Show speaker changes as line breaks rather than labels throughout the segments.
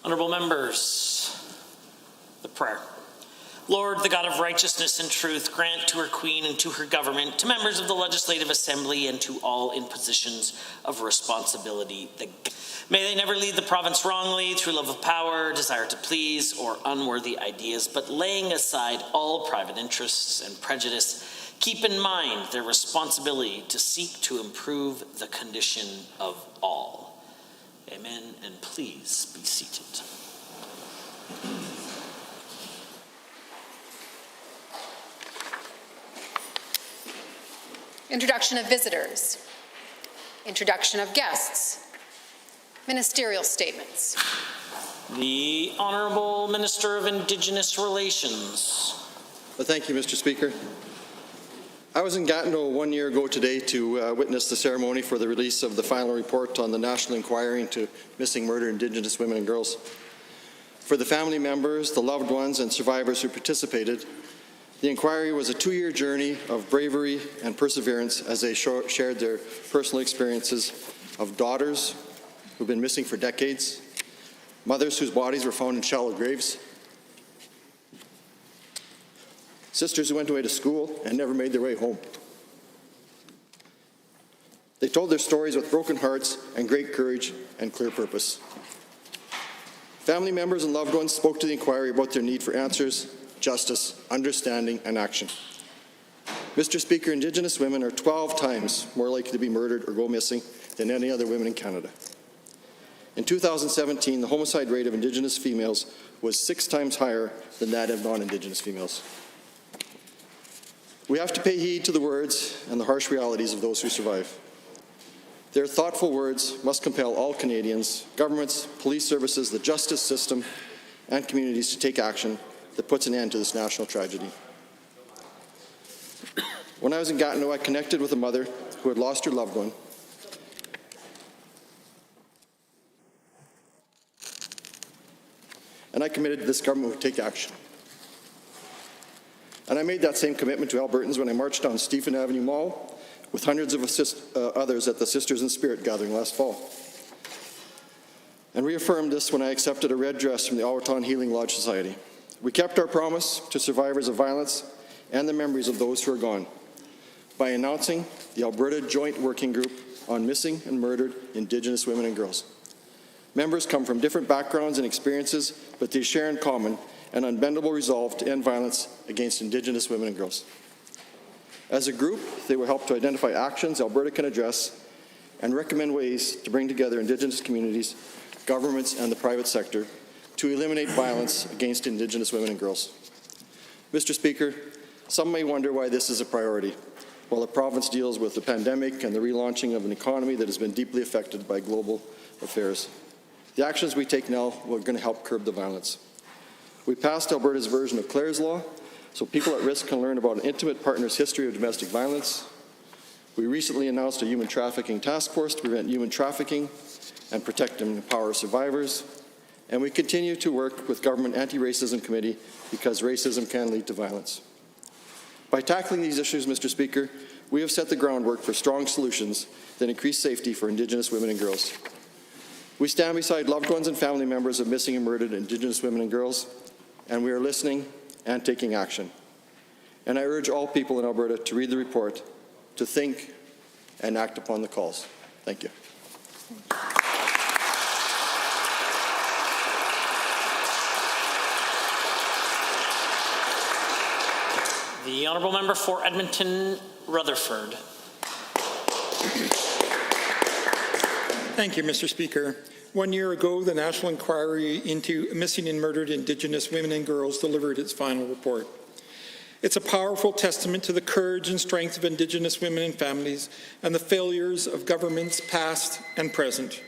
Honourable members, the prayer. Lord, the God of righteousness and truth, grant to her Queen and to her government, to members of the Legislative Assembly, and to all in positions of responsibility. May they never lead the province wrongly through love of power, desire to please, or unworthy ideas, but laying aside all private interests and prejudice, keep in mind their responsibility to seek to improve the condition of all. Amen, and please be seated.
Introduction of visitors. Introduction of guests. Ministerial statements.
The Honourable Minister of Indigenous Relations.
Well, thank you, Mr. Speaker. I was in Gatineau 1 year ago today to witness the ceremony for the release of the final report on the National Inquiry into Missing Murdered Indigenous Women and Girls. For the family members, the loved ones, and survivors who participated, the inquiry was a 2-year journey of bravery and perseverance as they shared their personal experiences of daughters who've been missing for decades, mothers whose bodies were found in shallow graves, sisters who went away to school and never made their way home. They told their stories with broken hearts and great courage and clear purpose. Family members and loved ones spoke to the inquiry about their need for answers, justice, understanding, and action. Mr. Speaker, Indigenous women are 12 times more likely to be murdered or go missing than any other women in Canada. In 2017, the homicide rate of Indigenous females was 6 times higher than that of non-Indigenous females. We have to pay heed to the words and the harsh realities of those who survive. Their thoughtful words must compel all Canadians, governments, police services, the justice system, and communities to take action that puts an end to this national tragedy. When I was in Gatineau, I connected with a mother who had lost her loved one. And I committed this government would take action. And I made that same commitment to Albertans when I marched down Stephen Avenue Mall with hundreds of others at the Sisters in Spirit gathering last fall. And reaffirmed this when I accepted a red dress from the Alberton Healing Lodge Society. We kept our promise to survivors of violence and the memories of those who are gone by announcing the Alberta Joint Working Group on Missing and Murdered Indigenous Women and Girls. Members come from different backgrounds and experiences, but they share in common an unbendable resolve to end violence against Indigenous women and girls. As a group, they will help to identify actions Alberta can address and recommend ways to bring together Indigenous communities, governments, and the private sector to eliminate violence against Indigenous women and girls. Mr. Speaker, some may wonder why this is a priority, while the province deals with the pandemic and the relaunching of an economy that has been deeply affected by global affairs. The actions we take now are going to help curb the violence. We passed Alberta's version of Clare's Law, so people at risk can learn about an intimate partner's history of domestic violence. We recently announced a human trafficking task force to prevent human trafficking and protect and empower survivors. And we continue to work with Government Anti-Racism Committee because racism can lead to violence. By tackling these issues, Mr. Speaker, we have set the groundwork for strong solutions that increase safety for Indigenous women and girls. We stand beside loved ones and family members of missing and murdered Indigenous women and girls, and we are listening and taking action. And I urge all people in Alberta to read the report, to think and act upon the calls. Thank you.
The Honourable Member for Edmonton Rutherford.
Thank you, Mr. Speaker. 1 year ago, the National Inquiry into Missing and Murdered Indigenous Women and Girls delivered its final report. It's a powerful testament to the courage and strength of Indigenous women and families and the failures of governments past and present.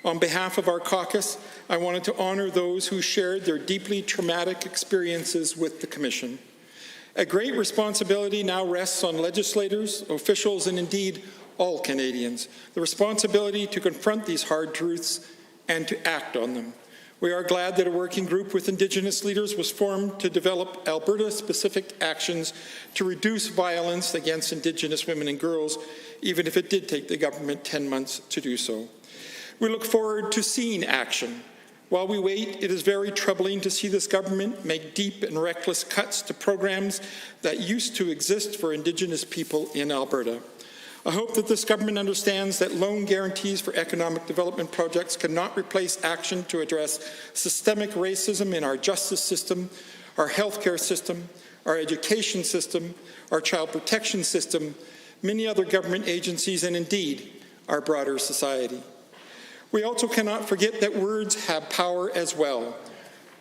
On behalf of our caucus, I wanted to honour those who shared their deeply traumatic experiences with the Commission. A great responsibility now rests on legislators, officials, and indeed all Canadians, the responsibility to confront these hard truths and to act on them. We are glad that a working group with Indigenous leaders was formed to develop Alberta-specific actions to reduce violence against Indigenous women and girls, even if it did take the government 10 months to do so. We look forward to seeing action While we wait, it is very troubling to see this government make deep and reckless cuts to programs that used to exist for Indigenous people in Alberta. I hope that this government understands that loan guarantees for economic development projects cannot replace action to address systemic racism in our justice system, our healthcare system, our education system, our child protection system, many other government agencies, and indeed, our broader society. We also cannot forget that words have power as well.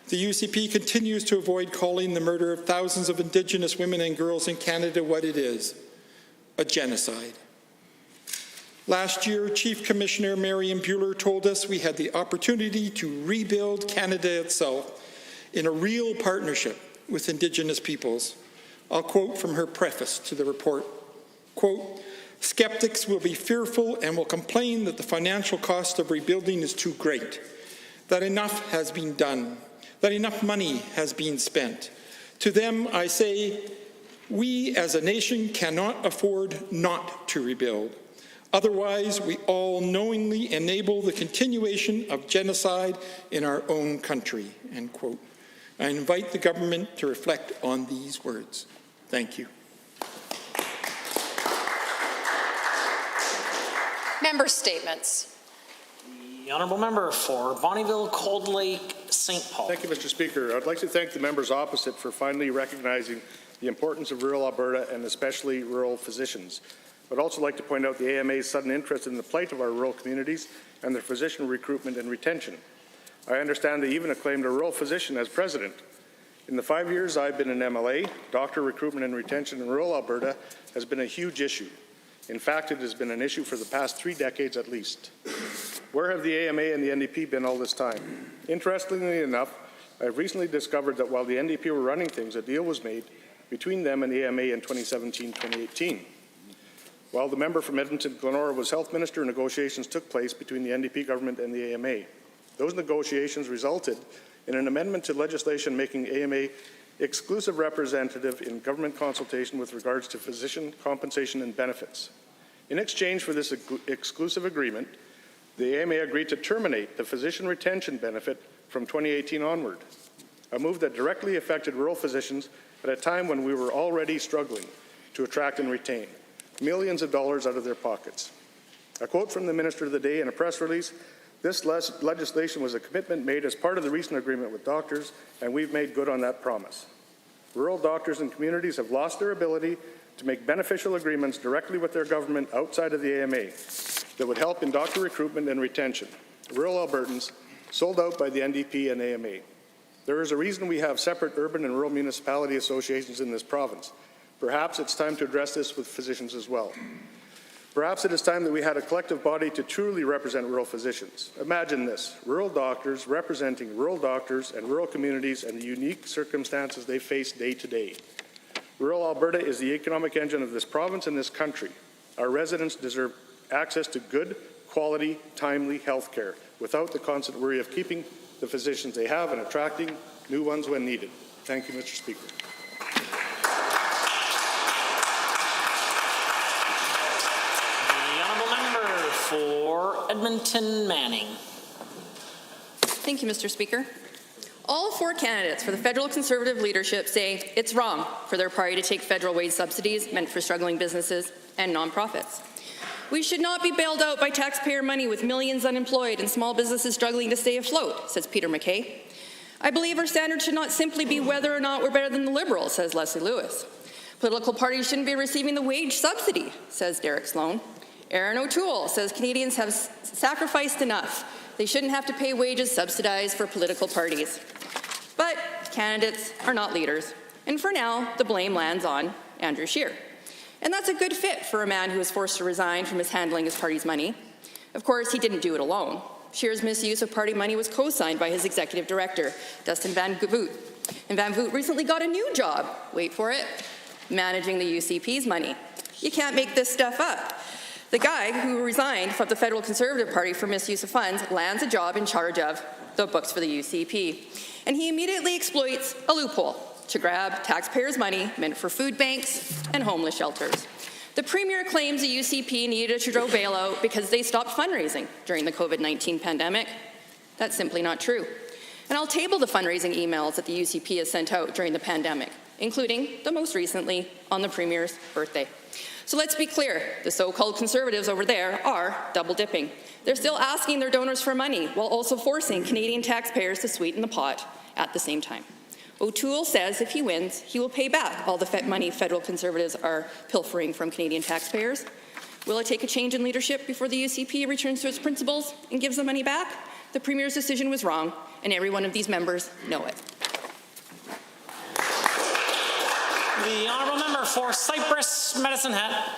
The UCP continues to avoid calling the murder of thousands of Indigenous women and girls in Canada what it is, a genocide. Last year, Chief Commissioner Marion Buehler told us we had the opportunity to rebuild Canada itself in a real partnership with Indigenous peoples. I'll quote from her preface to the report, quote, "Skeptics will be fearful and will complain that the financial cost of rebuilding is too great, that enough has been done, that enough money has been spent. To them, I say, we as a nation cannot afford not to rebuild. Otherwise, we all knowingly enable the continuation of genocide in our own country," end quote. I invite the government to reflect on these words. Thank you.
Member statements.
The honourable member for Bonnyville, Cold Lake, St. Paul.
Thank you, Mr. Speaker. I'd like to thank the members opposite for finally recognizing the importance of rural Alberta and especially rural physicians. I'd also like to point out the AMA's sudden interest in the plight of our rural communities and their physician recruitment and retention. I understand they even acclaimed a rural physician as president. In the 5 years I've been an MLA, doctor recruitment and retention in rural Alberta has been a huge issue. In fact, it has been an issue for the past 3 decades at least. Where have the AMA and the NDP been all this time? Interestingly enough, I've recently discovered that while the NDP were running things, a deal was made between them and the AMA in 2017-2018. While the member from Edmonton-Glenora was health minister, negotiations took place between the NDP government and the AMA. Those negotiations resulted in an amendment to legislation making AMA exclusive representative in government consultation with regards to physician compensation and benefits. In exchange for this exclusive agreement, the AMA agreed to terminate the physician retention benefit from 2018 onward, a move that directly affected rural physicians at a time when we were already struggling to attract and retain millions of dollars out of their pockets. A quote from the Minister of the Day in a press release, "This legislation was a commitment made as part of the recent agreement with doctors, and we've made good on that promise." Rural doctors and communities have lost their ability to make beneficial agreements directly with their government outside of the AMA that would help in doctor recruitment and retention. Rural Albertans sold out by the NDP and AMA. There is a reason we have separate urban and rural municipality associations in this province. Perhaps it's time to address this with physicians as well. Perhaps it is time that we had a collective body to truly represent rural physicians. Imagine this, rural doctors representing rural doctors and rural communities and the unique circumstances they face day to day. Rural Alberta is the economic engine of this province and this country. Our residents deserve access to good, quality, timely health care without the constant worry of keeping the physicians they have and attracting new ones when needed. Thank you, Mr. Speaker.
For Edmonton, Manning.
Thank you, Mr. Speaker. All 4 candidates for the federal Conservative leadership say it's wrong for their party to take federal wage subsidies meant for struggling businesses and nonprofits. We should not be bailed out by taxpayer money with millions unemployed and small businesses struggling to stay afloat, says Peter MacKay. I believe our standard should not simply be whether or not we're better than the Liberals, says Leslie Lewis. Political parties shouldn't be receiving the wage subsidy, says Derek Sloan. Aaron O'Toole says Canadians have sacrificed enough. They shouldn't have to pay wages subsidized for political parties. But candidates are not leaders. And for now, the blame lands on Andrew Scheer. And that's a good fit for a man who was forced to resign from mishandling his party's money. Of course, he didn't do it alone. Scheer's misuse of party money was co-signed by his executive director, Dustin Van Voot. And Van Voot recently got a new job, wait for it, managing the UCP's money. You can't make this stuff up. The guy who resigned from the federal Conservative Party for misuse of funds lands a job in charge of the books for the UCP. And he immediately exploits a loophole to grab taxpayers' money meant for food banks and homeless shelters. The Premier claims the UCP needed a Trudeau bailout because they stopped fundraising during the COVID-19 pandemic. That's simply not true. And I'll table the fundraising emails that the UCP has sent out during the pandemic, including the most recently on the Premier's birthday. So let's be clear, the so-called Conservatives over there are double dipping. They're still asking their donors for money while also forcing Canadian taxpayers to sweeten the pot at the same time. O'Toole says if he wins, he will pay back all the money federal Conservatives are pilfering from Canadian taxpayers. Will it take a change in leadership before the UCP returns to its principles and gives the money back? The Premier's decision was wrong, and every one of these members know it.
The honourable member for Cypress, Medicine Hat.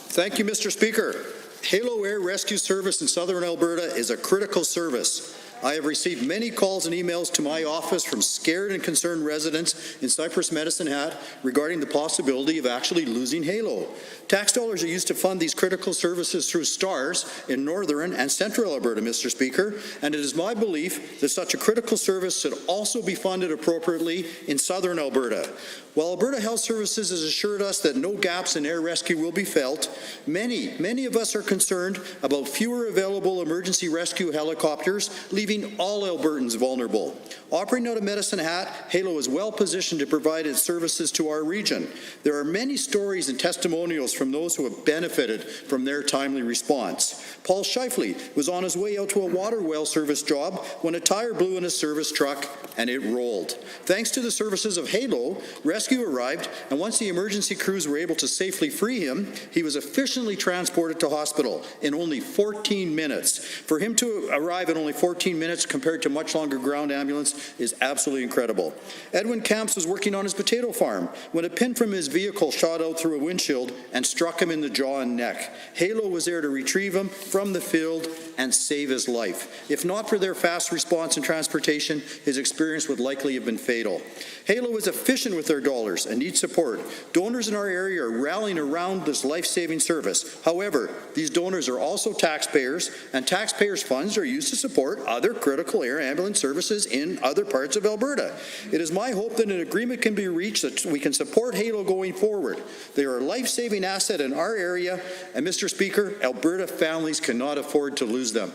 Thank you, Mr. Speaker. Halo Air Rescue Service in Southern Alberta is a critical service. I have received many calls and emails to my office from scared and concerned residents in Cypress Medicine Hat regarding the possibility of actually losing Halo. Tax dollars are used to fund these critical services through STARS in Northern and Central Alberta, Mr. Speaker, and it is my belief that such a critical service should also be funded appropriately in Southern Alberta. While Alberta Health Services has assured us that no gaps in air rescue will be felt, many of us are concerned about fewer available emergency rescue helicopters, leaving all Albertans vulnerable. Operating out of Medicine Hat, Halo is well positioned to provide its services to our region. There are many stories and testimonials from those who have benefited from their timely response. Paul Shifley was on his way out to a water well service job when a tire blew in his service truck and it rolled. Thanks to the services of Halo, rescue arrived, and once the emergency crews were able to safely free him, he was efficiently transported to hospital in only 14 minutes. For him to arrive in only 14 minutes compared to much longer ground ambulance is absolutely incredible. Edwin Camps was working on his potato farm when a pin from his vehicle shot out through a windshield and struck him in the jaw and neck. Halo was there to retrieve him from the field and save his life. If not for their fast response and transportation, his experience would likely have been fatal. Halo is efficient with their dollars and needs support. Donors in our area are rallying around this life-saving service. However, these donors are also taxpayers, and taxpayers' funds are used to support other critical air ambulance services in other parts of Alberta. It is my hope that an agreement can be reached that we can support Halo going forward. They are a life-saving asset in our area, and Mr. Speaker, Alberta families cannot afford to lose them.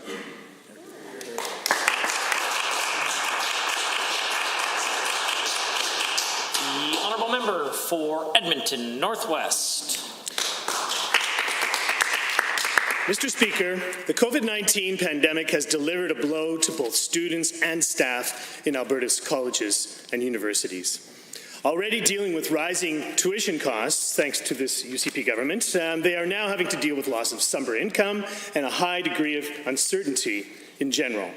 The honourable member for Edmonton Northwest.
Mr. Speaker, the COVID-19 pandemic has delivered a blow to both students and staff in Alberta's colleges and universities. Already dealing with rising tuition costs, thanks to this UCP government, they are now having to deal with loss of summer income and a high degree of uncertainty in general.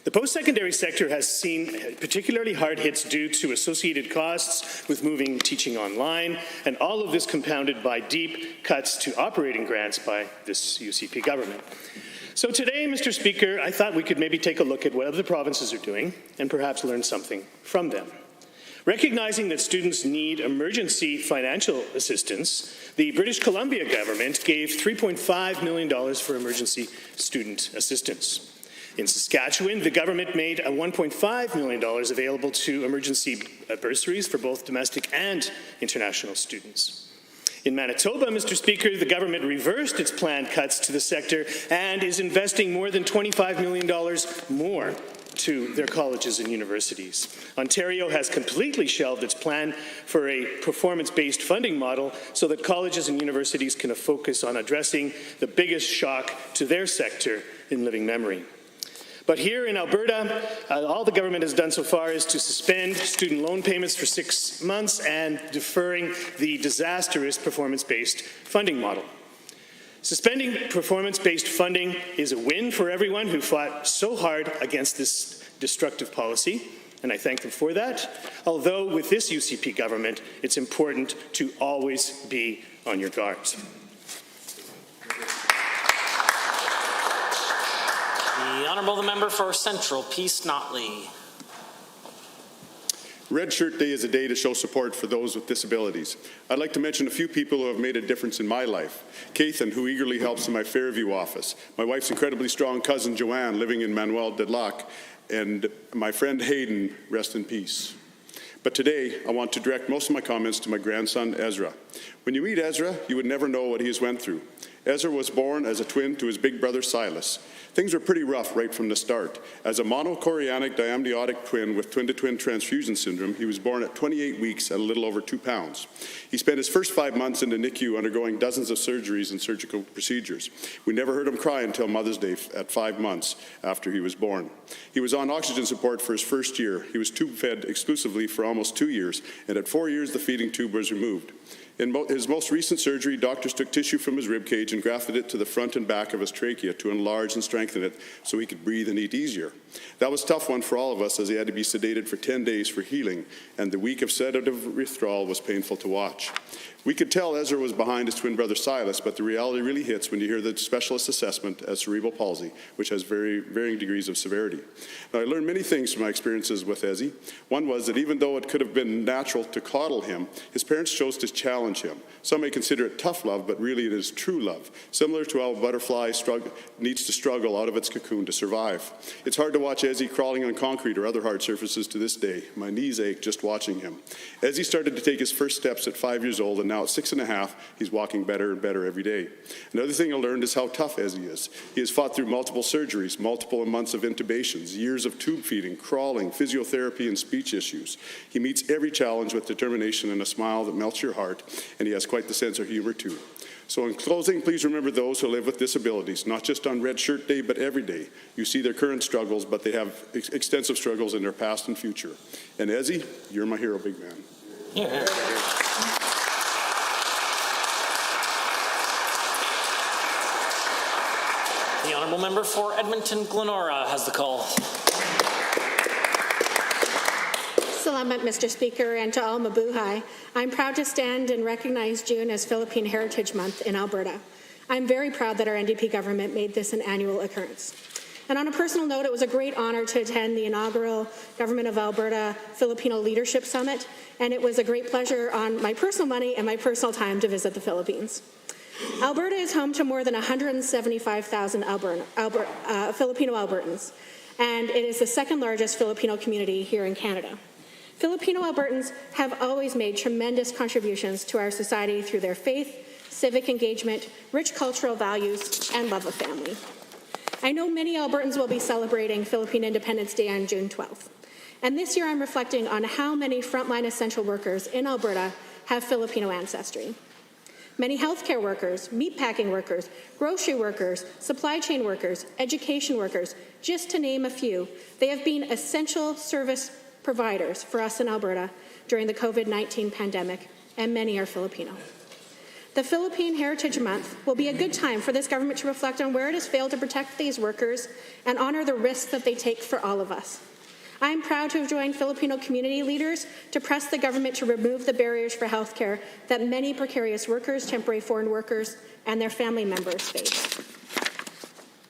The post-secondary sector has seen particularly hard hits due to associated costs with moving teaching online, and all of this compounded by deep cuts to operating grants by this UCP government. So today, Mr. Speaker, I thought we could maybe take a look at what other provinces are doing and perhaps learn something from them. Recognizing that students need emergency financial assistance, the British Columbia government gave $3.5 million for emergency student assistance. In Saskatchewan, the government made $1.5 million available to emergency bursaries for both domestic and international students. In Manitoba, Mr. Speaker, the government reversed its planned cuts to the sector and is investing more than $25 million more to their colleges and universities. Ontario has completely shelved its plan for a performance-based funding model so that colleges and universities can focus on addressing the biggest shock to their sector in living memory. But here in Alberta, all the government has done so far is to suspend student loan payments for 6 months and deferring the disastrous performance-based funding model. Suspending performance-based funding is a win for everyone who fought so hard against this destructive policy, and I thank them for that. Although with this UCP government, it's important to always be on your guards.
The honourable member for Central, Peace Notley.
Red Shirt Day is a day to show support for those with disabilities. I'd like to mention a few people who have made a difference in my life. Cathan, who eagerly helps in my Fairview office. My wife's incredibly strong cousin, Joanne, living in Manuel de Lac. And my friend Hayden, rest in peace. But today, I want to direct most of my comments to my grandson, Ezra. When you meet Ezra, you would never know what he has went through. Ezra was born as a twin to his big brother Silas. Things were pretty rough right from the start. As a monochorionic diamniotic twin with twin-to-twin transfusion syndrome, he was born at 28 weeks at a little over 2 pounds. He spent his first 5 months in the NICU undergoing dozens of surgeries and surgical procedures. We never heard him cry until Mother's Day at 5 months after he was born. He was on oxygen support for his first year. He was tube-fed exclusively for almost 2 years, and at 4 years, the feeding tube was removed. In his most recent surgery, doctors took tissue from his rib cage and grafted it to the front and back of his trachea to enlarge and strengthen it so he could breathe and eat easier. That was a tough one for all of us, as he had to be sedated for 10 days for healing, and the week of sedative withdrawal was painful to watch. We could tell Ezra was behind his twin brother Silas, but the reality really hits when you hear the specialist assessment as cerebral palsy, which has varying degrees of severity. Now, I learned many things from my experiences with Ezzy. One was that even though it could have been natural to coddle him, his parents chose to challenge him. Some may consider it tough love, but really it is true love, similar to how a butterfly needs to struggle out of its cocoon to survive. It's hard to watch Ezzy crawling on concrete or other hard surfaces to this day. My knees ache just watching him. Ezzy started to take his first steps at 5 years old, and now at 6.5, he's walking better and better every day. Another thing I learned is how tough Ezzy is. He has fought through multiple surgeries, multiple months of intubations, years of tube feeding, crawling, physiotherapy, and speech issues. He meets every challenge with determination and a smile that melts your heart, and he has quite the sense of humor too. So in closing, please remember those who live with disabilities, not just on Red Shirt Day, but every day. You see their current struggles, but they have extensive struggles in their past and future. And Ezzy, you're my hero, big man.
Yeah. The honourable member for Edmonton-Glenora has the call.
Salamat, Mr. Speaker, and to all mabuhay. I'm proud to stand and recognize June as Philippine Heritage Month in Alberta. I'm very proud that our NDP government made this an annual occurrence. And on a personal note, it was a great honour to attend the inaugural Government of Alberta Filipino Leadership Summit, and it was a great pleasure on my personal money and my personal time to visit the Philippines. Alberta is home to more than 175,000 Filipino Albertans, and it is the second largest Filipino community here in Canada. Filipino Albertans have always made tremendous contributions to our society through their faith, civic engagement, rich cultural values, and love of family. I know many Albertans will be celebrating Philippine Independence Day on June 12th, and this year I'm reflecting on how many frontline essential workers in Alberta have Filipino ancestry. Many healthcare workers, meatpacking workers, grocery workers, supply chain workers, education workers, just to name a few, they have been essential service providers for us in Alberta during the COVID-19 pandemic, and many are Filipino. The Philippine Heritage Month will be a good time for this government to reflect on where it has failed to protect these workers and honour the risks that they take for all of us. I am proud to have joined Filipino community leaders to press the government to remove the barriers for healthcare that many precarious workers, temporary foreign workers, and their family members face.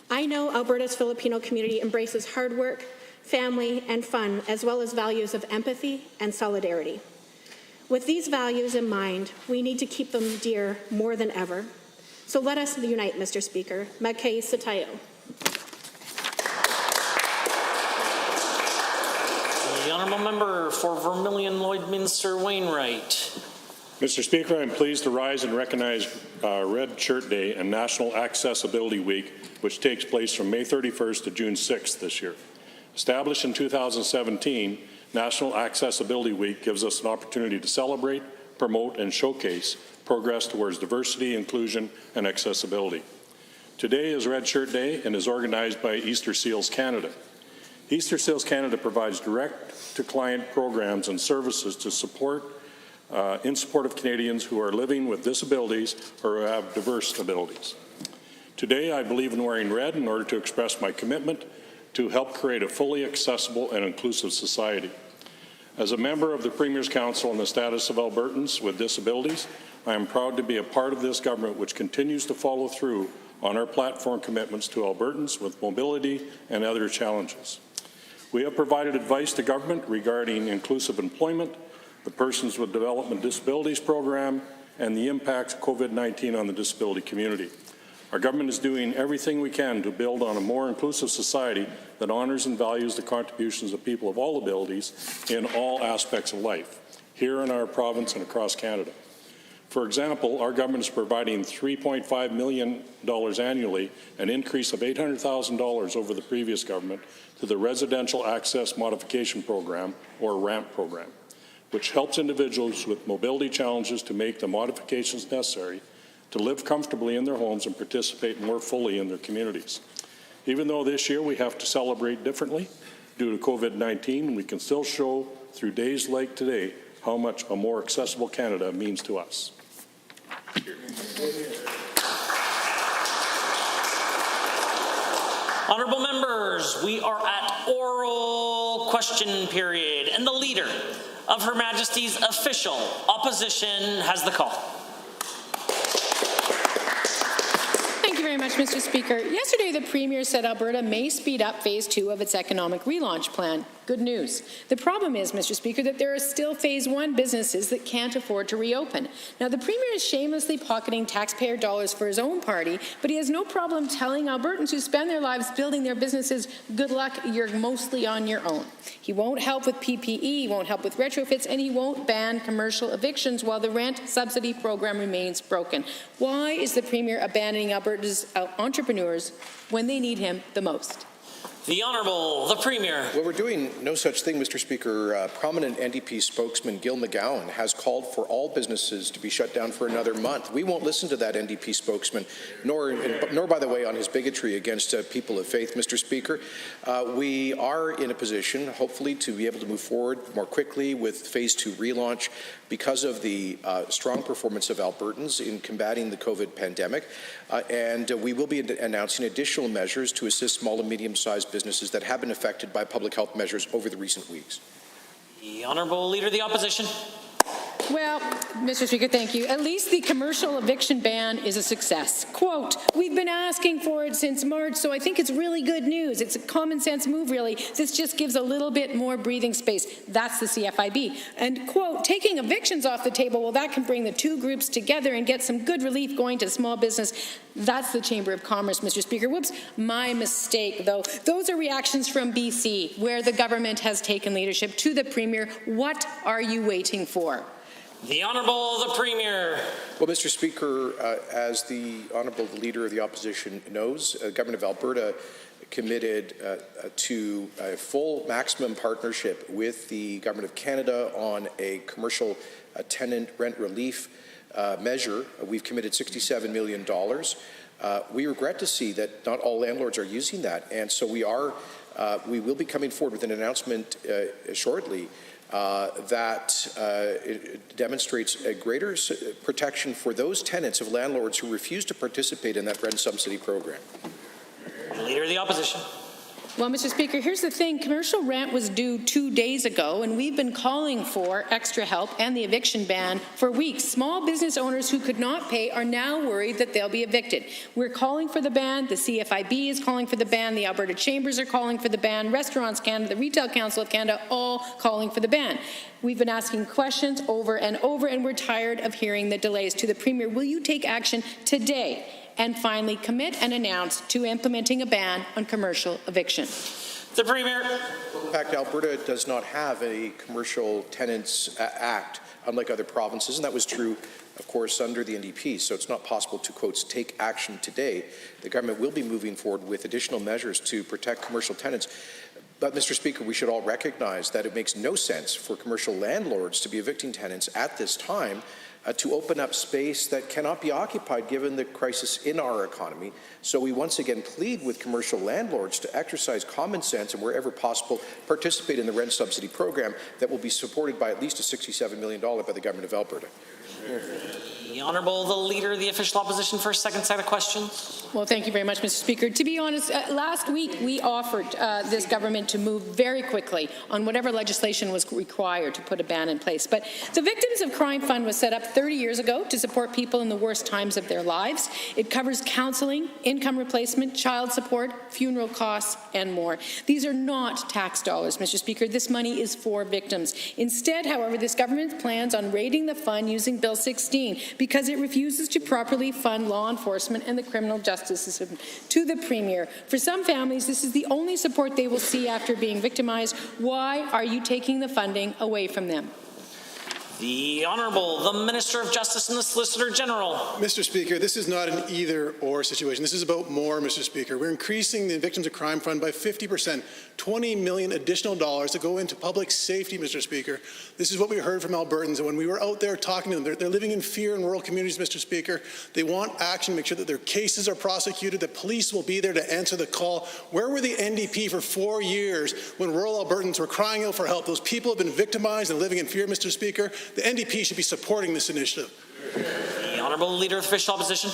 I know Alberta's Filipino community embraces hard work, family, and fun, as well as values of empathy and solidarity. With these values in mind, we need to keep them dear more than ever. So let us unite, Mr. Speaker. Magkaisa tayo.
The honourable member for Vermilion-Lloydminster Wainwright.
Mr. Speaker, I'm pleased to rise and recognize Red Shirt Day and National Accessibility Week, which takes place from May 31st to June 6th this year. Established in 2017, National Accessibility Week gives us an opportunity to celebrate, promote, and showcase progress towards diversity, inclusion, and accessibility. Today is Red Shirt Day and is organized by Easter Seals Canada. Easter Seals Canada provides direct-to-client programs and services to support in support of Canadians who are living with disabilities or who have diverse abilities. Today, I believe in wearing red in order to express my commitment to help create a fully accessible and inclusive society. As a member of the Premier's Council on the Status of Albertans with Disabilities, I am proud to be a part of this government which continues to follow through on our platform commitments to Albertans with mobility and other challenges. We have provided advice to government regarding inclusive employment, the Persons with Development Disabilities Program, and the impacts of COVID-19 on the disability community. Our government is doing everything we can to build on a more inclusive society that honors and values the contributions of people of all abilities in all aspects of life, here in our province and across Canada. For example, our government is providing $3.5 million annually, an increase of $800,000 over the previous government, to the Residential Access Modification Program, or RAMP program, which helps individuals with mobility challenges to make the modifications necessary to live comfortably in their homes and participate more fully in their communities. Even though this year we have to celebrate differently due to COVID-19, we can still show through days like today how much a more accessible Canada means to us.
Honourable members, we are at oral question period, and the Leader of Her Majesty's official opposition has the call.
Thank you very much, Mr. Speaker. Yesterday, the Premier said Alberta may speed up Phase 2 of its economic relaunch plan. Good news. The problem is, Mr. Speaker, that there are still Phase 1 businesses that can't afford to reopen. Now, the Premier is shamelessly pocketing taxpayer dollars for his own party, but he has no problem telling Albertans who spend their lives building their businesses, good luck, you're mostly on your own. He won't help with PPE, he won't help with retrofits, and he won't ban commercial evictions while the rent subsidy program remains broken. Why is the Premier abandoning Alberta's entrepreneurs when they need him the most?
The Honourable, the Premier.
Well, we're doing no such thing, Mr. Speaker. Prominent NDP spokesman Gil McGowan has called for all businesses to be shut down for another month. We won't listen to that NDP spokesman, nor by the way, on his bigotry against people of faith, Mr. Speaker. We are in a position, hopefully, to be able to move forward more quickly with Phase 2 relaunch because of the strong performance of Albertans in combating the COVID pandemic. And we will be announcing additional measures to assist small and medium-sized businesses that have been affected by public health measures over the recent weeks.
The Honourable Leader of the Opposition.
Well, Mr. Speaker, thank you. At least the commercial eviction ban is a success. Quote, we've been asking for it since March, so I think it's really good news. It's a common sense move, really. This just gives a little bit more breathing space. That's the CFIB. And quote, taking evictions off the table, well, that can bring the two groups together and get some good relief going to small business. That's the Chamber of Commerce, Mr. Speaker. Whoops, my mistake, though. Those are reactions from BC, where the government has taken leadership. To the Premier, what are you waiting for?
The Honourable, the Premier.
Well, Mr. Speaker, as the Honourable Leader of the Opposition knows, the Government of Alberta committed to a full maximum partnership with the Government of Canada on a commercial tenant rent relief measure. We've committed $67 million. We regret to see that not all landlords are using that, and so we will be coming forward with an announcement shortly that it demonstrates a greater protection for those tenants of landlords who refuse to participate in that rent subsidy program.
Leader of the Opposition.
Well, Mr. Speaker, here's the thing. Commercial rent was due 2 days ago, and we've been calling for extra help and the eviction ban for weeks. Small business owners who could not pay are now worried that they'll be evicted. We're calling for the ban. The CFIB is calling for the ban. The Alberta Chambers are calling for the ban. Restaurants Canada, the Retail Council of Canada, all calling for the ban. We've been asking questions over and over, and we're tired of hearing the delays. To the Premier, will you take action today and finally commit and announce to implementing a ban on commercial eviction?
The Premier.
In fact, Alberta does not have a Commercial Tenants Act, unlike other provinces, and that was true, of course, under the NDP, so it's not possible to, quote, take action today. The government will be moving forward with additional measures to protect commercial tenants. But, Mr. Speaker, we should all recognize that it makes no sense for commercial landlords to be evicting tenants at this time to open up space that cannot be occupied given the crisis in our economy. So we once again plead with commercial landlords to exercise common sense and, wherever possible, participate in the rent subsidy program that will be supported by at least a $67 million by the Government of Alberta.
The Honourable, the Leader of the Official Opposition for a second set of questions.
Well, thank you very much, Mr. Speaker. To be honest, last week we offered this government to move very quickly on whatever legislation was required to put a ban in place. But the Victims of Crime Fund was set up 30 years ago to support people in the worst times of their lives. It covers counselling, income replacement, child support, funeral costs, and more. These are not tax dollars, Mr. Speaker. This money is for victims. Instead, however, this government plans on raiding the fund using Bill 16 because it refuses to properly fund law enforcement and the criminal justice system. To the Premier, for some families, this is the only support they will see after being victimized. Why are you taking the funding away from them?
The Honourable, the Minister of Justice and the Solicitor General.
Mr. Speaker, this is not an either-or situation. This is about more, Mr. Speaker. We're increasing the Victims of Crime Fund by 50%, $20 million additional dollars to go into public safety, Mr. Speaker. This is what we heard from Albertans, and when we were out there talking to them, they're living in fear in rural communities, Mr. Speaker. They want action to make sure that their cases are prosecuted, that police will be there to answer the call. Where were the NDP for 4 years when rural Albertans were crying out for help? Those people have been victimized and living in fear, Mr. Speaker. The NDP should be supporting this initiative.
The Honourable Leader of Official Opposition.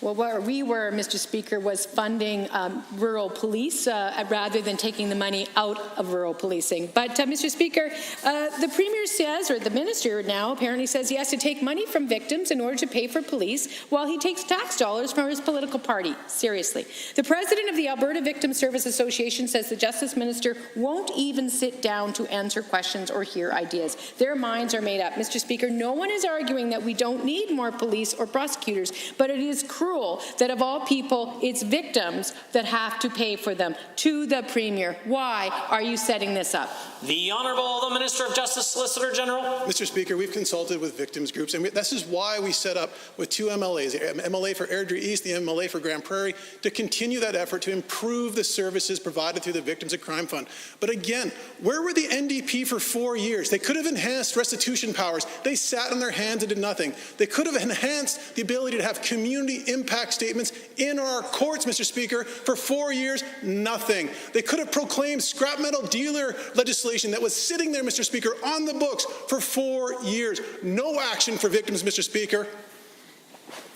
Well, where we were, Mr. Speaker, was funding rural police rather than taking the money out of rural policing. But, Mr. Speaker, the Premier says, or the Minister now apparently says he has to take money from victims in order to pay for police while he takes tax dollars from his political party. Seriously. The President of the Alberta Victim Service Association says the Justice Minister won't even sit down to answer questions or hear ideas. Their minds are made up. Mr. Speaker, no one is arguing that we don't need more police or prosecutors, but it is cruel that of all people, it's victims that have to pay for them. To the Premier, why are you setting this up?
The Honourable, the Minister of Justice, Solicitor General.
Mr. Speaker, we've consulted with victims groups, and this is why we set up with two MLAs, the MLA for Airdrie East, the MLA for Grand Prairie, to continue that effort to improve the services provided through the Victims of Crime Fund. But again, where were the NDP for 4 years? They could have enhanced restitution powers. They sat on their hands and did nothing. They could have enhanced the ability to have community impact statements in our courts, Mr. Speaker. For 4 years, nothing. They could have proclaimed scrap metal dealer legislation that was sitting there, Mr. Speaker, on the books for 4 years. No action for victims, Mr. Speaker.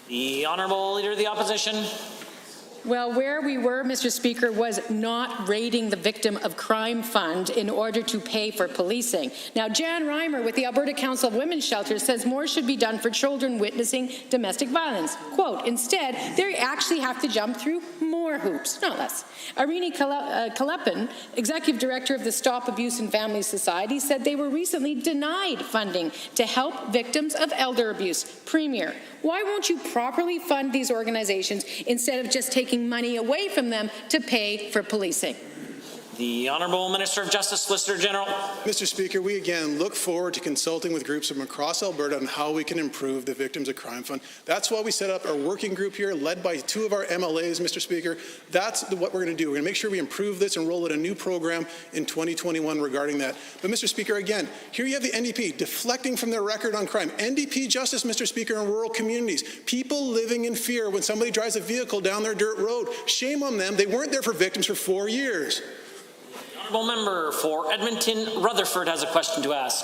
The Honourable Leader of the Opposition.
Well, where we were, Mr. Speaker, was not raiding the Victim of Crime Fund in order to pay for policing. Now, Jan Reimer with the Alberta Council of Women's Shelters says more should be done for children witnessing domestic violence. Quote, instead, they actually have to jump through more hoops, not less. Irini Kalepin, Executive Director of the Stop Abuse in Families Society, said they were recently denied funding to help victims of elder abuse. Premier, why won't you properly fund these organizations instead of just taking money away from them to pay for policing?
The Honourable Minister of Justice, Solicitor General.
Mr. Speaker, we again look forward to consulting with groups from across Alberta on how we can improve the Victims of Crime Fund. That's why we set up our working group here, led by two of our MLAs, Mr. Speaker. That's what we're going to do. We're going to make sure we improve this and roll out a new program in 2021 regarding that. But, Mr. Speaker, again, here you have the NDP deflecting from their record on crime. NDP justice, Mr. Speaker, in rural communities. People living in fear when somebody drives a vehicle down their dirt road. Shame on them. They weren't there for victims for 4 years.
The Honourable Member for Edmonton Rutherford has a question to ask.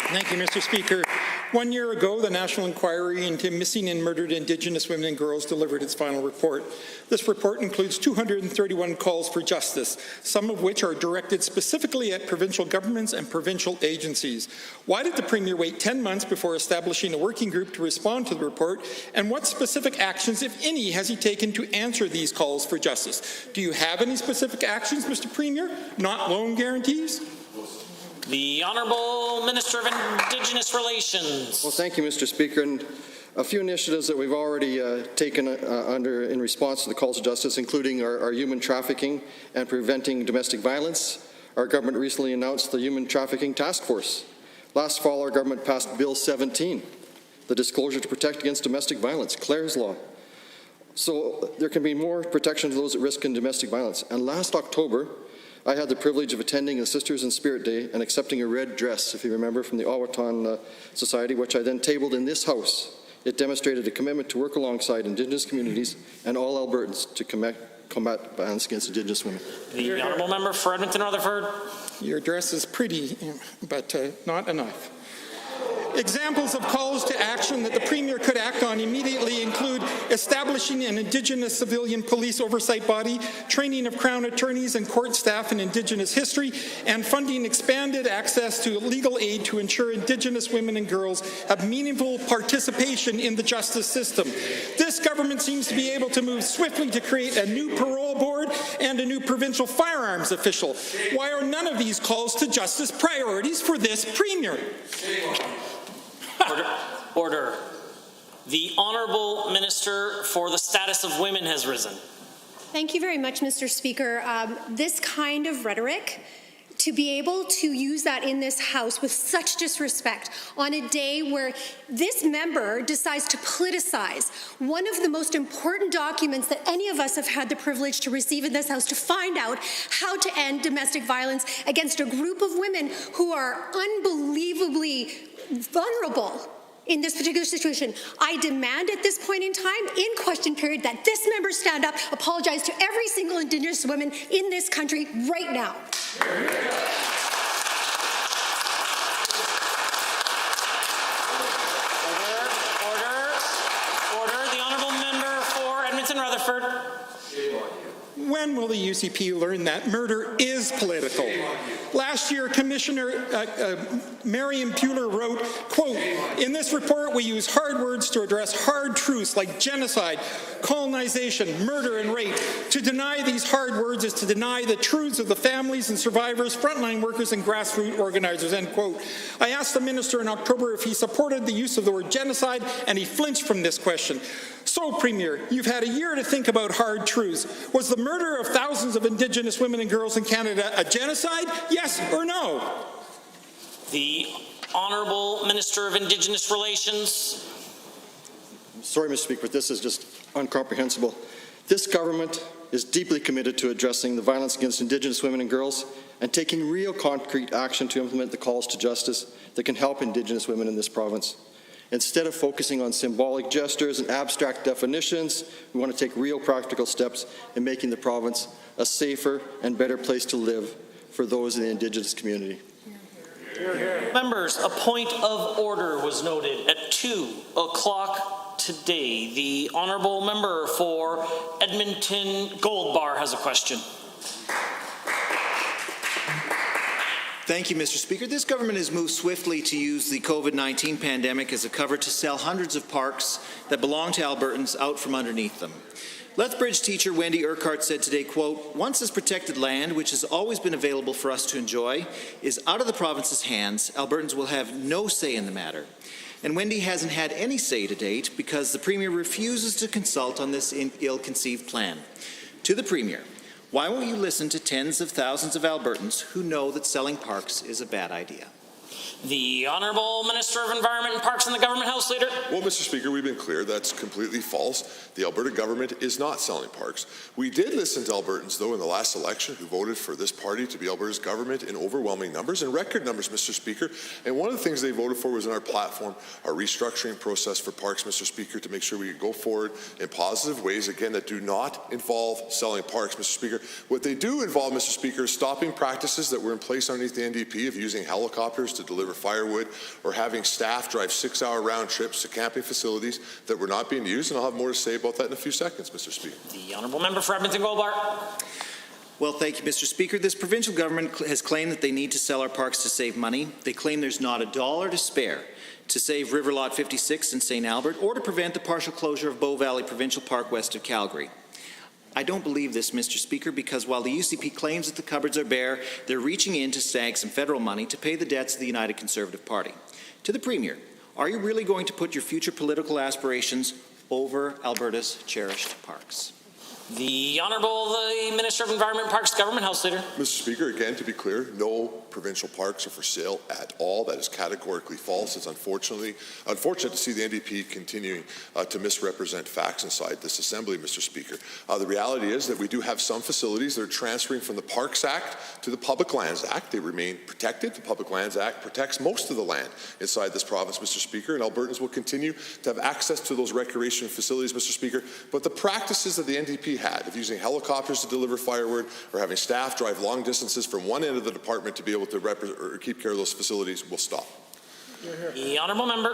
Thank you, Mr. Speaker. 1 year ago, the National Inquiry into Missing and Murdered Indigenous Women and Girls delivered its final report. This report includes 231 calls for justice, some of which are directed specifically at provincial governments and provincial agencies. Why did the Premier wait 10 months before establishing a working group to respond to the report, and what specific actions, if any, has he taken to answer these calls for justice? Do you have any specific actions, Mr. Premier? Not loan guarantees?
The Honourable Minister of Indigenous Relations.
Well, thank you, Mr. Speaker. And a few initiatives that we've already taken in response to the calls to justice, including our human trafficking and preventing domestic violence. Our government recently announced the Human Trafficking Task Force. Last fall, our government passed Bill 17, the Disclosure to Protect Against Domestic Violence, Clare's Law. So there can be more protection to those at risk in domestic violence. And last October, I had the privilege of attending a Sisters in Spirit Day and accepting a red dress, if you remember, from the Awaton Society, which I then tabled in this House. It demonstrated a commitment to work alongside Indigenous communities and all Albertans to combat violence against Indigenous women.
The Honourable Member for Edmonton Rutherford.
Your dress is pretty, but not enough. Examples of calls to action that the Premier could act on immediately include establishing an Indigenous civilian police oversight body, training of Crown attorneys and court staff in Indigenous history, and funding expanded access to legal aid to ensure Indigenous women and girls have meaningful participation in the justice system. This government seems to be able to move swiftly to create a new parole board and a new provincial firearms official. Why are none of these calls to justice priorities for this Premier?
Order. The Honourable Minister for the Status of Women has risen.
Thank you very much, Mr. Speaker. This kind of rhetoric to be able to use that in this House with such disrespect on a day where this member decides to politicize one of the most important documents that any of us have had the privilege to receive in this House, to find out how to end domestic violence against a group of women who are unbelievably vulnerable in this particular situation. I demand at this point in time, in question period, that this member stand up, apologize to every single Indigenous woman in this country right now.
Order. The honourable member for Edmonton Rutherford.
When will the UCP learn that murder is political? Last year, Commissioner Marion Puller wrote, quote, "In this report, we use hard words to address hard truths like genocide, colonization, murder, and rape. To deny these hard words is to deny the truths of the families and survivors, frontline workers, and grassroots organizers," end quote. I asked the minister in October if he supported the use of the word genocide, and he flinched from this question. So, Premier, you've had a year to think about hard truths. Was the murder of thousands of Indigenous women and girls in Canada a genocide? Yes or no?
The Honourable Minister of Indigenous Relations.
Sorry, Mr. Speaker, but this is just incomprehensible. This government is deeply committed to addressing the violence against Indigenous women and girls and taking real concrete action to implement the calls to justice that can help Indigenous women in this province. Instead of focusing on symbolic gestures and abstract definitions, we want to take real practical steps in making the province a safer and better place to live for those in the Indigenous community.
Members, a point of order was noted at 2 o'clock today. The honourable member for Edmonton Gold Bar has a question.
Thank you, Mr. Speaker. This government has moved swiftly to use the COVID-19 pandemic as a cover to sell hundreds of parks that belong to Albertans out from underneath them. Lethbridge teacher Wendy Urquhart said today, quote, "Once this protected land, which has always been available for us to enjoy, is out of the province's hands, Albertans will have no say in the matter." And Wendy hasn't had any say to date because the Premier refuses to consult on this ill-conceived plan. To the Premier, why won't you listen to tens of thousands of Albertans who know that selling parks is a bad idea?
The Honourable Minister of Environment and Parks and the Government House Leader.
Well, Mr. Speaker, we've been clear that's completely false. The Alberta government is not selling parks. We did listen to Albertans, though, in the last election who voted for this party to be Alberta's government in overwhelming numbers and record numbers, Mr. Speaker. And one of the things they voted for was in our platform, our restructuring process for parks, Mr. Speaker, to make sure we could go forward in positive ways, again, that do not involve selling parks, Mr. Speaker. What they do involve, Mr. Speaker, is stopping practices that were in place underneath the NDP of using helicopters to deliver firewood or having staff drive 6-hour round trips to camping facilities that were not being used, and I'll have more to say about that in a few seconds, Mr. Speaker.
The Honourable Member for Edmonton Gold Bar.
Well, thank you, Mr. Speaker. This provincial government has claimed that they need to sell our parks to save money. They claim there's not a dollar to spare to save River Lot 56 in St. Albert or to prevent the partial closure of Bow Valley Provincial Park west of Calgary. I don't believe this, Mr. Speaker, because while the UCP claims that the cupboards are bare, they're reaching in to snag some federal money to pay the debts of the United Conservative Party. To the Premier, are you really going to put your future political aspirations over Alberta's cherished parks?
The Honourable Minister of Environment and Parks, Government House Leader.
Mr. Speaker, again, to be clear, no provincial parks are for sale at all. That is categorically false. It's unfortunate to see the NDP continuing to misrepresent facts inside this Assembly, Mr. Speaker. The reality is that we do have some facilities that are transferring from the Parks Act to the Public Lands Act. They remain protected. The Public Lands Act protects most of the land inside this province, Mr. Speaker, and Albertans will continue to have access to those recreation facilities, Mr. Speaker. But the practices that the NDP had of using helicopters to deliver firewood or having staff drive long distances from one end of the department to be able to keep care of those facilities will stop.
The Honourable Member.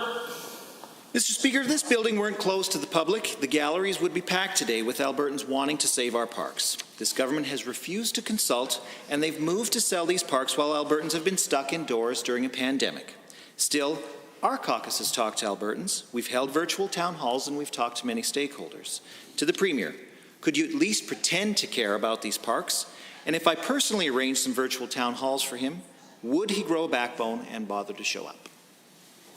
Mr. Speaker, if this building weren't closed to the public, the galleries would be packed today with Albertans wanting to save our parks. This government has refused to consult, and they've moved to sell these parks while Albertans have been stuck indoors during a pandemic. Still, our caucus has talked to Albertans. We've held virtual town halls, and we've talked to many stakeholders. To the Premier, could you at least pretend to care about these parks? And if I personally arranged some virtual town halls for him, would he grow a backbone and bother to show up?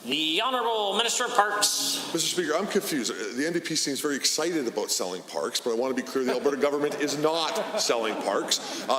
The Honourable Minister of Parks.
Mr. Speaker, I'm confused. The NDP seems very excited about selling parks, but I want to be clear, the Alberta government is not selling parks.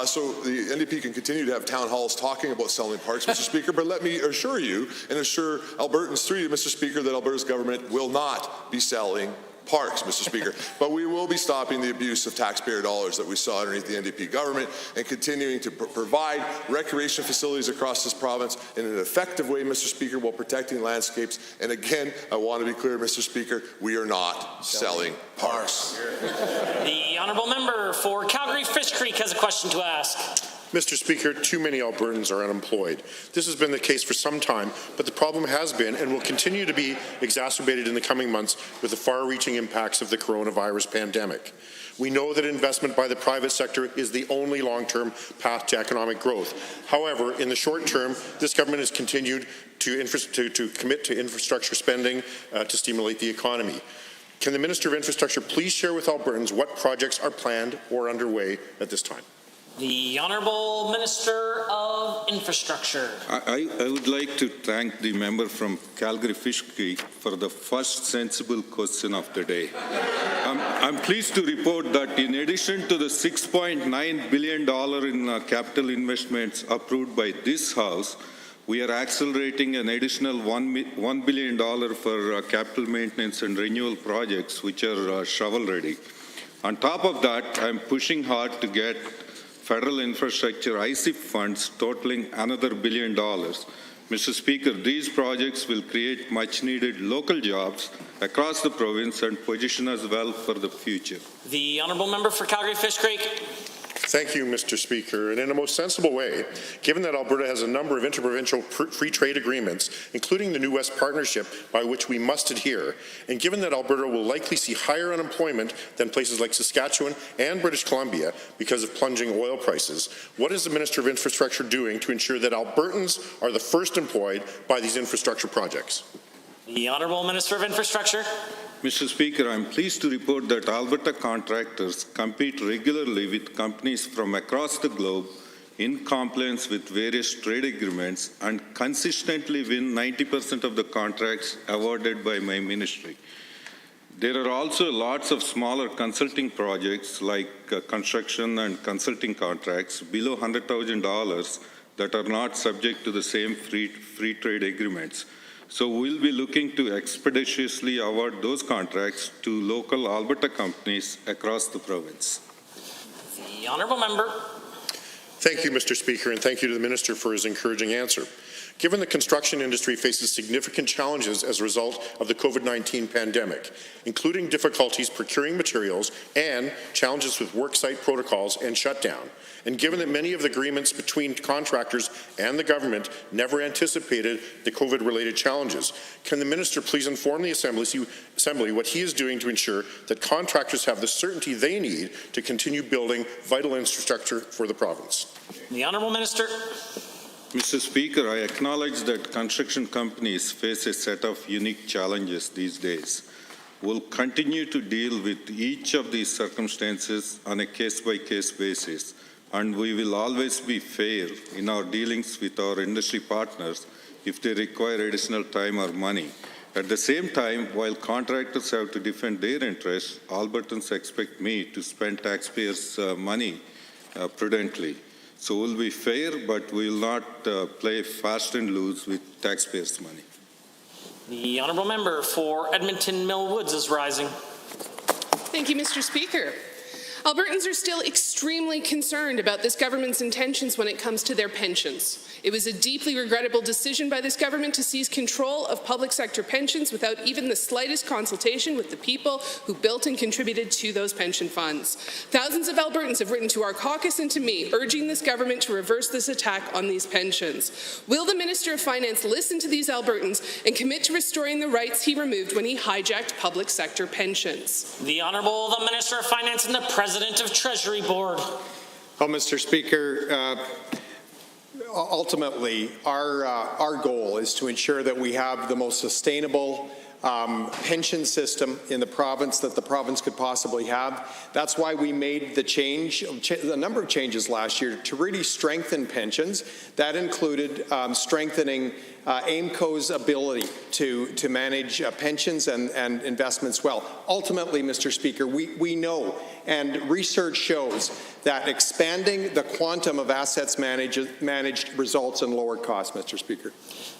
So the NDP can continue to have town halls talking about selling parks, Mr. Speaker, but let me assure you and assure Albertans through you, Mr. Speaker, that Alberta's government will not be selling parks, Mr. Speaker, but we will be stopping the abuse of taxpayer dollars that we saw underneath the NDP government and continuing to provide recreation facilities across this province in an effective way, Mr. Speaker, while protecting landscapes. And again, I want to be clear, Mr. Speaker, we are not selling parks.
The Honourable Member for Calgary-Fish Creek has a question to ask.
Mr. Speaker, too many Albertans are unemployed. This has been the case for some time, but the problem has been and will continue to be exacerbated in the coming months with the far-reaching impacts of the coronavirus pandemic. We know that investment by the private sector is the only long-term path to economic growth. However, in the short term, this government has continued to commit to infrastructure spending to stimulate the economy. Can the Minister of Infrastructure please share with Albertans what projects are planned or underway at this time?
The Honourable Minister of Infrastructure.
I would like to thank the member from Calgary-Fish Creek for the first sensible question of the day. I'm pleased to report that in addition to the $6.9 billion in capital investments approved by this House, we are accelerating an additional $1 billion for capital maintenance and renewal projects, which are shovel-ready. On top of that, I'm pushing hard to get federal infrastructure ICIP funds totaling another $1 billion. Mr. Speaker, these projects will create much-needed local jobs across the province and position us well for the future.
The Honourable Member for Calgary-Fish Creek.
Thank you, Mr. Speaker. And in a most sensible way, given that Alberta has a number of interprovincial free trade agreements, including the New West Partnership, by which we must adhere, and given that Alberta will likely see higher unemployment than places like Saskatchewan and British Columbia because of plunging oil prices, what is the Minister of Infrastructure doing to ensure that Albertans are the first employed by these infrastructure projects?
The Honourable Minister of Infrastructure.
Mr. Speaker, I'm pleased to report that Alberta contractors compete regularly with companies from across the globe in compliance with various trade agreements and consistently win 90% of the contracts awarded by my ministry. There are also lots of smaller consulting projects like construction and consulting contracts below $100,000 that are not subject to the same free trade agreements. So we'll be looking to expeditiously award those contracts to local Alberta companies across the province.
The Honourable Member.
Thank you, Mr. Speaker, and thank you to the Minister for his encouraging answer. Given the construction industry faces significant challenges as a result of the COVID-19 pandemic, including difficulties procuring materials and challenges with worksite protocols and shutdown, and given that many of the agreements between contractors and the government never anticipated the COVID-related challenges, can the Minister please inform the Assembly what he is doing to ensure that contractors have the certainty they need to continue building vital infrastructure for the province?
The Honourable Minister.
Mr. Speaker, I acknowledge that construction companies face a set of unique challenges these days. We'll continue to deal with each of these circumstances on a case-by-case basis, and we will always be fair in our dealings with our industry partners if they require additional time or money. At the same time, while contractors have to defend their interests, Albertans expect me to spend taxpayers' money prudently. So we'll be fair, but we will not play fast and loose with taxpayers' money.
The Honourable Member for Edmonton Mill Woods is rising.
Thank you, Mr. Speaker. Albertans are still extremely concerned about this government's intentions when it comes to their pensions. It was a deeply regrettable decision by this government to seize control of public sector pensions without even the slightest consultation with the people who built and contributed to those pension funds. Thousands of Albertans have written to our caucus and to me, urging this government to reverse this attack on these pensions. Will the Minister of Finance listen to these Albertans and commit to restoring the rights he removed when he hijacked public sector pensions?
The Honourable the Minister of Finance and the President of Treasury Board.
Well, Mr. Speaker, ultimately, our goal is to ensure that we have the most sustainable pension system in the province that the province could possibly have. That's why we made the number of changes last year to really strengthen pensions. That included strengthening AIMCO's ability to manage pensions and investments well. Ultimately, Mr. Speaker, we know and research shows that expanding the quantum of assets managed results in lower costs, Mr. Speaker.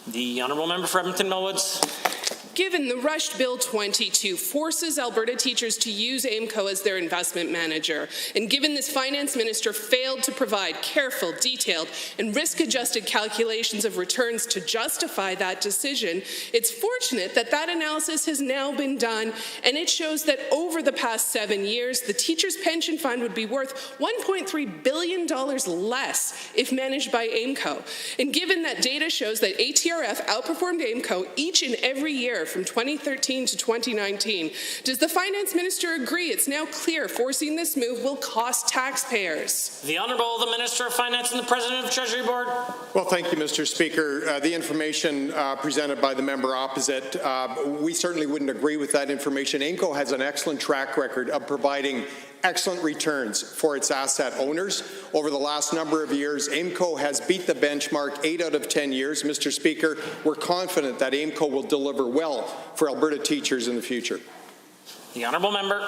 The honourable member for Edmonton Millwoods.
Given the rushed Bill 22 forces Alberta teachers to use AIMCO as their investment manager, and given this finance minister failed to provide careful, detailed, and risk-adjusted calculations of returns to justify that decision, it's fortunate that that analysis has now been done, and it shows that over the past 7 years, the teachers' pension fund would be worth $1.3 billion less if managed by AIMCO. And given that data shows that ATRF outperformed AIMCO each and every year from 2013 to 2019. Does the finance minister agree it's now clear forcing this move will cost taxpayers?
The Honourable the Minister of Finance and the President of Treasury Board.
Well, thank you, Mr. Speaker. The information presented by the member opposite, we certainly wouldn't agree with that information. AIMCO has an excellent track record of providing excellent returns for its asset owners. Over the last number of years, AIMCO has beat the benchmark 8 out of 10 years. Mr. Speaker, we're confident that AIMCO will deliver well for Alberta teachers in the future.
The honourable member.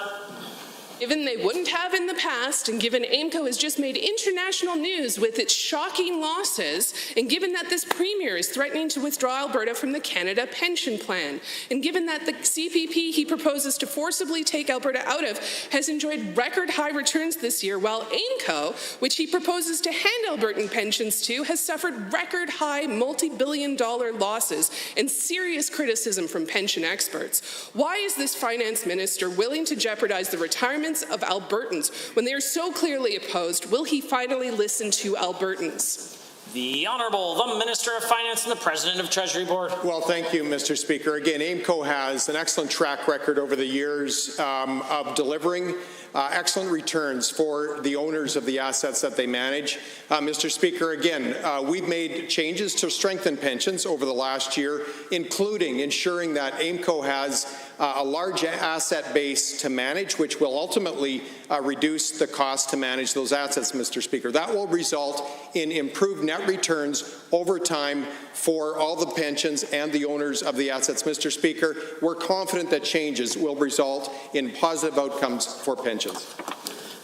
Given they wouldn't have in the past, and given AIMCO has just made international news with its shocking losses, and given that this Premier is threatening to withdraw Alberta from the Canada Pension Plan, and given that the CPP he proposes to forcibly take Alberta out of has enjoyed record high returns this year, while AIMCO, which he proposes to hand Albertan pensions to, has suffered record high multi-billion-dollar losses and serious criticism from pension experts. Why is this finance minister willing to jeopardize the retirement of Albertans when they are so clearly opposed? Will he finally listen to Albertans?
The Honourable the Minister of Finance and the President of Treasury Board.
Well, thank you, Mr. Speaker. Again, AIMCO has an excellent track record over the years of delivering excellent returns for the owners of the assets that they manage. Mr. Speaker, again, we've made changes to strengthen pensions over the last year, including ensuring that AIMCO has a large asset base to manage, which will ultimately reduce the cost to manage those assets, Mr. Speaker. That will result in improved net returns over time for all the pensions and the owners of the assets. Mr. Speaker, we're confident that changes will result in positive outcomes for pensions.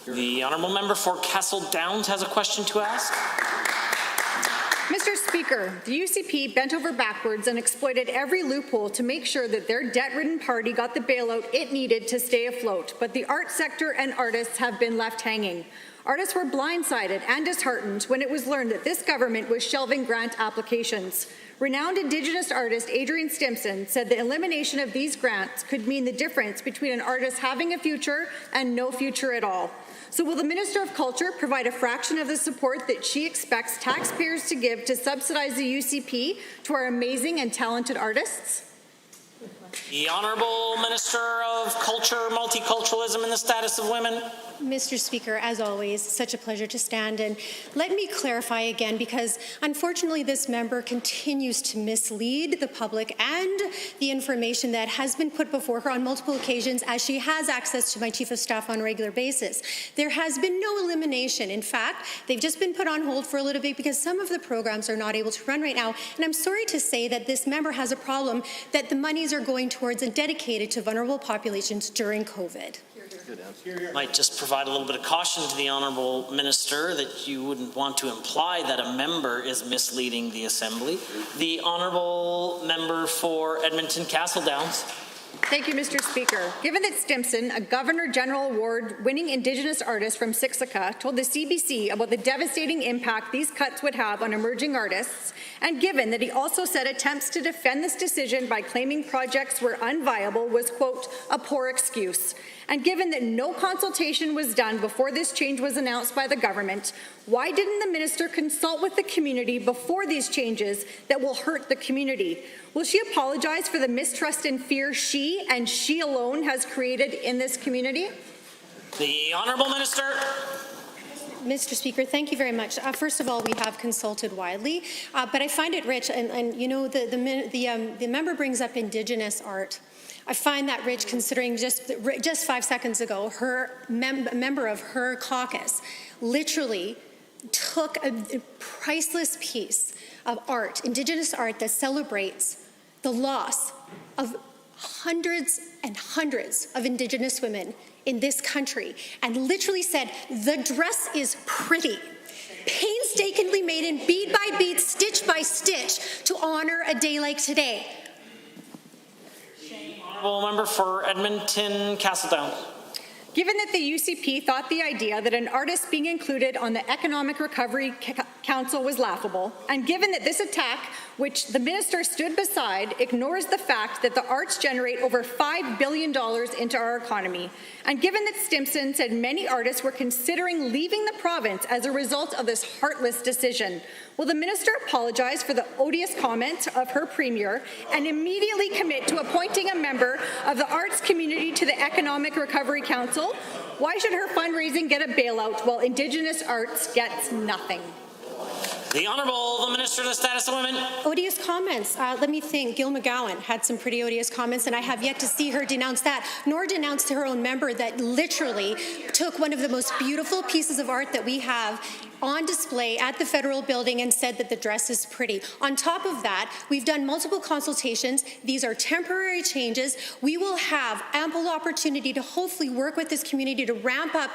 The honourable member for Castle Downs has a question to ask.
Mr. Speaker, the UCP bent over backwards and exploited every loophole to make sure that their debt-ridden party got the bailout it needed to stay afloat, but the art sector and artists have been left hanging. Artists were blindsided and disheartened when it was learned that this government was shelving grant applications. Renowned Indigenous artist Adrian Stimson said the elimination of these grants could mean the difference between an artist having a future and no future at all. So will the Minister of Culture provide a fraction of the support that she expects taxpayers to give to subsidize the UCP to our amazing and talented artists?
The Honourable Minister of Culture, Multiculturalism and the Status of Women.
Mr. Speaker, as always, such a pleasure to stand. And let me clarify again, because unfortunately this member continues to mislead the public and the information that has been put before her on multiple occasions, as she has access to my Chief of Staff on a regular basis. There has been no elimination. In fact, they've just been put on hold for a little bit because some of the programs are not able to run right now. And I'm sorry to say that this member has a problem that the monies are going towards and dedicated to vulnerable populations during COVID.
Might just provide a little bit of caution to the Honourable Minister that you wouldn't want to imply that a member is misleading the Assembly. The Honourable Member for Edmonton Castle Downs.
Thank you, Mr. Speaker. Given that Stimson, a Governor General Award-winning Indigenous artist from Siksika, told the CBC about the devastating impact these cuts would have on emerging artists, and given that he also said attempts to defend this decision by claiming projects were unviable was, quote, a poor excuse, and given that no consultation was done before this change was announced by the government, why didn't the minister consult with the community before these changes that will hurt the community? Will she apologize for the mistrust and fear she and she alone has created in this community?
The Honourable Minister.
Mr. Speaker, thank you very much. First of all, we have consulted widely, but I find it rich, and you know, the member brings up Indigenous art. I find that rich considering just 5 seconds ago, her member of her caucus literally took a priceless piece of art, Indigenous art, that celebrates the loss of hundreds and hundreds of Indigenous women in this country and literally said, the dress is pretty, painstakingly made in bead by bead, stitch by stitch to honor a day like today.
Honourable member for Edmonton Castledown.
Given that the UCP thought the idea that an artist being included on the Economic Recovery Council was laughable, and given that this attack, which the minister stood beside, ignores the fact that the arts generate over $5 billion into our economy, and given that Stimson said many artists were considering leaving the province as a result of this heartless decision, will the minister apologize for the odious comments of her premier and immediately commit to appointing a member of the arts community to the Economic Recovery Council? Why should her fundraising get a bailout while Indigenous arts gets nothing?
The Honourable, the Minister of the Status of Women.
Odious comments. Let me think. Gil McGowan had some pretty odious comments, and I have yet to see her denounce that, nor denounce to her own member that literally took one of the most beautiful pieces of art that we have on display at the federal building and said that the dress is pretty. On top of that, we've done multiple consultations. These are temporary changes. We will have ample opportunity to hopefully work with this community to ramp up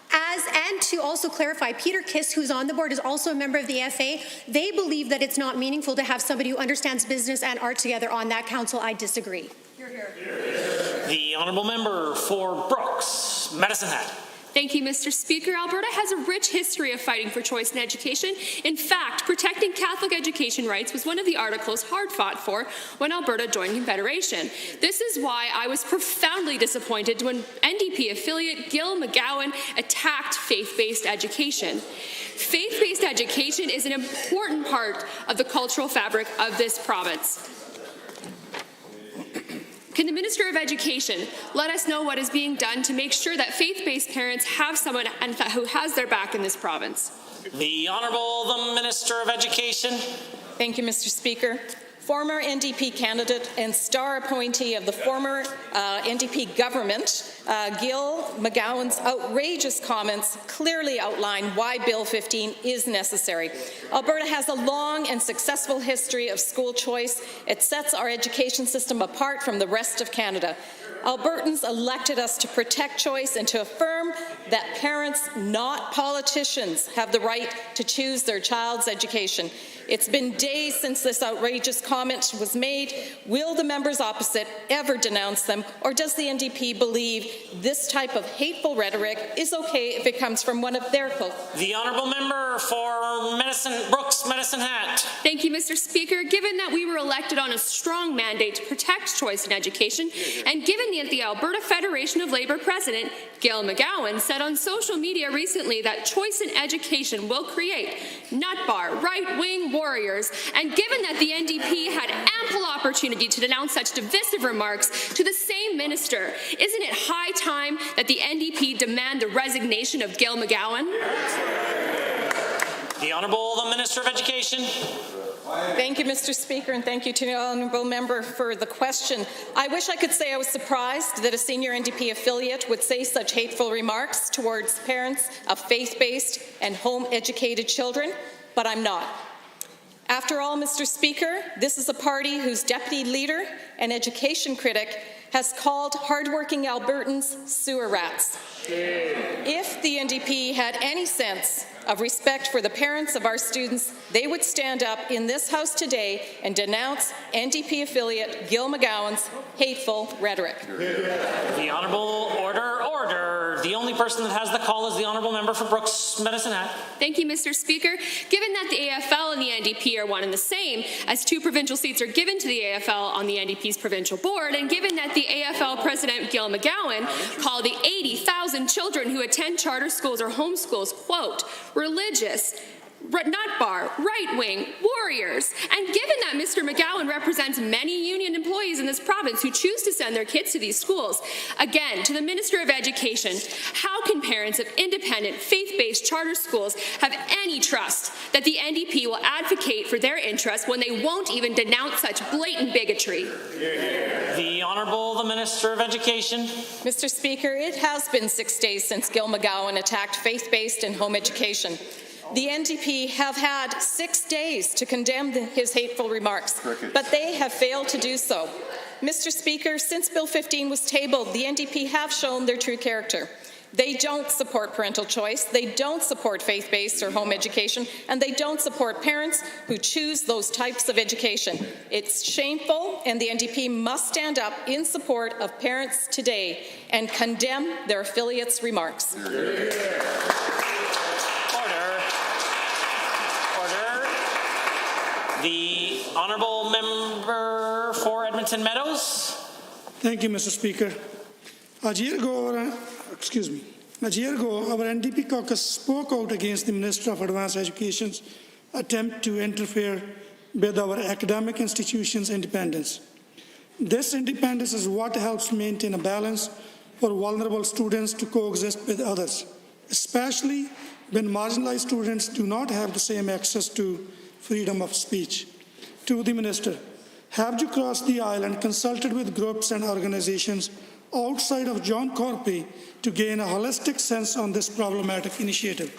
and to also clarify, Peter Kiss, who's on the board, is also a member of the FA. They believe that it's not meaningful to have somebody who understands business and art together on that council. I disagree.
Hear, hear. The Honourable member for Brooks, Medicine Hat.
Thank you, Mr. Speaker. Alberta has a rich history of fighting for choice in education. In fact, protecting Catholic education rights was one of the articles hard fought for when Alberta joined Confederation. This is why I was profoundly disappointed when NDP affiliate Gil McGowan attacked faith-based education. Faith-based education is an important part of the cultural fabric of this province. Can the Minister of Education let us know what is being done to make sure that faith-based parents have someone who has their back in this province?
The Honourable, the Minister of Education.
Thank you, Mr. Speaker. Former NDP candidate and star appointee of the former NDP government, Gil McGowan's outrageous comments clearly outline why Bill 15 is necessary. Alberta has a long and successful history of school choice. It sets our education system apart from the rest of Canada. Albertans elected us to protect choice and to affirm that parents, not politicians, have the right to choose their child's education. It's been days since this outrageous comment was made. Will the members opposite ever denounce them, or does the NDP believe this type of hateful rhetoric is okay if it comes from one of their close?
The Honourable member for Brooks, Medicine Hat.
Thank you, Mr. Speaker. Given that we were elected on a strong mandate to protect choice in education, and given that the Alberta Federation of Labour President, Gil McGowan, said on social media recently that choice in education will create nut bar, right-wing warriors, and given that the NDP had ample opportunity to denounce such divisive remarks to the same minister, isn't it high time that the NDP demand the resignation of Gil McGowan?
The Honourable, the Minister of Education.
Thank you, Mr. Speaker, and thank you to the Honourable Member for the question. I wish I could say I was surprised that a senior NDP affiliate would say such hateful remarks towards parents of faith-based and home-educated children, but I'm not. After all, Mr. Speaker, this is a party whose deputy leader and education critic has called hardworking Albertans sewer rats. If the NDP had any sense of respect for the parents of our students, they would stand up in this House today and denounce NDP affiliate Gil McGowan's hateful rhetoric.
The Honourable, order. The only person that has the call is the Honourable member for Brooks, Medicine Hat.
Thank you, Mr. Speaker. Given that the AFL and the NDP are one and the same, as 2 provincial seats are given to the AFL on the NDP's provincial board, and given that the AFL President Gil McGowan called the 80,000 children who attend charter schools or homeschools, quote, religious, nut bar, right-wing, warriors. And given that Mr. McGowan represents many union employees in this province who choose to send their kids to these schools, again, to the Minister of Education, how can parents of independent, faith-based charter schools have any trust that the NDP will advocate for their interests when they won't even denounce such blatant bigotry?
The Honourable the Minister of Education.
Mr. Speaker, it has been 6 days since Gil McGowan attacked faith-based and home education. The NDP have had 6 days to condemn his hateful remarks, but they have failed to do so. Mr. Speaker, since Bill 15 was tabled, the NDP have shown their true character. They don't support parental choice, they don't support faith-based or home education, and they don't support parents who choose those types of education. It's shameful, and the NDP must stand up in support of parents today and condemn their affiliates' remarks.
The Honourable Member for Edmonton Meadows.
Thank you, Mr. Speaker. A year ago, our NDP caucus spoke out against the Minister of Advanced Education's attempt to interfere with our academic institutions' independence. This independence is what helps maintain a balance for vulnerable students to coexist with others, especially when marginalized students do not have the same access to freedom of speech. To the Minister, have you crossed the aisle and consulted with groups and organizations outside of John Corpy to gain a holistic sense on this problematic initiative?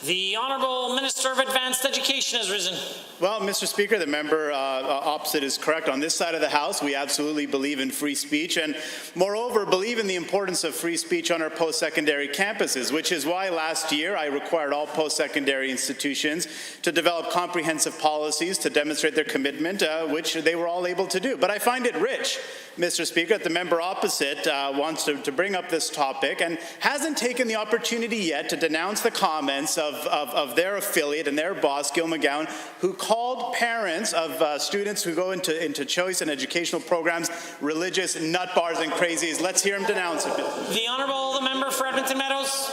The Honourable Minister of Advanced Education has risen.
Well, Mr. Speaker, the member opposite is correct. On this side of the House, we absolutely believe in free speech and, moreover, believe in the importance of free speech on our post-secondary campuses, which is why last year I required all post-secondary institutions to develop comprehensive policies to demonstrate their commitment, which they were all able to do. But I find it rich, Mr. Speaker, that the member opposite wants to bring up this topic and hasn't taken the opportunity yet to denounce the comments of their affiliate and their boss, Gil McGowan, who called parents of students who go into choice and educational programs religious nut bars and crazies. Let's hear him denounce it.
The Honourable the Member for Edmonton Meadows.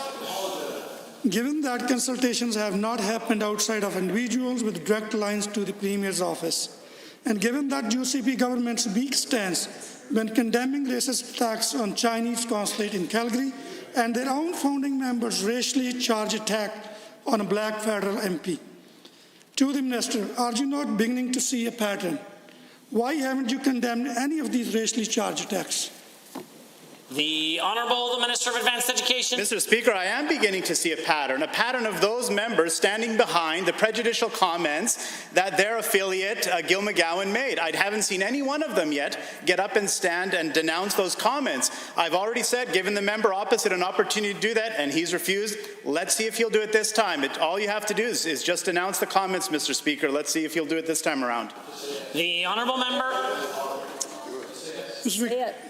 Given that consultations have not happened outside of individuals with direct lines to the Premier's office, and given that UCP government's weak stance when condemning racist attacks on Chinese consulate in Calgary and their own founding members' racially charged attack on a black federal MP. To the Minister, are you not beginning to see a pattern? Why haven't you condemned any of these racially charged attacks?
The Honourable the Minister of Advanced Education.
Mr. Speaker, I am beginning to see a pattern of those members standing behind the prejudicial comments that their affiliate, Gil McGowan, made. I haven't seen any one of them yet get up and stand and denounce those comments. I've already said, given the member opposite an opportunity to do that, and he's refused. Let's see if he'll do it this time. All you have to do is just announce the comments, Mr. Speaker. Let's see if he'll do it this time around.
The Honourable Member.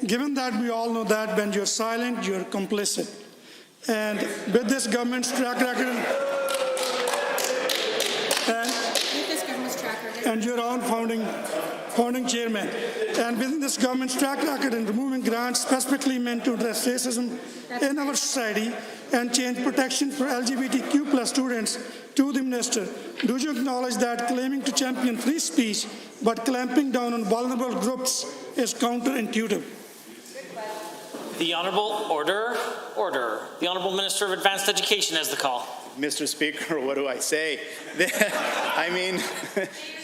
Given that we all know that when you're silent, you're complicit. And with this government's track record and your own founding chairman, and within this government's track record in removing grants specifically meant to address racism in our society and change protection for LGBTQ plus students, to the Minister, do you acknowledge that claiming to champion free speech but clamping down on vulnerable groups is counterintuitive?
The Honourable Order. The Honourable Minister of Advanced Education has the call.
Mr. Speaker, what do I say? I mean,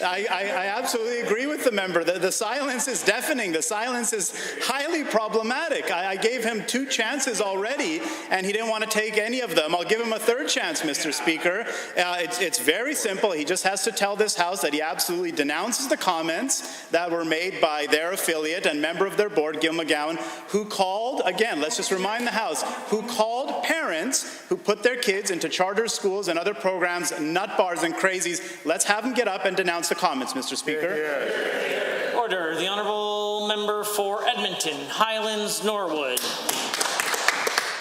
I absolutely agree with the member. The silence is deafening. The silence is highly problematic. I gave him 2 chances already, and he didn't want to take any of them. I'll give him a 3rd chance, Mr. Speaker. It's very simple. He just has to tell this House that he absolutely denounces the comments that were made by their affiliate and member of their board, Gil McGowan, who called, again, let's just remind the House, who called parents who put their kids into charter schools and other programs, nut bars and crazies. Let's have them get up and denounce the comments, Mr. Speaker.
Order. The Honourable Member for Edmonton, Highlands, Norwood.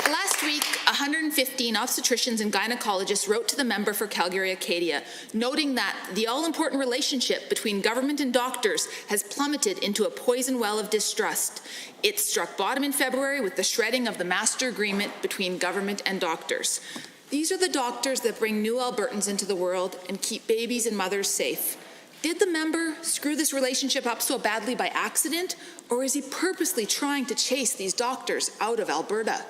Last week, 115 obstetricians and gynecologists wrote to the member for Calgary-Acadia, noting that the all-important relationship between government and doctors has plummeted into a poison well of distrust. It struck bottom in February with the shredding of the master agreement between government and doctors. These are the doctors that bring new Albertans into the world and keep babies and mothers safe. Did the member screw this relationship up so badly by accident, or is he purposely trying to chase these doctors out of Alberta?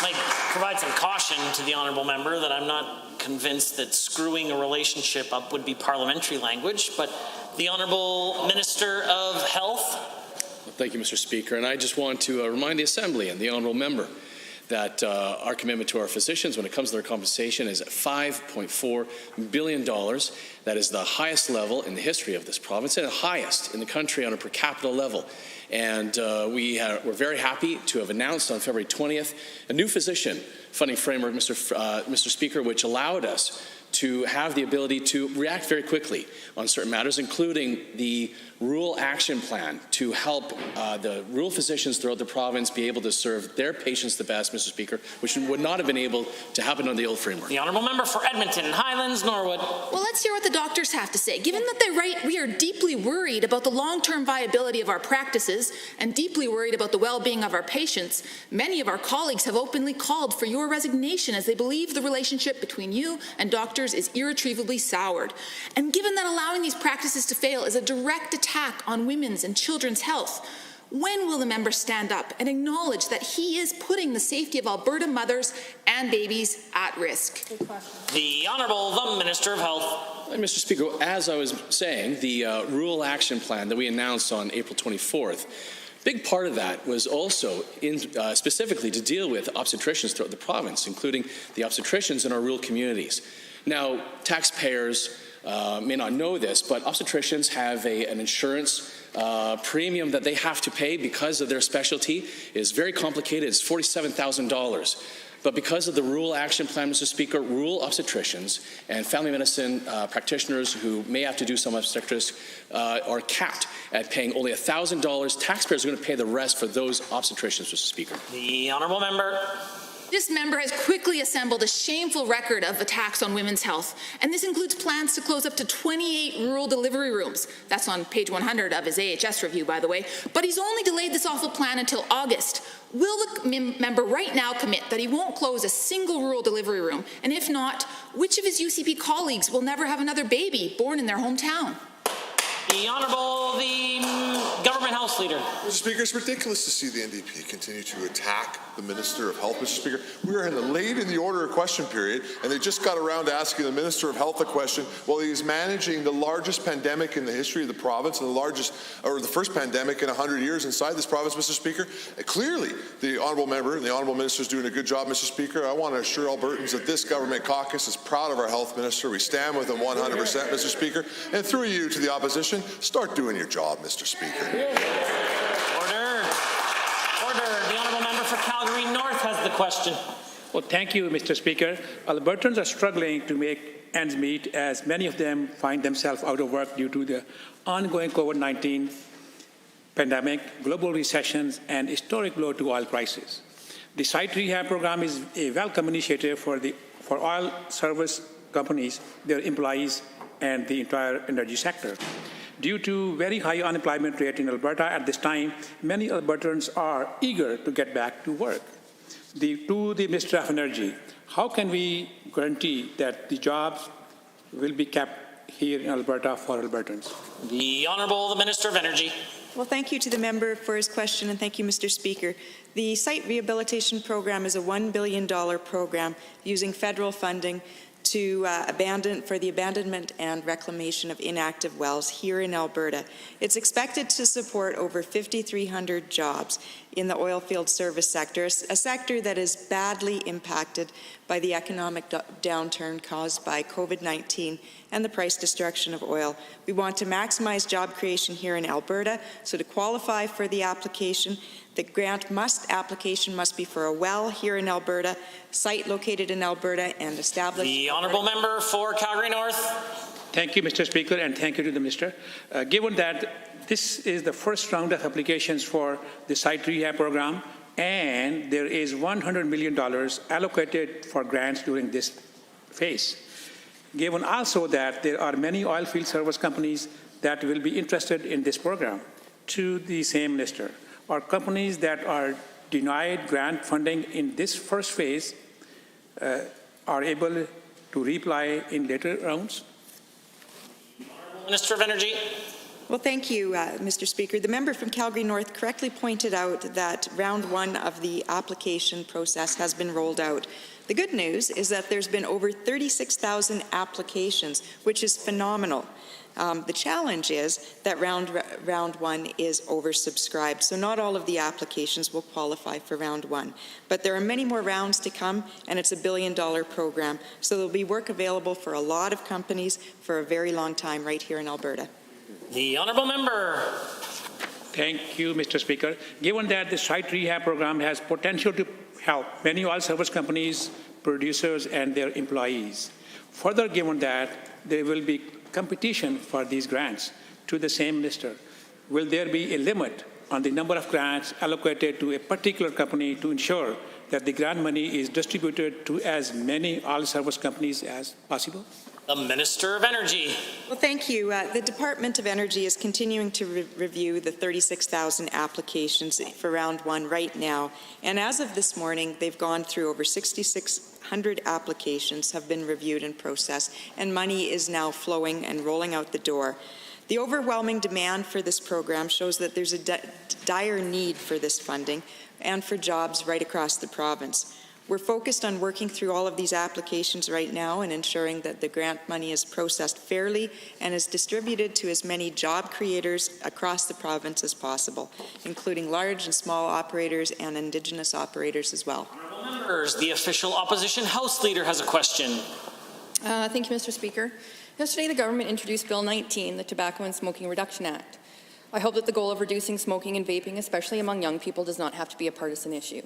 Might provide some caution to the honourable member that I'm not convinced that screwing a relationship up would be parliamentary language, but the Honourable Minister of Health.
Thank you, Mr. Speaker. And I just want to remind the Assembly and the honourable member that our commitment to our physicians when it comes to their compensation is at $5.4 billion. That is the highest level in the history of this province and the highest in the country on a per capita level. And we're very happy to have announced on February 20th a new physician funding framework, Mr. Speaker, which allowed us to have the ability to react very quickly on certain matters, including the rural action plan to help the rural physicians throughout the province be able to serve their patients the best, Mr. Speaker, which would not have been able to happen on the old framework.
The honourable member for Edmonton, Highlands, Norwood.
Well, let's hear what the doctors have to say. Given that they write, we are deeply worried about the long-term viability of our practices and deeply worried about the well-being of our patients, many of our colleagues have openly called for your resignation as they believe the relationship between you and doctors is irretrievably soured. And given that allowing these practices to fail is a direct attack on women's and children's health, when will the member stand up and acknowledge that he is putting the safety of Alberta mothers and babies at risk?
The Honourable the Minister of Health.
Mr. Speaker, as I was saying, the rural action plan that we announced on April 24th, big part of that was also specifically to deal with obstetricians throughout the province, including the obstetricians in our rural communities. Now, taxpayers may not know this, but obstetricians have an insurance premium that they have to pay because of their specialty. It is very complicated. It's $47,000. But because of the rural action plan, Mr. Speaker, rural obstetricians and family medicine practitioners who may have to do some obstetrics are capped at paying only $1,000. Taxpayers are going to pay the rest for those obstetricians, Mr. Speaker.
The honourable member.
This member has quickly assembled a shameful record of attacks on women's health, and this includes plans to close up to 28 rural delivery rooms. That's on page 100 of his AHS review, by the way. But he's only delayed this awful plan until August. Will the member right now commit that he won't close a single rural delivery room? And if not, which of his UCP colleagues will never have another baby born in their hometown?
The Honourable the Government House Leader.
Mr. Speaker, it's ridiculous to see the NDP continue to attack the Minister of Health. Mr. Speaker, we are late in the order of question period, and they just got around to asking the Minister of Health a question while he is managing the largest pandemic in the history of the province and the first pandemic in 100 years inside this province, Mr. Speaker. Clearly, the Honourable Member and the Honourable Minister is doing a good job, Mr. Speaker. I want to assure Albertans that this government caucus is proud of our Health Minister. We stand with him 100%, Mr. Speaker. And through you to the opposition, start doing your job, Mr. Speaker.
Order. The honourable member for Calgary North has the question.
Well, thank you, Mr. Speaker. Albertans are struggling to make ends meet as many of them find themselves out of work due to the ongoing COVID-19 pandemic, global recessions, and historic low to oil prices. The site rehab program is a welcome initiative for oil service companies, their employees, and the entire energy sector. Due to very high unemployment rate in Alberta at this time, many Albertans are eager to get back to work. To the Minister of Energy, how can we guarantee that the jobs will be kept here in Alberta for Albertans?
The Honourable the Minister of Energy.
Well, thank you to the member for his question, and thank you, Mr. Speaker. The site rehabilitation program is a $1 billion program using federal funding to for the abandonment and reclamation of inactive wells here in Alberta. It's expected to support over 5,300 jobs in the oilfield service sector, a sector that is badly impacted by the economic downturn caused by COVID-19 and the price destruction of oil. We want to maximize job creation here in Alberta, so to qualify for the application, the application must be for a well here in Alberta, site located in Alberta, and established.
The honourable member for Calgary North.
Thank you, Mr. Speaker, and thank you to the Minister. Given that this is the first round of applications for the site rehab program, and there is $100 million allocated for grants during this phase. Given also that there are many oilfield service companies that will be interested in this program, to the same Minister, are companies that are denied grant funding in this first phase are able to reply in later rounds?
Minister of Energy.
Well, thank you, Mr. Speaker. The member from Calgary North correctly pointed out that round one of the application process has been rolled out. The good news is that there's been over 36,000 applications, which is phenomenal. The challenge is that round one is oversubscribed, so not all of the applications will qualify for round one. But there are many more rounds to come, and it's a $1 billion program, so there'll be work available for a lot of companies for a very long time right here in Alberta.
The honourable member.
Thank you, Mr. Speaker. Given that the site rehab program has potential to help many oil service companies, producers, and their employees, further given that there will be competition for these grants to the same minister, will there be a limit on the number of grants allocated to a particular company to ensure that the grant money is distributed to as many oil service companies as possible?
The Minister of Energy.
Well, thank you. The Department of Energy is continuing to review the 36,000 applications for round one right now. And as of this morning, they've gone through over 6,600 applications have been reviewed and processed, and money is now flowing and rolling out the door. The overwhelming demand for this program shows that there's a dire need for this funding and for jobs right across the province. We're focused on working through all of these applications right now and ensuring that the grant money is processed fairly and is distributed to as many job creators across the province as possible, including large and small operators and Indigenous operators as well.
Members, the official opposition House Leader has a question.
Thank you, Mr. Speaker. Yesterday, the government introduced Bill 19, the Tobacco and Smoking Reduction Act. I hope that the goal of reducing smoking and vaping, especially among young people, does not have to be a partisan issue.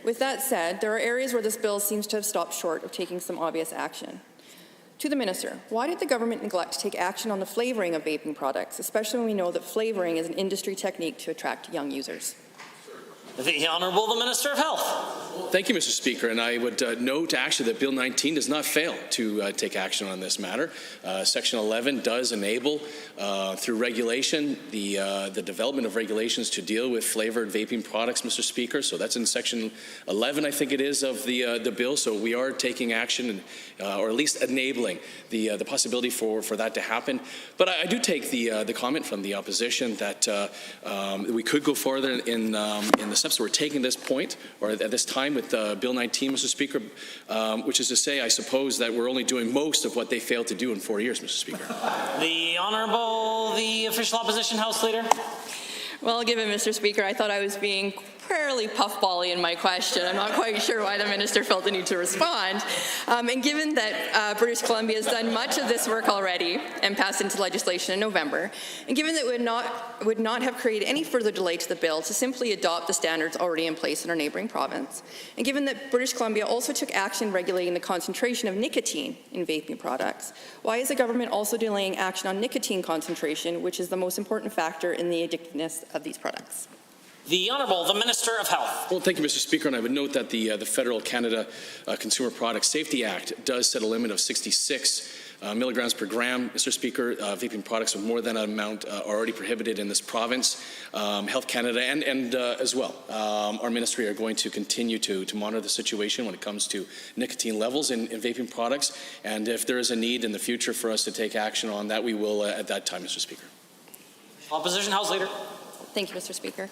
With that said, there are areas where this bill seems to have stopped short of taking some obvious action. To the Minister, why did the government neglect to take action on the flavouring of vaping products, especially when we know that flavouring is an industry technique to attract young users?
The Honourable the Minister of Health.
Thank you, Mr. Speaker, and I would note actually that Bill 19 does not fail to take action on this matter. Section 11 does enable, through regulation, the development of regulations to deal with flavoured vaping products, Mr. Speaker. So that's in Section 11, I think it is, of the bill. So we are taking action, or at least enabling the possibility for that to happen. But I do take the comment from the opposition that we could go farther in the steps we're taking this point, or at this time with Bill 19, Mr. Speaker, which is to say, I suppose, that we're only doing most of what they failed to do in 4 years, Mr. Speaker.
The Honourable, the official opposition House Leader.
Well, given Mr. Speaker, I thought I was being fairly puffbally in my question. I'm not quite sure why the minister felt the need to respond. And given that British Columbia has done much of this work already and passed into legislation in November, and given that it would not have created any further delay to the bill to simply adopt the standards already in place in our neighbouring province, and given that British Columbia also took action regulating the concentration of nicotine in vaping products, why is the government also delaying action on nicotine concentration, which is the most important factor in the addictiveness of these products?
The Honourable, the Minister of Health.
Well, thank you, Mr. Speaker, and I would note that the Federal Canada Consumer Product Safety Act does set a limit of 66 milligrams per gram. Mr. Speaker, vaping products with more than that amount are already prohibited in this province. Health Canada and as well, our ministry are going to continue to monitor the situation when it comes to nicotine levels in vaping products, and if there is a need in the future for us to take action on that, we will at that time, Mr. Speaker.
Opposition House Leader.
Thank you, Mr. Speaker.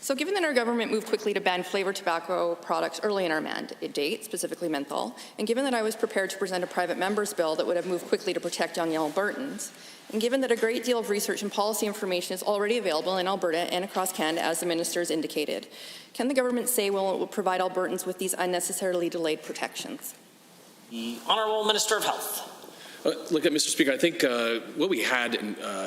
So given that our government moved quickly to ban flavoured tobacco products early in our mandate, specifically menthol, and given that I was prepared to present a private member's bill that would have moved quickly to protect young Albertans, and given that a great deal of research and policy information is already available in Alberta and across Canada, as the minister has indicated, can the government say it will provide Albertans with these unnecessarily delayed protections?
The Honourable Minister of Health.
Look, Mr. Speaker, I think what we had,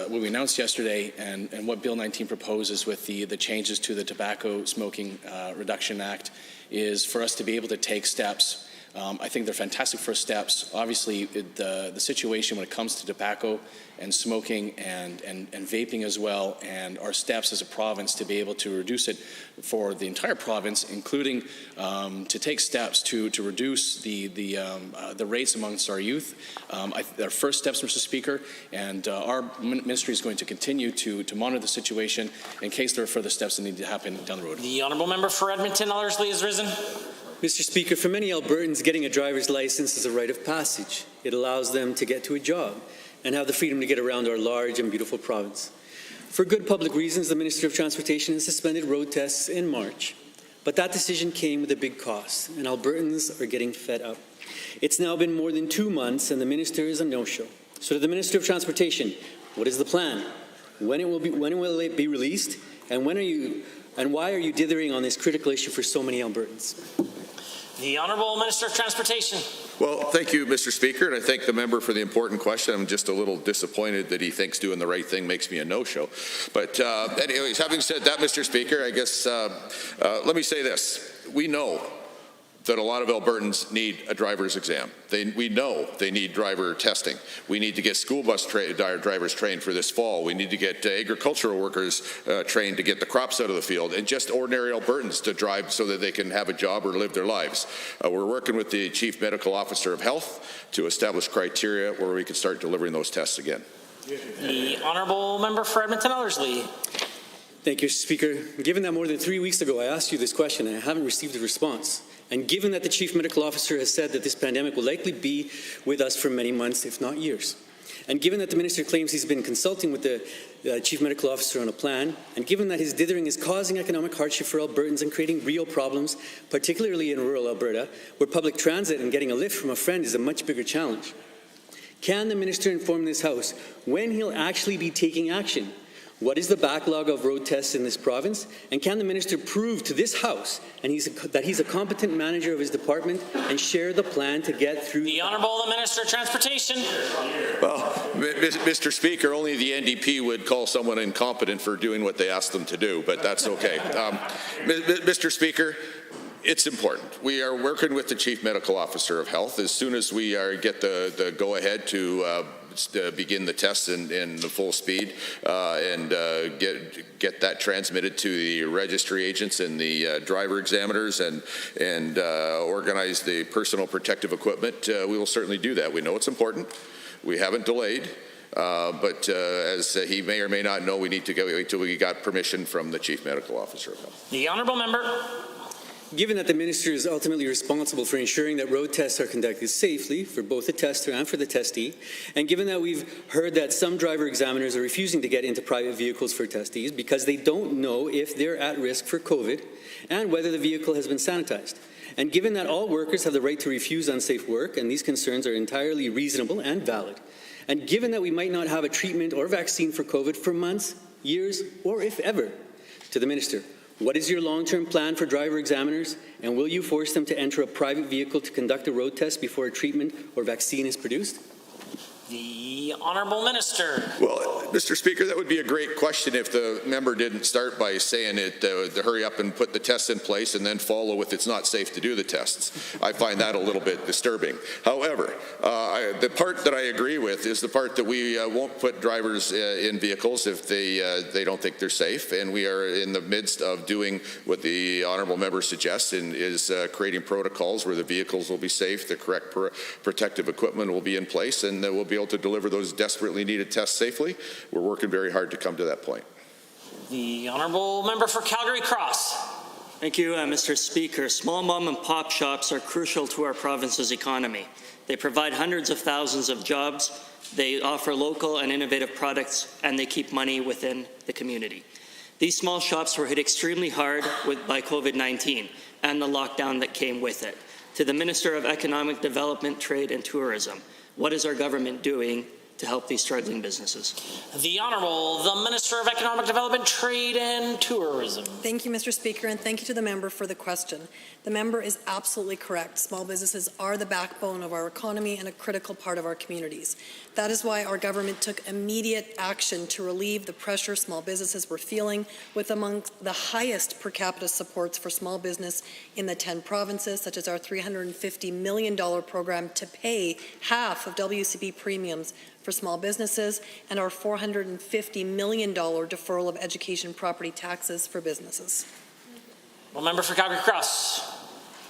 what we announced yesterday, and what Bill 19 proposes with the changes to the Tobacco Smoking Reduction Act is for us to be able to take steps. I think they're fantastic first steps. Obviously, the situation when it comes to tobacco and smoking and vaping as well, and our steps as a province to be able to reduce it for the entire province, including to take steps to reduce the rates amongst our youth. They're first steps, Mr. Speaker, and our ministry is going to continue to monitor the situation in case there are further steps that need to happen down the road.
The Honourable Member for Edmonton Ellerslie is risen.
Mr. Speaker, for many Albertans, getting a driver's license is a rite of passage. It allows them to get to a job and have the freedom to get around our large and beautiful province. For good public reasons, the Minister of Transportation has suspended road tests in March. But that decision came with a big cost, and Albertans are getting fed up. It's now been more than 2 months, and the Minister is a no-show. So to the Minister of Transportation, what is the plan? When will it be released? And why are you dithering on this critical issue for so many Albertans?
The Honourable Minister of Transportation.
Well, thank you, Mr. Speaker, and I thank the member for the important question. I'm just a little disappointed that he thinks doing the right thing makes me a no-show. But anyways, having said that, Mr. Speaker, I guess let me say this. We know that a lot of Albertans need a driver's exam. We know they need driver testing. We need to get school bus drivers trained for this fall. We need to get agricultural workers trained to get the crops out of the field, and just ordinary Albertans to drive so that they can have a job or live their lives. We're working with the Chief Medical Officer of Health to establish criteria where we can start delivering those tests again.
The Honourable Member for Edmonton Ellerslie.
Thank you, Speaker. Given that more than 3 weeks ago I asked you this question and I haven't received a response, and given that the Chief Medical Officer has said that this pandemic will likely be with us for many months, if not years, and given that the Minister claims he's been consulting with the Chief Medical Officer on a plan, and given that his dithering is causing economic hardship for Albertans and creating real problems, particularly in rural Alberta, where public transit and getting a lift from a friend is a much bigger challenge, can the Minister inform this House when he'll actually be taking action? What is the backlog of road tests in this province? And can the Minister prove to this House that he's a competent manager of his department and share the plan to get through?
The Honourable Minister of Transportation.
Well, Mr. Speaker, only the NDP would call someone incompetent for doing what they asked them to do, but that's okay. Mr. Speaker, it's important. We are working with the Chief Medical Officer of Health. As soon as we get the go-ahead to begin the tests in the full speed and get that transmitted to the registry agents and the driver examiners and organize the personal protective equipment, we will certainly do that. We know it's important. We haven't delayed. But as he may or may not know, we need to wait until we got permission from the Chief Medical Officer of Health.
The Honourable Member.
Given that the Minister is ultimately responsible for ensuring that road tests are conducted safely for both the tester and for the testee, and given that we've heard that some driver examiners are refusing to get into private vehicles for testees because they don't know if they're at risk for COVID and whether the vehicle has been sanitized, and given that all workers have the right to refuse unsafe work, and these concerns are entirely reasonable and valid, and given that we might not have a treatment or vaccine for COVID for months, years, or if ever, to the Minister, what is your long-term plan for driver examiners, and will you force them to enter a private vehicle to conduct a road test before a treatment or vaccine is produced?
The Honourable Minister.
Well, Mr. Speaker, that would be a great question if the member didn't start by saying it, to hurry up and put the tests in place and then follow with it's not safe to do the tests. I find that a little bit disturbing. However, the part that I agree with is the part that we won't put drivers in vehicles if they don't think they're safe, and we are in the midst of doing what the Honourable Member suggests, and is creating protocols where the vehicles will be safe, the correct protective equipment will be in place, and we'll be able to deliver those desperately needed tests safely. We're working very hard to come to that point.
The Honourable Member for Calgary Cross.
Thank you, Mr. Speaker. Small mom and pop shops are crucial to our province's economy. They provide hundreds of thousands of jobs, they offer local and innovative products, and they keep money within the community. These small shops were hit extremely hard by COVID-19 and the lockdown that came with it. To the Minister of Economic Development, Trade and Tourism, what is our government doing to help these struggling businesses?
The Honourable, the Minister of Economic Development, Trade and Tourism.
Thank you, Mr. Speaker, and thank you to the member for the question. The member is absolutely correct. Small businesses are the backbone of our economy and a critical part of our communities. That is why our government took immediate action to relieve the pressure small businesses were feeling, with among the highest per capita supports for small business in the 10 provinces, such as our $350 million program to pay half of WCB premiums for small businesses, and our $450 million deferral of education property taxes for businesses.
Well, Member for Calgary Cross.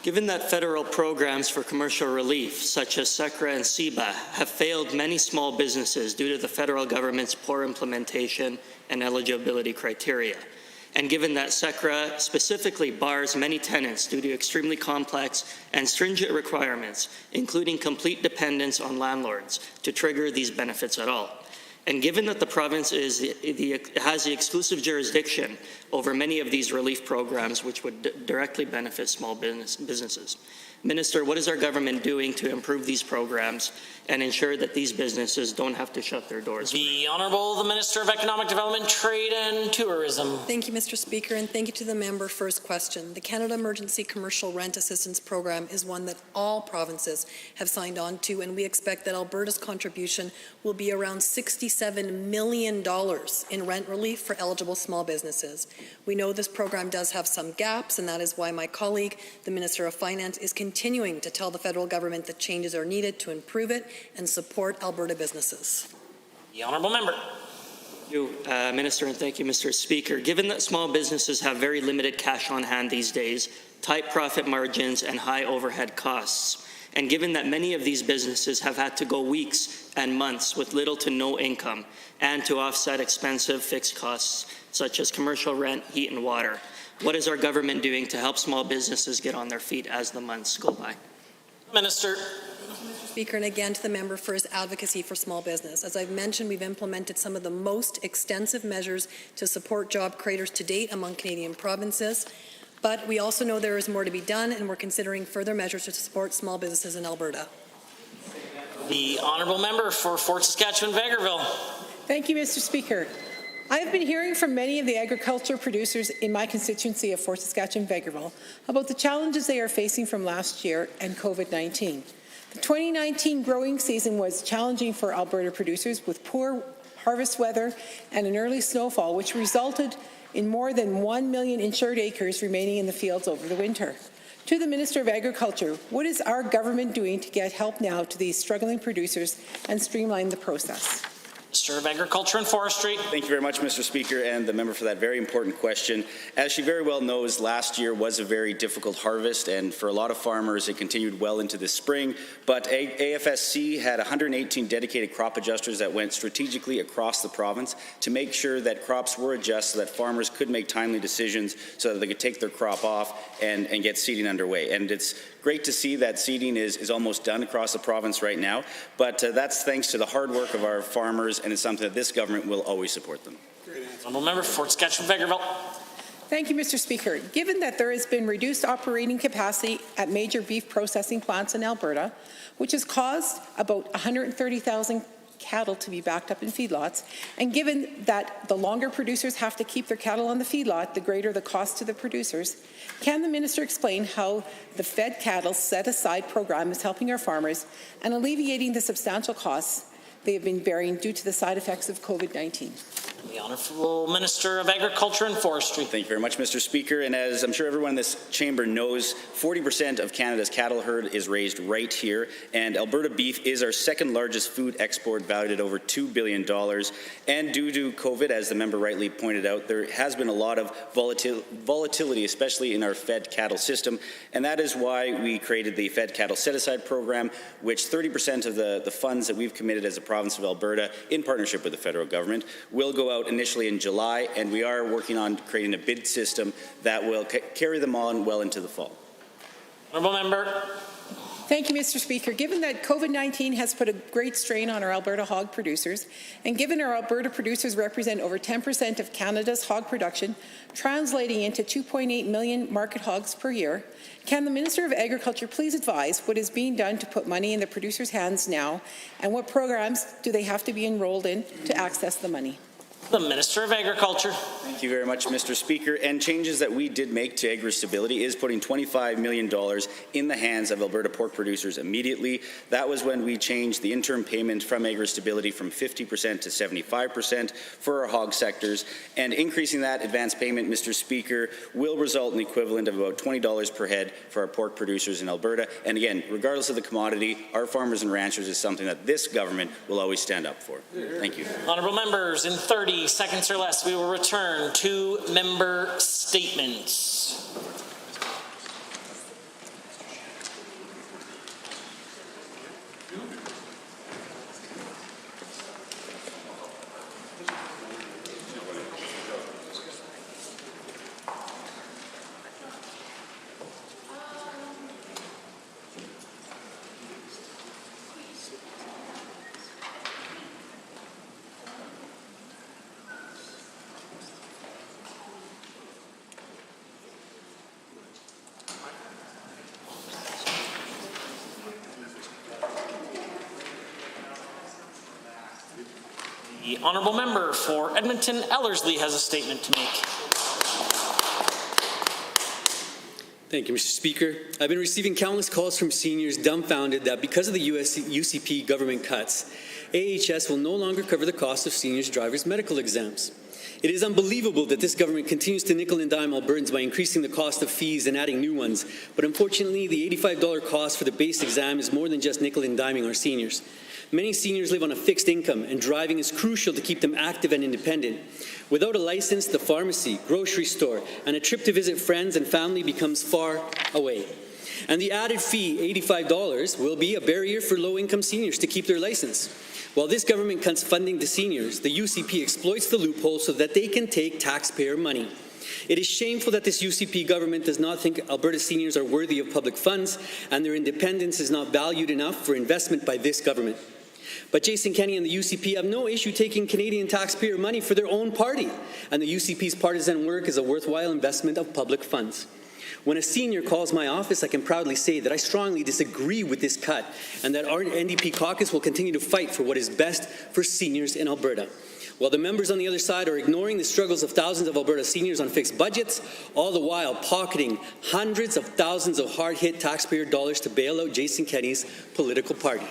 Given that federal programs for commercial relief, such as SECRA and CEBA, have failed many small businesses due to the federal government's poor implementation and eligibility criteria, And given that SECRA specifically bars many tenants due to extremely complex and stringent requirements, including complete dependence on landlords, to trigger these benefits at all. And given that the province has the exclusive jurisdiction over many of these relief programs, which would directly benefit small businesses. Minister, what is our government doing to improve these programs and ensure that these businesses don't have to shut their doors?
The Honourable, the Minister of Economic Development, Trade and Tourism.
Thank you, Mr. Speaker, and thank you to the member for his question. The Canada Emergency Commercial Rent Assistance Program is one that all provinces have signed on to, and we expect that Alberta's contribution will be around $67 million in rent relief for eligible small businesses. We know this program does have some gaps, and that is why my colleague, the Minister of Finance, is continuing to tell the federal government that changes are needed to improve it and support Alberta businesses.
The Honourable Member.
Thank you, Minister, and thank you, Mr. Speaker. Given that small businesses have very limited cash on hand these days, tight profit margins and high overhead costs, and given that many of these businesses have had to go weeks and months with little to no income and to offset expensive fixed costs such as commercial rent, heat and water, what is our government doing to help small businesses get on their feet as the months go by?
Minister.
Speaker, and again to the member for his advocacy for small business. As I've mentioned, we've implemented some of the most extensive measures to support job creators to date among Canadian provinces. But we also know there is more to be done, and we're considering further measures to support small businesses in Alberta.
The Honourable Member for Fort Saskatchewan-Vegreville.
Thank you, Mr. Speaker. I have been hearing from many of the agriculture producers in my constituency of Fort Saskatchewan-Vegreville about the challenges they are facing from last year and COVID-19. The 2019 growing season was challenging for Alberta producers with poor harvest weather and an early snowfall, which resulted in more than 1 million insured acres remaining in the fields over the winter. To the Minister of Agriculture, what is our government doing to get help now to these struggling producers and streamline the process?
Minister of Agriculture and Forestry.
Thank you very much, Mr. Speaker, and the member for that very important question. As she very well knows, last year was a very difficult harvest, and for a lot of farmers, it continued well into the spring. But AFSC had 118 dedicated crop adjusters that went strategically across the province to make sure that crops were adjusted so that farmers could make timely decisions so that they could take their crop off and get seeding underway. And it's great to see that seeding is almost done across the province right now, but that's thanks to the hard work of our farmers, and it's something that this government will always support them.
Honourable Member for Fort Saskatchewan-Vegreville.
Thank you, Mr. Speaker. Given that there has been reduced operating capacity at major beef processing plants in Alberta, which has caused about 130,000 cattle to be backed up in feedlots, and given that the longer producers have to keep their cattle on the feedlot, the greater the cost to the producers, can the minister explain how the Fed Cattle Set-Aside program is helping our farmers and alleviating the substantial costs they have been bearing due to the side effects of COVID-19?
The Honourable Minister of Agriculture and Forestry.
Thank you very much, Mr. Speaker. And as I'm sure everyone in this chamber knows, 40% of Canada's cattle herd is raised right here, and Alberta beef is our second largest food export, valued at over $2 billion. And due to COVID, as the member rightly pointed out, there has been a lot of volatility, especially in our fed cattle system, and that is why we created the Fed Cattle Set-Aside program, which 30% of the funds that we've committed as a province of Alberta, in partnership with the federal government, will go out initially in July, and we are working on creating a bid system that will carry them on well into the fall.
Honourable Member.
Thank you, Mr. Speaker. Given that COVID-19 has put a great strain on our Alberta hog producers, and given our Alberta producers represent over 10% of Canada's hog production, translating into 2.8 million market hogs per year, can the Minister of Agriculture please advise what is being done to put money in the producers' hands now, and what programs do they have to be enrolled in to access the money?
The Minister of Agriculture.
Thank you very much, Mr. Speaker. And changes that we did make to agri-stability is putting $25 million in the hands of Alberta pork producers immediately. That was when we changed the interim payment from agri-stability from 50% to 75% for our hog sectors. And increasing that advance payment, Mr. Speaker, will result in the equivalent of about $20 per head for our pork producers in Alberta. And again, regardless of the commodity, our farmers and ranchers is something that this government will always stand up for. Thank you.
Honourable members, in 30 seconds or less, we will return to member statements. The honourable member for Edmonton Ellerslie has a statement to make.
Thank you, Mr. Speaker. I've been receiving countless calls from seniors dumbfounded that because of the UCP government cuts, AHS will no longer cover the cost of seniors' driver's medical exams. It is unbelievable that this government continues to nickel and dime Albertans by increasing the cost of fees and adding new ones. But unfortunately, the $85 cost for the base exam is more than just nickel and diming our seniors. Many seniors live on a fixed income, and driving is crucial to keep them active and independent. Without a license, the pharmacy, grocery store, and a trip to visit friends and family becomes far away. And the added fee, $85, will be a barrier for low-income seniors to keep their license. While this government cuts funding to seniors, the UCP exploits the loophole so that they can take taxpayer money. It is shameful that this UCP government does not think Alberta seniors are worthy of public funds, and their independence is not valued enough for investment by this government. But Jason Kenney and the UCP have no issue taking Canadian taxpayer money for their own party, and the UCP's partisan work is a worthwhile investment of public funds. When a senior calls my office, I can proudly say that I strongly disagree with this cut and that our NDP caucus will continue to fight for what is best for seniors in Alberta. While the members on the other side are ignoring the struggles of thousands of Alberta seniors on fixed budgets, all the while pocketing hundreds of thousands of hard-hit taxpayer dollars to bail out Jason Kenney's political party.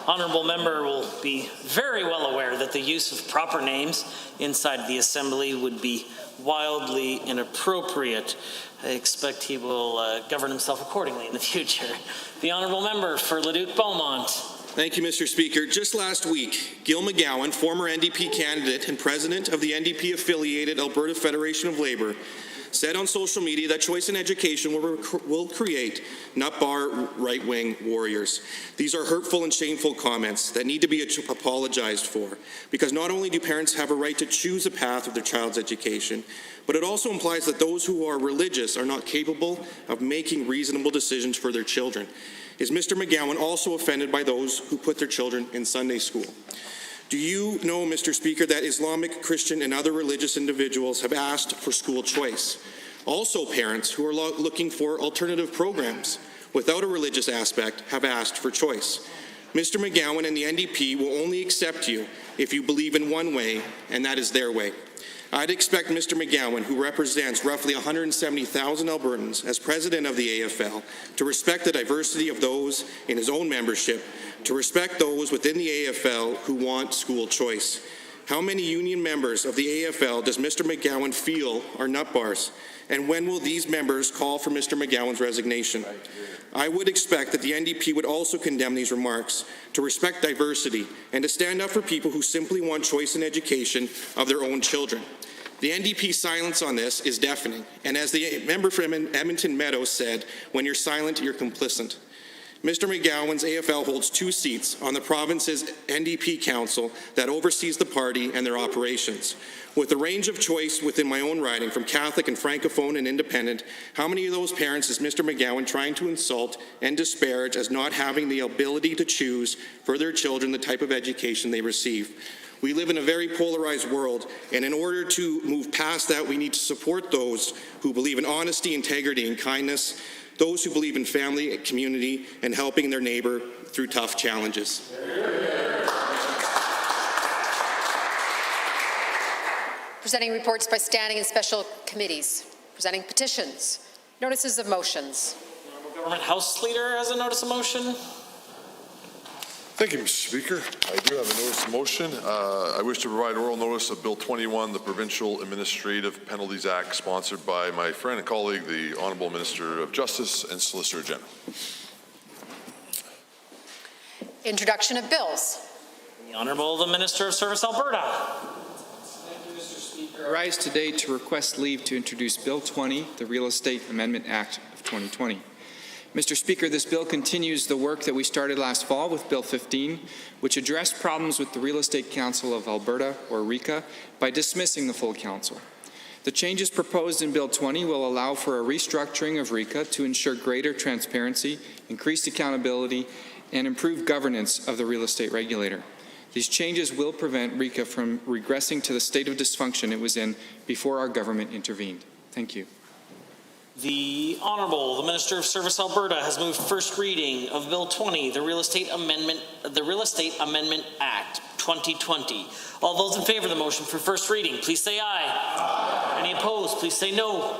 Honourable member will be very well aware that the use of proper names inside the Assembly would be wildly inappropriate. I expect he will govern himself accordingly in the future. The honourable member for Leduc Beaumont.
Thank you, Mr. Speaker. Just last week, Gil McGowan, former NDP candidate and president of the NDP-affiliated Alberta Federation of Labour, said on social media that choice in education will create nut-bar right-wing warriors. These are hurtful and shameful comments that need to be apologized for, because not only do parents have a right to choose a path of their child's education, but it also implies that those who are religious are not capable of making reasonable decisions for their children. Is Mr. McGowan also offended by those who put their children in Sunday school? Do you know, Mr. Speaker, that Islamic, Christian, and other religious individuals have asked for school choice? Also, parents who are looking for alternative programs without a religious aspect have asked for choice. Mr. McGowan and the NDP will only accept you if you believe in one way, and that is their way. I'd expect Mr. McGowan, who represents roughly 170,000 Albertans as president of the AFL, to respect the diversity of those in his own membership, to respect those within the AFL who want school choice. How many union members of the AFL does Mr. McGowan feel are nut bars? And when will these members call for Mr. McGowan's resignation? I would expect that the NDP would also condemn these remarks, to respect diversity, and to stand up for people who simply want choice in education of their own children. The NDP's silence on this is deafening, and as the member from Edmonton Meadows said, when you're silent, you're complicit. Mr. McGowan's AFL holds 2 seats on the province's NDP council that oversees the party and their operations. With a range of choice within my own riding, from Catholic and Francophone and Independent, how many of those parents is Mr. McGowan trying to insult and disparage as not having the ability to choose for their children the type of education they receive? We live in a very polarized world, and in order to move past that, we need to support those who believe in honesty, integrity, and kindness, those who believe in family, community, and helping their neighbor through tough challenges.
Presenting reports by standing and special committees. Presenting petitions. Notices of motions.
The Government House Leader has a notice of motion.
Thank you, Mr. Speaker. I do have a notice of motion. I wish to provide oral notice of Bill 21, the Provincial Administrative Penalties Act, sponsored by my friend and colleague, the Honourable Minister of Justice and Solicitor General.
Introduction of bills.
The Honourable the Minister of Service Alberta.
Thank you, Mr. Speaker. I rise today to request leave to introduce Bill 20, the Real Estate Amendment Act of 2020. Mr. Speaker, this bill continues the work that we started last fall with Bill 15, which addressed problems with the Real Estate Council of Alberta, or RECA, by dismissing the full council. The changes proposed in Bill 20 will allow for a restructuring of RECA to ensure greater transparency, increased accountability, and improved governance of the real estate regulator. These changes will prevent RECA from regressing to the state of dysfunction it was in before our government intervened. Thank you.
The Honourable, the Minister of Service Alberta has moved first reading of Bill 20, the Real Estate Amendment Act 2020. All those in favour of the motion for first reading, please say aye. Aye. Any opposed, please say no.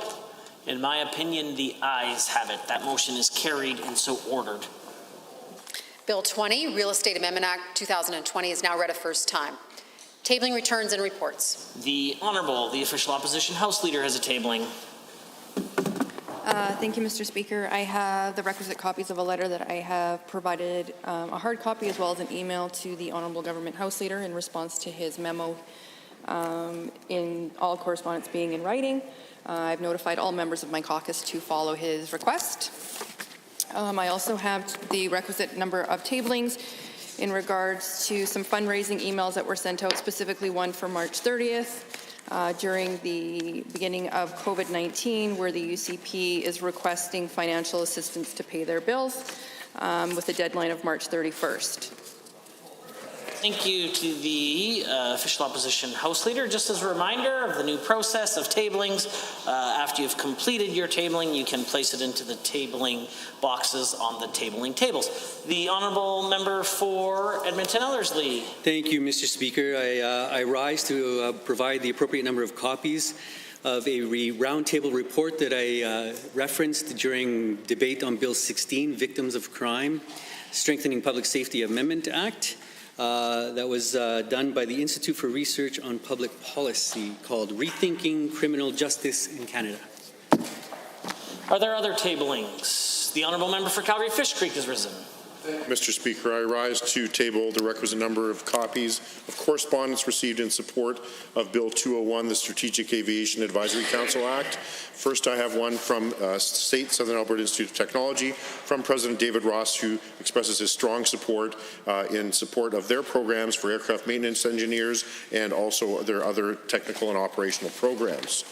In my opinion, the ayes have it. That motion is carried and so ordered.
Bill 20, Real Estate Amendment Act 2020 is now read a first time. Tabling returns and reports.
The Honourable, the Official Opposition House Leader, has a tabling.
Thank you, Mr. Speaker. I have the requisite copies of a letter that I have provided, a hard copy as well as an email to the Honourable Government House Leader in response to his memo, in all correspondence being in writing. I've notified all members of my caucus to follow his request. I also have the requisite number of tablings in regards to some fundraising emails that were sent out, specifically one for March 30th. During the beginning of COVID-19, where the UCP is requesting financial assistance to pay their bills with a deadline of March 31st.
Thank you to the Official Opposition House Leader. Just as a reminder of the new process of tablings, after you've completed your tabling, you can place it into the tabling boxes on the tabling tables. The Honourable Member for Edmonton Ellerslie.
Thank you, Mr. Speaker. I rise to provide the appropriate number of copies of a roundtable report that I referenced during debate on Bill 16, Victims of Crime, Strengthening Public Safety Amendment Act. That was done by the Institute for Research on Public Policy, called Rethinking Criminal Justice in Canada.
Are there other tablings? The Honourable Member for Calgary Fish Creek has risen.
Mr. Speaker, I rise to table the requisite number of copies of correspondence received in support of Bill 201, the Strategic Aviation Advisory Council Act. First, I have one from State Southern Alberta Institute of Technology from President David Ross, who expresses his strong support in support of their programs for aircraft maintenance engineers and also their other technical and operational programs.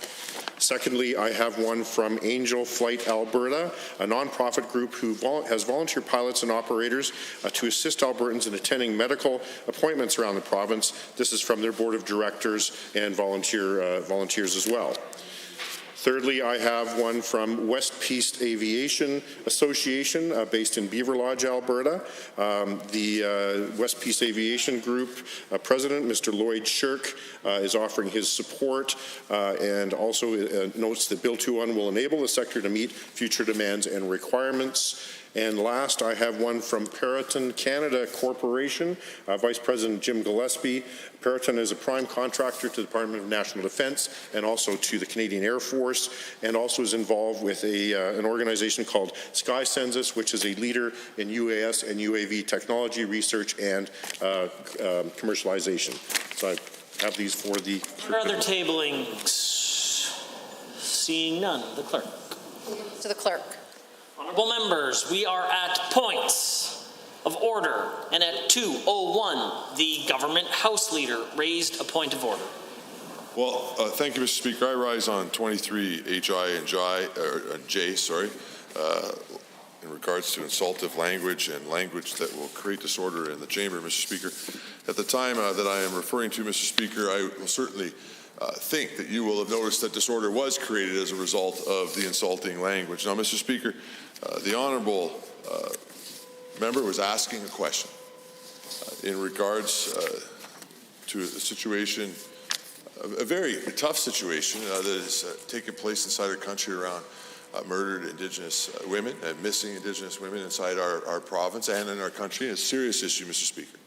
Secondly, I have one from Angel Flight Alberta, a nonprofit group who has volunteer pilots and operators to assist Albertans in attending medical appointments around the province. This is from their board of directors and volunteers as well. Thirdly, I have one from West Peace Aviation Association based in Beaver Lodge, Alberta. The West Peace Aviation Group President, Mr. Lloyd Shirk, is offering his support and also notes that Bill 201 will enable the sector to meet future demands and requirements. And last, I have one from Periton Canada Corporation, Vice President Jim Gillespie. Periton is a prime contractor to the Department of National Defence and also to the Canadian Air Force, and also is involved with an organization called Sky Census, which is a leader in UAS and UAV technology research and commercialization. So I have these for the...
Other tablings? Seeing none, the clerk.
To the clerk.
Honourable members, we are at points of order, and at 2:01, the Government House Leader raised a point of order.
Well, thank you, Mr. Speaker. I rise on 23 HI and J, in regards to insultive language and language that will create disorder in the chamber, Mr. Speaker. At the time that I am referring to, Mr. Speaker, I will certainly think that you will have noticed that disorder was created as a result of the insulting language. Now, Mr. Speaker, the honourable member was asking a question in regards to a situation, a very tough situation that is taking place inside our country around murdered Indigenous women and missing Indigenous women inside our province and in our country. It's a serious issue, Mr. Speaker.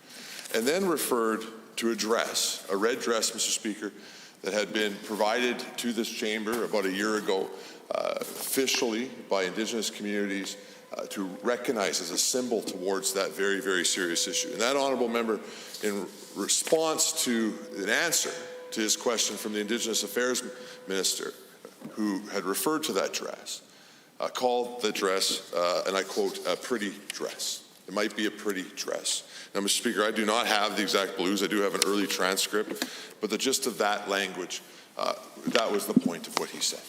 And then referred to a dress, a red dress, Mr. Speaker, that had been provided to this chamber about a year ago officially by Indigenous communities to recognize as a symbol towards that very, very serious issue. And that honourable member, in response to an answer to his question from the Indigenous Affairs Minister, who had referred to that dress, called the dress, and I quote, a pretty dress. It might be a pretty dress. Now, Mr. Speaker, I do not have the exact blues. I do have an early transcript, but the gist of that language, that was the point of what he said.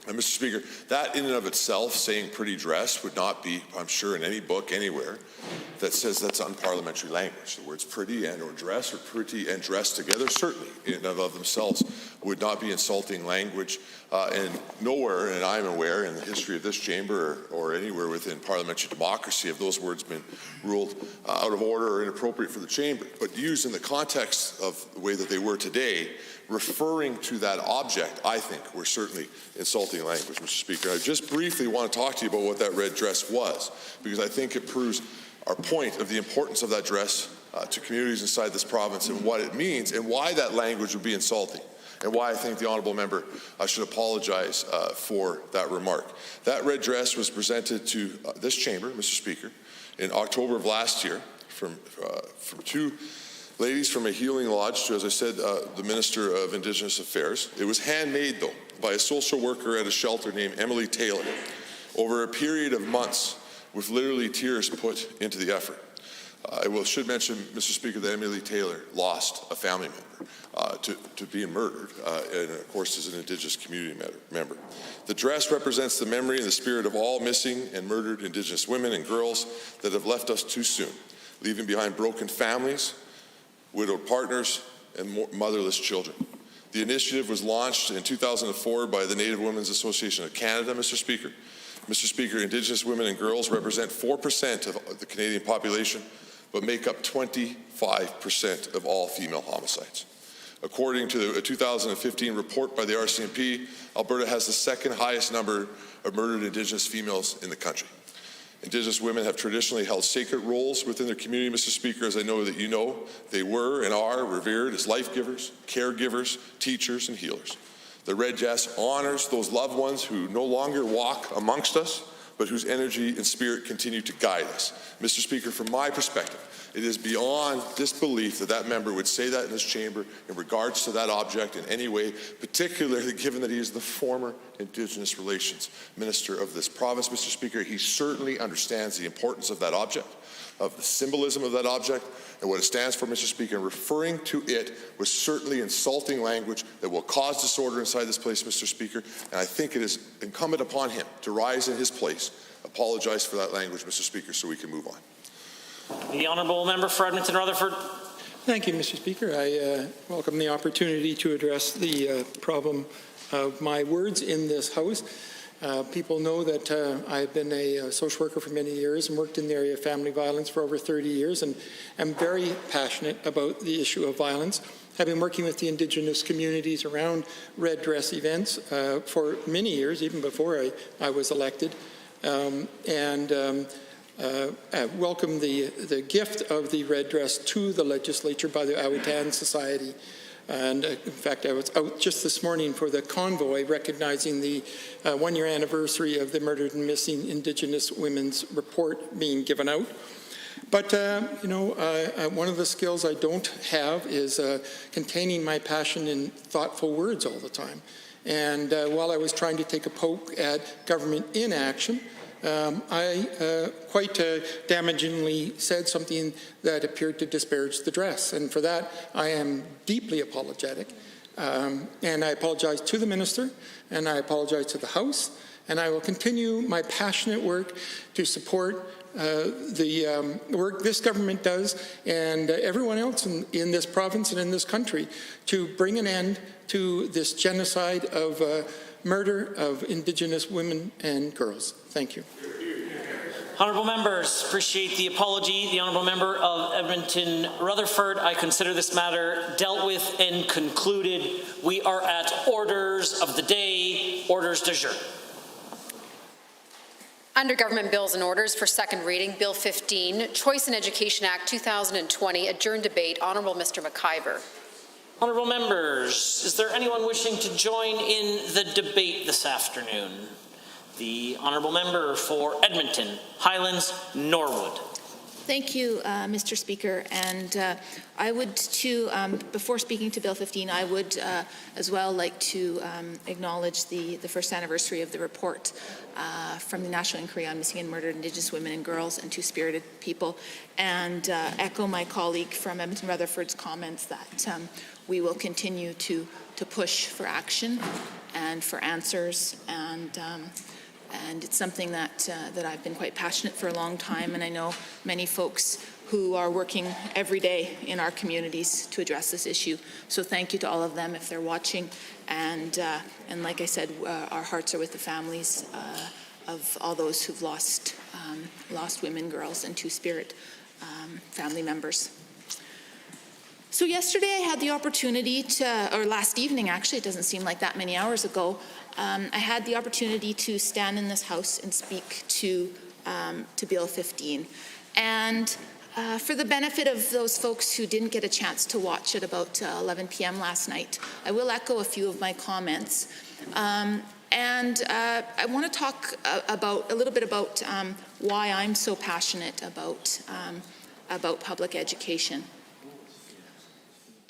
And Mr. Speaker, that in and of itself, saying pretty dress, would not be, I'm sure, in any book anywhere that says that's unparliamentary language. The words pretty and or dress, or pretty and dress together, certainly in and of themselves would not be insulting language, and nowhere, and I'm aware, in the history of this chamber or anywhere within parliamentary democracy have those words been ruled out of order or inappropriate for the chamber. But used in the context of the way that they were today, referring to that object, I think, were certainly insulting language, Mr. Speaker. I just briefly want to talk to you about what that red dress was, because I think it proves our point of the importance of that dress to communities inside this province and what it means and why that language would be insulting, and why I think the honourable member should apologize for that remark. That red dress was presented to this chamber, Mr. Speaker, in October of last year from two ladies from a healing lodge to, as I said, the Minister of Indigenous Affairs. It was handmade, though, by a social worker at a shelter named Emily Taylor over a period of months, with literally tears put into the effort. I should mention, Mr. Speaker, that Emily Taylor lost a family member to being murdered, and of course is an Indigenous community member. The dress represents the memory and the spirit of all missing and murdered Indigenous women and girls that have left us too soon, leaving behind broken families, widowed partners, and motherless children. The initiative was launched in 2004 by the Native Women's Association of Canada, Mr. Speaker. Mr. Speaker, Indigenous women and girls represent 4% of the Canadian population, but make up 25% of all female homicides. According to a 2015 report by the RCMP, Alberta has the second highest number of murdered Indigenous females in the country. Indigenous women have traditionally held sacred roles within their community, Mr. Speaker, as I know that you know. They were and are revered as life givers, caregivers, teachers, and healers. The red dress honors those loved ones who no longer walk amongst us, but whose energy and spirit continue to guide us. Mr. Speaker, from my perspective, it is beyond disbelief that that member would say that in this chamber in regards to that object in any way, particularly given that he is the former Indigenous Relations Minister of this province. Mr. Speaker, he certainly understands the importance of that object, of the symbolism of that object, and what it stands for, Mr. Speaker. And referring to it was certainly insulting language that will cause disorder inside this place, Mr. Speaker, and I think it is incumbent upon him to rise in his place, apologize for that language, Mr. Speaker, so we can move on.
The honourable member for Edmonton Rutherford.
Thank you, Mr. Speaker. I welcome the opportunity to address the problem of my words in this House. People know that I've been a social worker for many years and worked in the area of family violence for over 30 years, and am very passionate about the issue of violence. I've been working with the Indigenous communities around red dress events for many years, even before I was elected, I welcome the gift of the red dress to the legislature by the Awitan Society. And in fact, I was out just this morning for the convoy recognizing the one-year anniversary of the Murdered and Missing Indigenous Women's Report being given out. But, one of the skills I don't have is containing my passion in thoughtful words all the time. And while I was trying to take a poke at government inaction, I quite damagingly said something that appeared to disparage the dress. And for that, I am deeply apologetic. And I apologize to the minister, and I apologize to the House, and I will continue my passionate work to support the work this government does and everyone else in this province and in this country to bring an end to this genocide of murder of Indigenous women and girls. Thank you.
Honourable members, appreciate the apology. The honourable member of Edmonton Rutherford, I consider this matter dealt with and concluded. We are at orders of the day, orders du jour.
Under Government Bills and Orders for second reading, Bill 15, Choice in Education Act 2020, adjourned debate. Honourable Mr. McIver.
Honourable members, is there anyone wishing to join in the debate this afternoon? The honourable member for Edmonton, Highlands, Norwood.
Thank you, Mr. Speaker. And I would too, before speaking to Bill 15, I would as well like to acknowledge the first anniversary of the report from the National Inquiry on Missing and Murdered Indigenous Women and Girls and Two-Spirited People, and echo my colleague from Edmonton Rutherford's comments that we will continue to push for action and for answers, and it's something that I've been quite passionate for a long time, and I know many folks who are working every day in our communities to address this issue. So thank you to all of them if they're watching. And like I said, our hearts are with the families of all those who've lost women, girls, and Two-Spirit family members. So yesterday I had the opportunity to, or last evening actually, it doesn't seem like that many hours ago, I had the opportunity to stand in this House and speak to Bill 15. And for the benefit of those folks who didn't get a chance to watch at about 11 p.m. last night, I will echo a few of my comments. And I want to talk a little bit about why I'm so passionate about public education.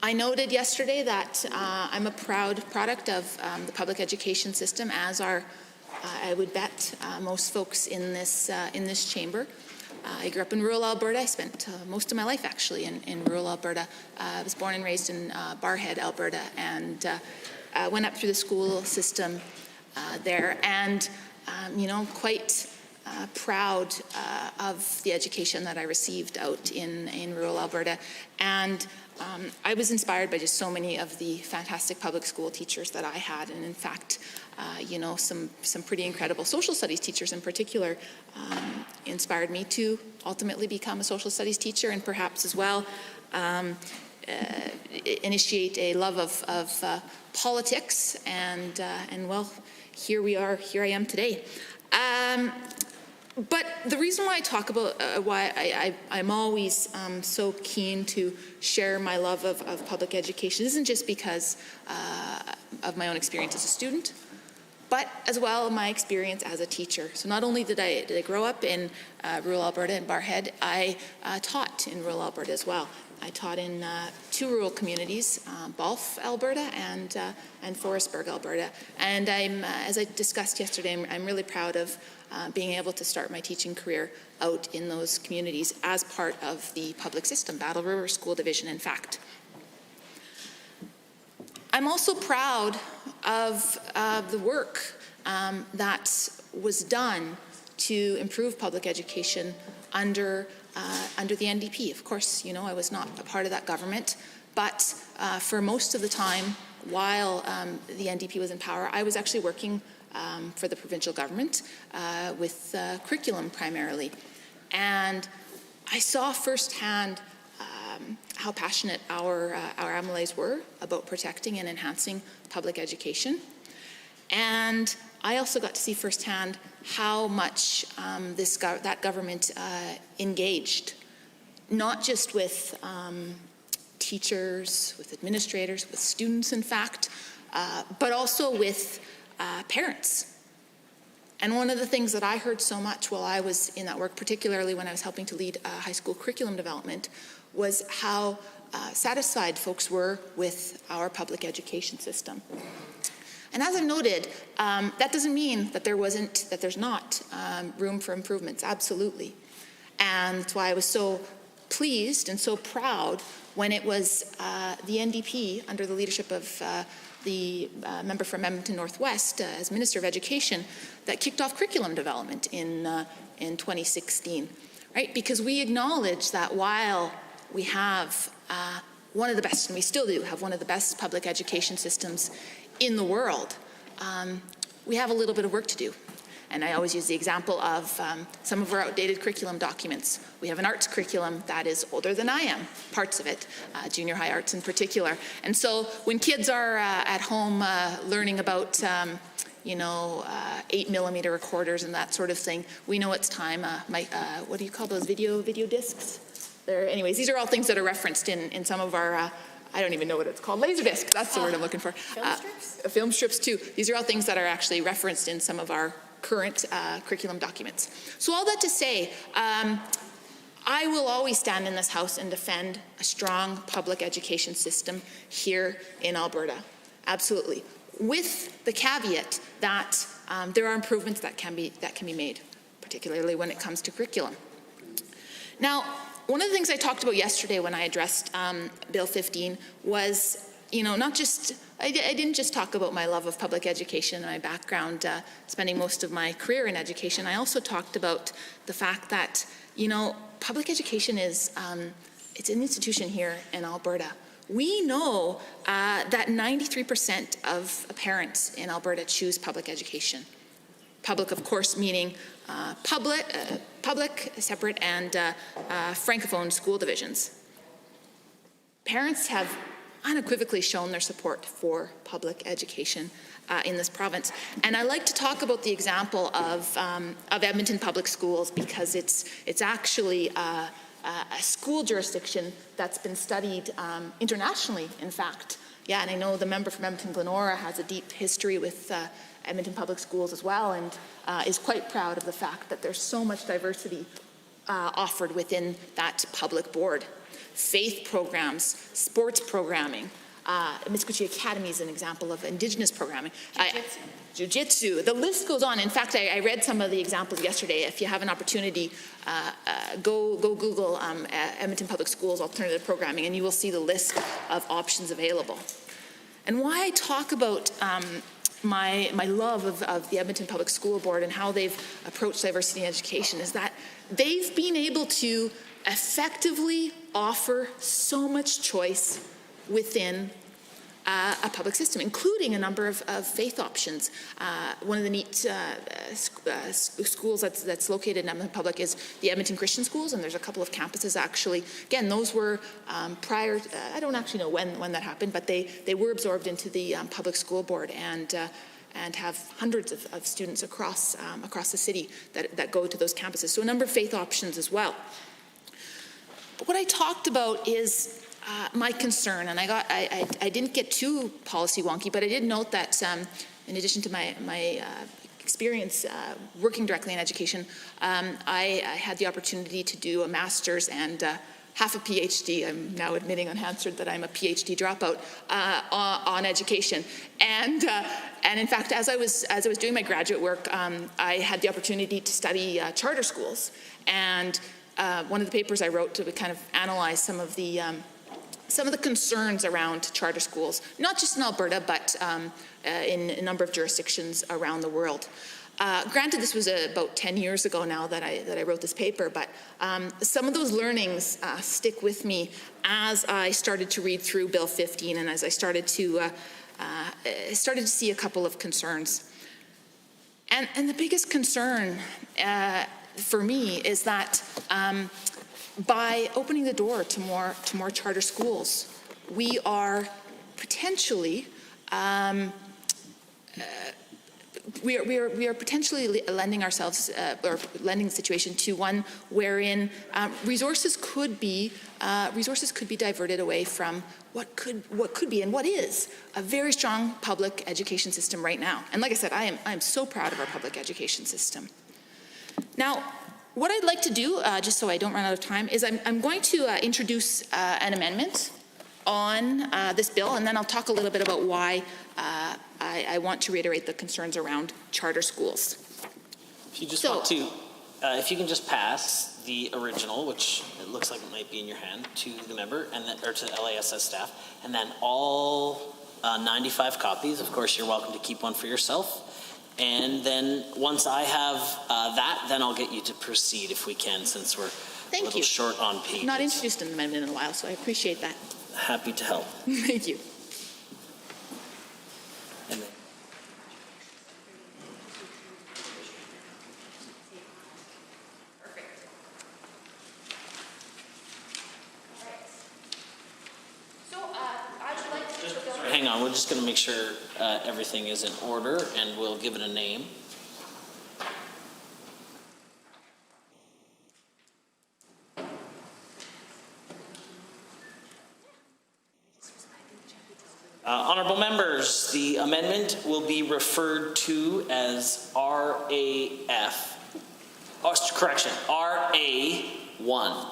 I noted yesterday that I'm a proud product of the public education system, as are, I would bet, most folks in this chamber. I grew up in rural Alberta. I spent most of my life actually in rural Alberta. I was born and raised in Barhead, Alberta, and went up through the school system there, and quite proud of the education that I received out in rural Alberta. And I was inspired by just so many of the fantastic public school teachers that I had, and in fact, some pretty incredible social studies teachers in particular inspired me to ultimately become a social studies teacher, and perhaps as well initiate a love of politics, and well, here I am today. But the reason why I talk about why I'm always so keen to share my love of public education isn't just because of my own experience as a student, but as well my experience as a teacher. So not only did I grow up in rural Alberta in Barhead, I taught in rural Alberta as well. I taught in two rural communities, Balf, Alberta, and Forestburg, Alberta. And as I discussed yesterday, I'm really proud of being able to start my teaching career out in those communities as part of the public system, Battle River School Division, in fact. I'm also proud of the work that was done to improve public education under the NDP. Of course, I was not a part of that government, but for most of the time while the NDP was in power, I was actually working for the provincial government with curriculum primarily. And I saw firsthand how passionate our MLAs were about protecting and enhancing public education. And I also got to see firsthand how much that government engaged, not just with teachers, with administrators, with students, in fact, but also with parents. And one of the things that I heard so much while I was in that work, particularly when I was helping to lead high school curriculum development, was how satisfied folks were with our public education system. And as I've noted, that doesn't mean that there's not room for improvements, absolutely. And that's why I was so pleased and so proud when it was the NDP, under the leadership of the member from Edmonton Northwest as Minister of Education, that kicked off curriculum development in 2016, right? Because we acknowledge that while we have one of the best, and we still do have one of the best public education systems in the world, we have a little bit of work to do. And I always use the example of some of our outdated curriculum documents. We have an arts curriculum that is older than I am, parts of it, junior high arts in particular. And so when kids are at home learning about 8mm recorders and that sort of thing, we know it's time. What do you call those, video discs? Anyways, these are all things that are referenced in some of our I don't even know what it's called. Laserdisc, that's the word I'm looking for. Film strips? Film strips too. These are all things that are actually referenced in some of our current curriculum documents. So all that to say, I will always stand in this House and defend a strong public education system here in Alberta. Absolutely. With the caveat that there are improvements that can be made, particularly when it comes to curriculum. Now, one of the things I talked about yesterday when I addressed Bill 15 was not just, I didn't just talk about my love of public education and my background, spending most of my career in education. I also talked about the fact that, public education is, it's an institution here in Alberta. We know that 93% of parents in Alberta choose public education. Public, of course, meaning public, separate, and francophone school divisions. Parents have unequivocally shown their support for public education in this province. And I like to talk about the example of Edmonton Public Schools because it's actually a school jurisdiction that's been studied internationally, in fact. Yeah, and I know the member from Edmonton-Glenora has a deep history with Edmonton Public Schools as well, and is quite proud of the fact that there's so much diversity offered within that public board. Faith programs, sports programming. Miskuchi Academy is an example of Indigenous programming. Jiu-jitsu. The list goes on. In fact, I read some of the examples yesterday. If you have an opportunity, go Google Edmonton Public Schools alternative programming, and you will see the list of options available. And why I talk about my love of the Edmonton Public School Board and how they've approached diversity in education is that they've been able to effectively offer so much choice within a public system, including a number of faith options. One of the neat schools that's located in Edmonton Public is the Edmonton Christian Schools, and there's a couple of campuses actually. Again, those were prior, I don't actually know when that happened, but they were absorbed into the public school board and have hundreds of students across the city that go to those campuses. So a number of faith options as well. But what I talked about is my concern, and I didn't get too policy wonky, but I did note that in addition to my experience working directly in education, I had the opportunity to do a master's and half a PhD. I'm now admitting on Hansard that I'm a PhD dropout on education. And in fact, as I was doing my graduate work, I had the opportunity to study charter schools. And one of the papers I wrote to kind of analyze some of the concerns around charter schools, not just in Alberta, but in a number of jurisdictions around the world. Granted, this was about 10 years ago now that I wrote this paper, but some of those learnings stick with me as I started to read through Bill 15 and as I started to see a couple of concerns. And the biggest concern for me is that by opening the door to more charter schools, we are potentially we are potentially lending ourselves or lending the situation to one wherein resources could be diverted away from what could be and what is a very strong public education system right now. And like I said, I am so proud of our public education system. Now, what I'd like to do, just so I don't run out of time, is I'm going to introduce an amendment on this bill, and then I'll talk a little bit about why I want to reiterate the concerns around charter schools.
If you just want to, if you can just pass the original, which it looks like it might be in your hand, to the member, and then, or to the LASS staff, and then all 95 copies. Of course, you're welcome to keep one for yourself. And then once I have that, then I'll get you to proceed if we can, since we're a little short on pages.
Not introduced an amendment in a while, so I appreciate that.
Happy to help.
Thank you.
And then, hang on, we're just going to make sure everything is in order, and we'll give it a name. Honorable members, the amendment will be referred to as RAF. Oh, correction, RA1.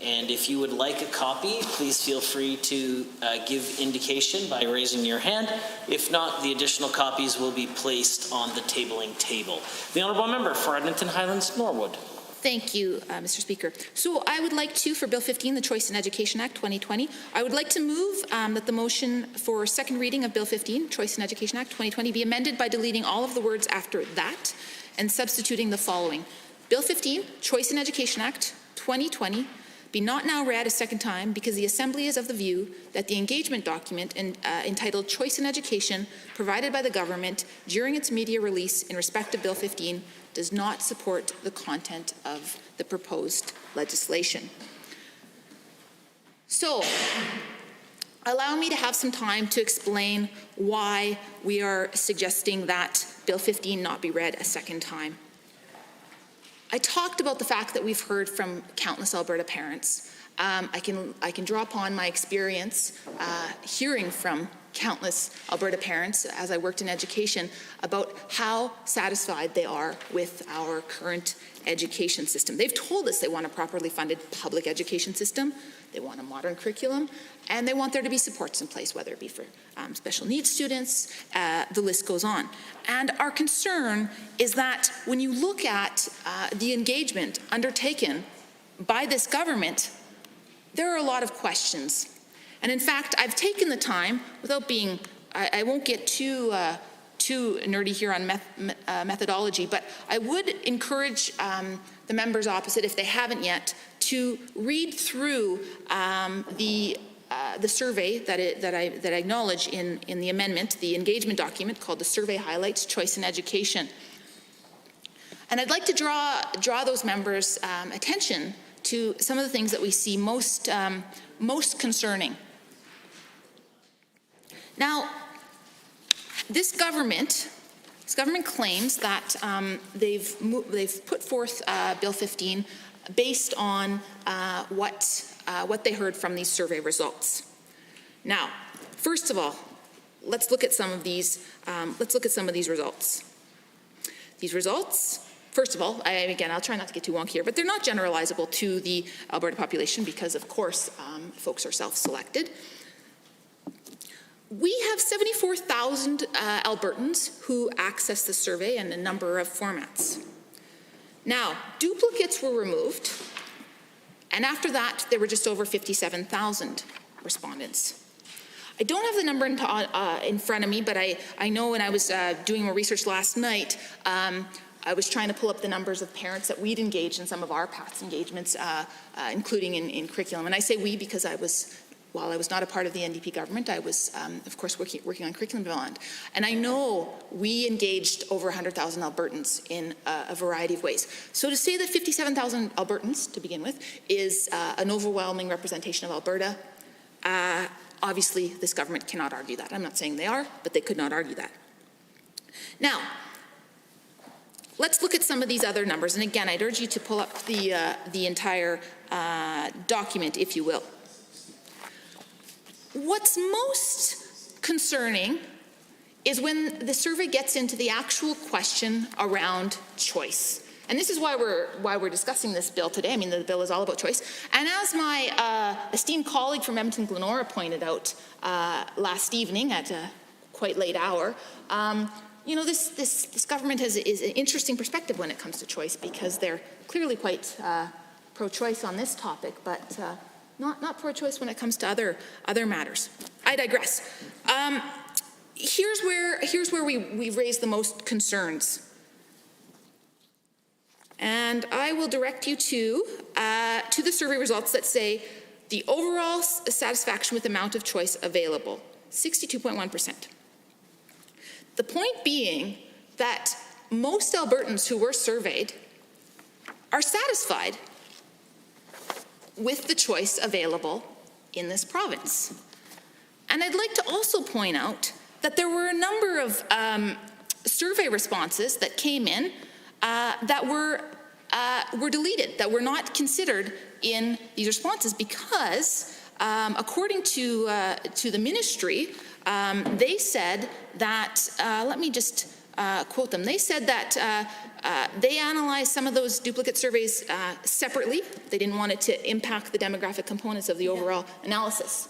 And if you would like a copy, please feel free to give indication by raising your hand. If not, the additional copies will be placed on the tabling table. The Honourable Member for Edmonton Highlands Norwood.
Thank you, Mr. Speaker. So I would like to, for Bill 15, the Choice in Education Act 2020, I would like to move that the motion for second reading of Bill 15, Choice in Education Act 2020, be amended by deleting all of the words after that and substituting the following. Bill 15, Choice in Education Act 2020, be not now read a second time because the Assembly is of the view that the engagement document entitled Choice in Education provided by the government during its media release in respect of Bill 15 does not support the content of the proposed legislation. So, allow me to have some time to explain why we are suggesting that Bill 15 not be read a second time. I talked about the fact that we've heard from countless Alberta parents. I can draw upon my experience hearing from countless Alberta parents as I worked in education about how satisfied they are with our current education system. They've told us they want a properly funded public education system, they want a modern curriculum, and they want there to be supports in place, whether it be for special needs students, the list goes on. And our concern is that when you look at the engagement undertaken by this government, there are a lot of questions. And in fact, I've taken the time, without being, I won't get too nerdy here on methodology, but I would encourage the members opposite, if they haven't yet, to read through the survey that I acknowledge in the amendment, the engagement document called the Survey Highlights Choice in Education. And I'd like to draw those members' attention to some of the things that we see most concerning. Now, this government claims that they've put forth Bill 15 based on what they heard from these survey results. Now, first of all, let's look at some of these. Results. These results. First of all, I'll try not to get too wonky here, but they're not generalizable to the Alberta population because, of course, folks are self-selected. We have 74,000 Albertans who access the survey in a number of formats. Now, duplicates were removed, and after that, there were just over 57,000 respondents. I don't have the number in front of me, but I know when I was doing more research last night, I was trying to pull up the numbers of parents that we'd engaged in some of our past engagements, including in curriculum. And I say we because while I was not a part of the NDP government, I was, of course, working on curriculum development. And I know we engaged over 100,000 Albertans in a variety of ways. So to say that 57,000 Albertans, to begin with, is an overwhelming representation of Alberta, obviously this government cannot argue that. I'm not saying they are, but they could not argue that. Now, let's look at some of these other numbers. And again, I'd urge you to pull up the entire document, if you will. What's most concerning is when the survey gets into the actual question around choice. And this is why we're discussing this bill today. I mean, the bill is all about choice. And as my esteemed colleague from Edmonton-Glenora pointed out last evening at a quite late hour, this government is an interesting perspective when it comes to choice because they're clearly quite pro-choice on this topic, but not pro-choice when it comes to other matters. I digress. Here's where we raise the most concerns. And I will direct you to the survey results that say the overall satisfaction with the amount of choice available, 62.1%. The point being that most Albertans who were surveyed are satisfied with the choice available in this province. And I'd like to also point out that there were a number of survey responses that came in that were deleted, that were not considered in these responses because, according to the ministry, they said that, let me just quote them, they said that they analyzed some of those duplicate surveys separately. They didn't want it to impact the demographic components of the overall analysis.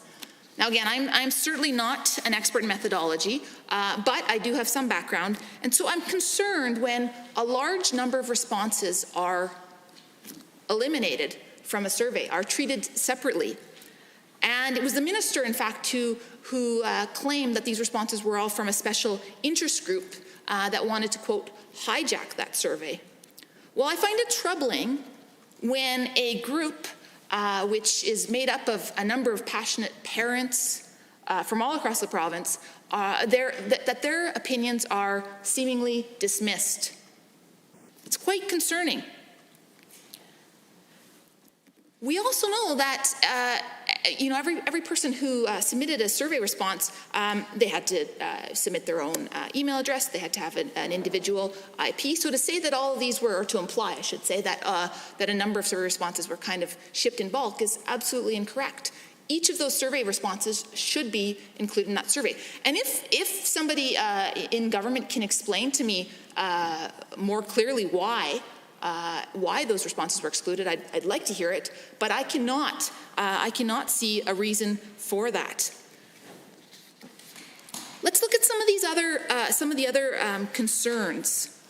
Now again, I'm certainly not an expert in methodology, but I do have some background, and so I'm concerned when a large number of responses are eliminated from a survey, are treated separately. And it was the minister, in fact, who claimed that these responses were all from a special interest group that wanted to, quote, hijack that survey. Well, I find it troubling when a group which is made up of a number of passionate parents from all across the province, that their opinions are seemingly dismissed. It's quite concerning. We also know that every person who submitted a survey response, they had to submit their own email address. They had to have an individual IP. So to say that all of these were, or to imply, I should say, that a number of survey responses were kind of shipped in bulk is absolutely incorrect. Each of those survey responses should be included in that survey. And if somebody in government can explain to me more clearly why those responses were excluded, I'd like to hear it, but I cannot see a reason for that. Let's look at some of the other concerns.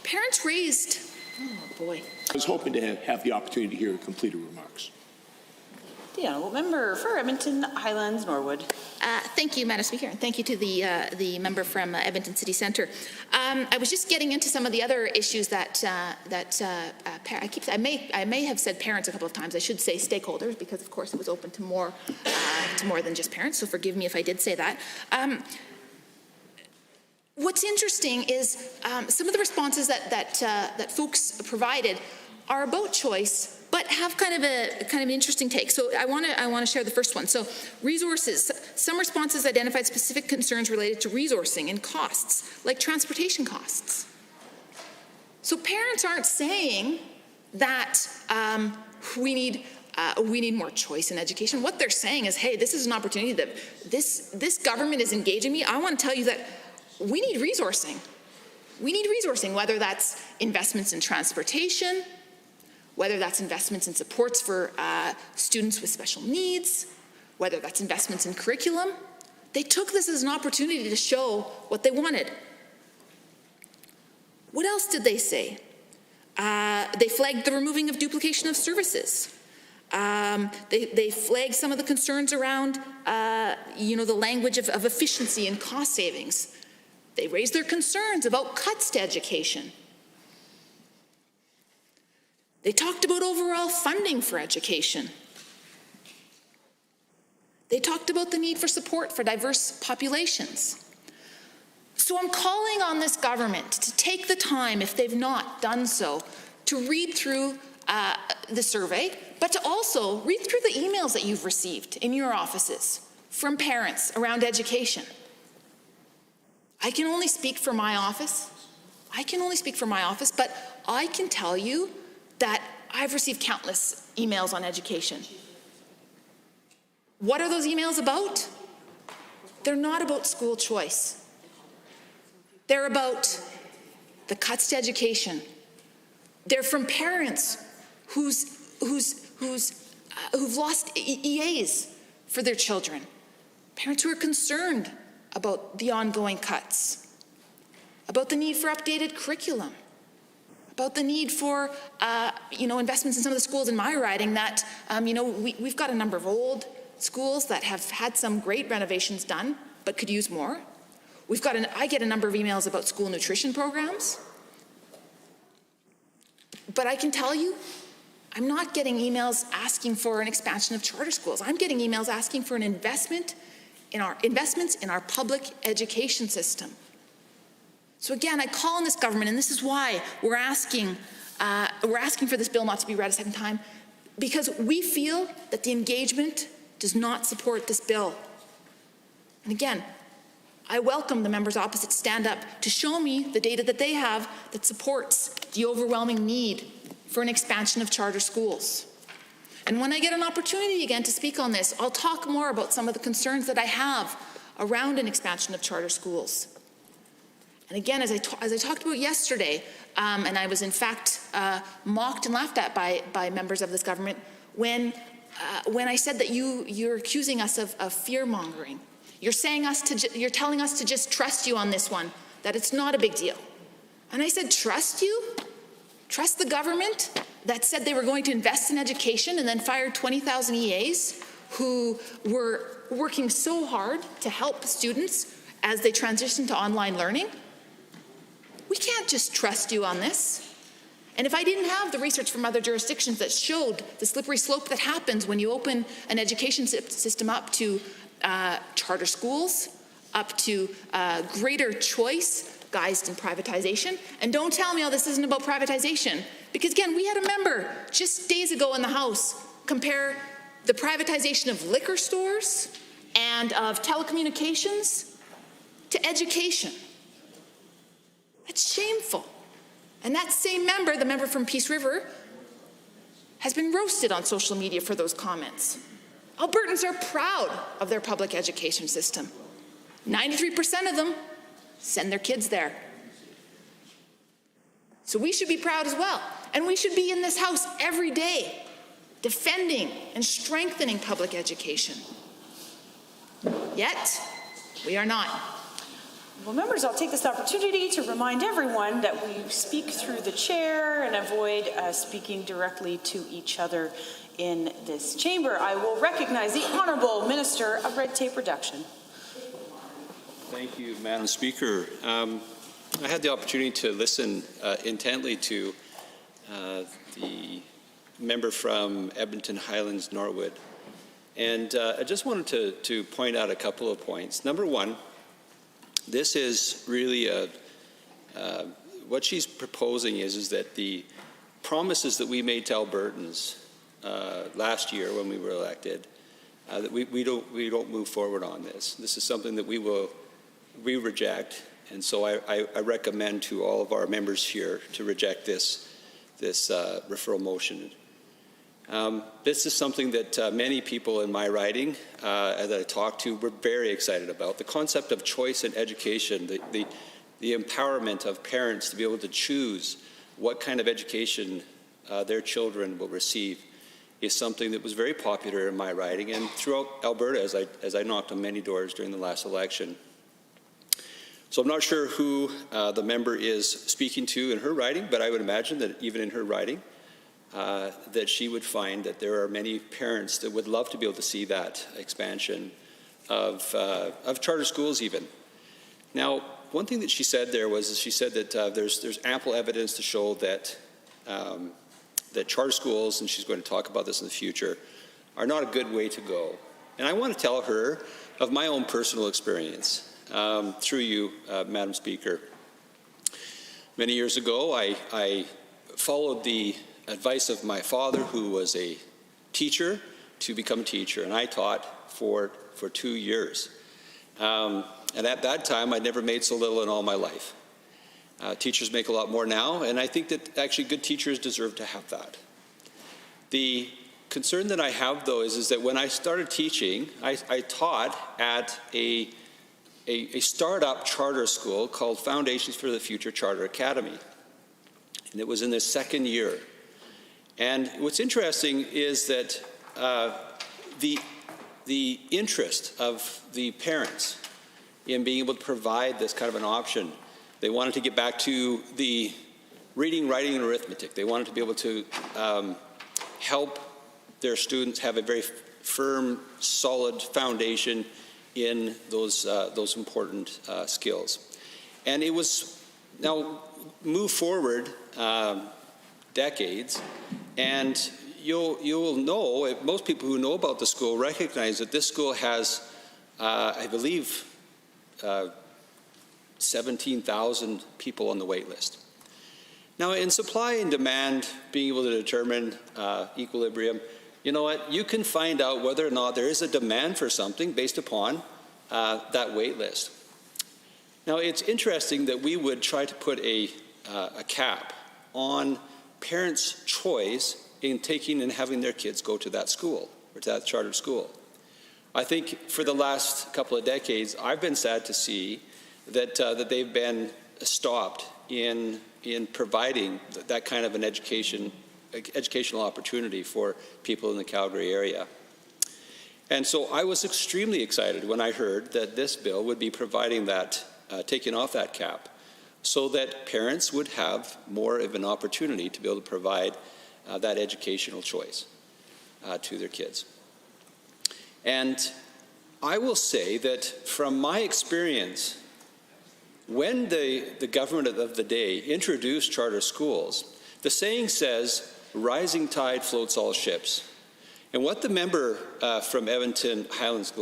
Parents raised, oh boy.
I was hoping to have the opportunity to hear completed remarks.
The Honourable Member for Edmonton Highlands Norwood.
Thank you, Madam Speaker, and thank you to the member from Edmonton City Centre. I was just getting into some of the other issues that I may have said parents a couple of times. I should say stakeholders, because of course it was open to more than just parents. So forgive me if I did say that. What's interesting is some of the responses that folks provided are about choice, but have kind of an interesting take. So I want to share the first one. So resources. Some responses identified specific concerns related to resourcing and costs, like transportation costs. So parents aren't saying that we need more choice in education. What they're saying is, hey, this is an opportunity that this government is engaging me. I want to tell you that we need resourcing. We need resourcing, whether that's investments in transportation, whether that's investments in supports for students with special needs, whether that's investments in curriculum. They took this as an opportunity to show what they wanted. What else did they say? They flagged the removing of duplication of services. They flagged some of the concerns around, the language of efficiency and cost savings. They raised their concerns about cuts to education. They talked about overall funding for education. They talked about the need for support for diverse populations. So I'm calling on this government to take the time, if they've not done so, to read through the survey, but to also read through the emails that you've received in your offices from parents around education. I can only speak for my office. But I can tell you that I've received countless emails on education. What are those emails about? They're not about school choice. They're about the cuts to education. They're from parents who've lost EAs for their children. Parents who are concerned about the ongoing cuts, about the need for updated curriculum, about the need for investments in some of the schools in my riding that we've got a number of old schools that have had some great renovations done but could use more. I get a number of emails about school nutrition programs. But I can tell you, I'm not getting emails asking for an expansion of charter schools. I'm getting emails asking for an investments in our public education system. So again, I call on this government, and this is why we're asking for this bill not to be read a second time, because we feel that the engagement does not support this bill. And again, I welcome the members opposite stand up to show me the data that they have that supports the overwhelming need for an expansion of charter schools. And when I get an opportunity again to speak on this, I'll talk more about some of the concerns that I have around an expansion of charter schools. And again, as I talked about yesterday, and I was in fact mocked and laughed at by members of this government when I said that you're accusing us of fear-mongering. You're telling us to just trust you on this one, that it's not a big deal. And I said, trust you? Trust the government that said they were going to invest in education and then fired 20,000 EAs who were working so hard to help students as they transition to online learning? We can't just trust you on this. And if I didn't have the research from other jurisdictions that showed the slippery slope that happens when you open an education system up to charter schools, up to greater choice, guised in privatization, and don't tell me, oh, this isn't about privatization. Because again, we had a member just days ago in the House compare the privatization of liquor stores and of telecommunications to education. That's shameful. And that same member, the member from Peace River, has been roasted on social media for those comments. Albertans are proud of their public education system. 93% of them send their kids there. So we should be proud as well. And we should be in this House every day defending and strengthening public education. Yet, we are not.
Well, members, I'll take this opportunity to remind everyone that we speak through the chair and avoid speaking directly to each other in this chamber. I will recognize the Honourable Minister of Red Tape Reduction.
Thank you, Madam Speaker. I had the opportunity to listen intently to the member from Edmonton Highlands, Norwood. And I just wanted to point out a couple of points. Number one, this is really what she's proposing is that the promises that we made to Albertans last year when we were elected, that we don't move forward on this. This is something that we reject, and so I recommend to all of our members here to reject this referral motion. This is something that many people in my riding that I talked to were very excited about. The concept of choice in education, the empowerment of parents to be able to choose what kind of education their children will receive is something that was very popular in my riding and throughout Alberta as I knocked on many doors during the last election. So I'm not sure who the member is speaking to in her riding, but I would imagine that even in her riding, that she would find that there are many parents that would love to be able to see that expansion of charter schools even. Now, one thing that she said there was she said that there's ample evidence to show that that charter schools, and she's going to talk about this in the future, are not a good way to go. And I want to tell her of my own personal experience through you, Madam Speaker. Many years ago, I followed the advice of my father, who was a teacher, to become a teacher, and I taught for 2 years. And at that time, I'd never made so little in all my life. Teachers make a lot more now, and I think that actually good teachers deserve to have that. The concern that I have, though, is that when I started teaching, I taught at a startup charter school called Foundations for the Future Charter Academy, and it was in the second year. And what's interesting is that the interest of the parents in being able to provide this kind of an option, they wanted to get back to the reading, writing, and arithmetic. They wanted to be able to help their students have a very firm, solid foundation in those important skills. And it was now move forward decades, and you'll know, most people who know about the school recognize that this school has, I believe, 17,000 people on the wait list. Now, in supply and demand, being able to determine equilibrium, you know what, you can find out whether or not there is a demand for something based upon that wait list. Now, it's interesting that we would try to put a cap on parents' choice in taking and having their kids go to that school, or to that chartered school. I think for the last couple of decades, I've been sad to see that they've been stopped in providing that kind of an educational opportunity for people in the Calgary area. And so I was extremely excited when I heard that this bill would be providing that, taking off that cap, so that parents would have more of an opportunity to be able to provide that educational choice to their kids. And I will say that from my experience, when the government of the day introduced charter schools, the saying says, rising tide floats all ships. And what the member from Edmonton Highlands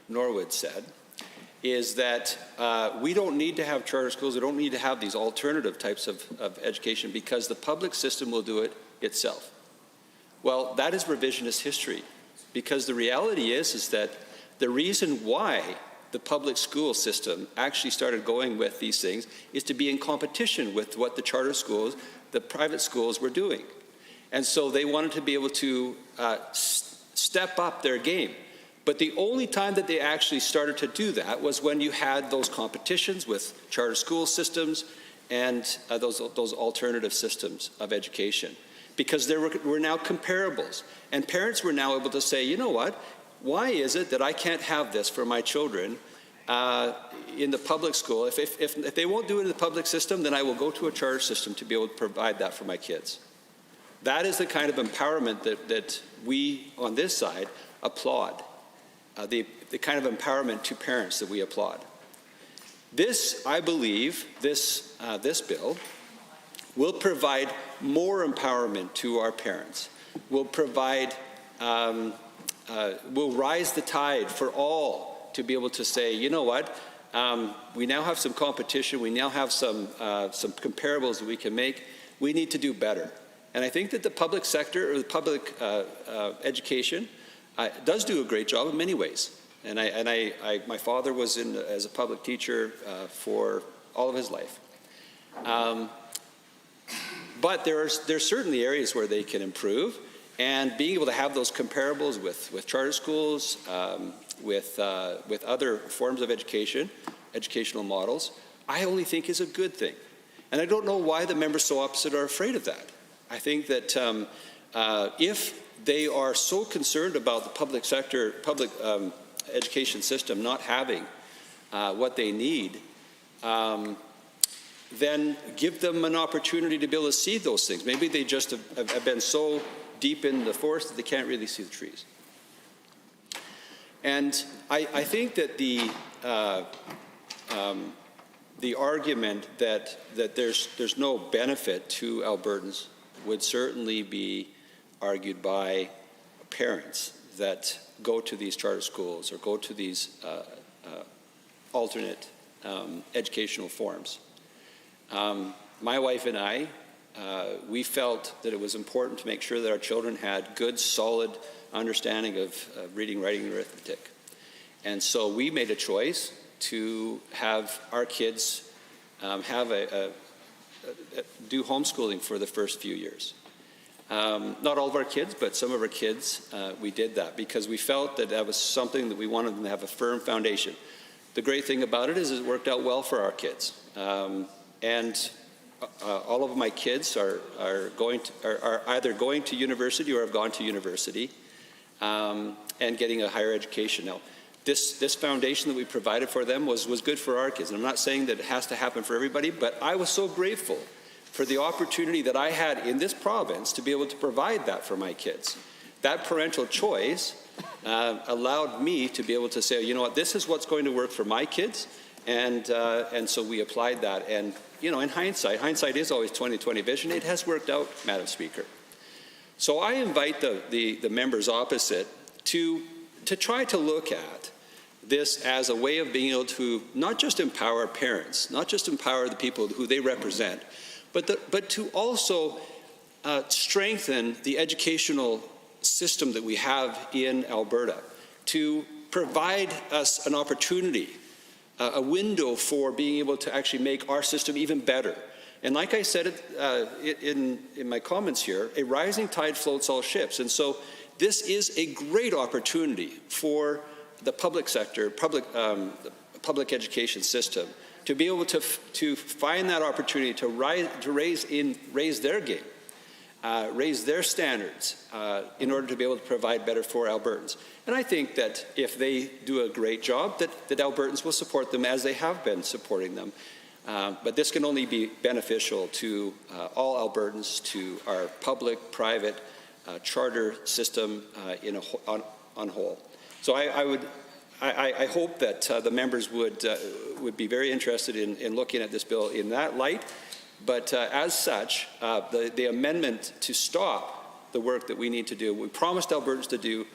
Norwood said is that we don't need to have charter schools, we don't need to have these alternative types of education because the public system will do it itself. Well, that is revisionist history, because the reality is that the reason why the public school system actually started going with these things is to be in competition with what the charter schools, the private schools were doing. And so they wanted to be able to step up their game. But the only time that they actually started to do that was when you had those competitions with charter school systems and those alternative systems of education. Because there were now comparables. And parents were now able to say, you know what, why is it that I can't have this for my children in the public school? If they won't do it in the public system, then I will go to a charter system to be able to provide that for my kids. That is the kind of empowerment that we on this side applaud, the kind of empowerment to parents that we applaud. This, I believe, this bill will provide more empowerment to our parents, will provide, will rise the tide for all to be able to say, you know what, we now have some competition, we now have some comparables that we can make, we need to do better. And I think that the public sector, or the public education, does do a great job in many ways. And my father was as a public teacher for all of his life. But there's certainly areas where they can improve, and being able to have those comparables with charter schools, with other forms of education, educational models, I only think is a good thing. And I don't know why the members so opposite are afraid of that. I think that if they are so concerned about the public sector, public education system not having what they need, then give them an opportunity to be able to see those things. Maybe they just have been so deep in the forest that they can't really see the trees. And I think that the argument that there's no benefit to Albertans would certainly be argued by parents that go to these charter schools or go to these alternate educational forms. My wife and I, we felt that it was important to make sure that our children had good, solid understanding of reading, writing, and arithmetic. And so we made a choice to have our kids do homeschooling for the first few years. Not all of our kids, but some of our kids, we did that because we felt that that was something that we wanted them to have a firm foundation. The great thing about it is it worked out well for our kids. And all of my kids are either going to university or have gone to university and getting a higher education. Now, this foundation that we provided for them was good for our kids. And I'm not saying that it has to happen for everybody, but I was so grateful for the opportunity that I had in this province to be able to provide that for my kids. That parental choice allowed me to be able to say, you know what, this is what's going to work for my kids. And so we applied that. And, you know, in hindsight is always 20/20 vision. It has worked out, Madam Speaker. So I invite the members opposite to try to look at this as a way of being able to not just empower parents, not just empower the people who they represent, but to also strengthen the educational system that we have in Alberta, to provide us an opportunity, a window for being able to actually make our system even better. And like I said in my comments here, a rising tide floats all ships. And so this is a great opportunity for the public sector, public education system, to be able to find that opportunity to raise their game, raise their standards in order to be able to provide better for Albertans. And I think that if they do a great job, that Albertans will support them as they have been supporting them. But this can only be beneficial to all Albertans, to our public, private, charter system on whole. So I hope that the members would be very interested in looking at this bill in that light. But as such, the amendment to stop the work that we need to do, we promised Albertans to do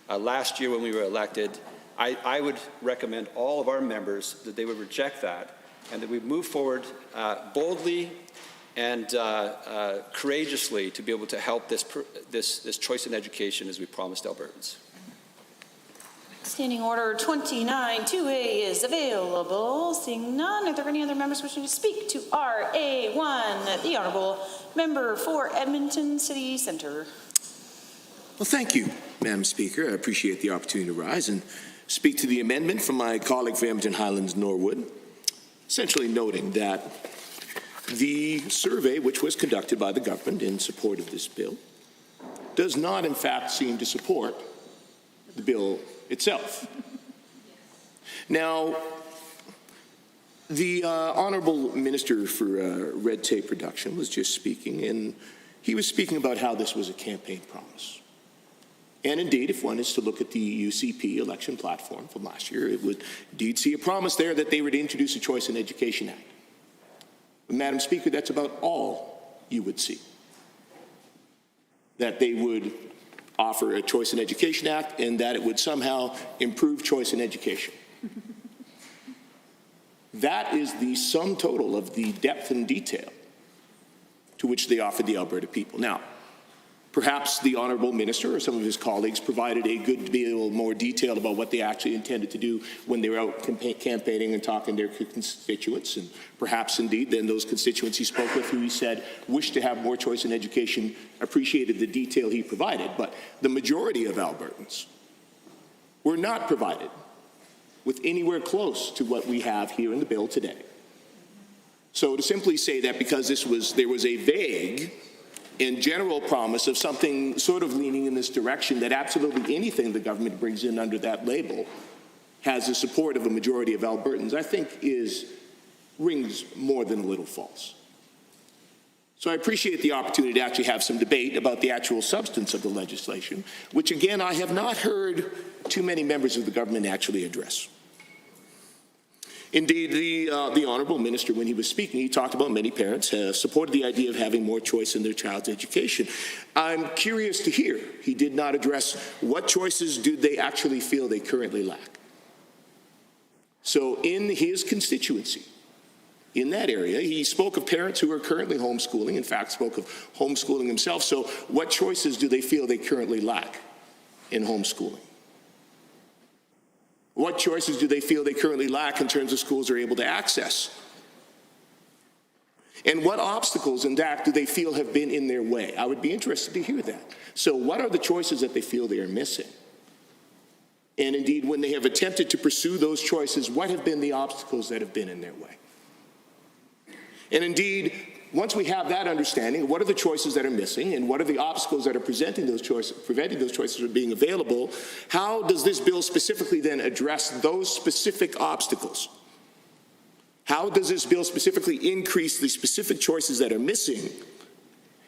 last year when we were elected, I would recommend all of our members that they would reject that and that we move forward boldly and courageously to be able to help this choice in education as we promised Albertans.
Standing Order 29-2A is available. Seeing none, are there any other members wishing to speak to RA1? The Honourable Member for Edmonton City Centre.
Well, thank you, Madam Speaker. I appreciate the opportunity to rise and speak to the amendment from my colleague from Edmonton Highlands Norwood, essentially noting that the survey which was conducted by the government in support of this bill does not, in fact, seem to support the bill itself. Now, the Honourable Minister for Red Tape Reduction was just speaking, and he was speaking about how this was a campaign promise. And indeed, if one is to look at the UCP election platform from last year, it would indeed see a promise there that they would introduce a Choice in Education Act. But, Madam Speaker, that's about all you would see. That they would offer a Choice in Education Act and that it would somehow improve choice in education. That is the sum total of the depth and detail to which they offered the Alberta people. Now, perhaps the Honourable Minister or some of his colleagues provided a good deal more detail about what they actually intended to do when they were out campaigning and talking to their constituents. And perhaps indeed then those constituents he spoke with who he said wished to have more choice in education appreciated the detail he provided. But the majority of Albertans were not provided with anywhere close to what we have here in the bill today. So to simply say that because there was a vague in general promise of something sort of leaning in this direction, that absolutely anything the government brings in under that label has the support of a majority of Albertans, I think rings more than a little false. So I appreciate the opportunity to actually have some debate about the actual substance of the legislation, which again I have not heard too many members of the government actually address. Indeed, the Honourable Minister, when he was speaking, he talked about many parents supported the idea of having more choice in their child's education. I'm curious to hear, he did not address what choices do they actually feel they currently lack. So in his constituency, in that area, he spoke of parents who are currently homeschooling, in fact spoke of homeschooling himself. So what choices do they feel they currently lack in homeschooling? What choices do they feel they currently lack in terms of schools are able to access? And what obstacles, in fact, do they feel have been in their way? I would be interested to hear that. So what are the choices that they feel they are missing? And indeed, when they have attempted to pursue those choices, what have been the obstacles that have been in their way? And indeed, once we have that understanding, what are the choices that are missing and what are the obstacles that are preventing those choices from being available, how does this bill specifically then address those specific obstacles? How does this bill specifically increase the specific choices that are missing?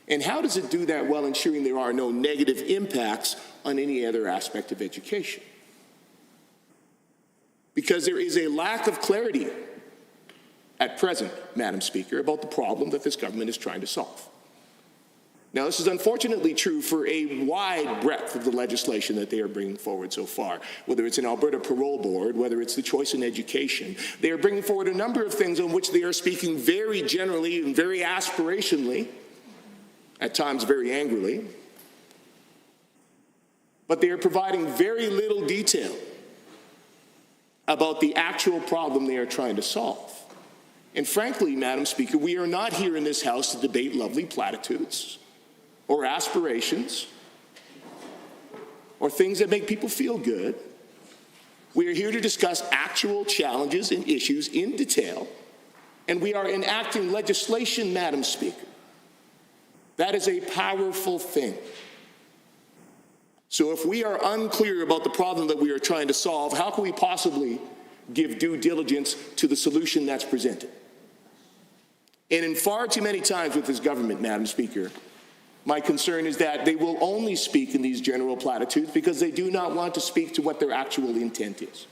And how does it do that while ensuring there are no negative impacts on any other aspect of education? Because there is a lack of clarity at present, Madam Speaker, about the problem that this government is trying to solve. Now, this is unfortunately true for a wide breadth of the legislation that they are bringing forward so far, whether it's an Alberta Parole Board, whether it's the choice in education. They are bringing forward a number of things on which they are speaking very generally and very aspirationally, at times very angrily, but they are providing very little detail about the actual problem they are trying to solve. And frankly, Madam Speaker, we are not here in this House to debate lovely platitudes or aspirations or things that make people feel good. We are here to discuss actual challenges and issues in detail, and we are enacting legislation, Madam Speaker. That is a powerful thing. So if we are unclear about the problem that we are trying to solve, how can we possibly give due diligence to the solution that's presented? And in far too many times with this government, Madam Speaker, my concern is that they will only speak in these general platitudes because they do not want to speak to what their actual intent is.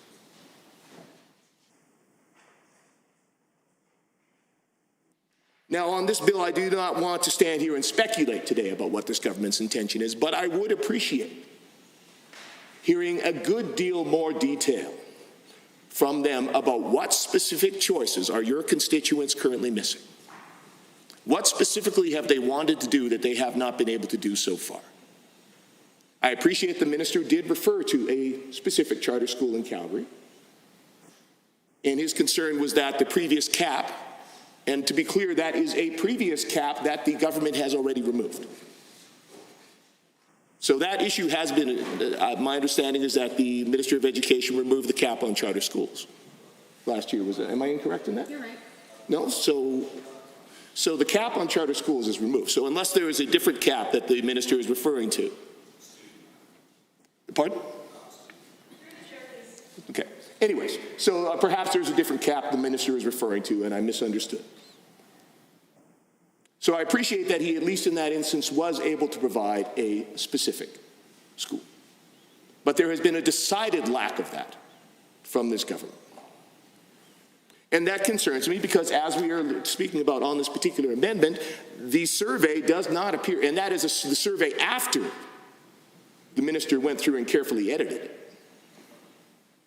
Now, on this bill, I do not want to stand here and speculate today about what this government's intention is, but I would appreciate hearing a good deal more detail from them about what specific choices are your constituents currently missing. What specifically have they wanted to do that they have not been able to do so far? I appreciate the minister did refer to a specific charter school in Calgary, and his concern was that the previous cap, and to be clear, that is a previous cap that the government has already removed. So that issue has been, my understanding is that the Minister of Education removed the cap on charter schools last year. Was it? Am I incorrect in that?
You're right.
No? So the cap on charter schools is removed. So unless there is a different cap that the minister is referring to. Pardon? Okay. Anyways, so perhaps there's a different cap the minister is referring to, and I misunderstood. So I appreciate that he, at least in that instance, was able to provide a specific school. But there has been a decided lack of that from this government. And that concerns me because, as we are speaking about on this particular amendment, the survey does not appear, and that is the survey after the minister went through and carefully edited it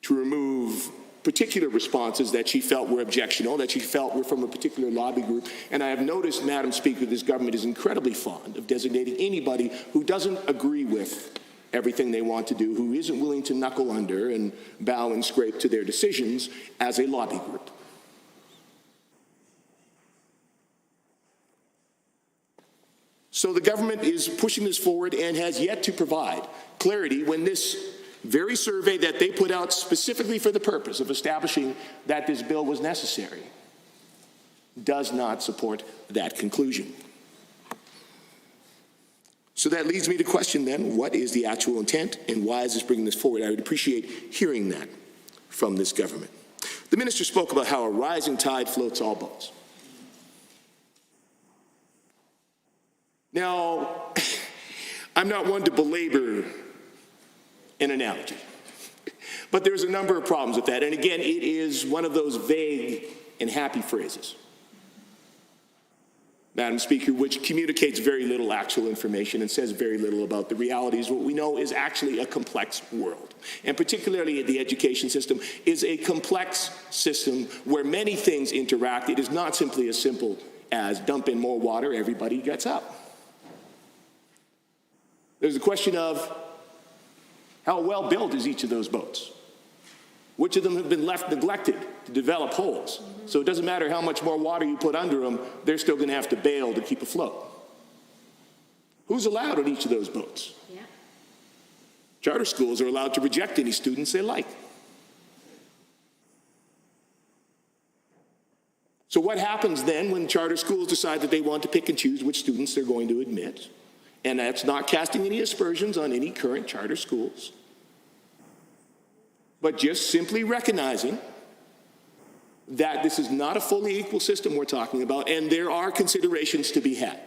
to remove particular responses that she felt were objectionable, that she felt were from a particular lobby group. And I have noticed, Madam Speaker, this government is incredibly fond of designating anybody who doesn't agree with everything they want to do, who isn't willing to knuckle under and bow and scrape to their decisions, as a lobby group. So the government is pushing this forward and has yet to provide clarity when this very survey that they put out specifically for the purpose of establishing that this bill was necessary does not support that conclusion. So that leads me to question then, what is the actual intent and why is this bringing this forward? I would appreciate hearing that from this government. The minister spoke about how a rising tide floats all boats. Now, I'm not one to belabor an analogy, but there's a number of problems with that. And again, it is one of those vague and happy phrases, Madam Speaker, which communicates very little actual information and says very little about the realities. What we know is actually a complex world, and particularly the education system is a complex system where many things interact. It is not simply as simple as dump in more water, everybody gets up. There's a question of how well built is each of those boats? Which of them have been left neglected to develop holes? So it doesn't matter how much more water you put under them, they're still going to have to bail to keep afloat. Who's allowed on each of those boats? Yeah. Charter schools are allowed to reject any students they like. So what happens then when charter schools decide that they want to pick and choose which students they're going to admit? And that's not casting any aspersions on any current charter schools, but just simply recognizing that this is not a fully equal system we're talking about, and there are considerations to be had.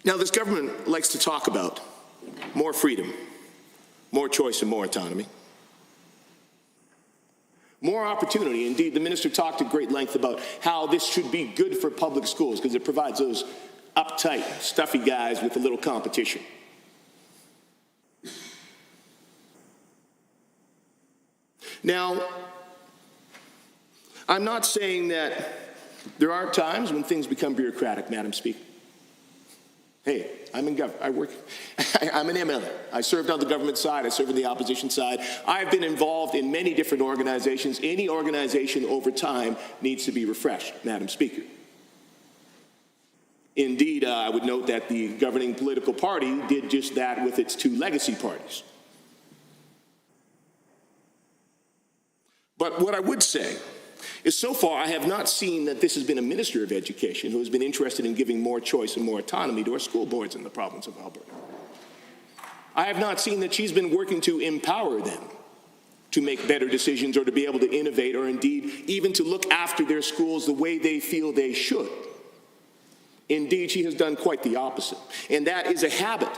Now, this government likes to talk about more freedom, more choice, and more autonomy. More opportunity. Indeed, the minister talked at great length about how this should be good for public schools because it provides those uptight, stuffy guys with a little competition. Now, I'm not saying that there aren't times when things become bureaucratic, Madam Speaker. Hey, I'm in government. I'm an MLA. I served on the government side. I served on the opposition side. I've been involved in many different organizations. Any organization over time needs to be refreshed, Madam Speaker. Indeed, I would note that the governing political party did just that with its two legacy parties. But what I would say is so far I have not seen that this has been a Minister of Education who has been interested in giving more choice and more autonomy to our school boards in the province of Alberta. I have not seen that she's been working to empower them to make better decisions or to be able to innovate or indeed even to look after their schools the way they feel they should. Indeed, she has done quite the opposite. And that is a habit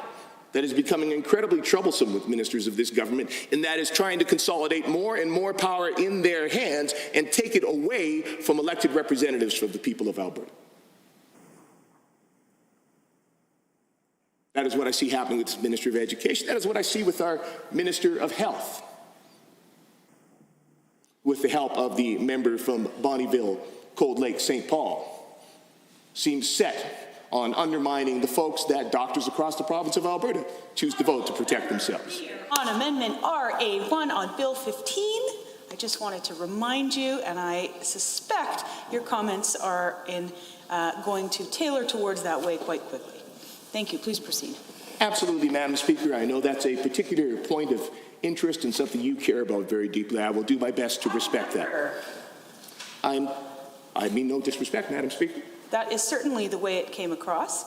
that is becoming incredibly troublesome with ministers of this government, and that is trying to consolidate more and more power in their hands and take it away from elected representatives from the people of Alberta. That is what I see happening with this Minister of Education. That is what I see with our Minister of Health, with the help of the member from Bonnyville, Cold Lake, St. Paul, seems set on undermining the folks that doctors across the province of Alberta choose to vote to protect themselves.
On Amendment RA1 on Bill 15, I just wanted to remind you, and I suspect your comments are going to tailor towards that way quite quickly. Thank you. Please proceed.
Absolutely, Madam Speaker. I know that's a particular point of interest and something you care about very deeply. I will do my best to respect that. I mean no disrespect, Madam Speaker.
That is certainly the way it came across.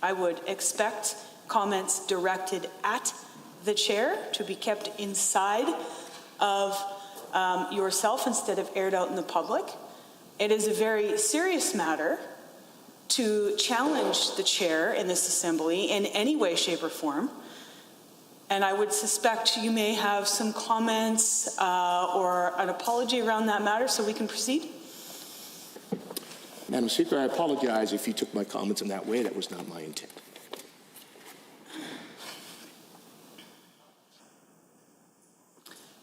I would expect comments directed at the chair to be kept inside of yourself instead of aired out in the public. It is a very serious matter to challenge the chair in this assembly in any way, shape, or form. And I would suspect you may have some comments or an apology around that matter, so we can proceed.
Madam Speaker, I apologize if you took my comments in that way. That was not my intent.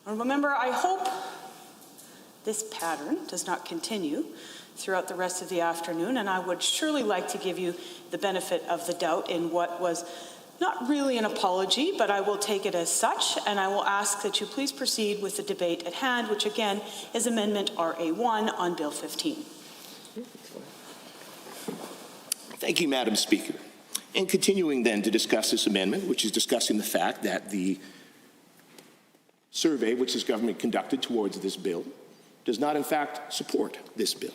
Honourable Member, I hope this pattern does not continue throughout the rest of the afternoon, and I would surely like to give you the benefit of the doubt in what was not really an apology, but I will take it as such, and I will ask that you please proceed with the debate at hand, which again is Amendment RA1 on Bill 15.
Thank you, Madam Speaker. And continuing then to discuss this amendment, which is discussing the fact that the survey which this government conducted towards this bill does not in fact support this bill.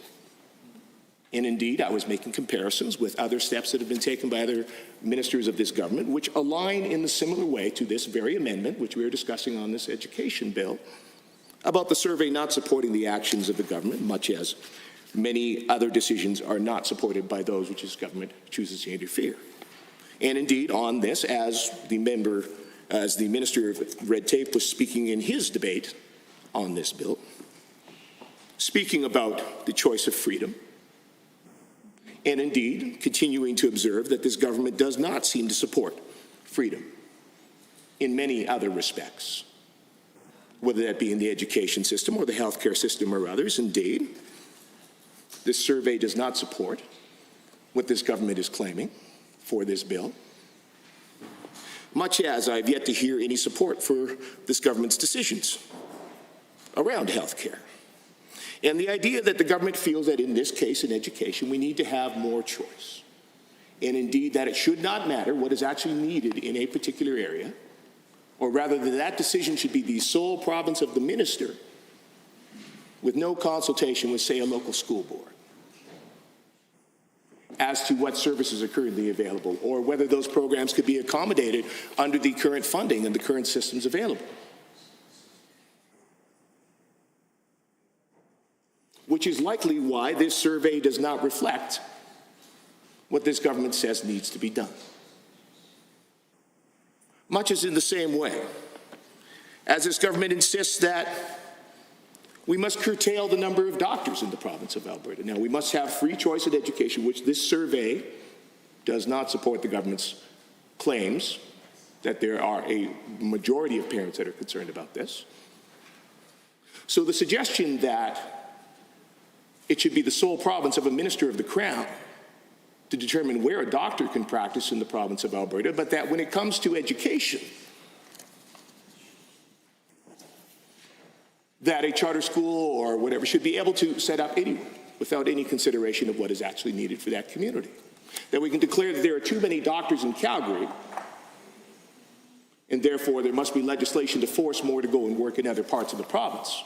And indeed, I was making comparisons with other steps that have been taken by other ministers of this government, which align in a similar way to this very amendment, which we are discussing on this education bill, about the survey not supporting the actions of the government, much as many other decisions are not supported by those which this government chooses to interfere. And indeed, on this, as the Minister of Red Tape was speaking in his debate on this bill, speaking about the choice of freedom, and indeed continuing to observe that this government does not seem to support freedom in many other respects, whether that be in the education system or the healthcare system or others. Indeed, this survey does not support what this government is claiming for this bill, much as I've yet to hear any support for this government's decisions around healthcare. And the idea that the government feels that in this case, in education, we need to have more choice. And indeed, that it should not matter what is actually needed in a particular area, or rather that decision should be the sole province of the minister with no consultation with, say, a local school board as to what services are currently available or whether those programs could be accommodated under the current funding and the current systems available. Which is likely why this survey does not reflect what this government says needs to be done. Much as in the same way, as this government insists that we must curtail the number of doctors in the province of Alberta. Now, we must have free choice in education, which this survey does not support the government's claims that there are a majority of parents that are concerned about this. So the suggestion that it should be the sole province of a minister of the Crown to determine where a doctor can practice in the province of Alberta, but that when it comes to education, that a charter school or whatever should be able to set up anywhere without any consideration of what is actually needed for that community. That we can declare that there are too many doctors in Calgary, and therefore there must be legislation to force more to go and work in other parts of the province.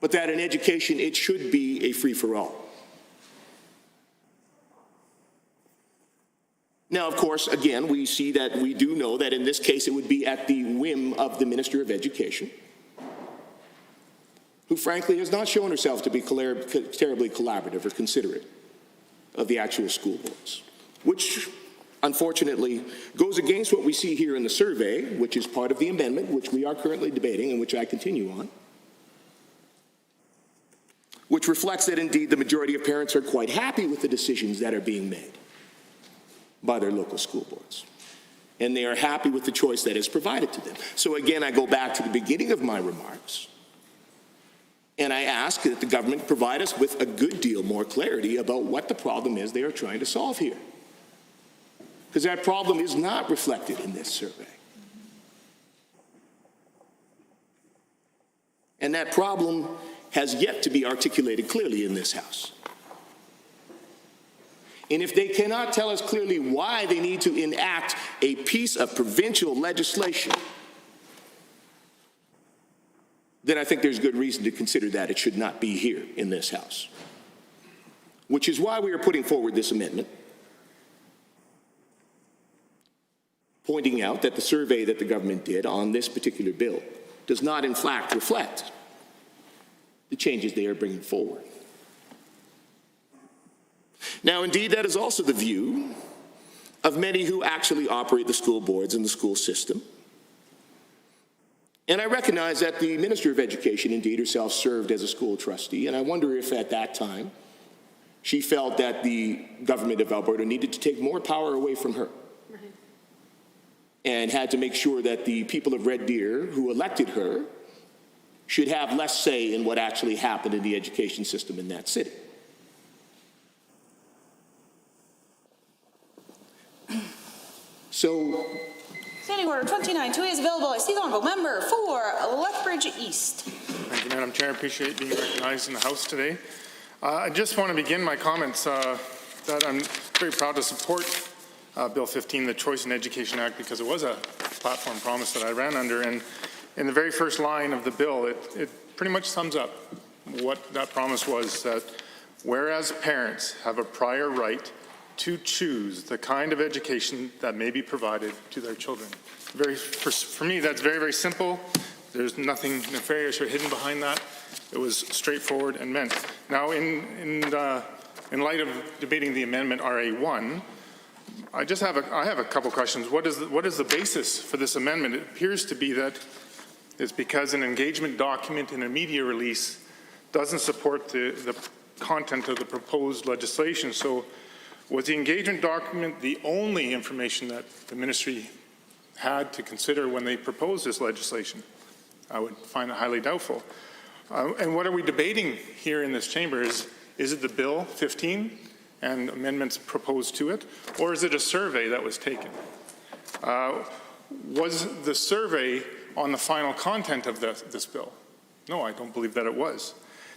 But that in education, it should be a free-for-all. Now, of course, again, we do know that in this case it would be at the whim of the Minister of Education, who frankly has not shown herself to be terribly collaborative or considerate of the actual school boards, which unfortunately goes against what we see here in the survey, which is part of the amendment, which we are currently debating and which I continue on, which reflects that indeed the majority of parents are quite happy with the decisions that are being made by their local school boards. And they are happy with the choice that is provided to them. So again, I go back to the beginning of my remarks, and I ask that the government provide us with a good deal more clarity about what the problem is they are trying to solve here. Because that problem is not reflected in this survey. And that problem has yet to be articulated clearly in this House. And if they cannot tell us clearly why they need to enact a piece of provincial legislation, then I think there's good reason to consider that it should not be here in this House. Which is why we are putting forward this amendment, pointing out that the survey that the government did on this particular bill does not in fact reflect the changes they are bringing forward. Now, indeed, that is also the view of many who actually operate the school boards and the school system. And I recognize that the Minister of Education indeed herself served as a school trustee, and I wonder if at that time she felt that the government of Alberta needed to take more power away from her and had to make sure that the people of Red Deer who elected her should have less say in what actually happened in the education system in that city. So,
Standing Order 29-2A is available. I see the Honourable Member for Lethbridge East.
Thank you, Madam Chair. I appreciate being recognized in the House today. I just want to begin my comments that I'm very proud to support Bill 15, the Choice in Education Act, because it was a platform promise that I ran under. And in the very first line of the bill, it pretty much sums up what that promise was, that whereas parents have a prior right to choose the kind of education that may be provided to their children. For me, that's very, very simple. There's nothing nefarious or hidden behind that. It was straightforward and meant. Now, in light of debating the amendment RA1, I have a couple questions. What is the basis for this amendment? It appears to be that it's because an engagement document in a media release doesn't support the content of the proposed legislation. So, was the engagement document the only information that the ministry had to consider when they proposed this legislation? I would find it highly doubtful. And what are we debating here in this chamber? Is it the Bill 15 and amendments proposed to it, or is it a survey that was taken? Was the survey on the final content of this bill? No, I don't believe that it was.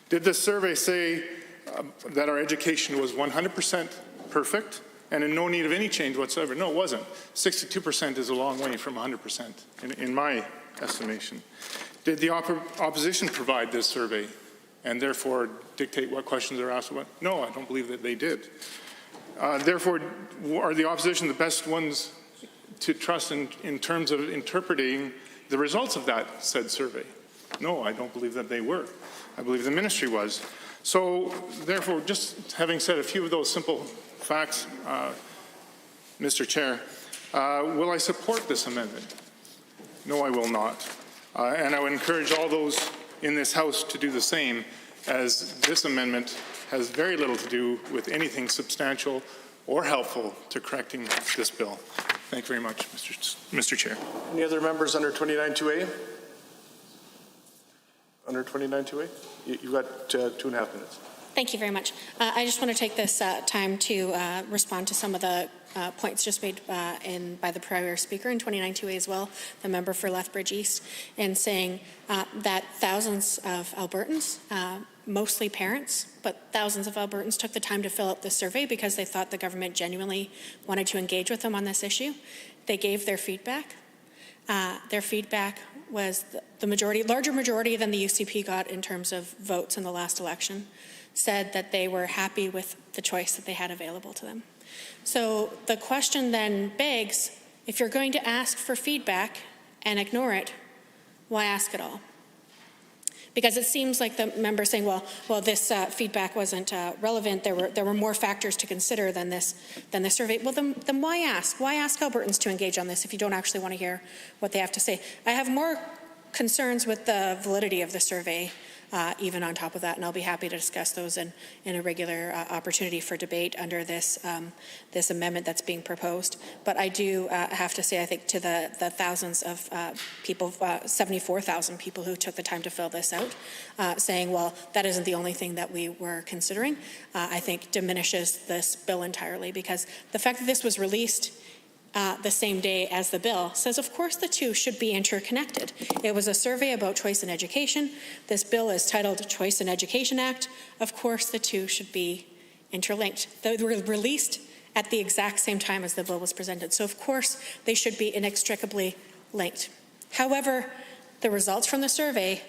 Did the survey say that our education was 100% perfect and in no need of any change whatsoever? No, it wasn't. 62% is a long way from 100% in my estimation. Did the opposition provide this survey and therefore dictate what questions are asked? No, I don't believe that they did. Therefore, are the opposition the best ones to trust in terms of interpreting the results of that said survey? No, I don't believe that they were. I believe the ministry was. So, therefore, just having said a few of those simple facts, Mr. Chair, will I support this amendment? No, I will not. And I would encourage all those in this House to do the same, as this amendment has very little to do with anything substantial or helpful to correcting this bill. Thank you very much, Mr. Chair.
Any other members under 29-2A? Under 29-2A? You've got 2.5 minutes.
Thank you very much. I just want to take this time to respond to some of the points just made by the prior speaker in 29-2A as well, the member for Lethbridge East, in saying that thousands of Albertans, mostly parents, but thousands of Albertans took the time to fill out this survey because they thought the government genuinely wanted to engage with them on this issue. They gave their feedback. Their feedback was the majority, larger majority than the UCP got in terms of votes in the last election, said that they were happy with the choice that they had available to them. So the question then begs, if you're going to ask for feedback and ignore it, why ask at all? Because it seems like the member saying, well, this feedback wasn't relevant. There were more factors to consider than this survey. Well, then why ask? Why ask Albertans to engage on this if you don't actually want to hear what they have to say? I have more concerns with the validity of the survey, even on top of that, and I'll be happy to discuss those in a regular opportunity for debate under this this amendment that's being proposed. But I do have to say, I think to the thousands of people, 74,000 people who took the time to fill this out, saying, well, that isn't the only thing that we were considering, I think diminishes this bill entirely, because the fact that this was released the same day as the bill says, of course, the two should be interconnected. It was a survey about choice in education. This bill is titled Choice in Education Act. Of course, the two should be interlinked. They were released at the exact same time as the bill was presented. So, of course, they should be inextricably linked. However, the results from the survey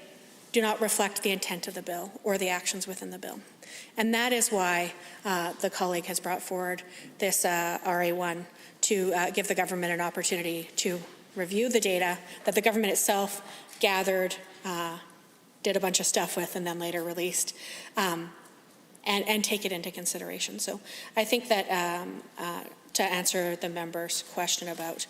do not reflect the intent of the bill or the actions within the bill. And that is why the colleague has brought forward this RA1, to give the government an opportunity to review the data that the government itself gathered, did a bunch of stuff with, and then later released, and take it into consideration. So I think that to answer the member's question about,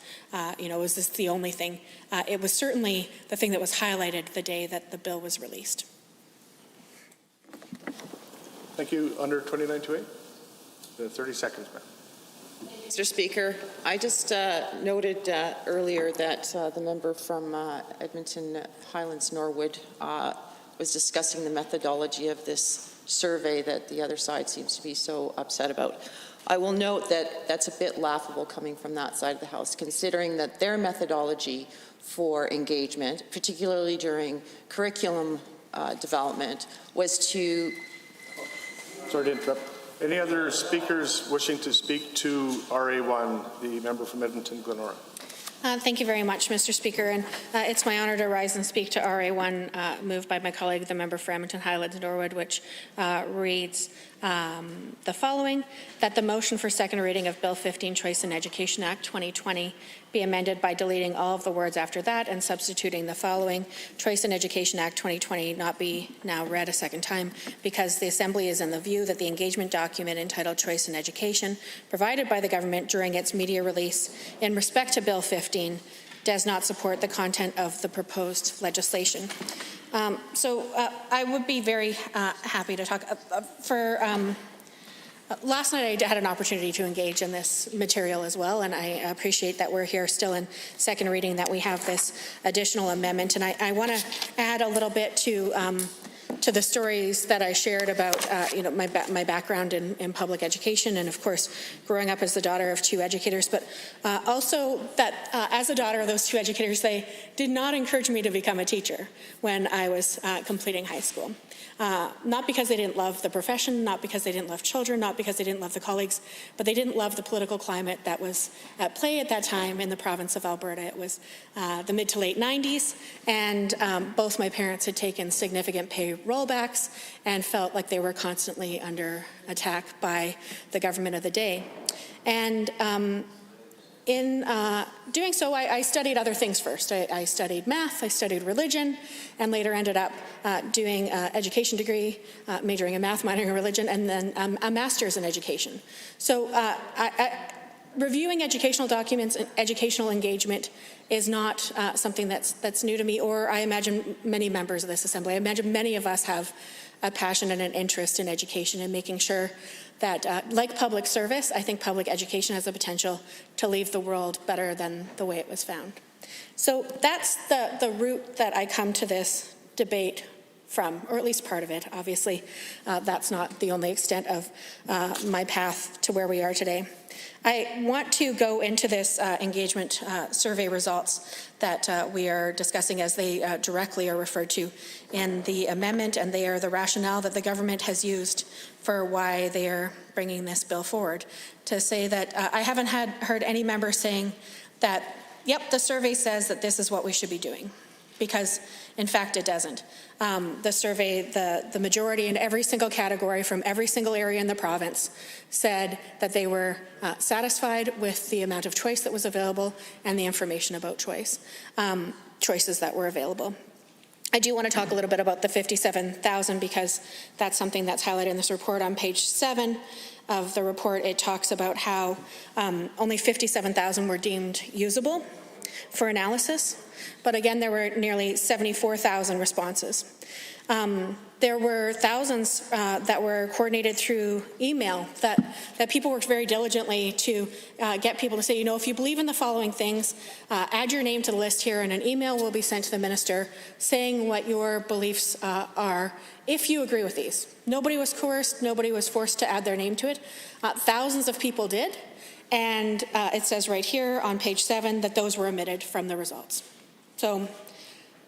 is this the only thing? It was certainly the thing that was highlighted the day that the bill was released.
Thank you. Under 2928, 30 seconds, ma'am.
Mr. Speaker, I just noted earlier that the member from Edmonton Highlands Norwood was discussing the methodology of this survey that the other side seems to be so upset about. I will note that that's a bit laughable coming from that side of the House, considering that their methodology for engagement, particularly during curriculum development, was to...
Sorry to interrupt. Any other speakers wishing to speak to RA1, the member from Edmonton, Glenora?
Thank you very much, Mr. Speaker. And it's my honour to rise and speak to RA1, moved by my colleague, the member for Edmonton Highlands Norwood, which reads the following: that the motion for second reading of Bill 15, Choice in Education Act 2020, be amended by deleting all of the words after that and substituting the following: Choice in Education Act 2020 not be now read a second time, because the Assembly is in the view that the engagement document entitled Choice in Education, provided by the government during its media release in respect to Bill 15, does not support the content of the proposed legislation. I would be very happy to talk. Last night I had an opportunity to engage in this material as well, and I appreciate that we're here still in second reading, that we have this additional amendment. And I want to add a little bit to the stories that I shared about my background in public education, and of course growing up as the daughter of two educators, but also that as a daughter of those two educators, they did not encourage me to become a teacher when I was completing high school. Not because they didn't love the profession, not because they didn't love children, not because they didn't love the colleagues, but they didn't love the political climate that was at play at that time in the province of Alberta. It was the mid to late 90s, and both my parents had taken significant pay rollbacks and felt like they were constantly under attack by the government of the day. And in doing so, I studied other things first. I studied math, I studied religion, and later ended up doing an education degree, majoring in math, minoring in religion, and then a master's in education. So reviewing educational documents and educational engagement is not something that's new to me, or I imagine many members of this Assembly. I imagine many of us have a passion and an interest in education and making sure that, like public service, I think public education has the potential to leave the world better than the way it was found. So that's the route that I come to this debate from, or at least part of it. Obviously, that's not the only extent of my path to where we are today. I want to go into this engagement survey results that we are discussing, as they directly are referred to in the amendment, and they are the rationale that the government has used for why they are bringing this bill forward. To say that I haven't heard any member saying that, yep, the survey says that this is what we should be doing. because in fact it doesn't. The survey, the majority in every single category from every single area in the province said that they were satisfied with the amount of choice that was available and the information about choices that were available. I do want to talk a little bit about the 57,000 because that's something that's highlighted in this report. On page 7 of the report, it talks about how only 57,000 were deemed usable for analysis. But again, there were nearly 74,000 responses. There were thousands that were coordinated through email that people worked very diligently to get people to say, you know, if you believe in the following things, add your name to the list here and an email will be sent to the minister saying what your beliefs are if you agree with these. Nobody was coerced, nobody was forced to add their name to it. Thousands of people did, and it says right here on page 7 that those were omitted from the results. So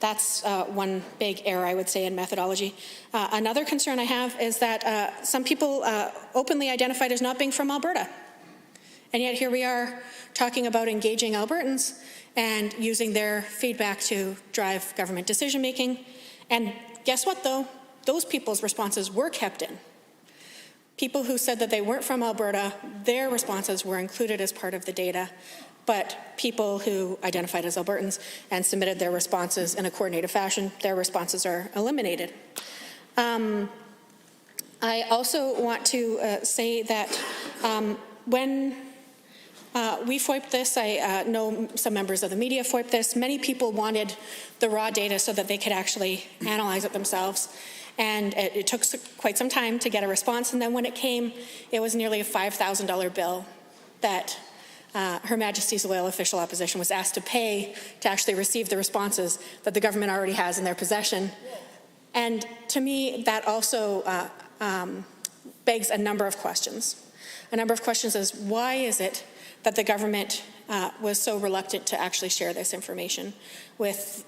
that's one big error, I would say, in methodology. Another concern I have is that some people openly identified as not being from Alberta. And yet here we are talking about engaging Albertans and using their feedback to drive government decision-making. And guess what, though? Those people's responses were kept in. People who said that they weren't from Alberta, their responses were included as part of the data. But people who identified as Albertans and submitted their responses in a coordinated fashion, their responses are eliminated. I also want to say that when we FOIP'd this, I know some members of the media FOIP'd this, many people wanted the raw data so that they could actually analyze it themselves. And it took quite some time to get a response, and then when it came, it was nearly a $5,000 bill that Her Majesty's loyal official opposition was asked to pay to actually receive the responses that the government already has in their possession. And to me, that also begs a number of questions. A number of questions is, why is it that the government was so reluctant to actually share this information with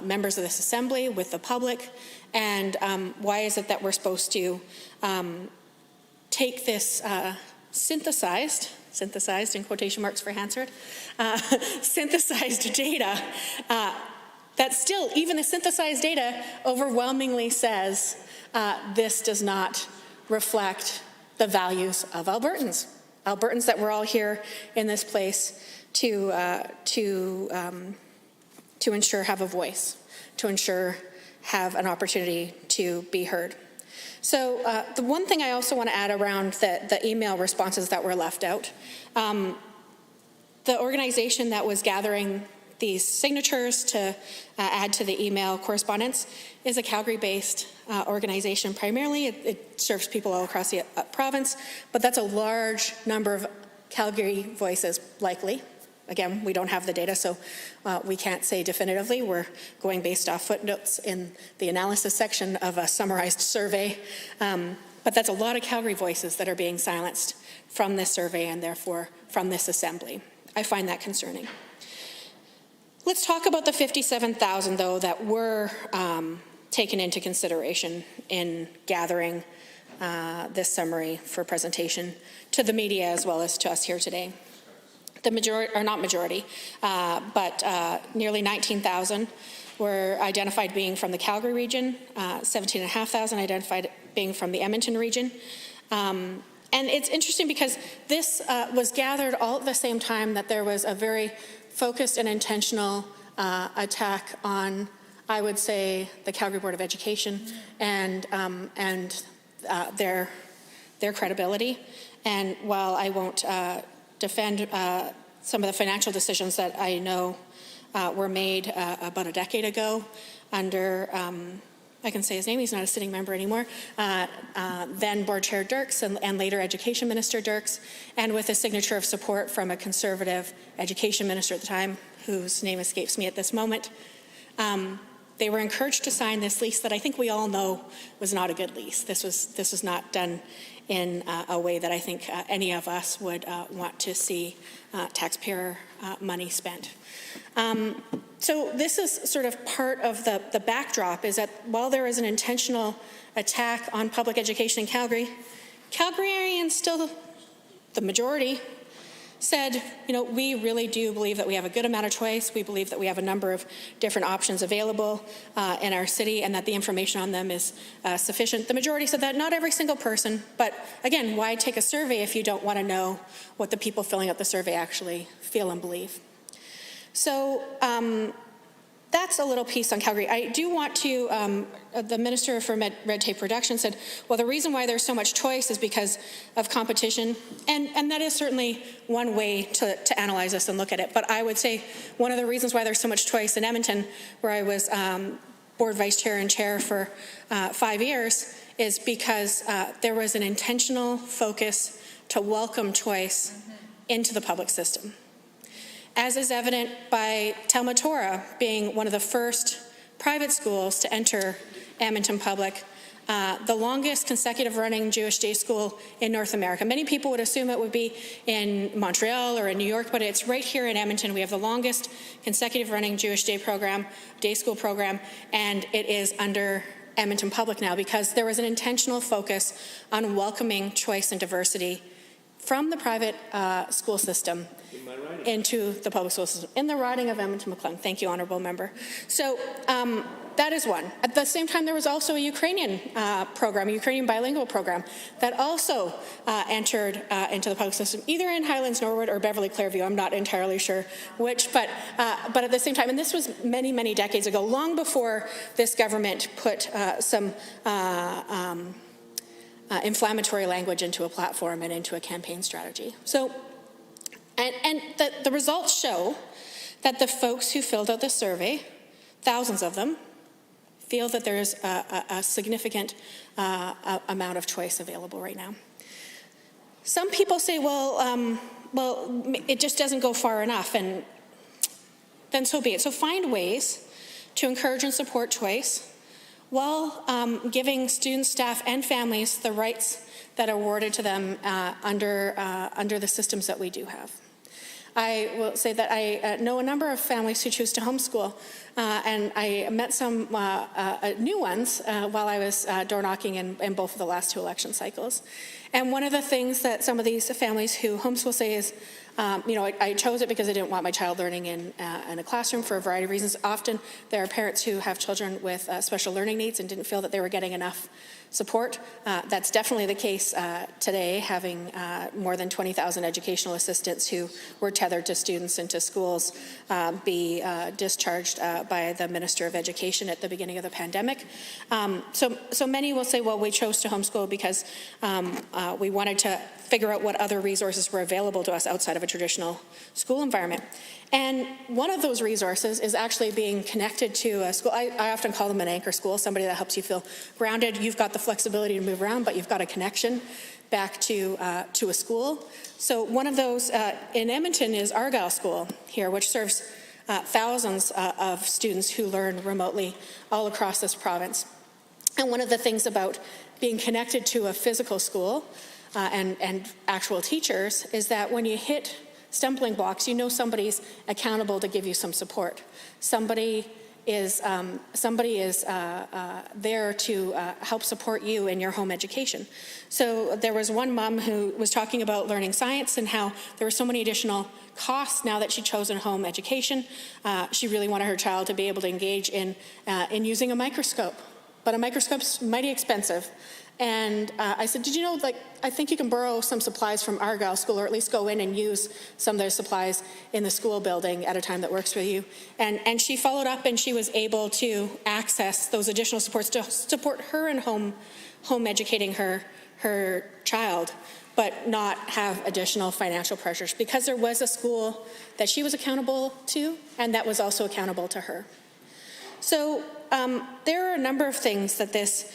members of this assembly, with the public, and why is it that we're supposed to take this synthesized in quotation marks for Hansard, synthesized data that still, even the synthesized data overwhelmingly says this does not reflect the values of Albertans. Albertans that we're all here in this place to ensure have a voice, to ensure have an opportunity to be heard. So the one thing I also want to add around the email responses that were left out, the organization that was gathering these signatures to add to the email correspondence is a Calgary-based organization primarily. It serves people all across the province, but that's a large number of Calgary voices likely. Again, we don't have the data, so we can't say definitively. We're going based off footnotes in the analysis section of a summarized survey. But that's a lot of Calgary voices that are being silenced from this survey and therefore from this assembly. I find that concerning. Let's talk about the 57,000, though, that were taken into consideration in gathering this summary for presentation to the media as well as to us here today. The majority, or not majority, but nearly 19,000 were identified being from the Calgary region, 17,500 identified being from the Edmonton region. And it's interesting because this was gathered all at the same time that there was a very focused and intentional attack on, I would say, the Calgary Board of Education and their credibility. And while I won't defend some of the financial decisions that I know were made about a decade ago under, I can say his name, he's not a sitting member anymore, then Board Chair Dirks and later Education Minister Dirks, and with a signature of support from a Conservative Education Minister at the time, whose name escapes me at this moment. They were encouraged to sign this lease that I think we all know was not a good lease. This was not done in a way that I think any of us would want to see taxpayer money spent. So this is sort of part of the backdrop, is that while there is an intentional attack on public education in Calgary, Calgarians still, the majority, said, we really do believe that we have a good amount of choice. We believe that we have a number of different options available in our city and that the information on them is sufficient. The majority said that, not every single person, but again, why take a survey if you don't want to know what the people filling out the survey actually feel and believe? So that's a little piece on Calgary. I do want to, the Minister for Red Tape Reduction said, well, the reason why there's so much choice is because of competition. And that is certainly one way to analyze this and look at it. But I would say one of the reasons why there's so much choice in Edmonton, where I was board vice chair and chair for 5 years, is because there was an intentional focus to welcome choice into the public system. As is evident by Telmatora being one of the first private schools to enter Edmonton Public, the longest consecutive running Jewish day school in North America. Many people would assume it would be in Montreal or in New York, but it's right here in Edmonton. We have the longest consecutive running Jewish day school program, and it is under Edmonton Public now because there was an intentional focus on welcoming choice and diversity from the private school system into the public school system, in the riding of Edmonton-McLean. Thank you, Honourable Member. So that is one. At the same time, there was also a Ukrainian program, a Ukrainian bilingual program, that also entered into the public system, either in Highlands Norwood or Beverly Clearview. I'm not entirely sure which, but at the same time, and this was many, many decades ago, long before this government put some inflammatory language into a platform and into a campaign strategy. So, and the results show that the folks who filled out the survey, thousands of them, feel that there's a significant amount of choice available right now. Some people say, well, it just doesn't go far enough, and then so be it. So find ways to encourage and support choice while giving students, staff, and families the rights that are awarded to them under the systems that we do have. I will say that I know a number of families who choose to homeschool, and I met some new ones while I was door knocking in both of the last 2 election cycles. And one of the things that some of these families who homeschool say is, I chose it because I didn't want my child learning in a classroom for a variety of reasons. Often there are parents who have children with special learning needs and didn't feel that they were getting enough support. That's definitely the case today, having more than 20,000 educational assistants who were tethered to students and to schools be discharged by the Minister of Education at the beginning of the pandemic. So many will say, well, we chose to homeschool because we wanted to figure out what other resources were available to us outside of a traditional school environment. And one of those resources is actually being connected to a school. I often call them an anchor school, somebody that helps you feel grounded. You've got the flexibility to move around, but you've got a connection back to a school. So one of those in Edmonton is Argyle School here, which serves thousands of students who learn remotely all across this province. And one of the things about being connected to a physical school and actual teachers is that when you hit stumbling blocks, you know somebody's accountable to give you some support. Somebody is there to help support you in your home education. So there was one mom who was talking about learning science and how there were so many additional costs now that she'd chosen home education. She really wanted her child to be able to engage in using a microscope, but a microscope's mighty expensive. And I said, did you know, I think you can borrow some supplies from Argyle School, or at least go in and use some of their supplies in the school building at a time that works for you. And she followed up, and she was able to access those additional supports to support her in home educating her child, but not have additional financial pressures, because there was a school that she was accountable to and that was also accountable to her. So there are a number of things that this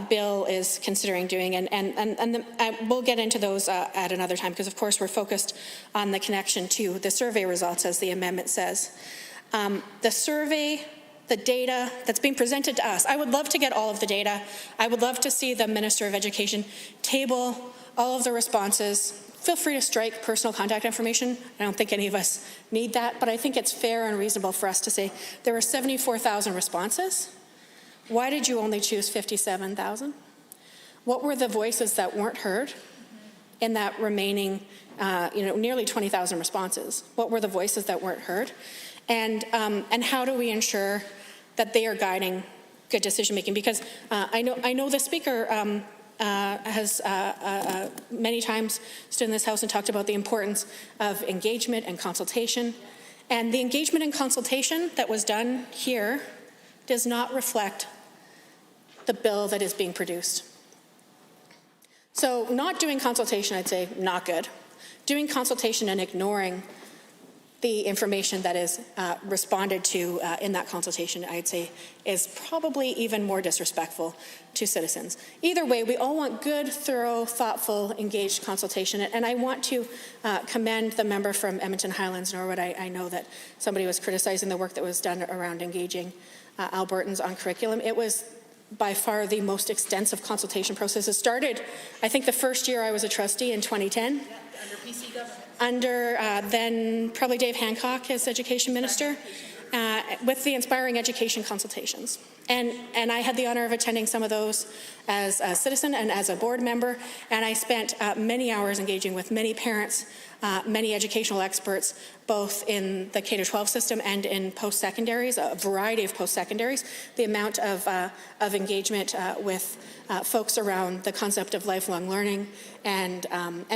bill is considering doing, and we'll get into those at another time, because of course we're focused on the connection to the survey results, as the amendment says. The survey, the data that's being presented to us, I would love to get all of the data. I would love to see the Minister of Education table all of the responses. Feel free to strike personal contact information. I don't think any of us need that, but I think it's fair and reasonable for us to say there were 74,000 responses. Why did you only choose 57,000? What were the voices that weren't heard? in that remaining, nearly 20,000 responses? What were the voices that weren't heard? And how do we ensure that they are guiding good decision making? Because I know the speaker has many times stood in this House and talked about the importance of engagement and consultation. And the engagement and consultation that was done here does not reflect the bill that is being produced. So not doing consultation, I'd say, not good. Doing consultation and ignoring the information that is responded to in that consultation, I'd say, is probably even more disrespectful to citizens. Either way, we all want good, thorough, thoughtful, engaged consultation. And I want to commend the member from Edmonton Highlands, Norwood. I know that somebody was criticizing the work that was done around engaging Albertans on curriculum. It was by far the most extensive consultation process. It started, I think, the first year I was a trustee in 2010.
Yeah, under PC government.
Under then probably Dave Hancock as education minister, with the Inspiring Education consultations. And I had the honor of attending some of those as a citizen and as a board member, and I spent many hours engaging with many parents, many educational experts, both in the K-12 system and in post-secondaries, a variety of post-secondaries. The amount of engagement with folks around the concept of lifelong learning and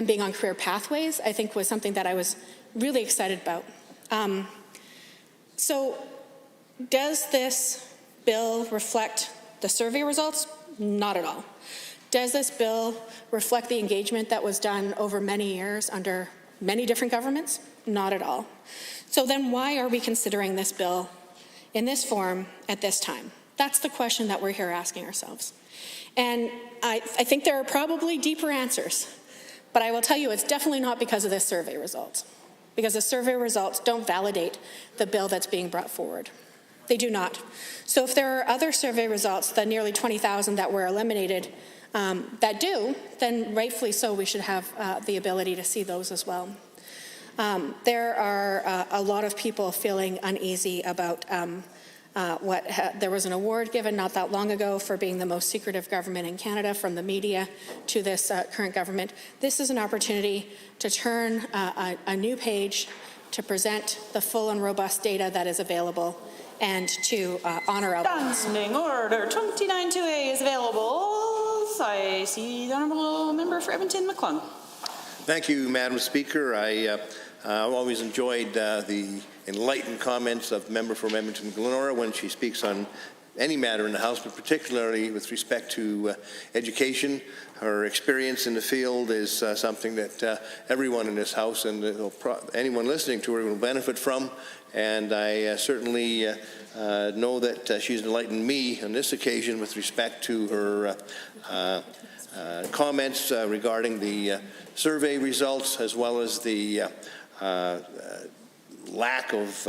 being on career pathways, I think, was something that I was really excited about. So does this bill reflect the survey results? Not at all. Does this bill reflect the engagement that was done over many years under many different governments? Not at all. So then why are we considering this bill in this form at this time? That's the question that we're here asking ourselves. And I think there are probably deeper answers, but I will tell you it's definitely not because of this survey results, because the survey results don't validate the bill that's being brought forward. They do not. So if there are other survey results, the nearly 20,000 that were eliminated, that do, then rightfully so we should have the ability to see those as well. There are a lot of people feeling uneasy about there was an award given not that long ago for being the most secretive government in Canada from the media to this current government. This is an opportunity to turn a new page, to present the full and robust data that is available, and to honor Albertans.
Standing order 29-2A is available. I see the honourable member for Edmonton McClung.
Thank you, Madam Speaker. I've always enjoyed the enlightened comments of the member from Edmonton Glenora when she speaks on any matter in the House, but particularly with respect to education. Her experience in the field is something that everyone in this House and anyone listening to her will benefit from. And I certainly know that she's enlightened me on this occasion with respect to her comments regarding the survey results, as well as the lack of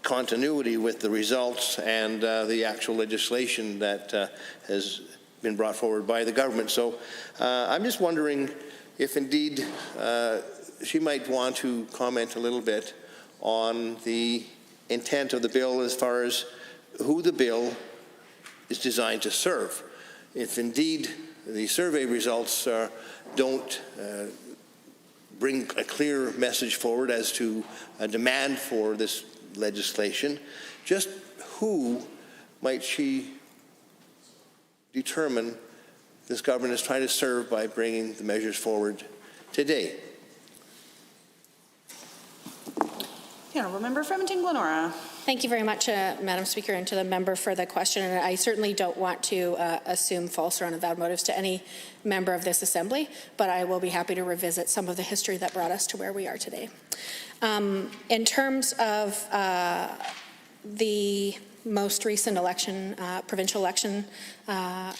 continuity with the results and the actual legislation that has been brought forward by the government. So I'm just wondering if indeed she might want to comment a little bit on the intent of the bill as far as who the bill is designed to serve. If indeed the survey results don't bring a clear message forward as to a demand for this legislation, just who might she determine this government is trying to serve by bringing the measures forward today?
The honourable member for Edmonton Glenora.
Thank you very much, Madam Speaker, and to the member for the question. And I certainly don't want to assume false or unavowed motives to any member of this Assembly, but I will be happy to revisit some of the history that brought us to where we are today. In terms of the most recent election, provincial election, a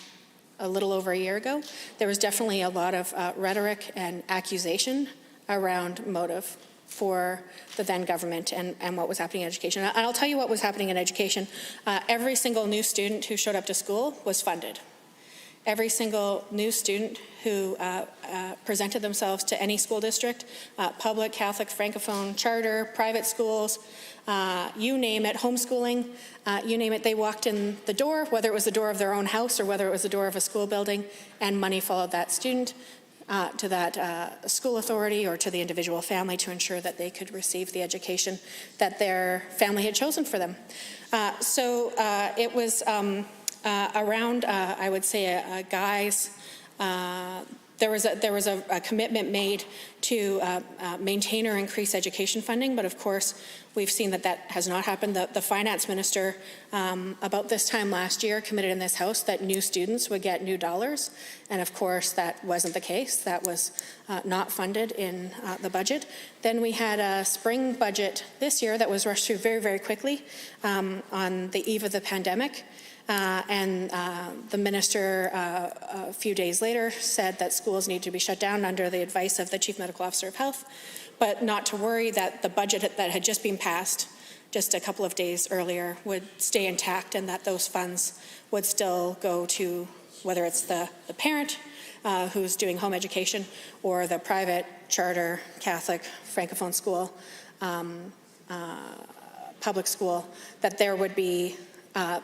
little over a year ago, there was definitely a lot of rhetoric and accusation around motive for the then government and what was happening in education. And I'll tell you what was happening in education. Every single new student who showed up to school was funded. Every single new student who presented themselves to any school district, public, Catholic, Francophone, charter, private schools, you name it, homeschooling, you name it, they walked in the door, whether it was the door of their own house or whether it was the door of a school building, and money followed that student to that school authority or to the individual family to ensure that they could receive the education that their family had chosen for them. So it was around, I would say, guys, there was a commitment made to maintain or increase education funding, but of course we've seen that has not happened. The finance minister about this time last year committed in this House that new students would get new dollars, and of course that wasn't the case. That was not funded in the budget. Then we had a spring budget this year that was rushed through very, very quickly on the eve of the pandemic. And the minister a few days later said that schools need to be shut down under the advice of the Chief Medical Officer of Health, but not to worry that the budget that had just been passed just a couple of days earlier would stay intact and that those funds would still go to whether it's the parent who's doing home education or the private charter Catholic Francophone school, public school, that there would be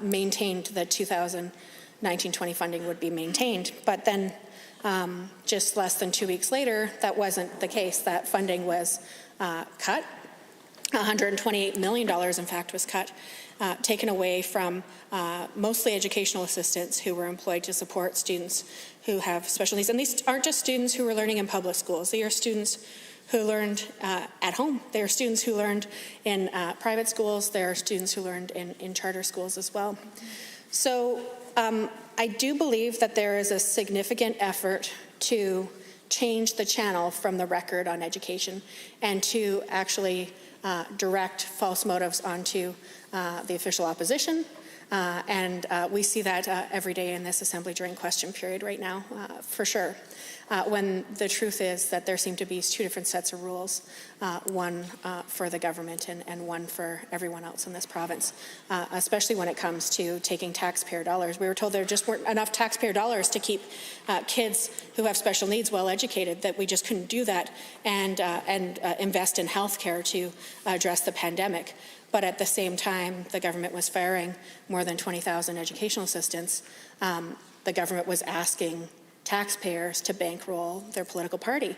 maintained, the 2019-20 funding would be maintained. But then just less than 2 weeks later, that wasn't the case. That funding was cut. $128 million, in fact, was cut, taken away from mostly educational assistants who were employed to support students who have special needs. And these aren't just students who are learning in public schools. They are students who learned at home. There are students who learned in private schools. There are students who learned in charter schools as well. So I do believe that there is a significant effort to change the channel from the record on education and to actually direct false motives onto the official opposition. And we see that every day in this Assembly during question period right now, for sure. When the truth is that there seem to be two different sets of rules, one for the government and one for everyone else in this province, especially when it comes to taking taxpayer dollars. We were told there just weren't enough taxpayer dollars to keep kids who have special needs well educated, that we just couldn't do that and invest in healthcare to address the pandemic. But at the same time, the government was firing more than 20,000 educational assistants. The government was asking taxpayers to bankroll their political party,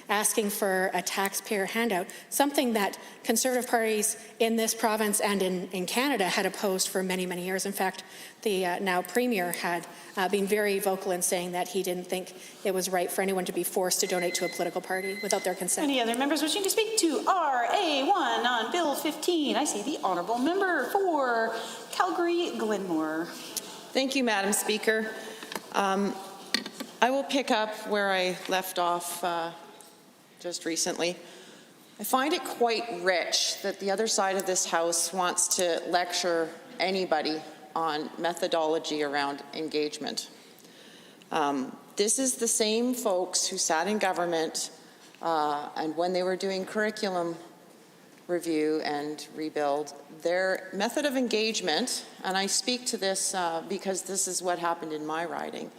asking for a taxpayer handout, something that Conservative parties in this province and in Canada had opposed for many, many years. In fact, the now Premier had been very vocal in saying that he didn't think it was right for anyone to be forced to donate to a political party without their consent.
Any other members wishing to speak to RA1 on Bill 15? I see the Honourable Member for Calgary-Glenmore.
Thank you, Madam Speaker. I will pick up where I left off just recently. I find it quite rich that the other side of this House wants to lecture anybody on methodology around engagement. This is the same folks who sat in government and when they were doing curriculum review and rebuild, their method of engagement, and I speak to this because this is what happened in my riding,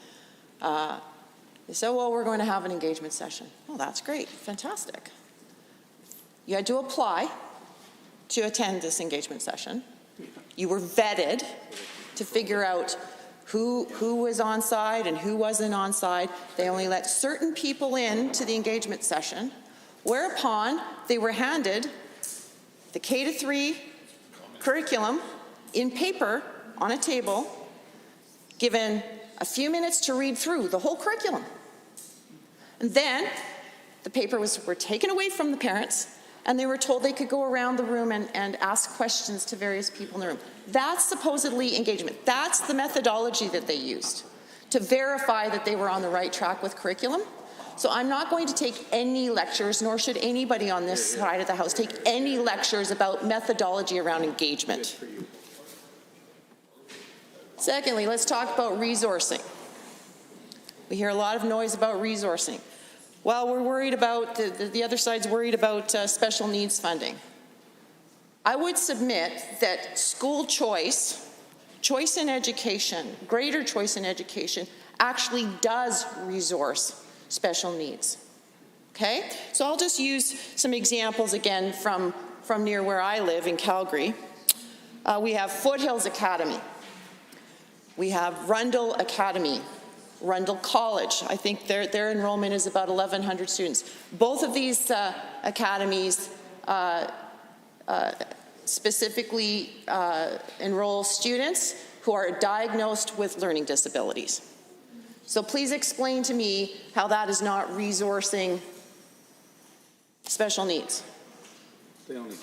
they said, well, we're going to have an engagement session. Well, that's great, fantastic. You had to apply to attend this engagement session. You were vetted to figure out who was on side and who wasn't on side. They only let certain people in to the engagement session, whereupon they were handed the K-3 curriculum in paper on a table, given a few minutes to read through the whole curriculum. And then the papers were taken away from the parents and they were told they could go around the room and ask questions to various people in the room. That's supposedly engagement. That's the methodology that they used to verify that they were on the right track with curriculum. So I'm not going to take any lectures, nor should anybody on this side of the House take any lectures about methodology around engagement. Secondly, let's talk about resourcing. We hear a lot of noise about resourcing. Well, we're worried about, the other side's worried about special needs funding. I would submit that school choice in education, greater choice in education, actually does resource special needs. Okay? So I'll just use some examples again from near where I live in Calgary. We have Foothills Academy. We have Rundle Academy, Rundle College. I think their enrollment is about 1,100 students. Both of these academies specifically enroll students who are diagnosed with learning disabilities. So please explain to me how that is not resourcing special needs.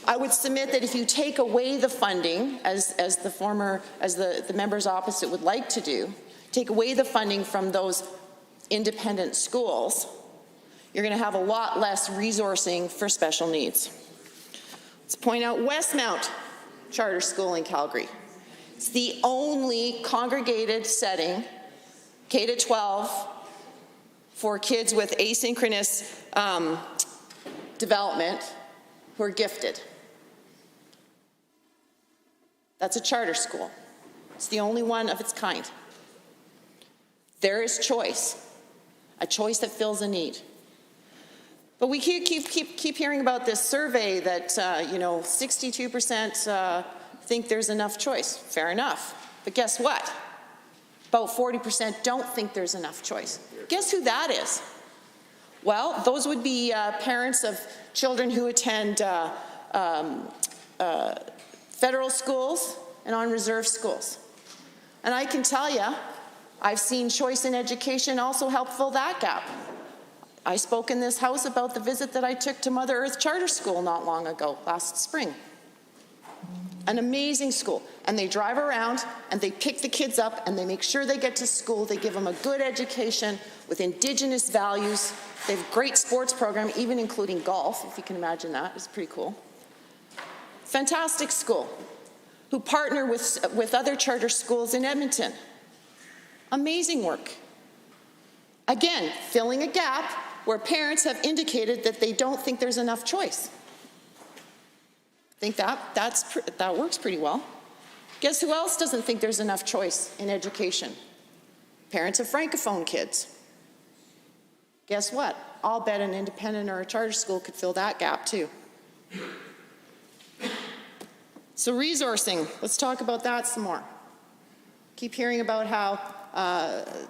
I would submit that if you take away the funding, as the members opposite would like to do, take away the funding from those independent schools, you're going to have a lot less resourcing for special needs. Let's point out Westmount Charter School in Calgary. It's the only congregated setting, K-12, for kids with asynchronous development who are gifted. That's a charter school. It's the only one of its kind. There is choice, a choice that fills a need. But we keep hearing about this survey that 62% think there's enough choice. Fair enough. But guess what? About 40% don't think there's enough choice. Guess who that is? Well, those would be parents of children who attend federal schools and on reserve schools. And I can tell you, I've seen choice in education also help fill that gap. I spoke in this House about the visit that I took to Mother Earth Charter School not long ago, last spring. An amazing school. And they drive around and they pick the kids up and they make sure they get to school. They give them a good education with Indigenous values. They have a great sports program, even including golf, if you can imagine that. It's pretty cool. Fantastic school, who partner with other charter schools in Edmonton. Amazing work. Again, filling a gap where parents have indicated that they don't think there's enough choice. I think that works pretty well. Guess who else doesn't think there's enough choice in education? Parents of Francophone kids. Guess what? I'll bet an independent or a charter school could fill that gap too. So resourcing, let's talk about that some more. Keep hearing about how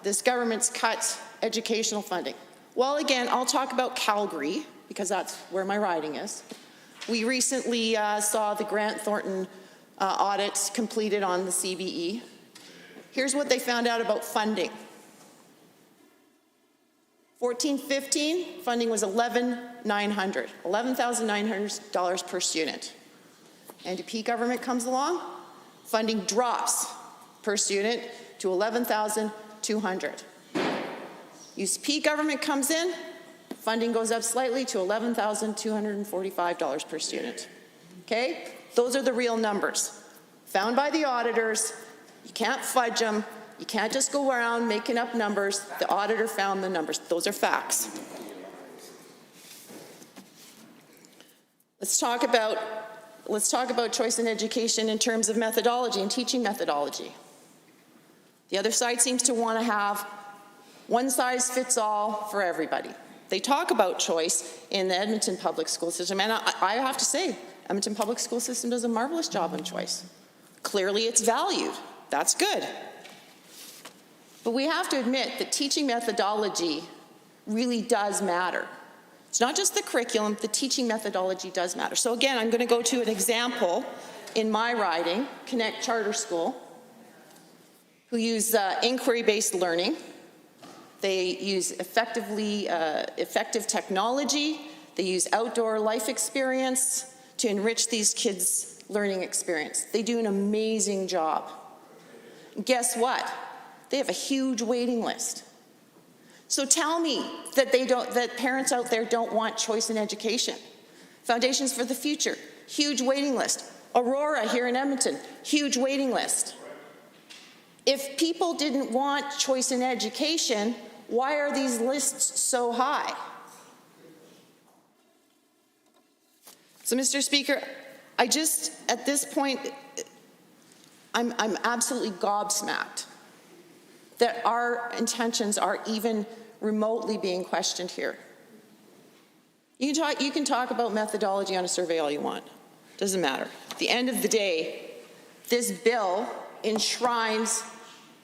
this government's cut educational funding. Well, again, I'll talk about Calgary, because that's where my riding is. We recently saw the Grant Thornton audit completed on the CBE. Here's what they found out about funding. 14-15, funding was $11,900 per student. NDP government comes along, funding drops per student to $11,200. UCP government comes in, funding goes up slightly to $11,245 per student. Okay? Those are the real numbers. Found by the auditors. You can't fudge them. You can't just go around making up numbers. The auditor found the numbers. Those are facts. Let's talk about choice in education in terms of methodology and teaching methodology. The other side seems to want to have one size fits all for everybody. They talk about choice in the Edmonton public school system, and I have to say, Edmonton public school system does a marvelous job on choice. Clearly it's valued. That's good. But we have to admit that teaching methodology really does matter. It's not just the curriculum, the teaching methodology does matter. So again, I'm going to go to an example in my riding, Connect Charter School, who use inquiry-based learning. They use effective technology. They use outdoor life experience to enrich these kids' learning experience. They do an amazing job. And guess what? They have a huge waiting list. So tell me that parents out there don't want choice in education. Foundations for the Future, huge waiting list. Aurora here in Edmonton, huge waiting list. If people didn't want choice in education, why are these lists so high? So, Mr. Speaker, at this point, I'm absolutely gobsmacked that our intentions are even remotely being questioned here. You can talk about methodology on a survey all you want. Doesn't matter. At the end of the day, this bill enshrines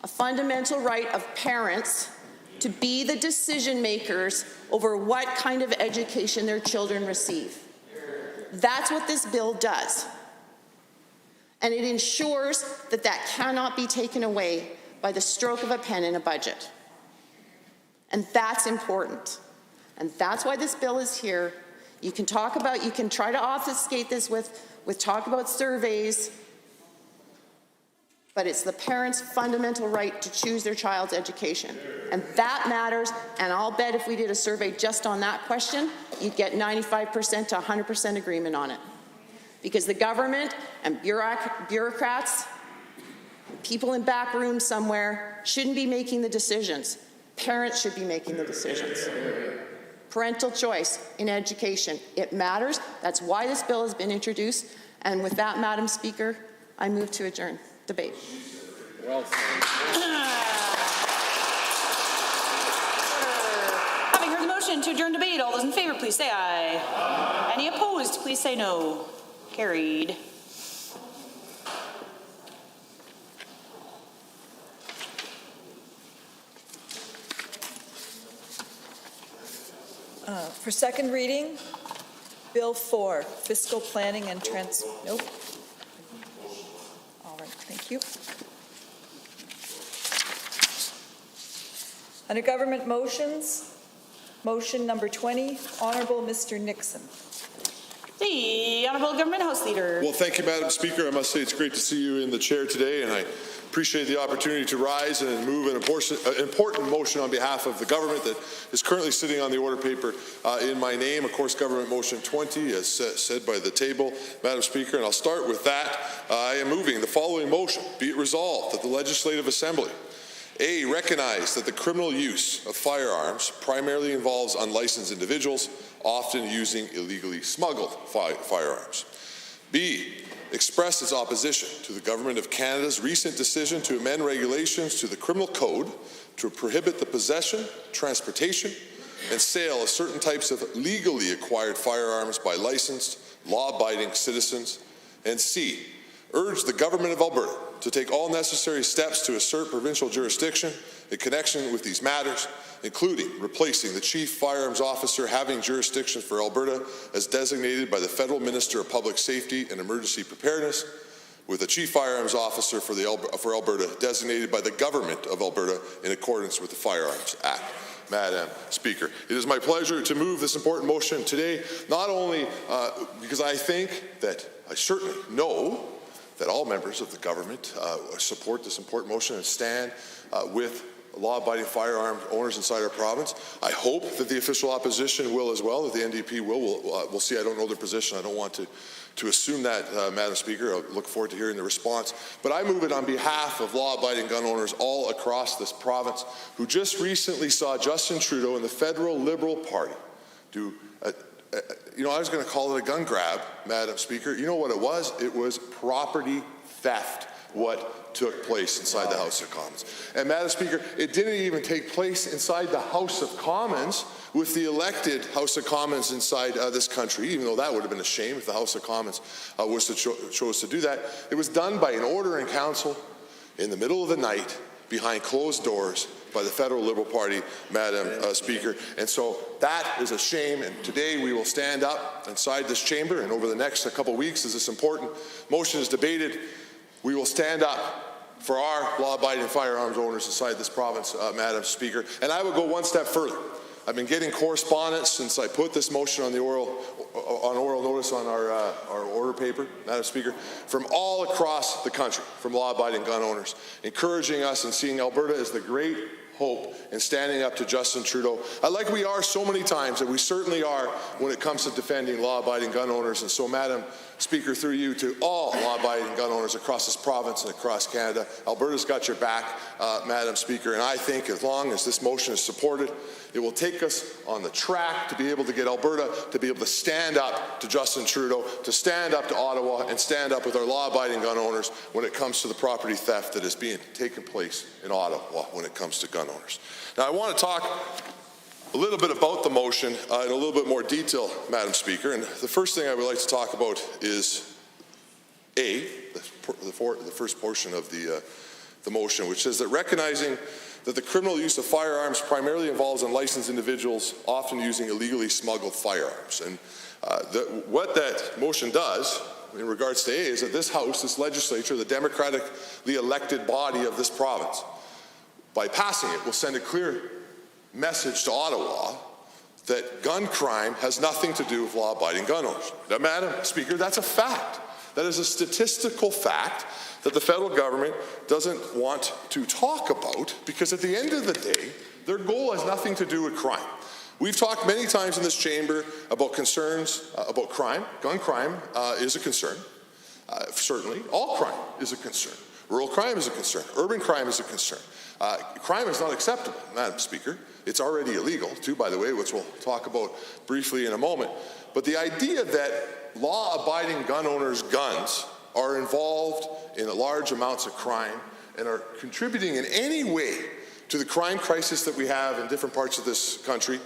a fundamental right of parents to be the decision makers over what kind of education their children receive. That's what this bill does. And it ensures that that cannot be taken away by the stroke of a pen in a budget. And that's important. And that's why this bill is here. You can try to obfuscate this with talk about surveys, but it's the parents' fundamental right to choose their child's education. And that matters, and I'll bet if we did a survey just on that question, you'd get 95% to 100% agreement on it. Because the government and bureaucrats, people in back rooms somewhere, shouldn't be making the decisions. Parents should be making the decisions. Parental choice in education, it matters. That's why this bill has been introduced. And with that, Madam Speaker, I move to adjourn debate.
Having heard the motion to adjourn debate, all those in favor, please say aye. Any opposed, please say no. Carried.
For second reading, Bill 4, Fiscal Planning and Nope. All right, thank you. Under Government Motions, motion number 20, Honourable Mr. Nixon.
The Honourable Government House Leader.
Well, thank you, Madam Speaker. I must say it's great to see you in the chair today, and I appreciate the opportunity to rise and move an important motion on behalf of the government that is currently sitting on the order paper in my name. Of course, Government Motion 20, as said by the table, Madam Speaker, and I'll start with that. I am moving the following motion. Be it resolved that the Legislative Assembly A, recognize that the criminal use of firearms primarily involves unlicensed individuals, often using illegally smuggled firearms. B, express its opposition to the Government of Canada's recent decision to amend regulations to the Criminal Code to prohibit the possession, transportation, and sale of certain types of legally acquired firearms by licensed, law-abiding citizens. And C, urge the Government of Alberta to take all necessary steps to assert provincial jurisdiction in connection with these matters, including replacing the Chief Firearms Officer having jurisdiction for Alberta as designated by the Federal Minister of Public Safety and Emergency Preparedness, with a Chief Firearms Officer for Alberta designated by the Government of Alberta in accordance with the Firearms Act. Madam Speaker, it is my pleasure to move this important motion today, not only because I think that I certainly know that all members of the government support this important motion and stand with law-abiding firearm owners inside our province. I hope that the official opposition will as well, that the NDP will. We'll see. I don't know their position. I don't want to assume that, Madam Speaker. I look forward to hearing the response. But I move it on behalf of law-abiding gun owners all across this province who just recently saw Justin Trudeau and the federal Liberal Party do I was going to call it a gun grab, Madam Speaker. You know what it was? It was property theft, what took place inside the House of Commons. And Madam Speaker, it didn't even take place inside the House of Commons with the elected House of Commons inside this country, even though that would have been a shame if the House of Commons chose to do that. It was done by an order in council in the middle of the night behind closed doors by the federal Liberal Party, Madam Speaker. And so that is a shame, and today we will stand up inside this chamber, and over the next couple of weeks as this important motion is debated, we will stand up for our law-abiding firearms owners inside this province, Madam Speaker. And I would go one step further. I've been getting correspondence since I put this motion on the oral notice on our order paper, Madam Speaker, from all across the country, from law-abiding gun owners, encouraging us and seeing Alberta as the great hope and standing up to Justin Trudeau, like we are so many times, and we certainly are when it comes to defending law-abiding gun owners. And so, Madam Speaker, through you to all law-abiding gun owners across this province and across Canada. Alberta's got your back, Madam Speaker, and I think as long as this motion is supported, it will take us on the track to be able to get Alberta to be able to stand up to Justin Trudeau, to stand up to Ottawa, and stand up with our law-abiding gun owners when it comes to the property theft that is being taken place in Ottawa when it comes to gun owners. Now, I want to talk a little bit about the motion in a little bit more detail, Madam Speaker. And the first thing I would like to talk about is the first portion of the motion, which says that recognizing that the criminal use of firearms primarily involves unlicensed individuals often using illegally smuggled firearms. And what that motion does in regards to A is that this House, this legislature, the democratically elected body of this province, by passing it, will send a clear message to Ottawa that gun crime has nothing to do with law-abiding gun owners. Now, Madam Speaker, that's a fact. That is a statistical fact that the federal government doesn't want to talk about because at the end of the day, their goal has nothing to do with crime. We've talked many times in this chamber about concerns about crime. Gun crime is a concern. Certainly, all crime is a concern. Rural crime is a concern. Urban crime is a concern. Crime is not acceptable, Madam Speaker. It's already illegal, too, by the way, which we'll talk about briefly in a moment. But the idea that law-abiding gun owners' guns are involved in large amounts of crime and are contributing in any way to the crime crisis that we have in different parts of this country,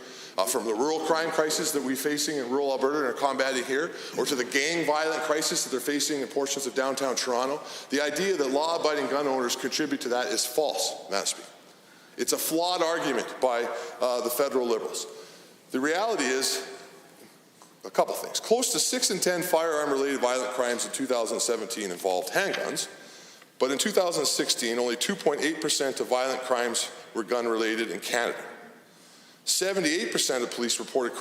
from the rural crime crisis that we're facing in rural Alberta and are combating here, or to the gang violent crisis that they're facing in portions of downtown Toronto, the idea that law-abiding gun owners contribute to that is false, Madam Speaker. It's a flawed argument by the federal Liberals. The reality is a couple things. Close to 6 in 10 firearm-related violent crimes in 2017 involved handguns, but in 2016, only 2.8% of violent crimes were gun-related in Canada. 78% of police reported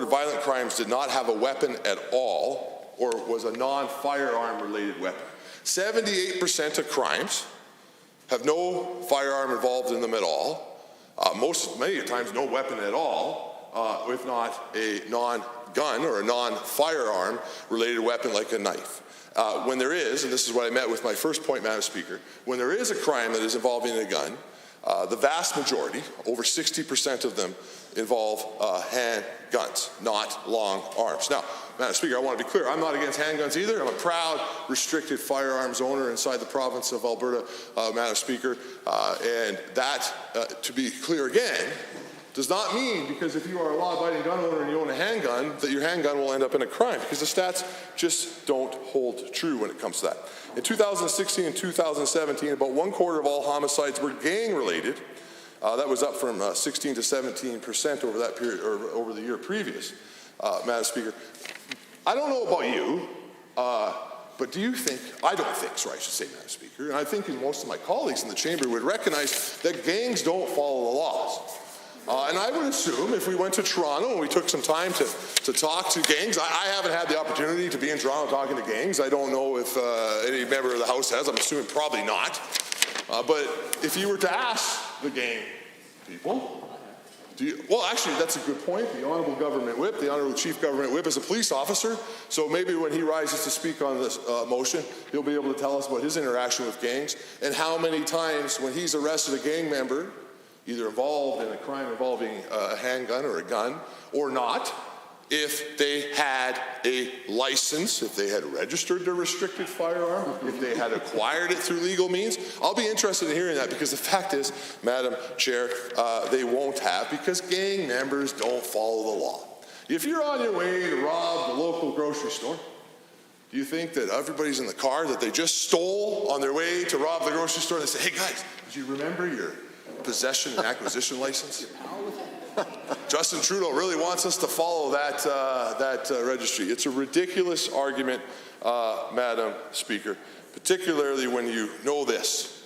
violent crimes did not have a weapon at all or was a non-firearm related weapon. 78% of crimes have no firearm involved in them at all. Many times no weapon at all, if not a non-gun or a non-firearm related weapon like a knife. When there is, and this is what I meant with my first point, Madam Speaker, when there is a crime that is involving a gun, the vast majority, over 60% of them, involve handguns, not long arms. Now, Madam Speaker, I want to be clear. I'm not against handguns either. I'm a proud restricted firearms owner inside the province of Alberta, Madam Speaker. And that, to be clear again, does not mean because if you are a law-abiding gun owner and you own a handgun, that your handgun will end up in a crime, because the stats just don't hold true when it comes to that. In 2016 and 2017, about 1/4 of all homicides were gang-related. That was up from 16 to 17% over that period, or over the year previous, Madam Speaker. I don't know about you, but do you think, I don't think so, I should say, Madam Speaker, and I think most of my colleagues in the chamber would recognize that gangs don't follow the laws. And I would assume if we went to Toronto and we took some time to talk to gangs, I haven't had the opportunity to be in Toronto talking to gangs. I don't know if any member of the House has. I'm assuming probably not. But if you were to ask the gang people, well, actually, that's a good point. The Honourable Government Whip, the Honourable Chief Government Whip is a police officer, so maybe when he rises to speak on this motion, he'll be able to tell us about his interaction with gangs and how many times when he's arrested a gang member, either involved in a crime involving a handgun or a gun, or not, if they had a license, if they had registered their restricted firearm, if they had acquired it through legal means. I'll be interested in hearing that, because the fact is, Madam Chair, they won't have, because gang members don't follow the law. If you're on your way to rob the local grocery store, do you think that everybody's in the car that they just stole on their way to rob the grocery store and they say, hey guys, did you remember your possession and acquisition license? Justin Trudeau really wants us to follow that registry. It's a ridiculous argument, Madam Speaker, particularly when you know this.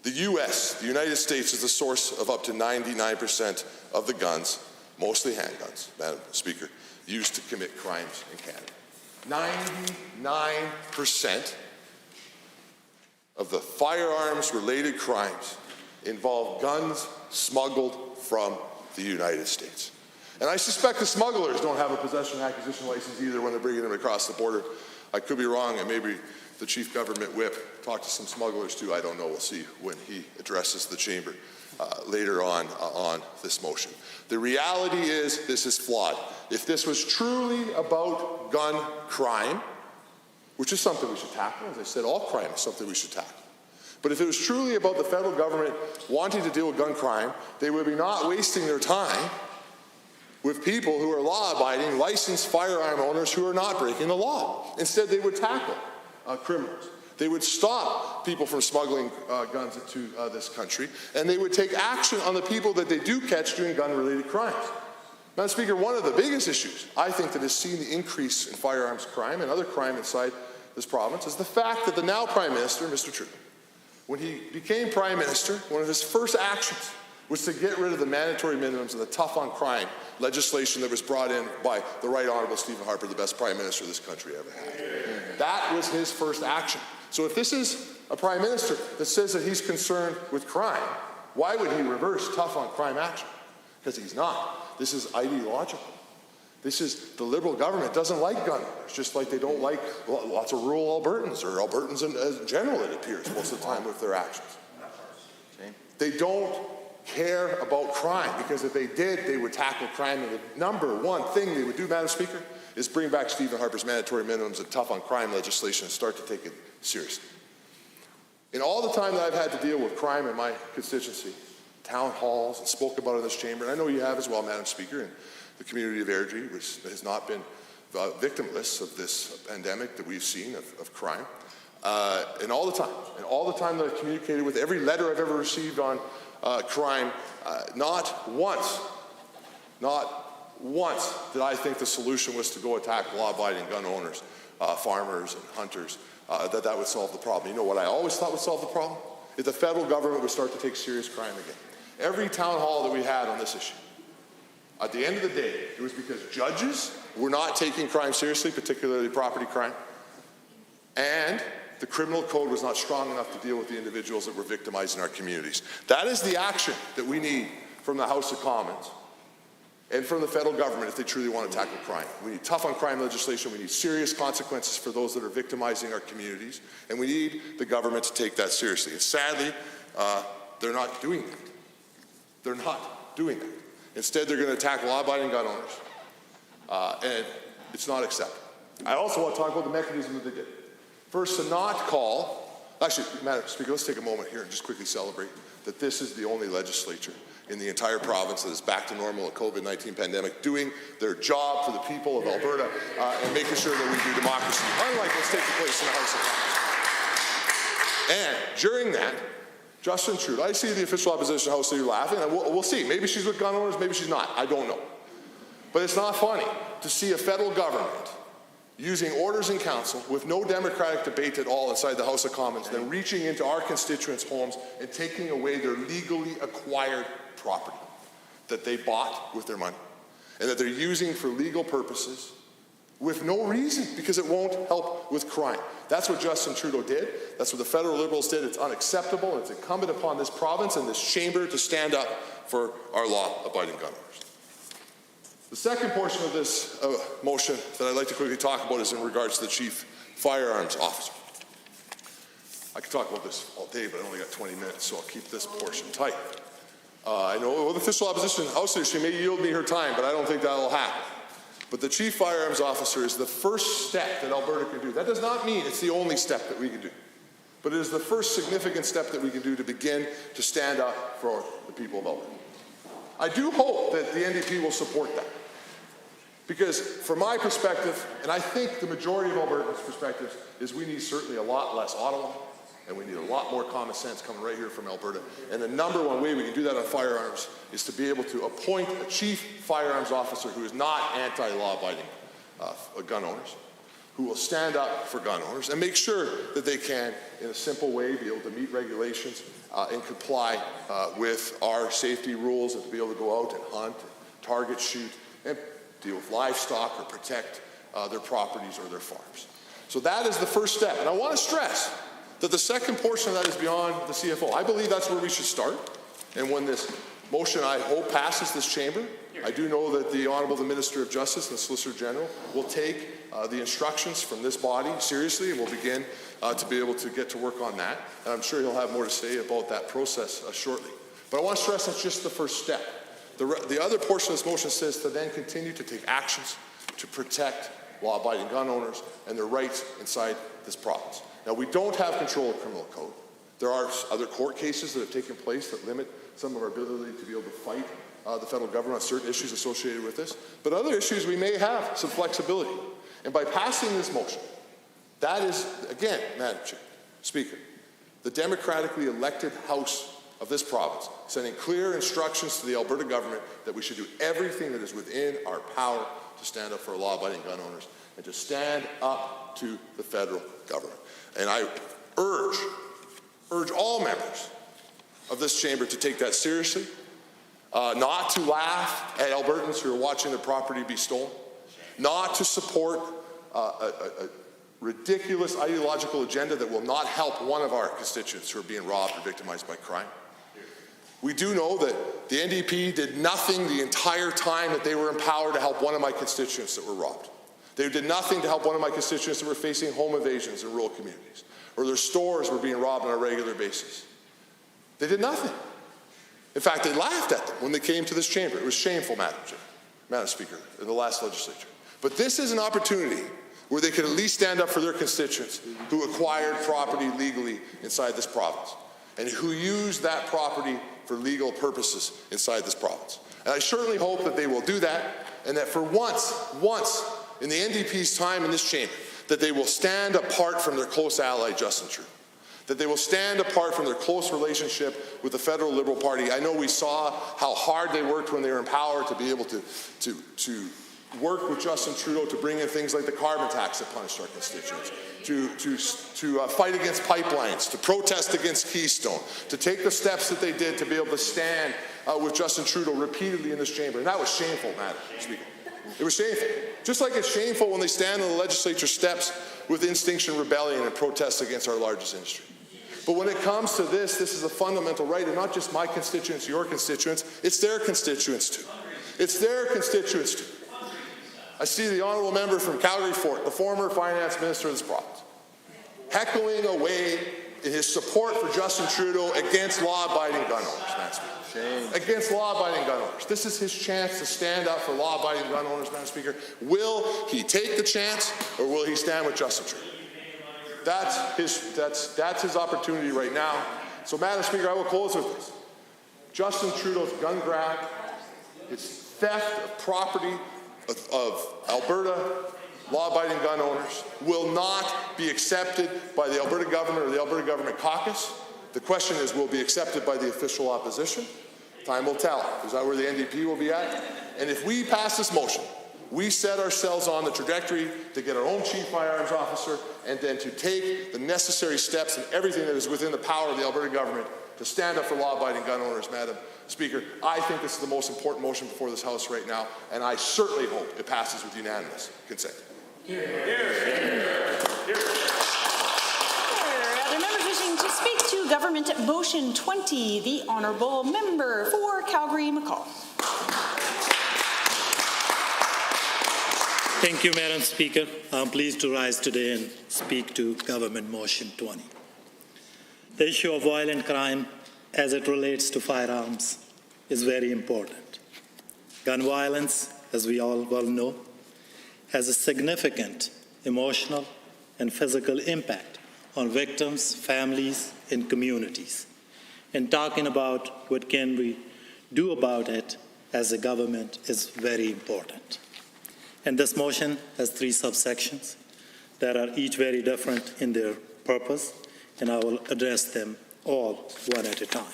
The U.S., the United States, is the source of up to 99% of the guns, mostly handguns, Madam Speaker, used to commit crimes in Canada. 99% of the firearms-related crimes involve guns smuggled from the United States. And I suspect the smugglers don't have a possession and acquisition license either when they're bringing them across the border. I could be wrong, and maybe the chief government whip talked to some smugglers too. I don't know. We'll see when he addresses the chamber later on this motion. The reality is this is flawed. If this was truly about gun crime, which is something we should tackle, as I said, all crime is something we should tackle. But if it was truly about the federal government wanting to deal with gun crime, they would be not wasting their time with people who are law-abiding, licensed firearm owners who are not breaking the law. Instead, they would tackle criminals. They would stop people from smuggling guns into this country, and they would take action on the people that they do catch doing gun-related crimes. Madam Speaker, one of the biggest issues I think that has seen the increase in firearms crime and other crime inside this province is the fact that the now Prime Minister, Mr. Trudeau, when he became Prime Minister, one of his first actions was to get rid of the mandatory minimums and the tough-on-crime legislation that was brought in by the Right Honourable Stephen Harper, the best Prime Minister this country ever had. That was his first action. So if this is a Prime Minister that says that he's concerned with crime, why would he reverse tough-on-crime action? Because he's not. This is ideological. This is the Liberal government doesn't like gun owners, just like they don't like lots of rural Albertans, or Albertans in general, it appears, most of the time with their actions. They don't care about crime, because if they did, they would tackle crime, and the number one thing they would do, Madam Speaker, is bring back Stephen Harper's mandatory minimums and tough-on-crime legislation and start to take it seriously. In all the time that I've had to deal with crime in my constituency, town halls, and spoke about it in this chamber, and I know you have as well, Madam Speaker, and the community of Airdrie, which has not been victimless of this pandemic that we've seen of crime, and all the time that I've communicated with, every letter I've ever received on crime, not once did I think the solution was to go attack law-abiding gun owners, farmers and hunters, that would solve the problem. You know what I always thought would solve the problem? If the federal government would start to take serious crime again. Every town hall that we had on this issue, at the end of the day, it was because judges were not taking crime seriously, particularly property crime, and the criminal code was not strong enough to deal with the individuals that were victimizing our communities. That is the action that we need from the House of Commons and from the federal government if they truly want to tackle crime. We need tough-on-crime legislation. We need serious consequences for those that are victimizing our communities, and we need the government to take that seriously. And sadly, they're not doing that. They're not doing that. Instead, they're going to attack law-abiding gun owners, and it's not acceptable. I also want to talk about the mechanism that they did. First, to not call, actually, Madam Speaker, let's take a moment here and just quickly celebrate that this is the only legislature in the entire province that is back to normal in COVID-19 pandemic, doing their job for the people of Alberta and making sure that we do democracy, unlike what's taking place in the House of Commons. And during that, Justin Trudeau, I see the official opposition House Leader laughing, and we'll see. Maybe she's with gun owners, maybe she's not. I don't know. But it's not funny to see a federal government using orders in council with no democratic debate at all inside the House of Commons, then reaching into our constituents' homes and taking away their legally acquired property that they bought with their money and that they're using for legal purposes with no reason, because it won't help with crime. That's what Justin Trudeau did. That's what the federal Liberals did. It's unacceptable, and it's incumbent upon this province and this chamber to stand up for our law-abiding gun owners. The second portion of this motion that I'd like to quickly talk about is in regards to the Chief Firearms Officer. I could talk about this all day, but I only got 20 minutes, so I'll keep this portion tight. I know the official opposition House Leader, she may yield me her time, but I don't think that will happen. But the Chief Firearms Officer is the first step that Alberta can do. That does not mean it's the only step that we can do, but it is the first significant step that we can do to begin to stand up for the people of Alberta. I do hope that the NDP will support that, because from my perspective, and I think the majority of Albertans' perspectives, is we need certainly a lot less Ottawa, and we need a lot more common sense coming right here from Alberta. And the number one way we can do that on firearms is to be able to appoint a Chief Firearms Officer who is not anti-law-abiding gun owners, who will stand up for gun owners and make sure that they can, in a simple way, be able to meet regulations and comply with our safety rules, and to be able to go out and hunt, target shoot, and deal with livestock or protect their properties or their farms. So that is the first step. And I want to stress that the second portion of that is beyond the CFO. I believe that's where we should start. And when this motion, I hope, passes this chamber. I do know that the Honourable the Minister of Justice and the Solicitor General will take the instructions from this body seriously, and will begin to be able to get to work on that. And I'm sure he'll have more to say about that process shortly. But I want to stress that's just the first step. The other portion of this motion says to then continue to take actions to protect law-abiding gun owners and their rights inside this province. Now, we don't have control of criminal code. There are other court cases that have taken place that limit some of our ability to be able to fight the federal government on certain issues associated with this. But other issues, we may have some flexibility. And by passing this motion, that is, again, Madam Speaker, the democratically elected House of this province sending clear instructions to the Alberta government that we should do everything that is within our power to stand up for law-abiding gun owners and to stand up to the federal government. And I urge all members of this chamber to take that seriously, not to laugh at Albertans who are watching their property be stolen, not to support a ridiculous ideological agenda that will not help one of our constituents who are being robbed or victimized by crime. We do know that the NDP did nothing the entire time that they were in power to help one of my constituents that were robbed. They did nothing to help one of my constituents that were facing home invasions in rural communities, or their stores were being robbed on a regular basis. They did nothing. In fact, they laughed at them when they came to this chamber. It was shameful, Madam Speaker, in the last legislature. But this is an opportunity where they could at least stand up for their constituents who acquired property legally inside this province and who used that property for legal purposes inside this province. And I certainly hope that they will do that, and that for once in the NDP's time in this chamber, that they will stand apart from their close ally, Justin Trudeau. That they will stand apart from their close relationship with the federal Liberal Party. I know we saw how hard they worked when they were in power to be able to work with Justin Trudeau to bring in things like the carbon tax that punished our constituents, to fight against pipelines, to protest against Keystone, to take the steps that they did to be able to stand with Justin Trudeau repeatedly in this chamber. And that was shameful, Madam Speaker. It was shameful. Just like it's shameful when they stand on the legislature steps with Extinction Rebellion and protest against our largest industry. But when it comes to this is a fundamental right, and not just my constituents, your constituents, it's their constituents too. It's their constituents too. I see the honourable member from Calgary Fort, the former finance minister of this province, heckling away in his support for Justin Trudeau against law-abiding gun owners, Madam Speaker. Against law-abiding gun owners. This is his chance to stand up for law-abiding gun owners, Madam Speaker. Will he take the chance, or will he stand with Justin Trudeau? That's his opportunity right now. So, Madam Speaker, I will close with this. Justin Trudeau's gun grab, his theft of property of Alberta law-abiding gun owners will not be accepted by the Alberta government or the Alberta government caucus. The question is, will it be accepted by the official opposition? Time will tell. Is that where the NDP will be at? And if we pass this motion, we set ourselves on the trajectory to get our own chief firearms officer and then to take the necessary steps and everything that is within the power of the Alberta government to stand up for law-abiding gun owners, Madam Speaker. I think this is the most important motion before this House right now, and I certainly hope it passes with unanimous consent.
Other members wishing to speak to Government Motion 20, the Honourable Member for Calgary-McCall.
Thank you, Madam Speaker. I'm pleased to rise today and speak to Government Motion 20. The issue of violent crime as it relates to firearms is very important. Gun violence, as we all well know, has a significant emotional and physical impact on victims, families, and communities. And talking about what can we do about it as a government is very important. And this motion has 3 subsections that are each very different in their purpose, and I will address them all one at a time.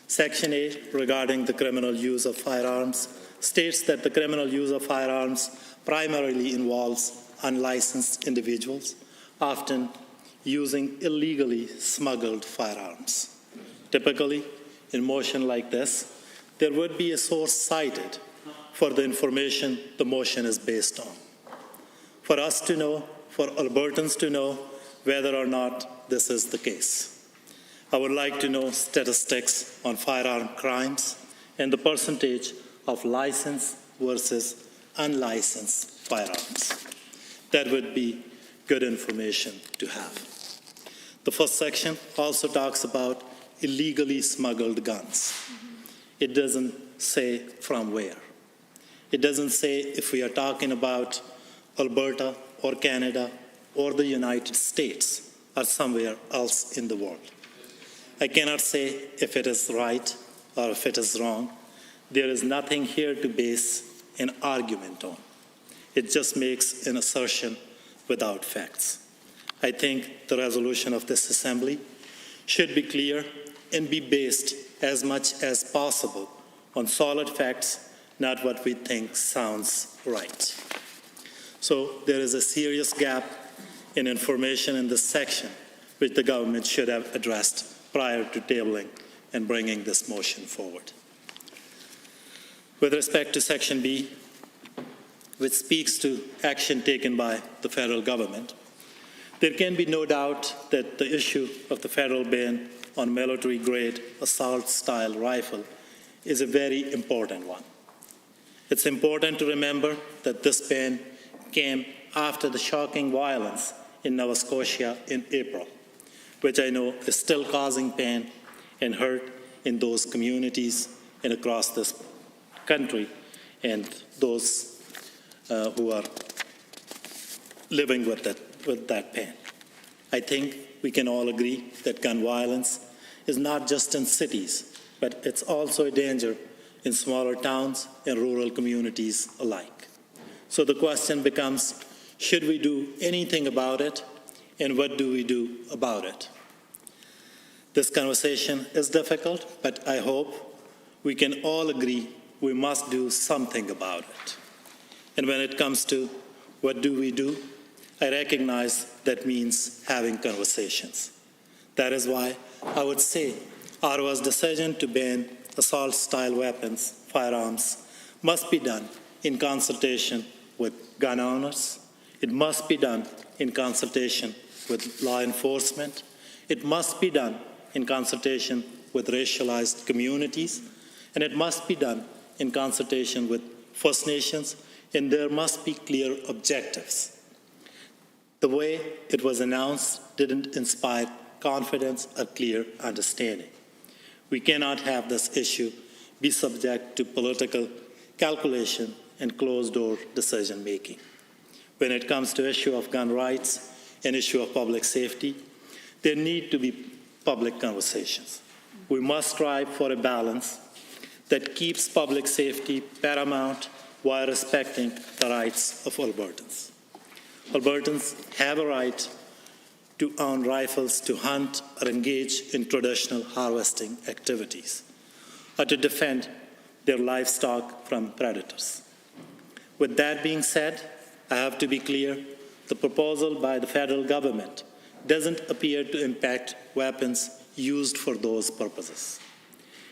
Section 8, regarding the criminal use of firearms, states that the criminal use of firearms primarily involves unlicensed individuals, often using illegally smuggled firearms. Typically, in motion like this, there would be a source cited for the information the motion is based on. For us to know, for Albertans to know whether or not this is the case. I would like to know statistics on firearm crimes and the percentage of licensed versus unlicensed firearms. That would be good information to have. The first section also talks about illegally smuggled guns. It doesn't say from where. It doesn't say if we are talking about Alberta or Canada or the United States or somewhere else in the world. I cannot say if it is right or if it is wrong. There is nothing here to base an argument on. It just makes an assertion without facts. I think the resolution of this assembly should be clear and be based as much as possible on solid facts, not what we think sounds right. So there is a serious gap in information in this section, which the government should have addressed prior to tabling and bringing this motion forward. With respect to Section B, which speaks to action taken by the federal government, there can be no doubt that the issue of the federal ban on military-grade assault-style rifle is a very important one. It's important to remember that this ban came after the shocking violence in Nova Scotia in April, which I know is still causing pain and hurt in those communities and across this country and those who are living with that pain. I think we can all agree that gun violence is not just in cities, but it's also a danger in smaller towns and rural communities alike. So the question becomes, should we do anything about it, and what do we do about it? This conversation is difficult, but I hope we can all agree we must do something about it. And when it comes to what do we do, I recognize that means having conversations. That is why I would say Ottawa's decision to ban assault-style weapons, firearms, must be done in consultation with gun owners. It must be done in consultation with law enforcement. It must be done in consultation with racialized communities. And it must be done in consultation with First Nations, and there must be clear objectives. The way it was announced didn't inspire confidence or clear understanding. We cannot have this issue be subject to political calculation and closed-door decision-making. When it comes to issue of gun rights and issue of public safety, there need to be public conversations. We must strive for a balance that keeps public safety paramount while respecting the rights of Albertans. Albertans have a right to own rifles to hunt or engage in traditional harvesting activities, or to defend their livestock from predators. With that being said, I have to be clear, the proposal by the federal government doesn't appear to impact weapons used for those purposes.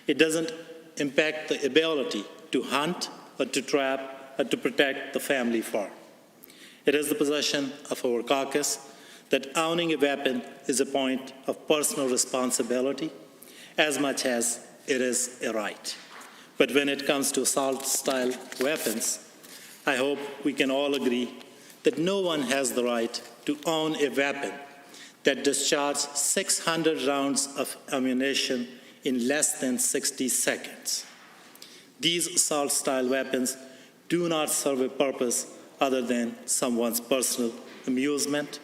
It doesn't impact the ability to hunt or to trap or to protect the family farm. It is the position of our caucus that owning a weapon is a point of personal responsibility as much as it is a right. But when it comes to assault-style weapons, I hope we can all agree that no one has the right to own a weapon that discharges 600 rounds of ammunition in less than 60 seconds. These assault-style weapons do not serve a purpose other than someone's personal amusement,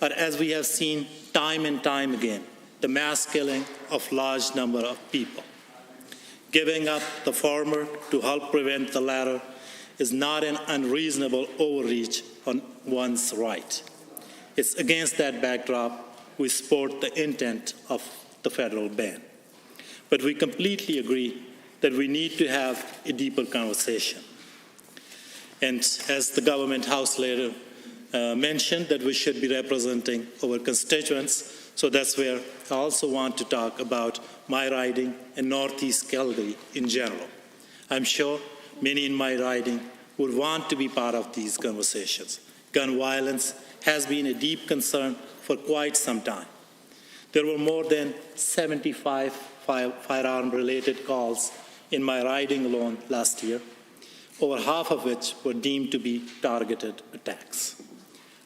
or as we have seen time and time again, the mass killing of large number of people. Giving up the former to help prevent the latter is not an unreasonable overreach on one's right. It's against that backdrop we support the intent of the federal ban. But we completely agree that we need to have a deeper conversation. And as the government house leader mentioned, that we should be representing our constituents, so that's where I also want to talk about my riding and Northeast Calgary in general. I'm sure many in my riding would want to be part of these conversations. Gun violence has been a deep concern for quite some time. There were more than 75 firearm-related calls in my riding alone last year, over half of which were deemed to be targeted attacks.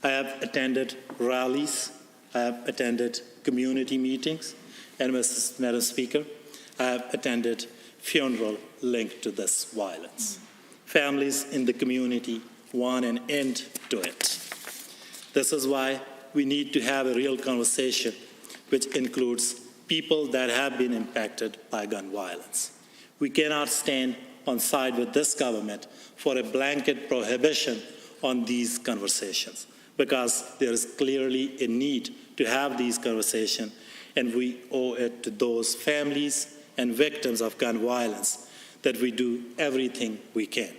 I have attended rallies, I have attended community meetings, and Madam Speaker, I have attended funeral linked to this violence. Families in the community want an end to it. This is why we need to have a real conversation which includes people that have been impacted by gun violence. We cannot stand on side with this government for a blanket prohibition on these conversations, because there is clearly a need to have these conversations, and we owe it to those families and victims of gun violence that we do everything we can.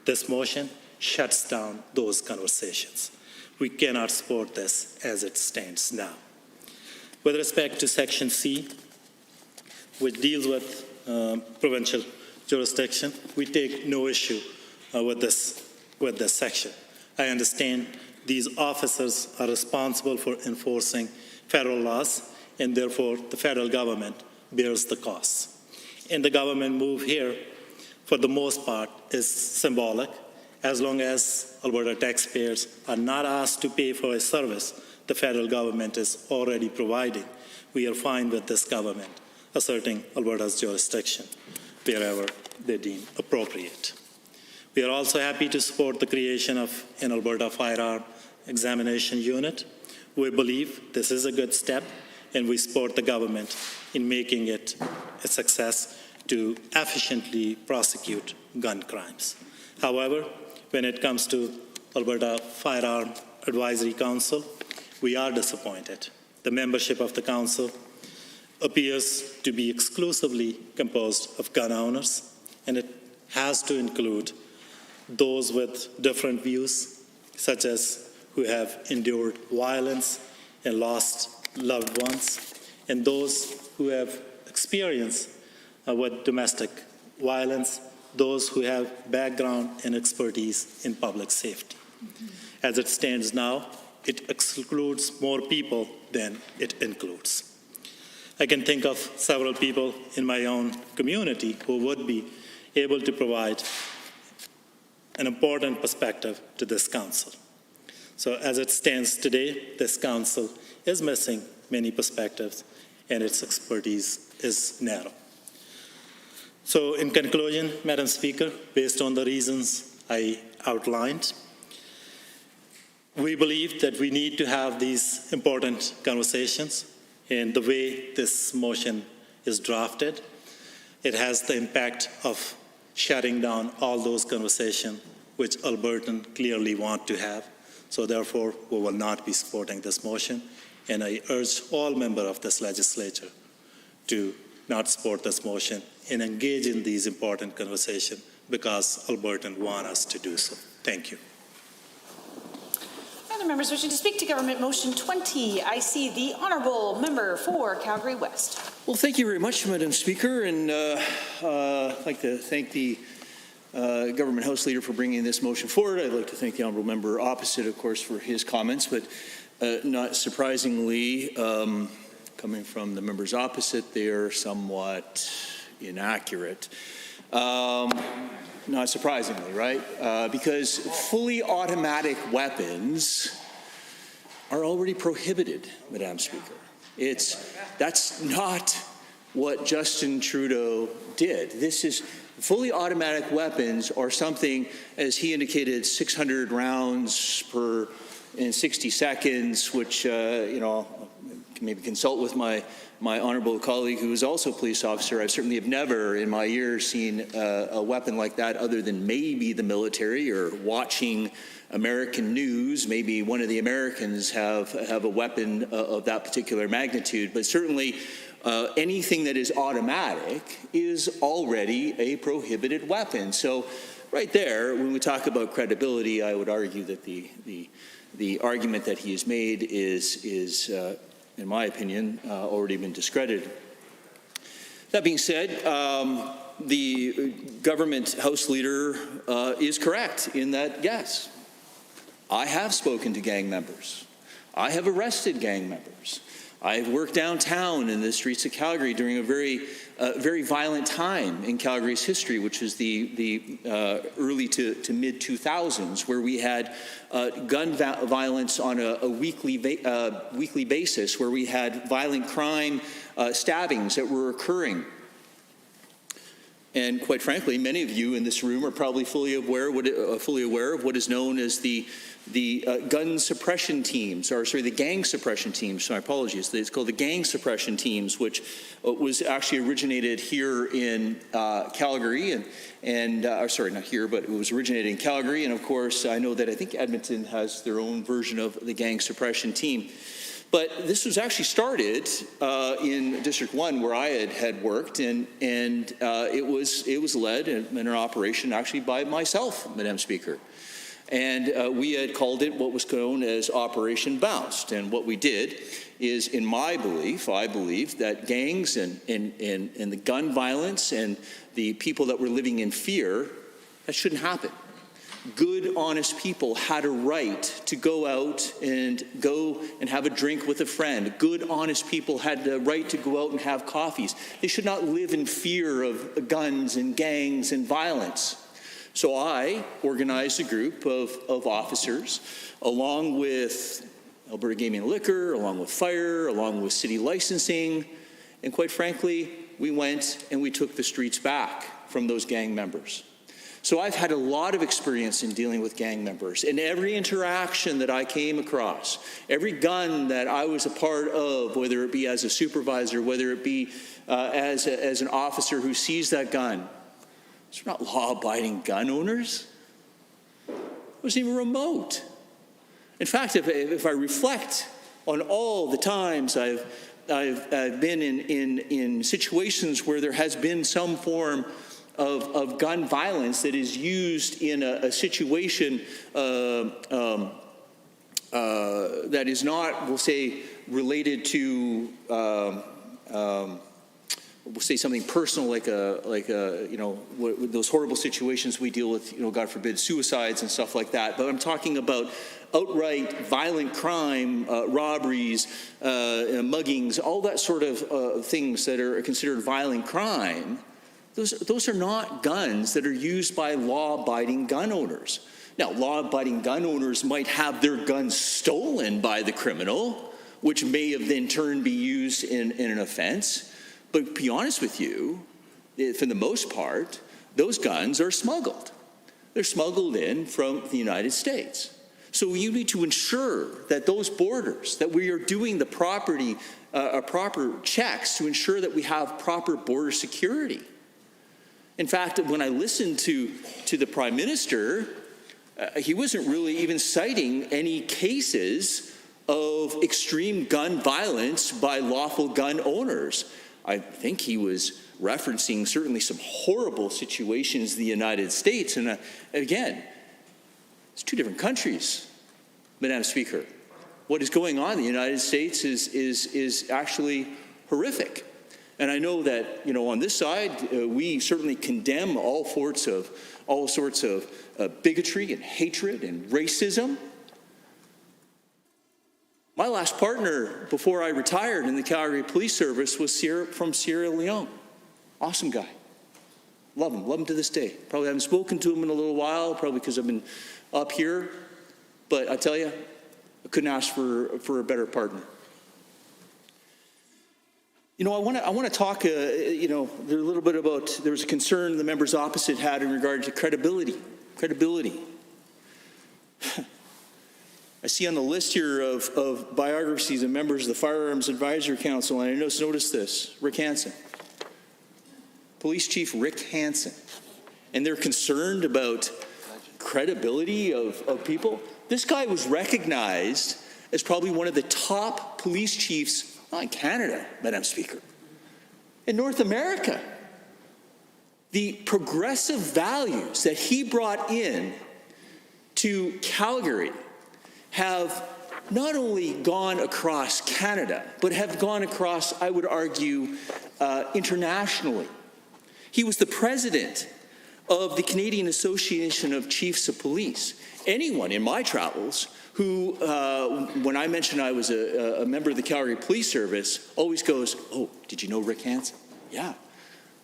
This motion shuts down those conversations. We cannot support this as it stands now. With respect to Section C, which deals with provincial jurisdiction, we take no issue with this section. I understand these officers are responsible for enforcing federal laws, and therefore the federal government bears the costs. And the government move here, for the most part, is symbolic. As long as Alberta taxpayers are not asked to pay for a service the federal government is already providing, we are fine with this government asserting Alberta's jurisdiction wherever they deem appropriate. We are also happy to support the creation of an Alberta Firearm Examination Unit. We believe this is a good step, and we support the government in making it a success to efficiently prosecute gun crimes. However, when it comes to Alberta Firearm Advisory Council, we are disappointed. The membership of the council appears to be exclusively composed of gun owners, and it has to include those with different views, such as who have endured violence and lost loved ones, and those who have experience with domestic violence, those who have background and expertise in public safety. As it stands now, it excludes more people than it includes. I can think of several people in my own community who would be able to provide an important perspective to this council. So as it stands today, this council is missing many perspectives, and its expertise is narrow. So in conclusion, Madam Speaker, based on the reasons I outlined, we believe that we need to have these important conversations, and the way this motion is drafted, it has the impact of shutting down all those conversations which Albertans clearly want to have. So therefore, we will not be supporting this motion, and I urge all members of this legislature to not support this motion and engage in these important conversations, because Albertans want us to do so. Thank you.
Other members wishing to speak to Government Motion 20. I see the Honourable Member for Calgary West.
Well, thank you very much, Madam Speaker, and I'd like to thank the Government House Leader for bringing this motion forward. I'd like to thank the Honourable Member opposite, of course, for his comments, but not surprisingly, coming from the members opposite, they are somewhat inaccurate. Not surprisingly, right? Because fully automatic weapons are already prohibited, Madam Speaker. That's not what Justin Trudeau did. This is fully automatic weapons, or something, as he indicated, 600 rounds in 60 seconds, which maybe consult with my honourable colleague who is also a police officer. I certainly have never in my years seen a weapon like that, other than maybe the military or watching American news. Maybe one of the Americans have a weapon of that particular magnitude, but certainly anything that is automatic is already a prohibited weapon. So right there, when we talk about credibility, I would argue that the argument that he has made is in my opinion, already been discredited. That being said, the Government House Leader is correct in that, yes, I have spoken to gang members. I have arrested gang members. I've worked downtown in the streets of Calgary during a very violent time in Calgary's history, which is the early to mid 2000s, where we had gun violence on a weekly basis, where we had violent crime stabbings that were occurring. And quite frankly, many of you in this room are probably fully aware of what is known as the gun suppression teams, or sorry, the gang suppression teams. My apologies. It's called the gang suppression teams, which was actually originated here in Calgary, or sorry, not here, but it was originated in Calgary. And of course, I know that I think Edmonton has their own version of the gang suppression team. But this was actually started in District 1, where I had worked, and it was led in an operation actually by myself, Madam Speaker. And we had called it what was known as Operation Bounced. And what we did is, in my belief, I believe that gangs and the gun violence and the people that were living in fear, that shouldn't happen. Good, honest people had a right to go out and have a drink with a friend. Good, honest people had the right to go out and have coffees. They should not live in fear of guns and gangs and violence. So I organized a group of officers, along with Alberta Gaming and Liquor, along with Fire, along with City Licensing, and quite frankly, we went and we took the streets back from those gang members. So I've had a lot of experience in dealing with gang members. In every interaction that I came across, every gun that I was a part of, whether it be as a supervisor, whether it be as an officer who sees that gun, these are not law-abiding gun owners. It wasn't even remote. In fact, if I reflect on all the times I've been in situations where there has been some form of gun violence that is used in a situation that is not, we'll say, related to, we'll say something personal, like those horrible situations we deal with, God forbid, suicides and stuff like that. But I'm talking about outright violent crime, robberies, muggings, all that sort of things that are considered violent crime. Those are not guns that are used by law-abiding gun owners. Now, law-abiding gun owners might have their guns stolen by the criminal, which may have then turned be used in an offense. But to be honest with you, for the most part, those guns are smuggled. They're smuggled in from the United States. So you need to ensure that those borders, that we are doing the proper checks to ensure that we have proper border security. In fact, when I listened to the Prime Minister, he wasn't really even citing any cases of extreme gun violence by lawful gun owners. I think he was referencing certainly some horrible situations in the United States. And again, it's two different countries, Madam Speaker. What is going on in the United States is actually horrific. And I know that, on this side, we certainly condemn all sorts of bigotry and hatred and racism. My last partner before I retired in the Calgary Police Service was from Sierra Leone. Awesome guy. Love him to this day. Probably haven't spoken to him in a little while, probably because I've been up here. But I tell you, I couldn't ask for a better partner. I want to talk, a little bit about, there was a concern the members opposite had in regard to credibility. I see on the list here of biographies of members of the Firearms Advisory Council, and I noticed this, Rick Hansen. Police Chief Rick Hansen. And they're concerned about credibility of people. This guy was recognized as probably one of the top police chiefs, not in Canada, Madam Speaker, in North America. The progressive values that he brought in to Calgary have not only gone across Canada, but have gone across, I would argue, internationally. He was the president of the Canadian Association of Chiefs of Police. Anyone in my travels who, when I mentioned I was a member of the Calgary Police Service, always goes, "Oh, did you know Rick Hansen?" "Yeah,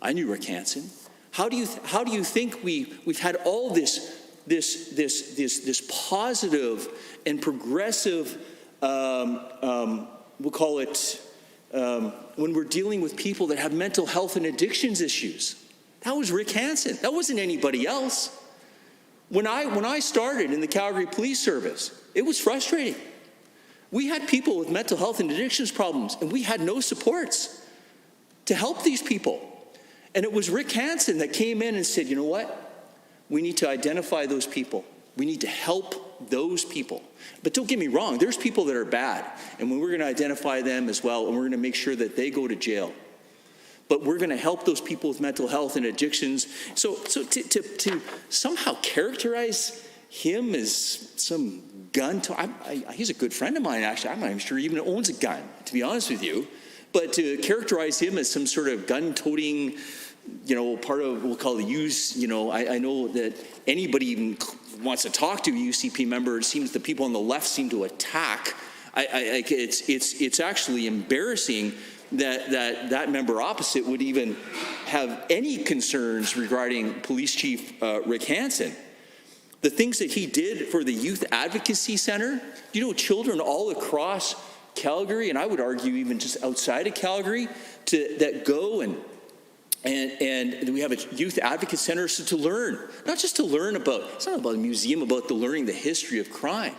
I knew Rick Hansen." How do you think we've had all this positive and progressive, we'll call it, when we're dealing with people that have mental health and addictions issues? That was Rick Hansen. That wasn't anybody else. When I started in the Calgary Police Service, it was frustrating. We had people with mental health and addictions problems, and we had no supports to help these people. And it was Rick Hansen that came in and said, "You know what? We need to identify those people. We need to help those people." But don't get me wrong, there's people that are bad, and we're going to identify them as well, and we're going to make sure that they go to jail. But we're going to help those people with mental health and addictions. So to somehow characterize him as some gun, he's a good friend of mine, actually. I'm not even sure he even owns a gun, to be honest with you. But to characterize him as some sort of gun-toting, part of, we'll call the use, I know that anybody even wants to talk to a UCP member, it seems the people on the left seem to attack. It's actually embarrassing that member opposite would even have any concerns regarding Police Chief Rick Hansen. The things that he did for the Youth Advocacy Center, children all across Calgary, and I would argue even just outside of Calgary, that go and we have a youth advocate center to learn, not just to learn about, it's not about a museum about learning the history of crime,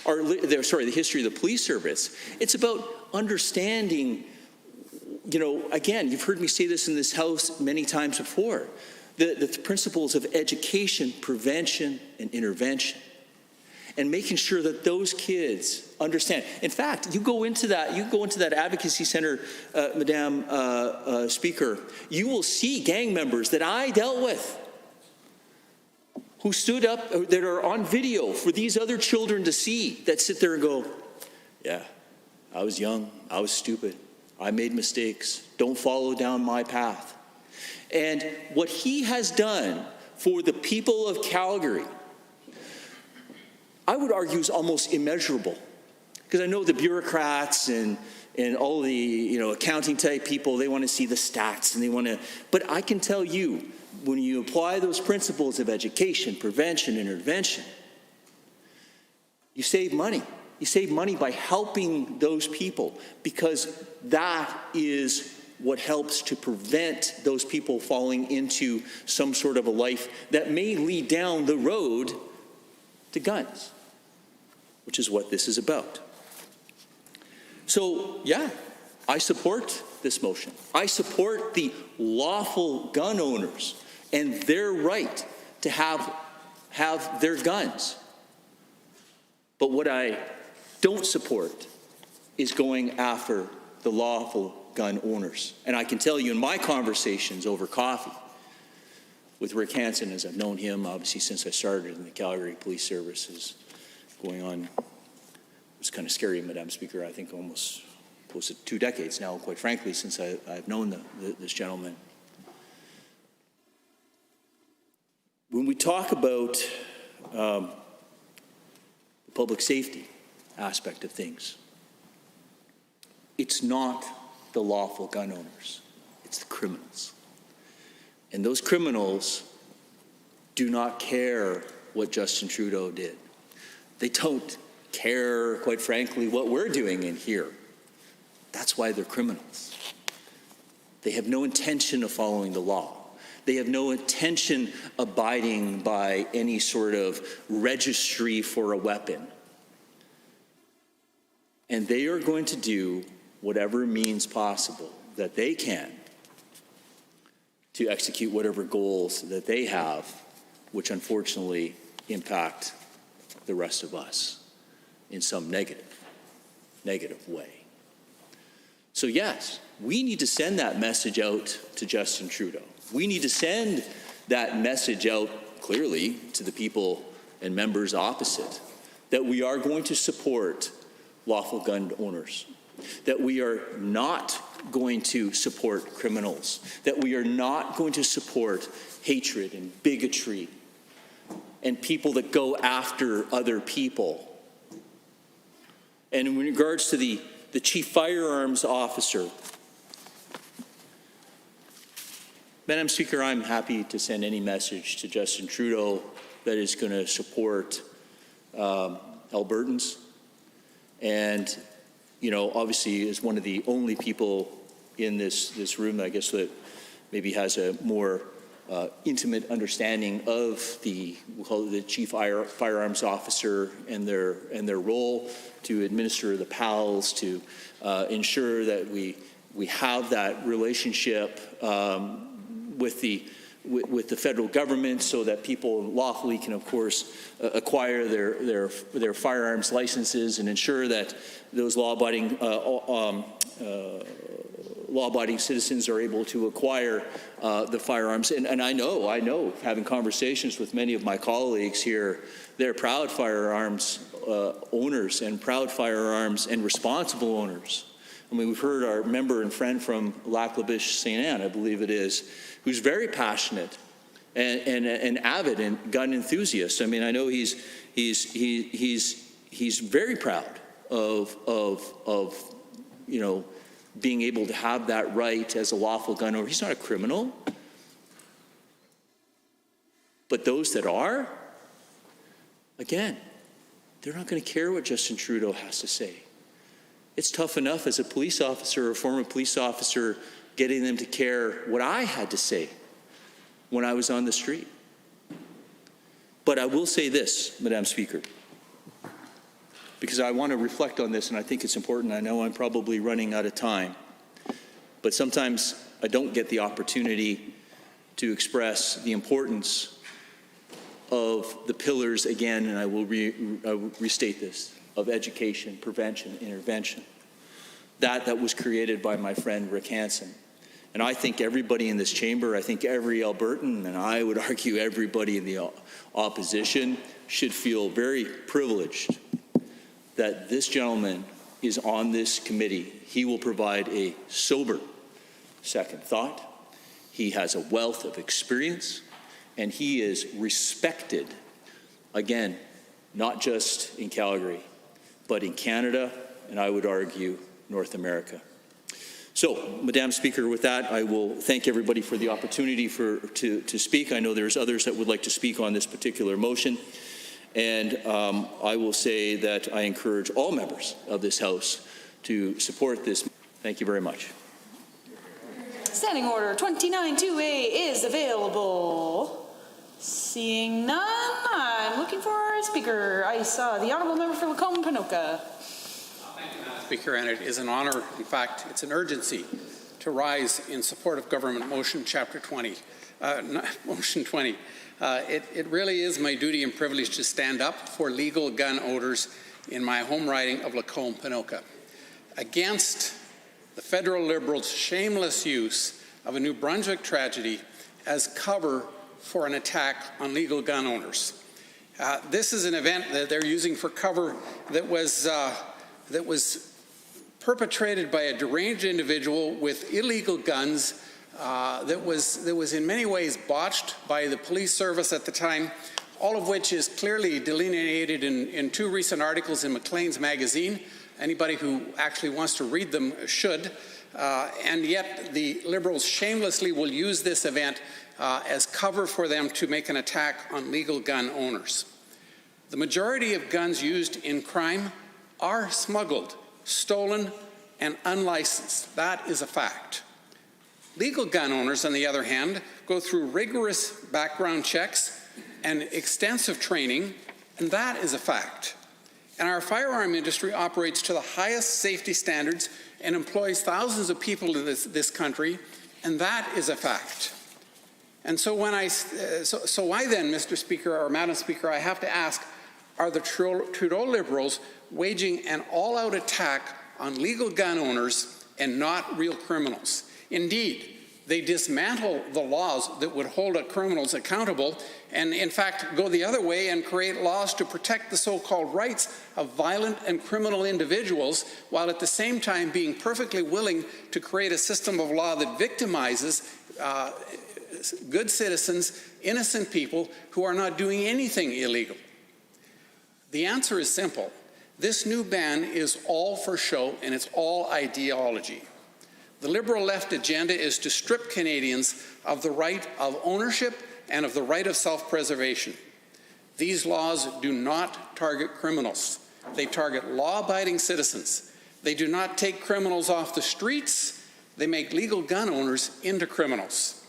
the history of the police service. It's about understanding, again, you've heard me say this in this house many times before, the principles of education, prevention, and intervention. And making sure that those kids understand. In fact, you go into that advocacy center, Madam Speaker, you will see gang members that I dealt with who stood up, that are on video for these other children to see, that sit there and go, "Yeah, I was young, I was stupid, I made mistakes, don't follow down my path." And what he has done for the people of Calgary, I would argue, is almost immeasurable, because I know the bureaucrats and all the accounting type people, they want to see the stats and they want to. But I can tell you, when you apply those principles of education, prevention, intervention, you save money. You save money by helping those people, because that is what helps to prevent those people falling into some sort of a life that may lead down the road to guns, which is what this is about. So, yeah, I support this motion. I support the lawful gun owners and their right to have their guns. But what I don't support is going after the lawful gun owners. And I can tell you in my conversations over coffee with Rick Hansen, as I've known him obviously since I started in the Calgary Police Services, going on, it's kind of scary, Madam Speaker, I think almost close to 2 decades now, quite frankly, since I've known this gentleman. When we talk about the public safety aspect of things, it's not the lawful gun owners, it's the criminals. And those criminals do not care what Justin Trudeau did. They don't care, quite frankly, what we're doing in here. That's why they're criminals. They have no intention of following the law. They have no intention abiding by any sort of registry for a weapon. And they are going to do whatever means possible that they can to execute whatever goals that they have, which unfortunately impact the rest of us in some negative way. So yes, we need to send that message out to Justin Trudeau. We need to send that message out clearly to the people and members opposite, that we are going to support lawful gun owners, that we are not going to support criminals, that we are not going to support hatred and bigotry and people that go after other people And in regards to the Chief Firearms Officer, Madam Speaker, I'm happy to send any message to Justin Trudeau that is going to support Albertans. And, you know, obviously is one of the only people in this room, I guess, that maybe has a more intimate understanding of we'll call it the Chief Firearms Officer and their role to administer the PALs, to ensure that we have that relationship with the federal government, so that people lawfully can, of course, acquire their firearms licenses and ensure that those law-abiding citizens are able to acquire the firearms. And I know, having conversations with many of my colleagues here, they're proud firearms owners and proud firearms and responsible owners. I mean, we've heard our member and friend from Lac-La-Biche St. Anne, I believe it is, who's very passionate and an avid gun enthusiast. I mean, I know he's very proud of you know, being able to have that right as a lawful gun owner. He's not a criminal. But those that are, again, they're not going to care what Justin Trudeau has to say. It's tough enough as a police officer or a former police officer getting them to care what I had to say when I was on the street. But I will say this, Madam Speaker, because I want to reflect on this, and I think it's important. I know I'm probably running out of time, but sometimes I don't get the opportunity to express the importance of the pillars again, and I will restate this, of education, prevention, intervention. That was created by my friend Rick Hansen. And I think everybody in this chamber, I think every Albertan, and I would argue everybody in the opposition, should feel very privileged that this gentleman is on this committee. He will provide a sober second thought. He has a wealth of experience, and he is respected, again, not just in Calgary, but in Canada, and I would argue North America. So, Madam Speaker, with that, I will thank everybody for the opportunity to speak. I know there's others that would like to speak on this particular motion. And I will say that I encourage all members of this House to support this. Thank you very much.
Standing Order 29-2A is available. Seeing none, I'm looking for a speaker. I saw the Honourable Member for Lacombe-Panoka.
Speaker, and it is an honor, in fact, it's an urgency to rise in support of Government Motion Chapter 20, Motion 20. It really is my duty and privilege to stand up for legal gun owners in my home riding of Lacombe-Panoka against the federal Liberals' shameless use of a New Brunswick tragedy as cover for an attack on legal gun owners. This is an event that they're using for cover that was perpetrated by a deranged individual with illegal guns that was in many ways botched by the police service at the time, all of which is clearly delineated in two recent articles in Maclean's magazine. Anybody who actually wants to read them should. And yet the Liberals shamelessly will use this event as cover for them to make an attack on legal gun owners. The majority of guns used in crime are smuggled, stolen, and unlicensed. That is a fact. Legal gun owners, on the other hand, go through rigorous background checks and extensive training, and that is a fact. And our firearm industry operates to the highest safety standards and employs thousands of people in this country, and that is a fact. And so why then, Mr. Speaker or Madam Speaker, I have to ask, are the Trudeau Liberals waging an all-out attack on legal gun owners and not real criminals? Indeed, they dismantle the laws that would hold criminals accountable and, in fact, go the other way and create laws to protect the so-called rights of violent and criminal individuals, while at the same time being perfectly willing to create a system of law that victimizes good citizens, innocent people who are not doing anything illegal. The answer is simple. This new ban is all for show and it's all ideology. The Liberal left agenda is to strip Canadians of the right of ownership and of the right of self-preservation. These laws do not target criminals. They target law-abiding citizens. They do not take criminals off the streets. They make legal gun owners into criminals.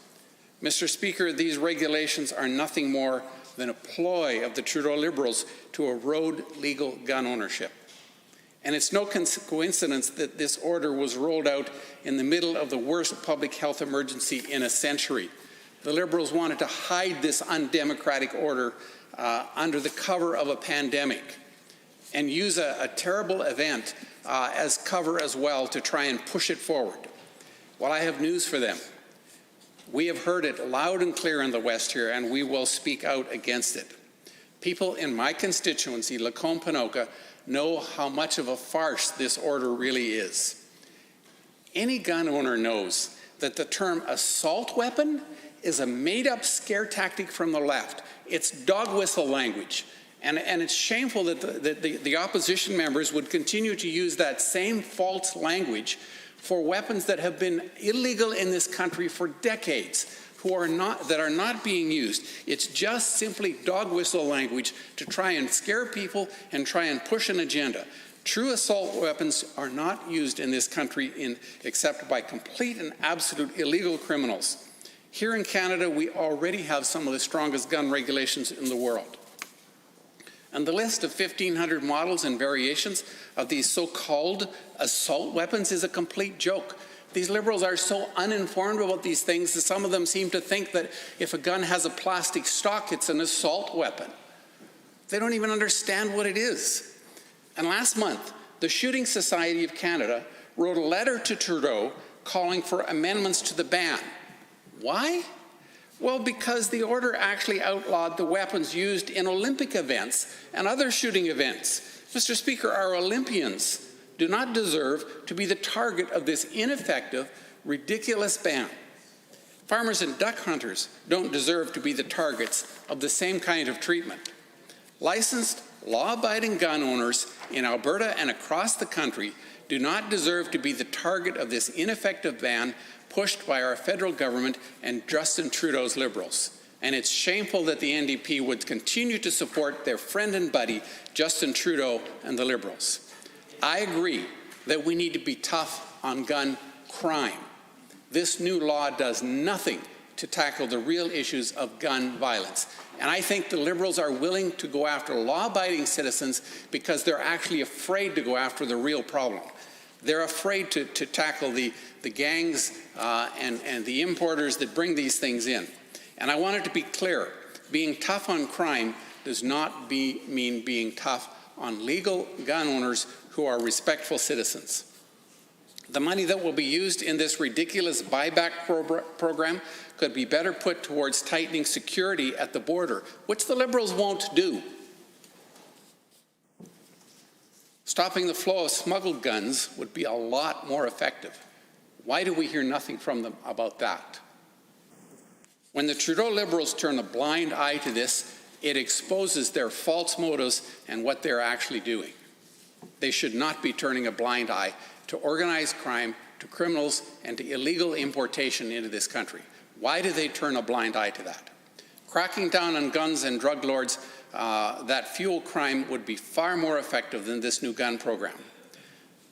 Mr. Speaker, these regulations are nothing more than a ploy of the Trudeau Liberals to erode legal gun ownership. And it's no coincidence that this order was rolled out in the middle of the worst public health emergency in a century. The Liberals wanted to hide this undemocratic order under the cover of a pandemic and use a terrible event as cover as well to try and push it forward. Well, I have news for them. We have heard it loud and clear in the West here, and we will speak out against it. People in my constituency, Lacombe-Panoka, know how much of a farce this order really is. Any gun owner knows that the term assault weapon is a made-up scare tactic from the left. It's dog whistle language. And it's shameful that the opposition members would continue to use that same false language for weapons that have been illegal in this country for decades, that are not being used. It's just simply dog whistle language to try and scare people and try and push an agenda. True assault weapons are not used in this country except by complete and absolute illegal criminals. Here in Canada, we already have some of the strongest gun regulations in the world. And the list of 1,500 models and variations of these so-called assault weapons is a complete joke. These Liberals are so uninformed about these things that some of them seem to think that if a gun has a plastic stock, it's an assault weapon. They don't even understand what it is. And last month, the Shooting Society of Canada wrote a letter to Trudeau calling for amendments to the ban. Why? Well, because the order actually outlawed the weapons used in Olympic events and other shooting events. Mr. Speaker, our Olympians do not deserve to be the target of this ineffective, ridiculous ban. Farmers and duck hunters don't deserve to be the targets of the same kind of treatment. Licensed, law-abiding gun owners in Alberta and across the country do not deserve to be the target of this ineffective ban pushed by our federal government and Justin Trudeau's Liberals. And it's shameful that the NDP would continue to support their friend and buddy, Justin Trudeau and the Liberals. I agree that we need to be tough on gun crime. This new law does nothing to tackle the real issues of gun violence. And I think the Liberals are willing to go after law-abiding citizens because they're actually afraid to go after the real problem. They're afraid to tackle the gangs and the importers that bring these things in. And I want it to be clear, being tough on crime does not mean being tough on legal gun owners who are respectful citizens. The money that will be used in this ridiculous buyback program could be better put towards tightening security at the border, which the Liberals won't do. Stopping the flow of smuggled guns would be a lot more effective. Why do we hear nothing from them about that? When the Trudeau Liberals turn a blind eye to this, it exposes their false motives and what they're actually doing. They should not be turning a blind eye to organized crime, to criminals, and to illegal importation into this country. Why do they turn a blind eye to that? Cracking down on guns and drug lords that fuel crime would be far more effective than this new gun program.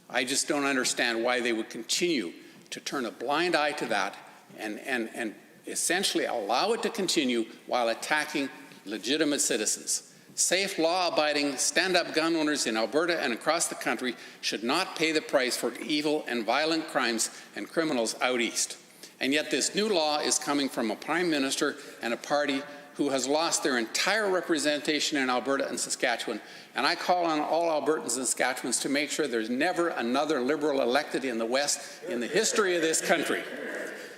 I just don't understand why they would continue to turn a blind eye to that and essentially allow it to continue while attacking legitimate citizens. Safe, law-abiding, stand-up gun owners in Alberta and across the country should not pay the price for evil and violent crimes and criminals out east. And yet this new law is coming from a Prime Minister and a party who has lost their entire representation in Alberta and Saskatchewan. And I call on all Albertans and Saskatchewans to make sure there's never another Liberal elected in the West in the history of this country.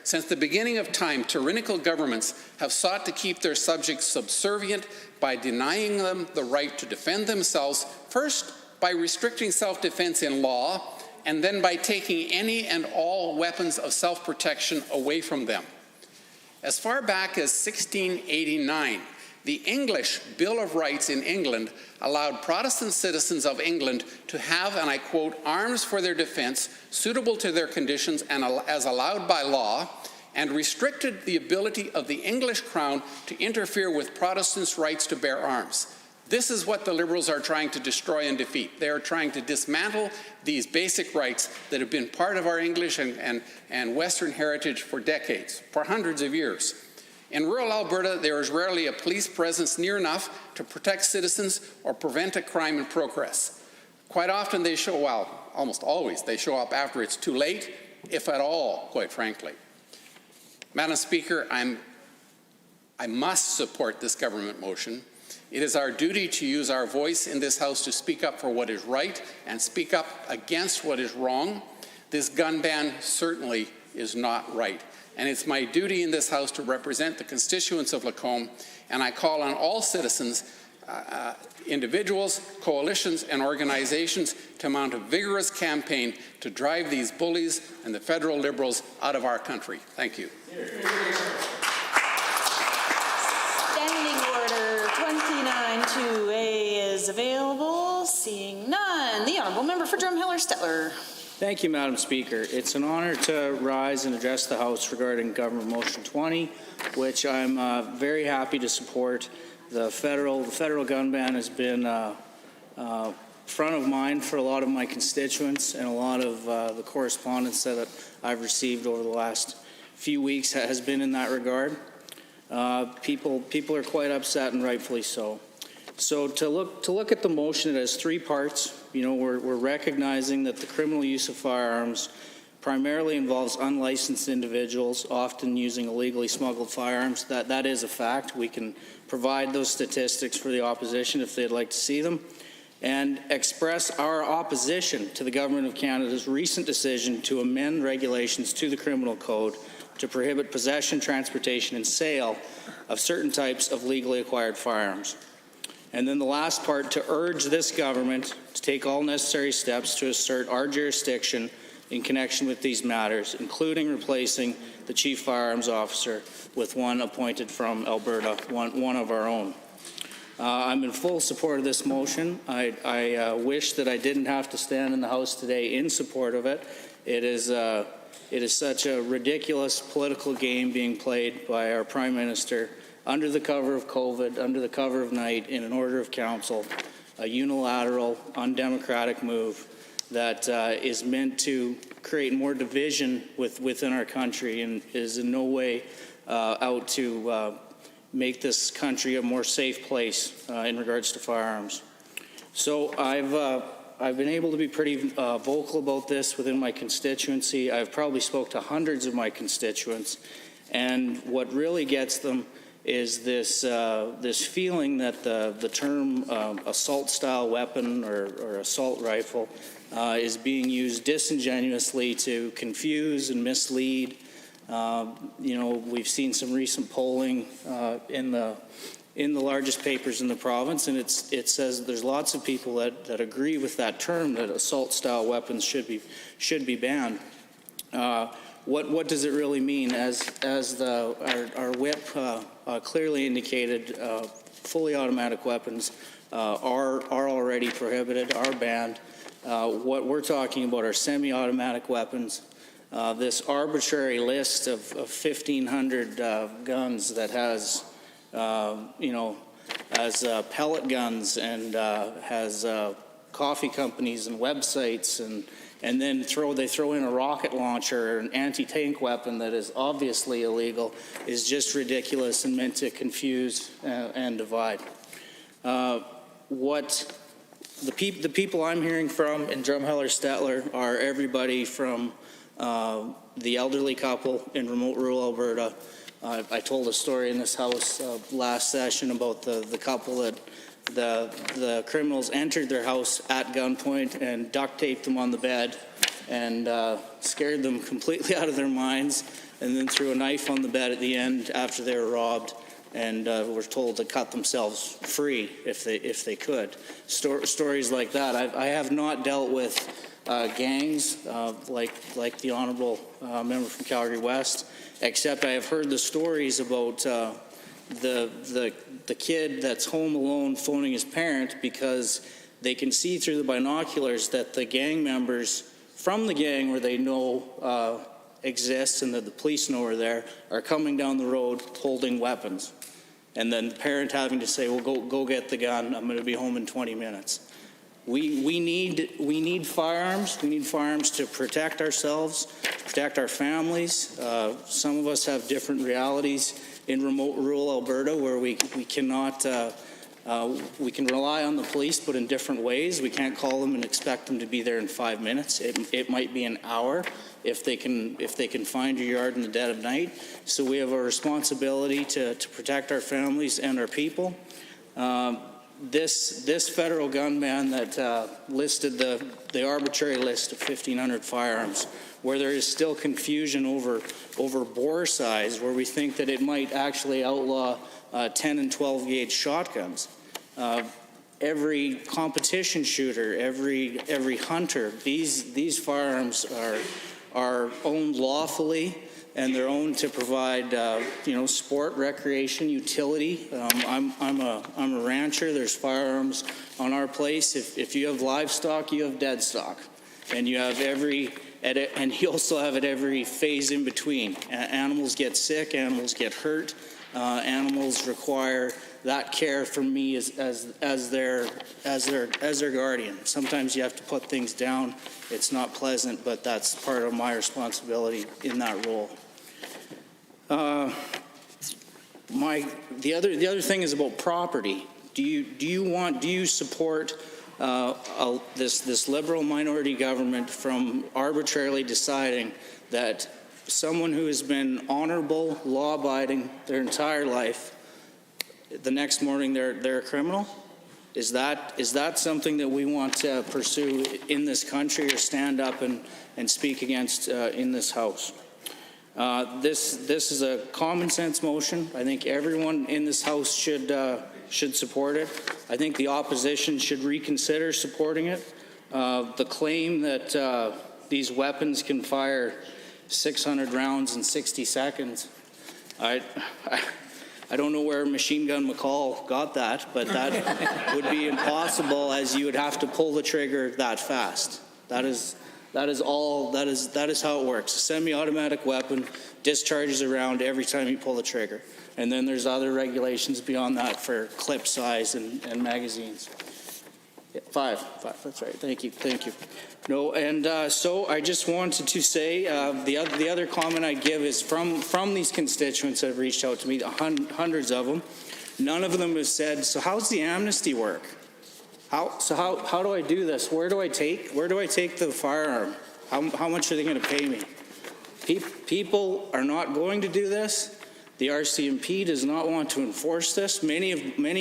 Since the beginning of time, tyrannical governments have sought to keep their subjects subservient by denying them the right to defend themselves, first by restricting self-defense in law, and then by taking any and all weapons of self-protection away from them. As far back as 1689, The English Bill of Rights in England allowed Protestant citizens of England to have, and I quote, arms for their defense suitable to their conditions and as allowed by law, and restricted the ability of the English Crown to interfere with Protestants' rights to bear arms. This is what the Liberals are trying to destroy and defeat. They are trying to dismantle these basic rights that have been part of our English and Western heritage for decades, for hundreds of years. In rural Alberta, there is rarely a police presence near enough to protect citizens or prevent a crime in progress. Quite often they show, well, almost always, they show up after it's too late, if at all, quite frankly. Madam Speaker, I must support this government motion. It is our duty to use our voice in this House to speak up for what is right and speak up against what is wrong. This gun ban certainly is not right. And it's my duty in this House to represent the constituents of Lacombe, and I call on all citizens, individuals, coalitions, and organizations to mount a vigorous campaign to drive these bullies and the federal Liberals out of our country. Thank you.
Standing order 29-2A is available. Seeing none, the Honourable Member for Drumheller-Stettler.
Thank you, Madam Speaker. It's an honor to rise and address the House regarding Government Motion 20, which I'm very happy to support. The federal gun ban has been front of mind for a lot of my constituents, and a lot of the correspondence that I've received over the last few weeks has been in that regard. People are quite upset, and rightfully so. So to look at the motion, it has three parts. You know, we're recognizing that the criminal use of firearms primarily involves unlicensed individuals, often using illegally smuggled firearms. That is a fact. We can provide those statistics for the opposition if they'd like to see them, and express our opposition to the Government of Canada's recent decision to amend regulations to the Criminal Code to prohibit possession, transportation, and sale of certain types of legally acquired firearms. And then the last part, to urge this government to take all necessary steps to assert our jurisdiction in connection with these matters, including replacing the Chief Firearms Officer with one appointed from Alberta, one of our own. I'm in full support of this motion. I wish that I didn't have to stand in the House today in support of it. It is such a ridiculous political game being played by our Prime Minister under the cover of COVID, under the cover of night, in an order of council, a unilateral, undemocratic move that is meant to create more division within our country and is in no way out to make this country a more safe place in regards to firearms. So I've been able to be pretty vocal about this within my constituency. I've probably spoke to hundreds of my constituents, and what really gets them is this feeling that the term assault-style weapon or assault rifle is being used disingenuously to confuse and mislead. You know, we've seen some recent polling in the largest papers in the province, and it says there's lots of people that agree with that term, that assault-style weapons should be banned. What does it really mean? As our whip clearly indicated, fully automatic weapons are already prohibited, are banned. What we're talking about are semi-automatic weapons. This arbitrary list of 1,500 guns that has, has pellet guns and has coffee companies and websites, and then they throw in a rocket launcher, an anti-tank weapon that is obviously illegal, is just ridiculous and meant to confuse and divide. What the people I'm hearing from in Drumheller-Stettler are everybody from the elderly couple in remote rural Alberta. I told a story in this House last session about the couple that the criminals entered their house at gunpoint and duct taped them on the bed and scared them completely out of their minds, and then threw a knife on the bed at the end after they were robbed, and were told to cut themselves free if they could. Stories like that. I have not dealt with gangs like the honourable member from Calgary West, except I have heard the stories about the the kid that's home alone phoning his parent because they can see through the binoculars that the gang members from the gang where they know exists and that the police know are there are coming down the road holding weapons. And then the parent having to say, well, go get the gun. I'm going to be home in 20 minutes. We need firearms. We need firearms to protect ourselves, to protect our families. Some of us have different realities in remote rural Alberta where we cannot, we can rely on the police, but in different ways. We can't call them and expect them to be there in 5 minutes. It might be an hour if they can find your yard in the dead of night. So we have a responsibility to protect our families and our people. This federal gun ban that listed the arbitrary list of 1,500 firearms, where there is still confusion over bore size, where we think that it might actually outlaw 10 and 12 gauge shotguns. Every competition shooter, every hunter, these firearms are owned lawfully, and they're owned to provide, sport, recreation, utility. I'm a rancher. There's firearms on our place. If you have livestock, you have dead stock, and you have and you also have at every phase in between. Animals get sick. Animals get hurt. Animals require that care from me as their guardian. Sometimes you have to put things down. It's not pleasant, but that's part of my responsibility in that role. The other thing is about property. Do you support this liberal minority government from arbitrarily deciding that someone who has been honorable, law-abiding their entire life, the next morning they're a criminal? Is that something that we want to pursue in this country or stand up and speak against in this House? This is a common sense motion. I think everyone in this House should support it. I think the opposition should reconsider supporting it. The claim that these weapons can fire 600 rounds in 60 seconds, I don't know where Machine Gun McCall got that, but that would be impossible, as you would have to pull the trigger that fast. That is how it works. A semi-automatic weapon discharges a round every time you pull the trigger. And then there's other regulations beyond that for clip size and magazines. Yeah, five, that's right. Thank you. No, and so I just wanted to say the other comment I give is from these constituents that have reached out to me, hundreds of them. None of them have said, so how's the amnesty work? How do I do this? Where do I take the firearm? How much are they going to pay me? People are not going to do this. The RCMP does not want to enforce this. Many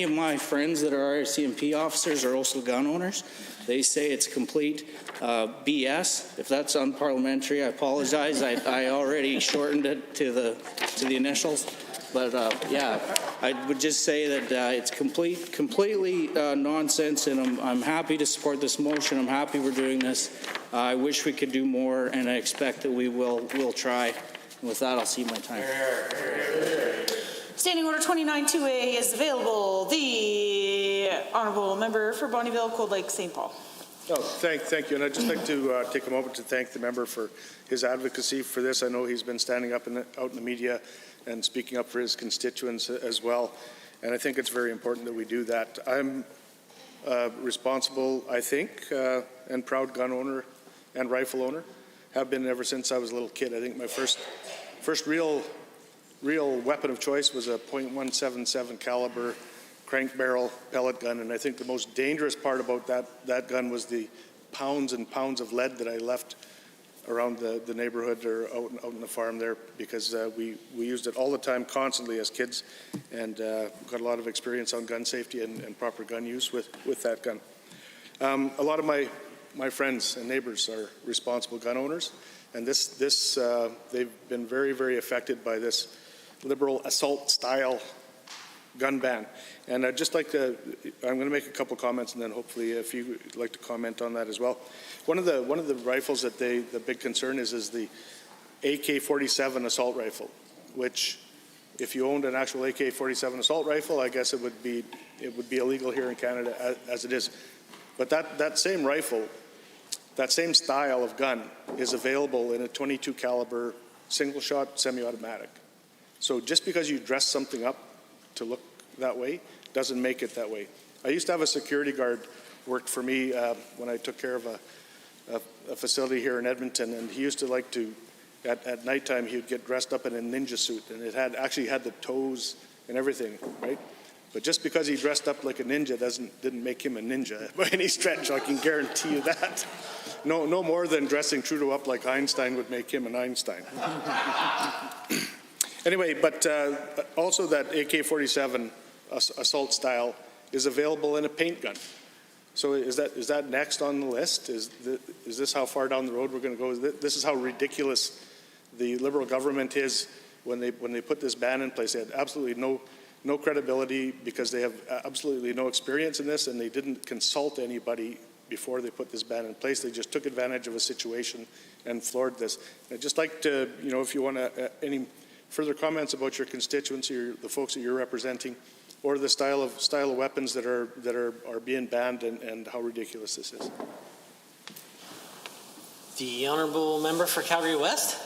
of my friends that are RCMP officers are also gun owners. They say it's complete BS. If that's unparliamentary, I apologize. I already shortened it to the initials. But yeah, I would just say that it's completely nonsense, and I'm happy to support this motion. I'm happy we're doing this. I wish we could do more, and I expect that we'll try. And with that, I'll cede my time.
Standing Order 29-2A is available. The Honourable Member for Bonnyville, Cold Lake, St. Paul.
Oh, thank you. And I'd just like to take a moment to thank the member for his advocacy for this. I know he's been standing up out in the media and speaking up for his constituents as well. And I think it's very important that we do that. I'm responsible, I think, and proud gun owner and rifle owner. Have been ever since I was a little kid. I think my first real weapon of choice was a .177 caliber crank barrel pellet gun, and I think the most dangerous part about that gun was the pounds and pounds of lead that I left around the neighborhood or out in the farm there, because we used it all the time, constantly as kids, and got a lot of experience on gun safety and proper gun use with that gun. A lot of my friends and neighbors are responsible gun owners, and they've been very, very affected by this liberal assault style gun ban. And I'd just like I'm going to make a couple comments, and then hopefully if you'd like to comment on that as well. One of the rifles that the big concern is the AK-47 assault rifle, which If you owned an actual AK-47 assault rifle, I guess it would be illegal here in Canada as it is. But that same rifle, that same style of gun is available in a .22 caliber single shot semi-automatic. So just because you dress something up to look that way doesn't make it that way. I used to have a security guard worked for me when I took care of a facility here in Edmonton, and he used to like to, at nighttime, he would get dressed up in a ninja suit, and it actually had the toes and everything, right? But just because he dressed up like a ninja didn't make him a ninja by any stretch. I can guarantee you that. No more than dressing Trudeau up like Einstein would make him an Einstein. Anyway, but also that AK-47 assault style is available in a paint gun. So is that next on the list? Is this how far down the road we're going to go? This is how ridiculous the Liberal government is when they put this ban in place. They had absolutely no credibility because they have absolutely no experience in this, and they didn't consult anybody before they put this ban in place. They just took advantage of a situation and floored this. I'd just like to, if you want any further comments about your constituency or the folks that you're representing, or the style of weapons that are being banned and how ridiculous this is.
The honourable member for Calgary West.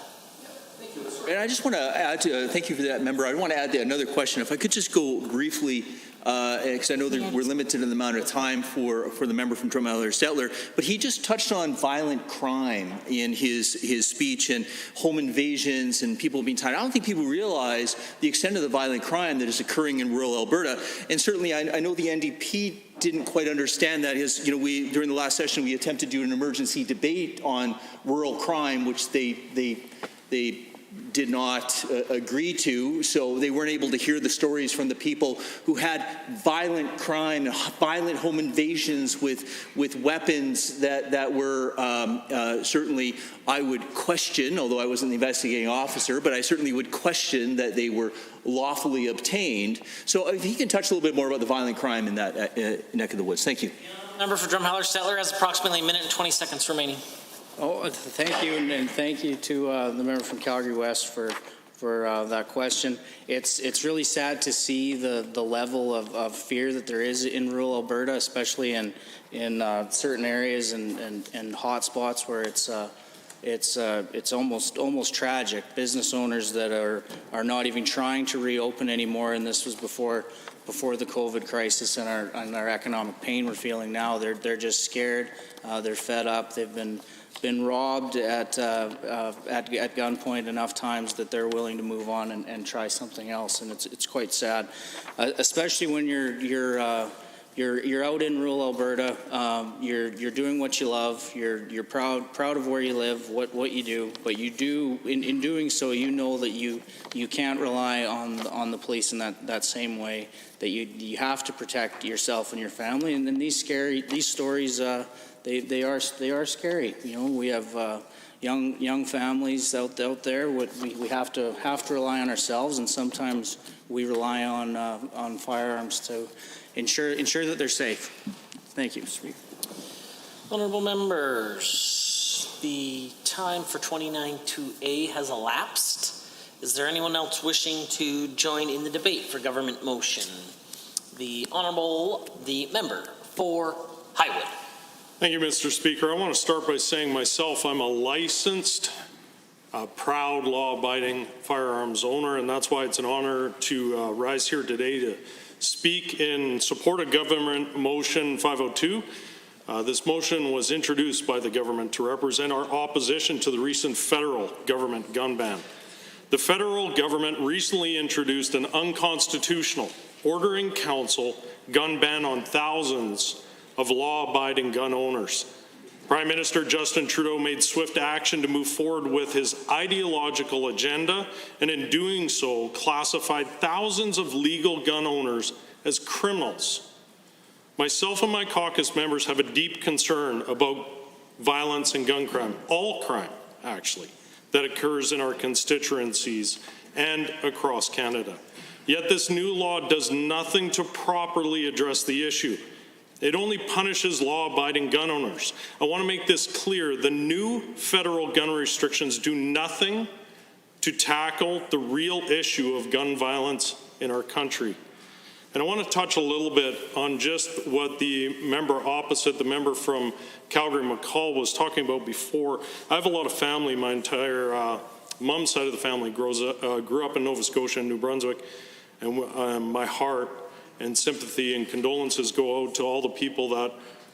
And I just want to add to, thank you for that, member. I want to add another question. If I could just go briefly, because I know that we're limited in the amount of time for the member from Drumheller-Stettler, but he just touched on violent crime in his speech and home invasions and people being tied. I don't think people realize the extent of the violent crime that is occurring in rural Alberta. And certainly I know the NDP didn't quite understand that. During the last session, we attempted to do an emergency debate on rural crime, which they did not agree to, so they weren't able to hear the stories from the people who had violent crime, violent home invasions with weapons that were certainly, I would question, although I wasn't the investigating officer, but I certainly would question that they were lawfully obtained. So if you can touch a little bit more about the violent crime in that neck of the woods. Thank you.
Member for Drumheller-Stettler has approximately a minute and 20 seconds remaining.
Oh, thank you, and thank you to the member from Calgary West for that question. It's really sad to see the level of fear that there is in rural Alberta, especially in certain areas and hot spots where it's almost tragic. Business owners that are not even trying to reopen anymore, and this was before the COVID crisis and our economic pain we're feeling now. They're just scared. They're fed up. They've been robbed at gunpoint enough times that they're willing to move on and try something else, and it's quite sad, especially when you're out in rural Alberta. You're doing what you love. You're proud of where you live, what you do, but you do in doing so, you know that you can't rely on the police in that same way. That you have to protect yourself and your family, and then these stories. They are scary. We have young families out there. We have to rely on ourselves, and sometimes we rely on firearms to ensure that they're safe. Thank you, Speaker.
Honourable members, the time for 29-2A has elapsed. Is there anyone else wishing to join in the debate for government motion? The member for Highwood.
Thank you, Mr. Speaker. I want to start by saying myself, I'm a licensed, proud, law-abiding firearms owner, and that's why it's an honor to rise here today to speak in support of Government Motion 502. This motion was introduced by the government to represent our opposition to the recent federal government gun ban. The federal government recently introduced an unconstitutional ordering council gun ban on thousands of law-abiding gun owners. Prime Minister Justin Trudeau made swift action to move forward with his ideological agenda, and in doing so, classified thousands of legal gun owners as criminals. Myself and my caucus members have a deep concern about violence and gun crime, all crime, actually, that occurs in our constituencies and across Canada. Yet this new law does nothing to properly address the issue. It only punishes law-abiding gun owners. I want to make this clear. The new federal gun restrictions do nothing to tackle the real issue of gun violence in our country. And I want to touch a little bit on just what the member opposite, the member from Calgary McCall, was talking about before. I have a lot of family. My entire mom's side of the family grew up in Nova Scotia and New Brunswick, and my heart and sympathy and condolences go out to all the people that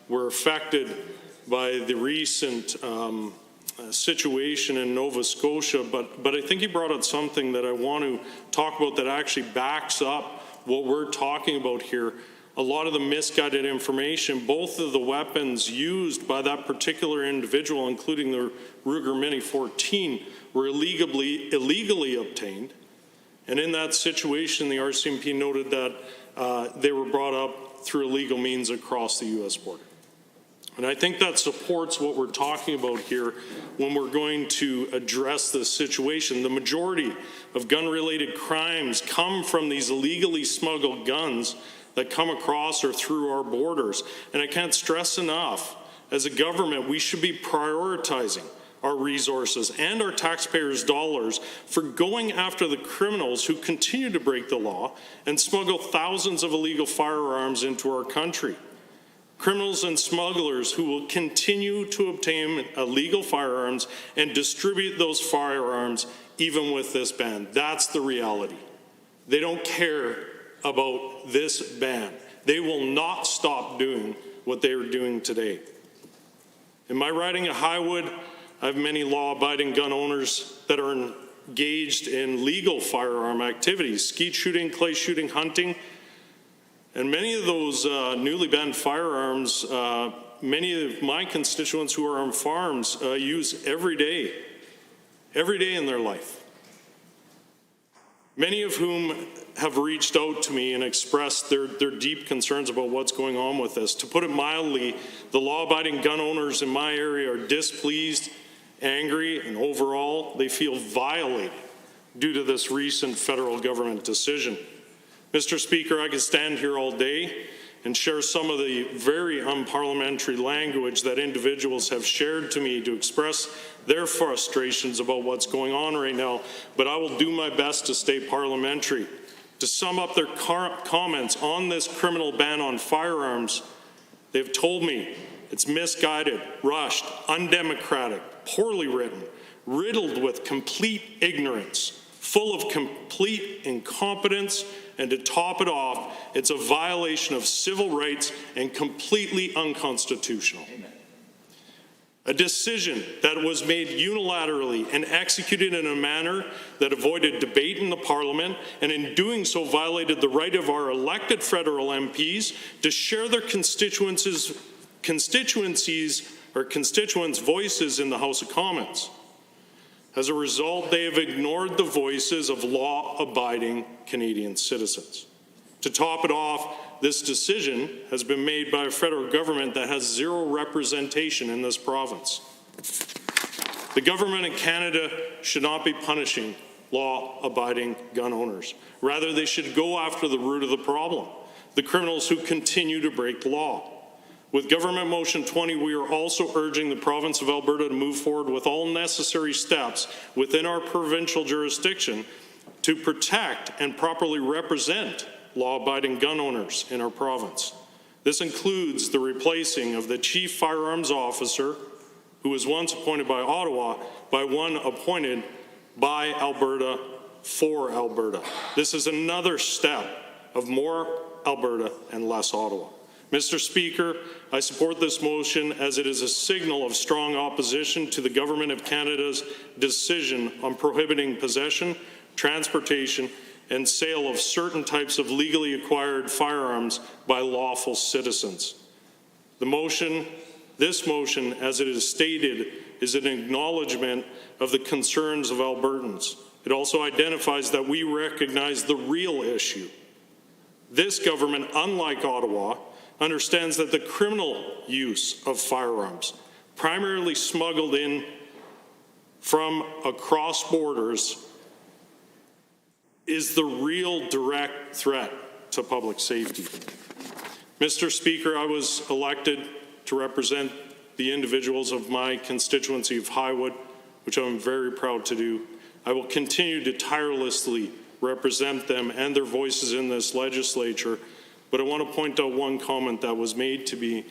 were affected by the recent situation in Nova Scotia. But I think he brought out something that I want to talk about that actually backs up what we're talking about here. A lot of the misguided information, both of the weapons used by that particular individual, including the Ruger Mini 14, were illegally obtained. And in that situation, the RCMP noted that they were brought up through illegal means across the U.S. border. And I think that supports what we're talking about here when we're going to address this situation. The majority of gun-related crimes come from these illegally smuggled guns that come across or through our borders. And I can't stress enough, as a government, we should be prioritizing our resources and our taxpayers' dollars for going after the criminals who continue to break the law and smuggle thousands of illegal firearms into our country. Criminals and smugglers who will continue to obtain illegal firearms and distribute those firearms even with this ban. That's the reality. They don't care about this ban. They will not stop doing what they are doing today. In my riding of Highwood, I have many law-abiding gun owners that are engaged in legal firearm activities, skeet shooting, clay shooting, hunting. And many of those newly banned firearms, many of my constituents who are on farms use every day in their life. Many of whom have reached out to me and expressed their deep concerns about what's going on with this. To put it mildly, the law-abiding gun owners in my area are displeased, angry, and overall, they feel violated due to this recent federal government decision. Mr. Speaker, I could stand here all day and share some of the very unparliamentary language that individuals have shared to me to express their frustrations about what's going on right now, but I will do my best to stay parliamentary. To sum up their comments on this criminal ban on firearms, they've told me it's misguided, rushed, undemocratic, poorly written, riddled with complete ignorance, full of complete incompetence, and to top it off, it's a violation of civil rights and completely unconstitutional. Amen. A decision that was made unilaterally and executed in a manner that avoided debate in the Parliament, and in doing so violated the right of our elected federal MPs to share their constituents' voices in the House of Commons. As a result, they have ignored the voices of law-abiding Canadian citizens. To top it off, this decision has been made by a federal government that has zero representation in this province. The government of Canada should not be punishing law-abiding gun owners. Rather, they should go after the root of the problem, the criminals who continue to break the law. With Government Motion 20, we are also urging the province of Alberta to move forward with all necessary steps within our provincial jurisdiction to protect and properly represent law-abiding gun owners in our province. This includes the replacing of the Chief Firearms Officer, who was once appointed by Ottawa, by one appointed by Alberta for Alberta. This is another step of more Alberta and less Ottawa. Mr. Speaker, I support this motion as it is a signal of strong opposition to the Government of Canada's decision on prohibiting possession, transportation, and sale of certain types of legally acquired firearms by lawful citizens. This motion, as it is stated, is an acknowledgement of the concerns of Albertans. It also identifies that we recognize the real issue. This government, unlike Ottawa, understands that the criminal use of firearms, primarily smuggled in from across borders, is the real direct threat to public safety. Mr. Speaker, I was elected to represent the individuals of my constituency of Highwood, which I'm very proud to do. I will continue to tirelessly represent them and their voices in this legislature. But I want to point out one comment that was made to me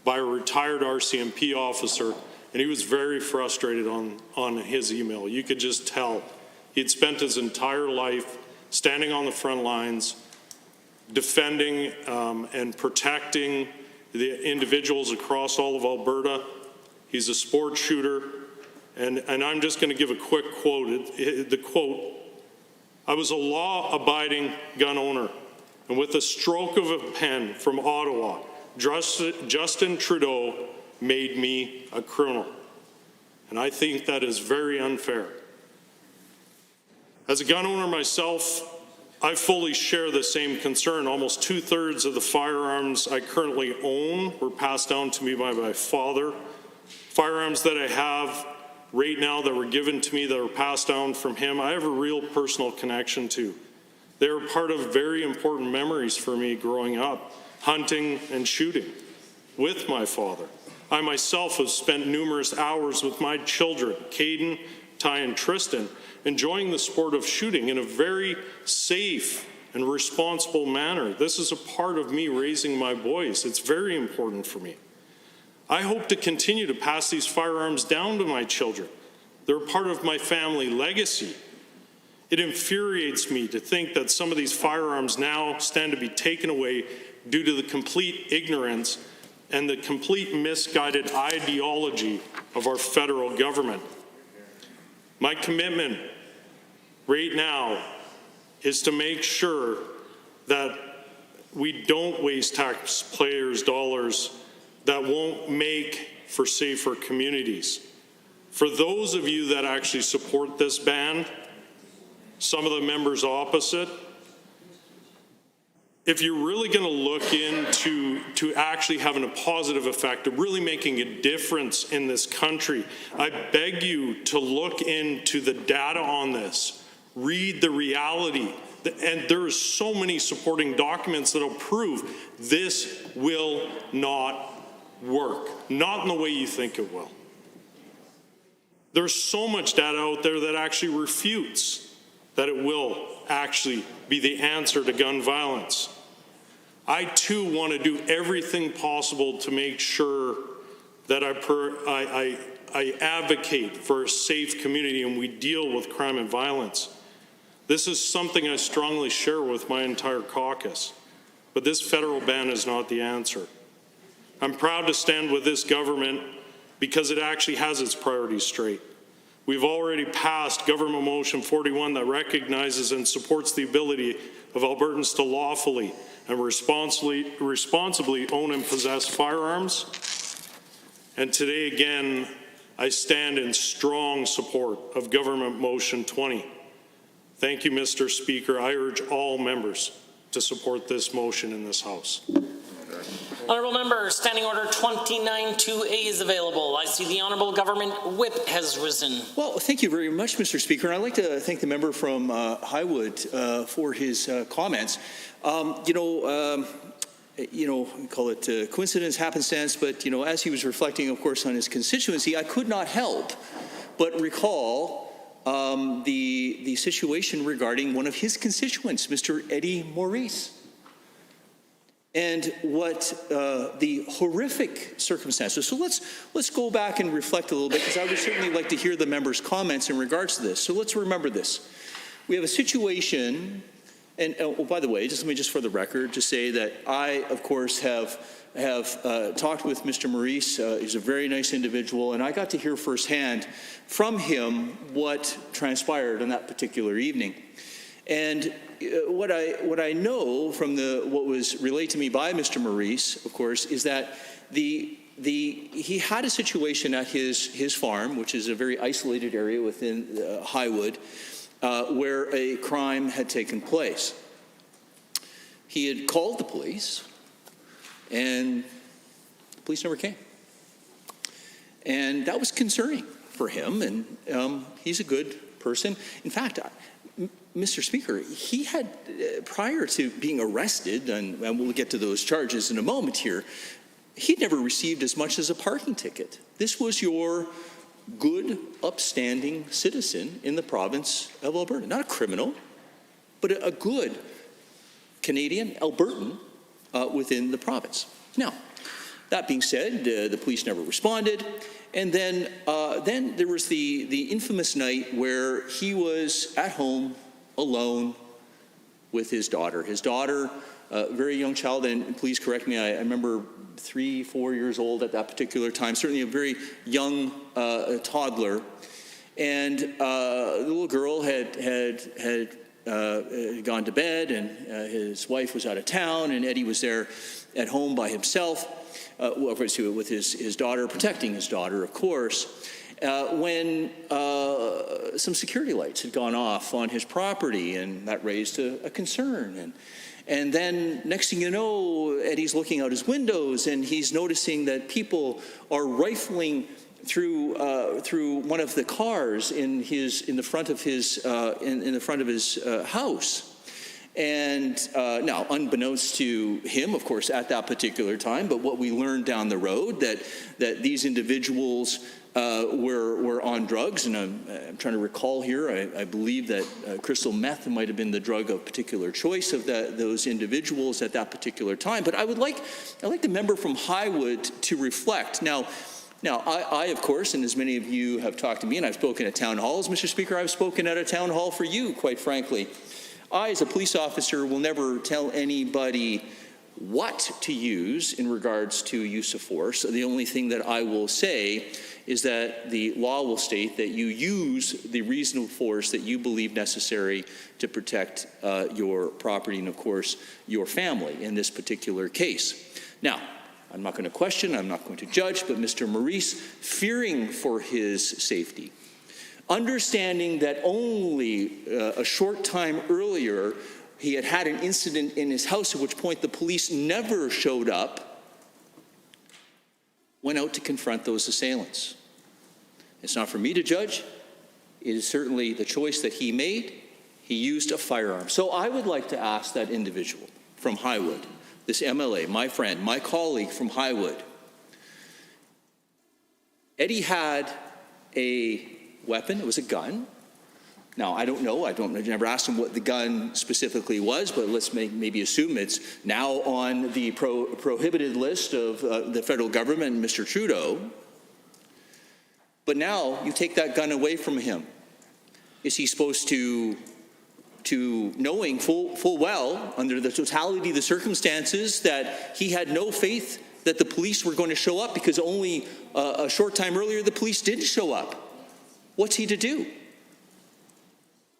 by a retired RCMP officer, and he was very frustrated on his email. You could just tell. He'd spent his entire life standing on the front lines, defending and protecting the individuals across all of Alberta. He's a sport shooter, and I'm just going to give a quick quote. The quote, "I was a law-abiding gun owner, and with a stroke of a pen from Ottawa, Justin Trudeau made me a criminal." And I think that is very unfair. As a gun owner myself, I fully share the same concern. Almost 2/3 of the firearms I currently own were passed down to me by my father. Firearms that I have right now that were given to me that were passed down from him, I have a real personal connection to. They were part of very important memories for me growing up, hunting and shooting with my father. I myself have spent numerous hours with my children, Caden, Ty, and Tristan, enjoying the sport of shooting in a very safe and responsible manner. This is a part of me raising my boys. It's very important for me. I hope to continue to pass these firearms down to my children. They're part of my family legacy. It infuriates me to think that some of these firearms now stand to be taken away due to the complete ignorance and the complete misguided ideology of our federal government. My commitment right now is to make sure that we don't waste taxpayers' dollars that won't make for safer communities. For those of you that actually support this ban, some of the members opposite, if you're really going to look into actually having a positive effect, of really making a difference in this country, I beg you to look into the data on this, read the reality, and there are so many supporting documents that will prove this will not work, not in the way you think it will. There's so much data out there that actually refutes that it will actually be the answer to gun violence. I too want to do everything possible to make sure that I advocate for a safe community and we deal with crime and violence. This is something I strongly share with my entire caucus, but this federal ban is not the answer. I'm proud to stand with this government because it actually has its priorities straight. We've already passed Government Motion 41 that recognizes and supports the ability of Albertans to lawfully and responsibly own and possess firearms. And today, again, I stand in strong support of Government Motion 20. Thank you, Mr. Speaker. I urge all members to support this motion in this House.
Honourable member, Standing Order 29-2A is available. I see the Honourable Government Whip has risen.
Well, thank you very much, Mr. Speaker. I'd like to thank the member from Highwood for his comments. We call it coincidence, happenstance, but, as he was reflecting, of course, on his constituency, I could not help but recall the situation regarding one of his constituents, Mr. Eddie Maurice. And what the horrific circumstances. So let's go back and reflect a little bit, because I would certainly like to hear the members' comments in regards to this. So let's remember this. We have a situation, and by the way, let me for the record, just say that I, of course, have talked with Mr. Maurice. He's a very nice individual, and I got to hear firsthand from him what transpired on that particular evening. And what I know from what was relayed to me by Mr. Maurice, of course, is that he had a situation at his farm, which is a very isolated area within Highwood, where a crime had taken place. He had called the police, and the police never came. And that was concerning for him, and he's a good person. In fact, Mr. Speaker, he had, prior to being arrested, and we'll get to those charges in a moment here, he'd never received as much as a parking ticket. This was your good, upstanding citizen in the province of Alberta. Not a criminal, but a good Canadian Albertan within the province. Now, that being said, the police never responded. And then there was the infamous night where he was at home alone with his daughter. His daughter, a very young child, and please correct me, I remember 3-4 years old at that particular time, certainly a very young toddler. And the little girl had gone to bed, and his wife was out of town, and Eddie was there at home by himself, with his daughter, protecting his daughter, of course, when some security lights had gone off on his property, and that raised a concern. And then next thing you know, Eddie's looking out his windows, and he's noticing that people are rifling through one of the cars in the front of his house. And now, unbeknownst to him, of course, at that particular time, but what we learned down the road that these individuals were on drugs, and I'm trying to recall here. I believe that crystal meth might have been the drug of particular choice of those individuals at that particular time. But I'd like the member from Highwood to reflect now. I, of course, and as many of you have talked to me, and I've spoken at town halls, Mr. Speaker, I've spoken at a town hall for you, quite frankly. I, as a police officer, will never tell anybody what to use in regards to use of force. The only thing that I will say is that the law will state that you use the reasonable force that you believe necessary to protect your property and, of course, your family in this particular case. Now, I'm not going to question, I'm not going to judge, but Mr. Maurice, fearing for his safety, understanding that only a short time earlier he had an incident in his house, at which point the police never showed up, went out to confront those assailants. It's not for me to judge. It is certainly the choice that he made. He used a firearm. So I would like to ask that individual from Highwood, this MLA, my friend, my colleague from Highwood. Eddie had a weapon. It was a gun. Now, I don't know. I've never asked him what the gun specifically was, but let's maybe assume it's now on the prohibited list of the federal government and Mr. Trudeau. But now you take that gun away from him. Is he supposed to knowing full well, under the totality of the circumstances, that he had no faith that the police were going to show up because only a short time earlier the police didn't show up? What's he to do?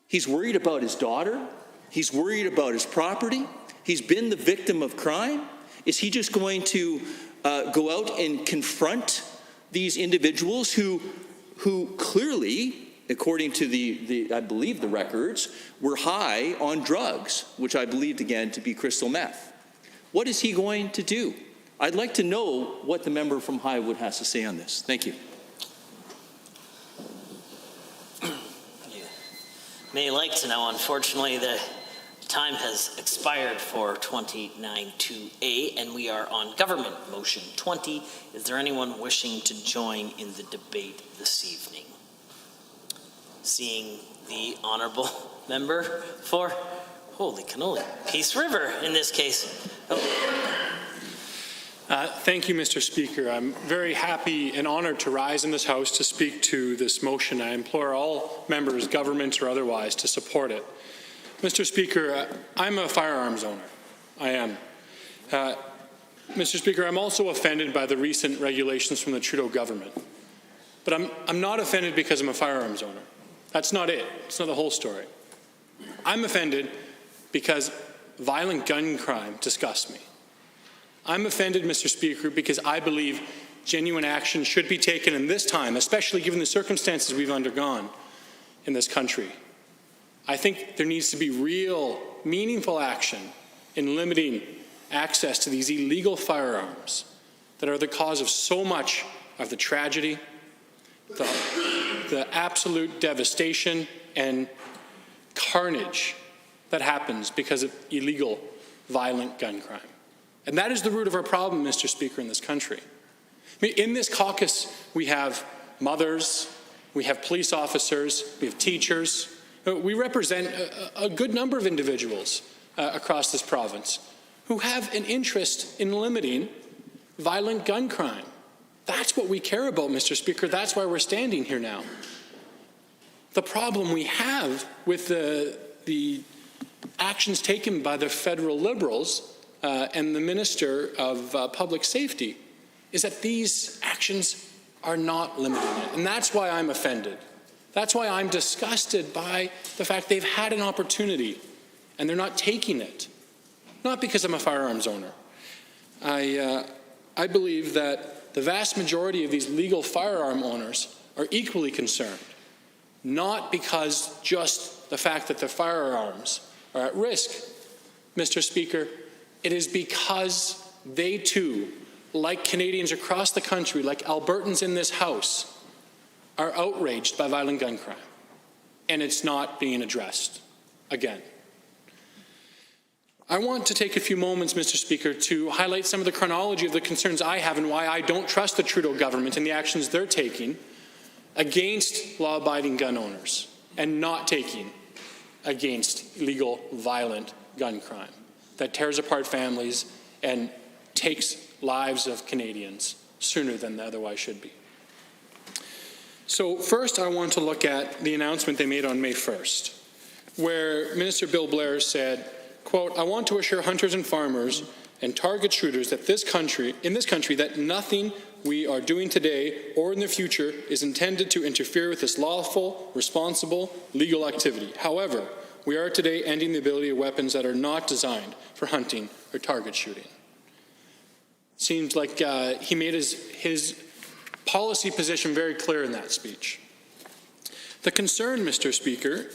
He's worried about his daughter. He's worried about his property. He's been the victim of crime. Is he just going to go out and confront these individuals who clearly, according to I believe the records, were high on drugs, which I believed again to be crystal meth? What is he going to do? I'd like to know what the member from Highwood has to say on this. Thank you.
May like to know, unfortunately, the time has expired for 29-2A, and we are on Government Motion 20. Is there anyone wishing to join in the debate this evening? Seeing the honourable member for, holy cannoli, Peace River in this case.
Thank you, Mr. Speaker. I'm very happy and honored to rise in this House to speak to this motion. I implore all members, government or otherwise, to support it. Mr. Speaker, I'm a firearms owner. I am. Mr. Speaker, I'm also offended by the recent regulations from the Trudeau government. But I'm not offended because I'm a firearms owner. That's not it. It's not the whole story. I'm offended because violent gun crime disgusts me. I'm offended, Mr. Speaker, because I believe genuine action should be taken in this time, especially given the circumstances we've undergone in this country. I think there needs to be real, meaningful action in limiting access to these illegal firearms that are the cause of so much of the tragedy, the absolute devastation and carnage that happens because of illegal, violent gun crime. And that is the root of our problem, Mr. Speaker, in this country. I mean, in this caucus, we have mothers, we have police officers, we have teachers. We represent a good number of individuals across this province who have an interest in limiting violent gun crime. That's what we care about, Mr. Speaker. That's why we're standing here now. The problem we have with the actions taken by the federal Liberals and the Minister of Public Safety is that these actions are not limiting it. And that's why I'm offended. That's why I'm disgusted by the fact they've had an opportunity and they're not taking it. Not because I'm a firearms owner. I believe that the vast majority of these legal firearm owners are equally concerned. Not because just the fact that their firearms are at risk, Mr. Speaker, it is because they too, like Canadians across the country, like Albertans in this House, are outraged by violent gun crime. And it's not being addressed again. I want to take a few moments, Mr. Speaker, to highlight some of the chronology of the concerns I have and why I don't trust the Trudeau government and the actions they're taking against law-abiding gun owners and not taking against illegal, violent gun crime that tears apart families and takes lives of Canadians sooner than they otherwise should be. So first, I want to look at the announcement they made on May 1st, where Minister Bill Blair said, quote, "I want to assure hunters and farmers and target shooters that in this country, that nothing we are doing today or in the future is intended to interfere with this lawful, responsible, legal activity. However, we are today ending the ability of weapons that are not designed for hunting or target shooting." Seems like he made his policy position very clear in that speech. The concern, Mr. Speaker,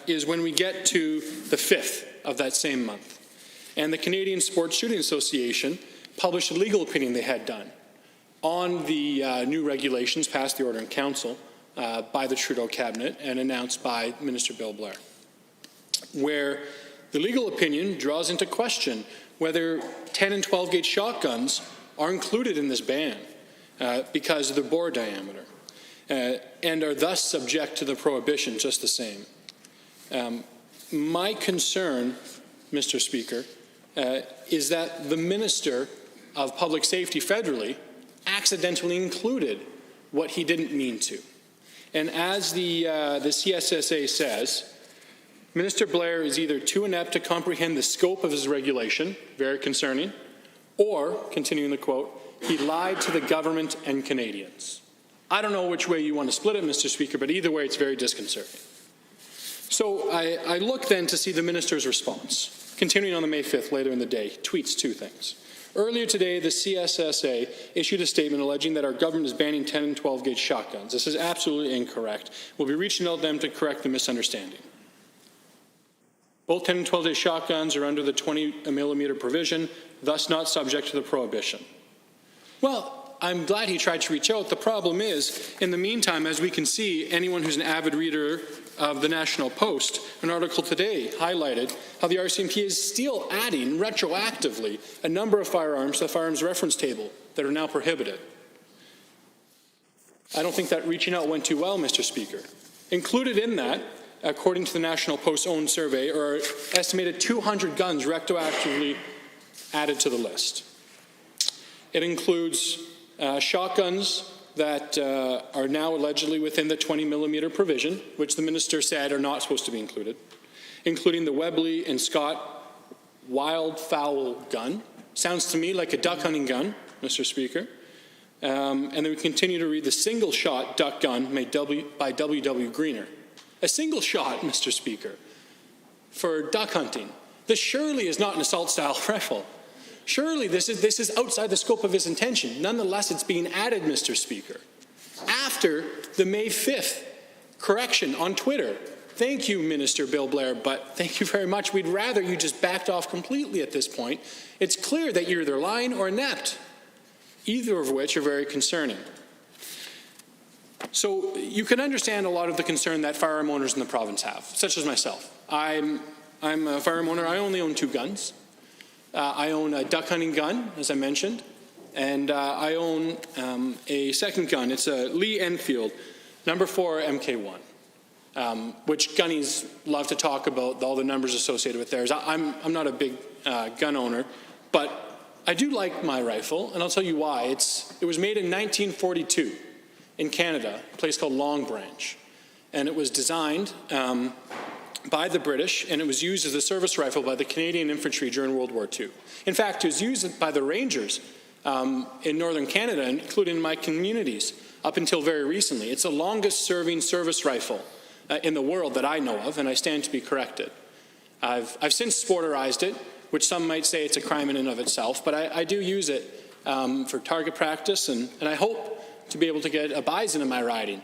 is when we get to the 5th of that same month, and the Canadian Sports Shooting Association published a legal opinion they had done on the new regulations passed the Order in Council by the Trudeau Cabinet and announced by Minister Bill Blair, where the legal opinion draws into question whether 10 and 12 gauge shotguns are included in this ban because of their bore diameter and are thus subject to the prohibition just the same. My concern, Mr. Speaker, is that the Minister of Public Safety federally accidentally included what he didn't mean to. And as the CSSA says, Minister Blair is either too inept to comprehend the scope of his regulation, very concerning, or, continuing the quote, he lied to the government and Canadians. I don't know which way you want to split it, Mr. Speaker, but either way it's very disconcerting. So I look then to see the minister's response. Continuing on the May 5th, later in the day, tweets two things. Earlier today, the CSSA issued a statement alleging that our government is banning 10 and 12 gauge shotguns. This is absolutely incorrect. We'll be reaching out to them to correct the misunderstanding. Both 10 and 12 gauge shotguns are under the 20 millimeter provision, thus not subject to the prohibition. Well, I'm glad he tried to reach out. The problem is, in the meantime, as we can see, anyone who's an avid reader of the National Post, an article today highlighted how the RCMP is still adding retroactively a number of firearms to the firearms reference table that are now prohibited. I don't think that reaching out went too well, Mr. Speaker. Included in that, according to the National Post's own survey, are estimated 200 guns retroactively added to the list. It includes shotguns that are now allegedly within the 20 millimeter provision, which the minister said are not supposed to be included, including the Webley and Scott wildfowl gun. Sounds to me like a duck hunting gun, Mr. Speaker. And then we continue to read the single-shot duck gun made by W.W. Greener. A single shot, Mr. Speaker, for duck hunting. This surely is not an assault-style rifle. Surely this is outside the scope of his intention. Nonetheless, it's being added, Mr. Speaker, after the May 5th correction on Twitter. Thank you, Minister Bill Blair, but thank you very much. We'd rather you just backed off completely at this point. It's clear that you're either lying or inept, either of which are very concerning. So you can understand a lot of the concern that firearm owners in the province have, such as myself. I'm a firearm owner. I only own 2 guns. I own a duck hunting gun, as I mentioned, and I own a second gun. It's a Lee Enfield Number 4, MK1, which gunnies love to talk about, all the numbers associated with theirs. I'm not a big gun owner, but I do like my rifle, and I'll tell you why. It was made in 1942 in Canada, a place called Long Branch, and it was designed by the British, and it was used as a service rifle by the Canadian infantry during World War II. In fact, it was used by the Rangers in northern Canada, including in my communities, up until very recently. It's the longest serving service rifle in the world that I know of, and I stand to be corrected. I've since sporterized it, which some might say it's a crime in and of itself, but I do use it for target practice, and I hope to be able to get a bison in my riding,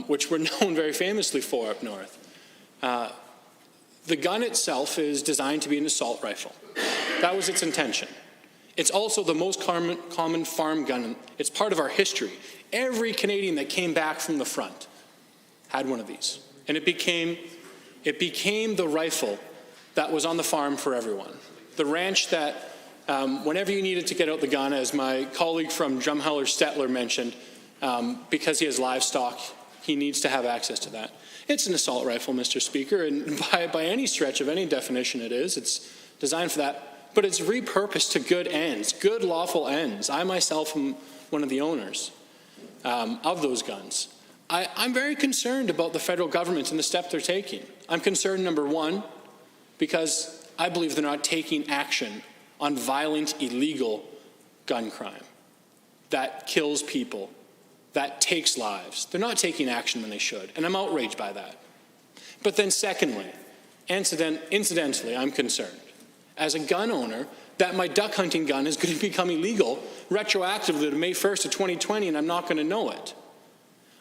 which we're known very famously for up north. The gun itself is designed to be an assault rifle. That was its intention. It's also the most common farm gun. It's part of our history. Every Canadian that came back from the front had one of these. And it became the rifle that was on the farm for everyone. The ranch that, whenever you needed to get out the gun, as my colleague from Drumheller Stettler mentioned, because he has livestock, he needs to have access to that. It's an assault rifle, Mr. Speaker, and by any stretch of any definition it is. It's designed for that. But it's repurposed to good ends, good lawful ends. I myself am one of the owners of those guns. I'm very concerned about the federal government and the step they're taking. I'm concerned, number one, because I believe they're not taking action on violent, illegal gun crime that kills people, that takes lives. They're not taking action when they should, and I'm outraged by that. But then secondly, incidentally, I'm concerned, as a gun owner, that my duck hunting gun is going to become illegal retroactively to May 1st of 2020, and I'm not going to know it.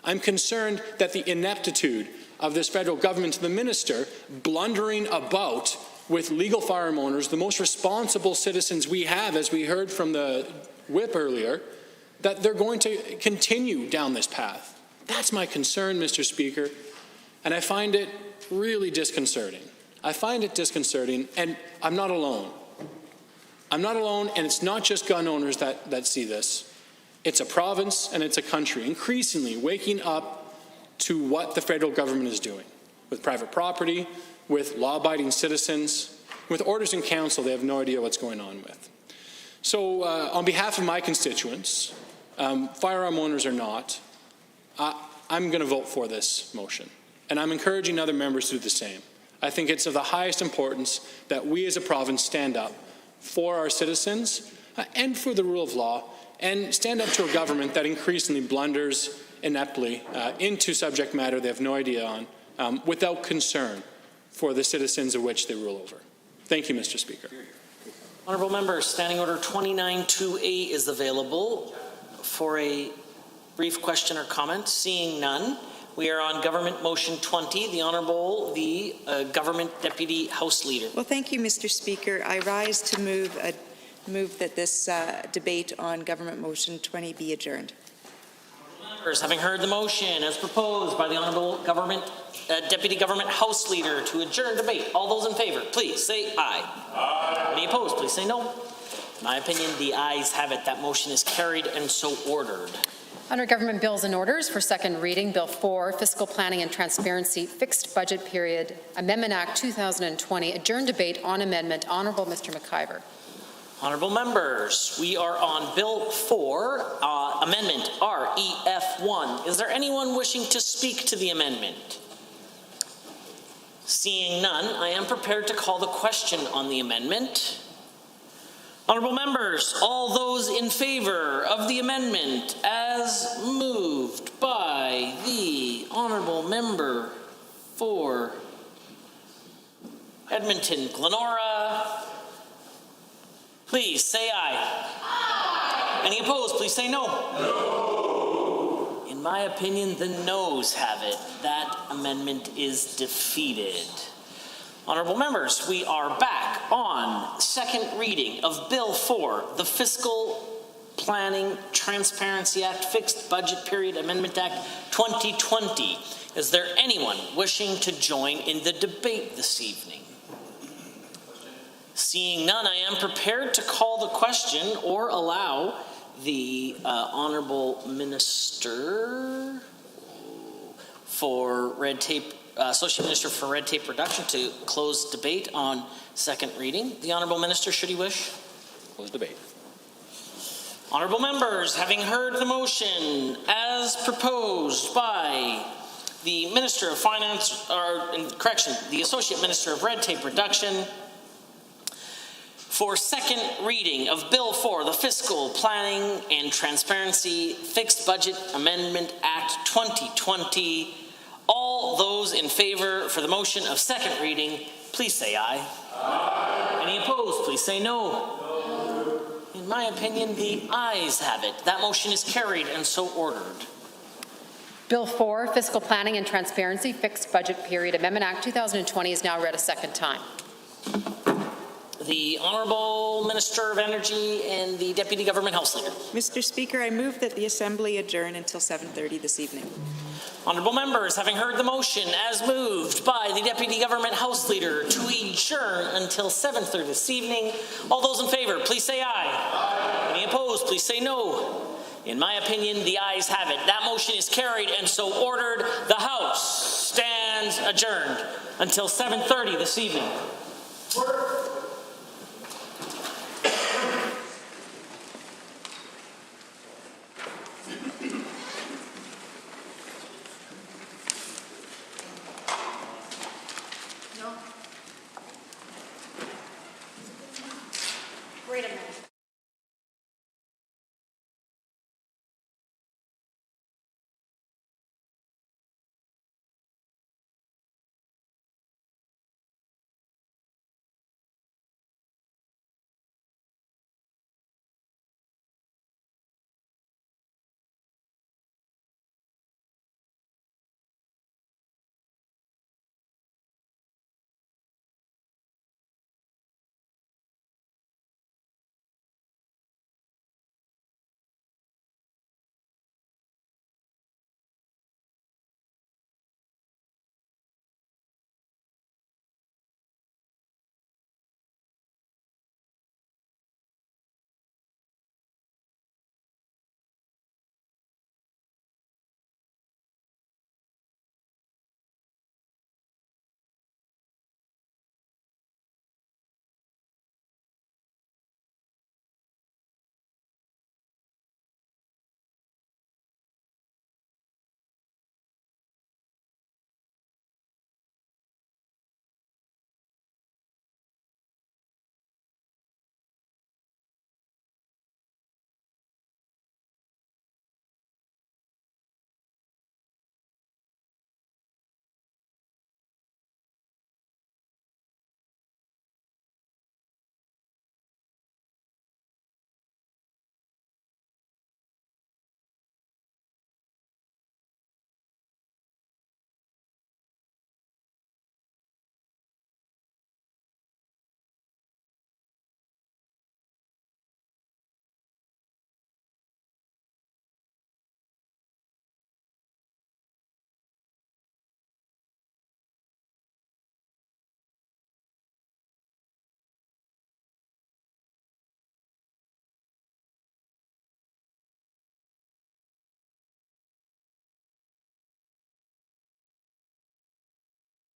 I'm concerned that the ineptitude of this federal government and the minister blundering about with legal firearm owners, the most responsible citizens we have, as we heard from the whip earlier, that they're going to continue down this path. That's my concern, Mr. Speaker, and I find it really disconcerting. I find it disconcerting, and I'm not alone. I'm not alone, and it's not just gun owners that see this. It's a province and it's a country increasingly waking up to what the federal government is doing with private property, with law-abiding citizens, with orders in council they have no idea what's going on with. So on behalf of my constituents, firearm owners or not, I'm going to vote for this motion, and I'm encouraging other members to do the same. I think it's of the highest importance that we as a province stand up for our citizens and for the rule of law, and stand up to a government that increasingly blunders ineptly into subject matter they have no idea on, without concern for the citizens of which they rule over. Thank you, Mr. Speaker.
Honourable members, Standing Order 29-2A is available for a brief question or comment. Seeing none, we are on Government Motion 20. The Honourable, the Government Deputy House Leader.
Well, thank you, Mr. Speaker. I rise to move that this debate on Government Motion 20 be adjourned.
Members, having heard the motion as proposed by the Honourable Deputy Government House Leader to adjourn debate, all those in favour, please say aye. Aye. Any opposed, please say no. In my opinion, the ayes have it. That motion is carried and so ordered.
Under Government Bills and Orders for second reading, Bill 4, Fiscal Planning and Transparency, Fixed Budget Period, Amendment Act 2020, adjourn debate on amendment. Honourable Mr. McIver.
Honourable members, we are on Bill 4, Amendment REF1. Is there anyone wishing to speak to the amendment? Seeing none, I am prepared to call the question on the amendment. Honourable members, all those in favour of the amendment as moved by the Honourable Member for Edmonton Glenora, please say aye. Aye. Any opposed, please say no. No. In my opinion, the noes have it. That amendment is defeated. Honourable members, we are back on second reading of Bill 4, the Fiscal Planning Transparency Act, Fixed Budget Period Amendment Act 2020. Is there anyone wishing to join in the debate this evening? Seeing none, I am prepared to call the question or allow the Honourable Minister for red tape, Associate Minister for Red Tape Reduction to close debate on second reading. The Honourable Minister, should he wish?
Close debate.
Honourable members, having heard the motion as proposed by the Minister of Finance, the Associate Minister of Red Tape Reduction, for second reading of Bill 4, the Fiscal Planning and Transparency Fixed Budget Amendment Act 2020. All those in favor for the motion of second reading, please say aye. Aye. Any opposed, please say no. No. In my opinion, the ayes have it. That motion is carried and so ordered.
Bill 4, Fiscal Planning and Transparency Fixed Budget Period Amendment Act 2020 is now read a second time.
The Honourable Minister of Energy and the Deputy Government House Leader.
Mr. Speaker, I move that the Assembly adjourn until 7:30 this evening.
Honourable members, having heard the motion as moved by the Deputy Government House Leader to adjourn until 7:30 this evening, all those in favour, please say aye. Aye. Any opposed, please say no. In my opinion, the ayes have it. That motion is carried and so ordered. The House stands adjourned until 7:30 this evening.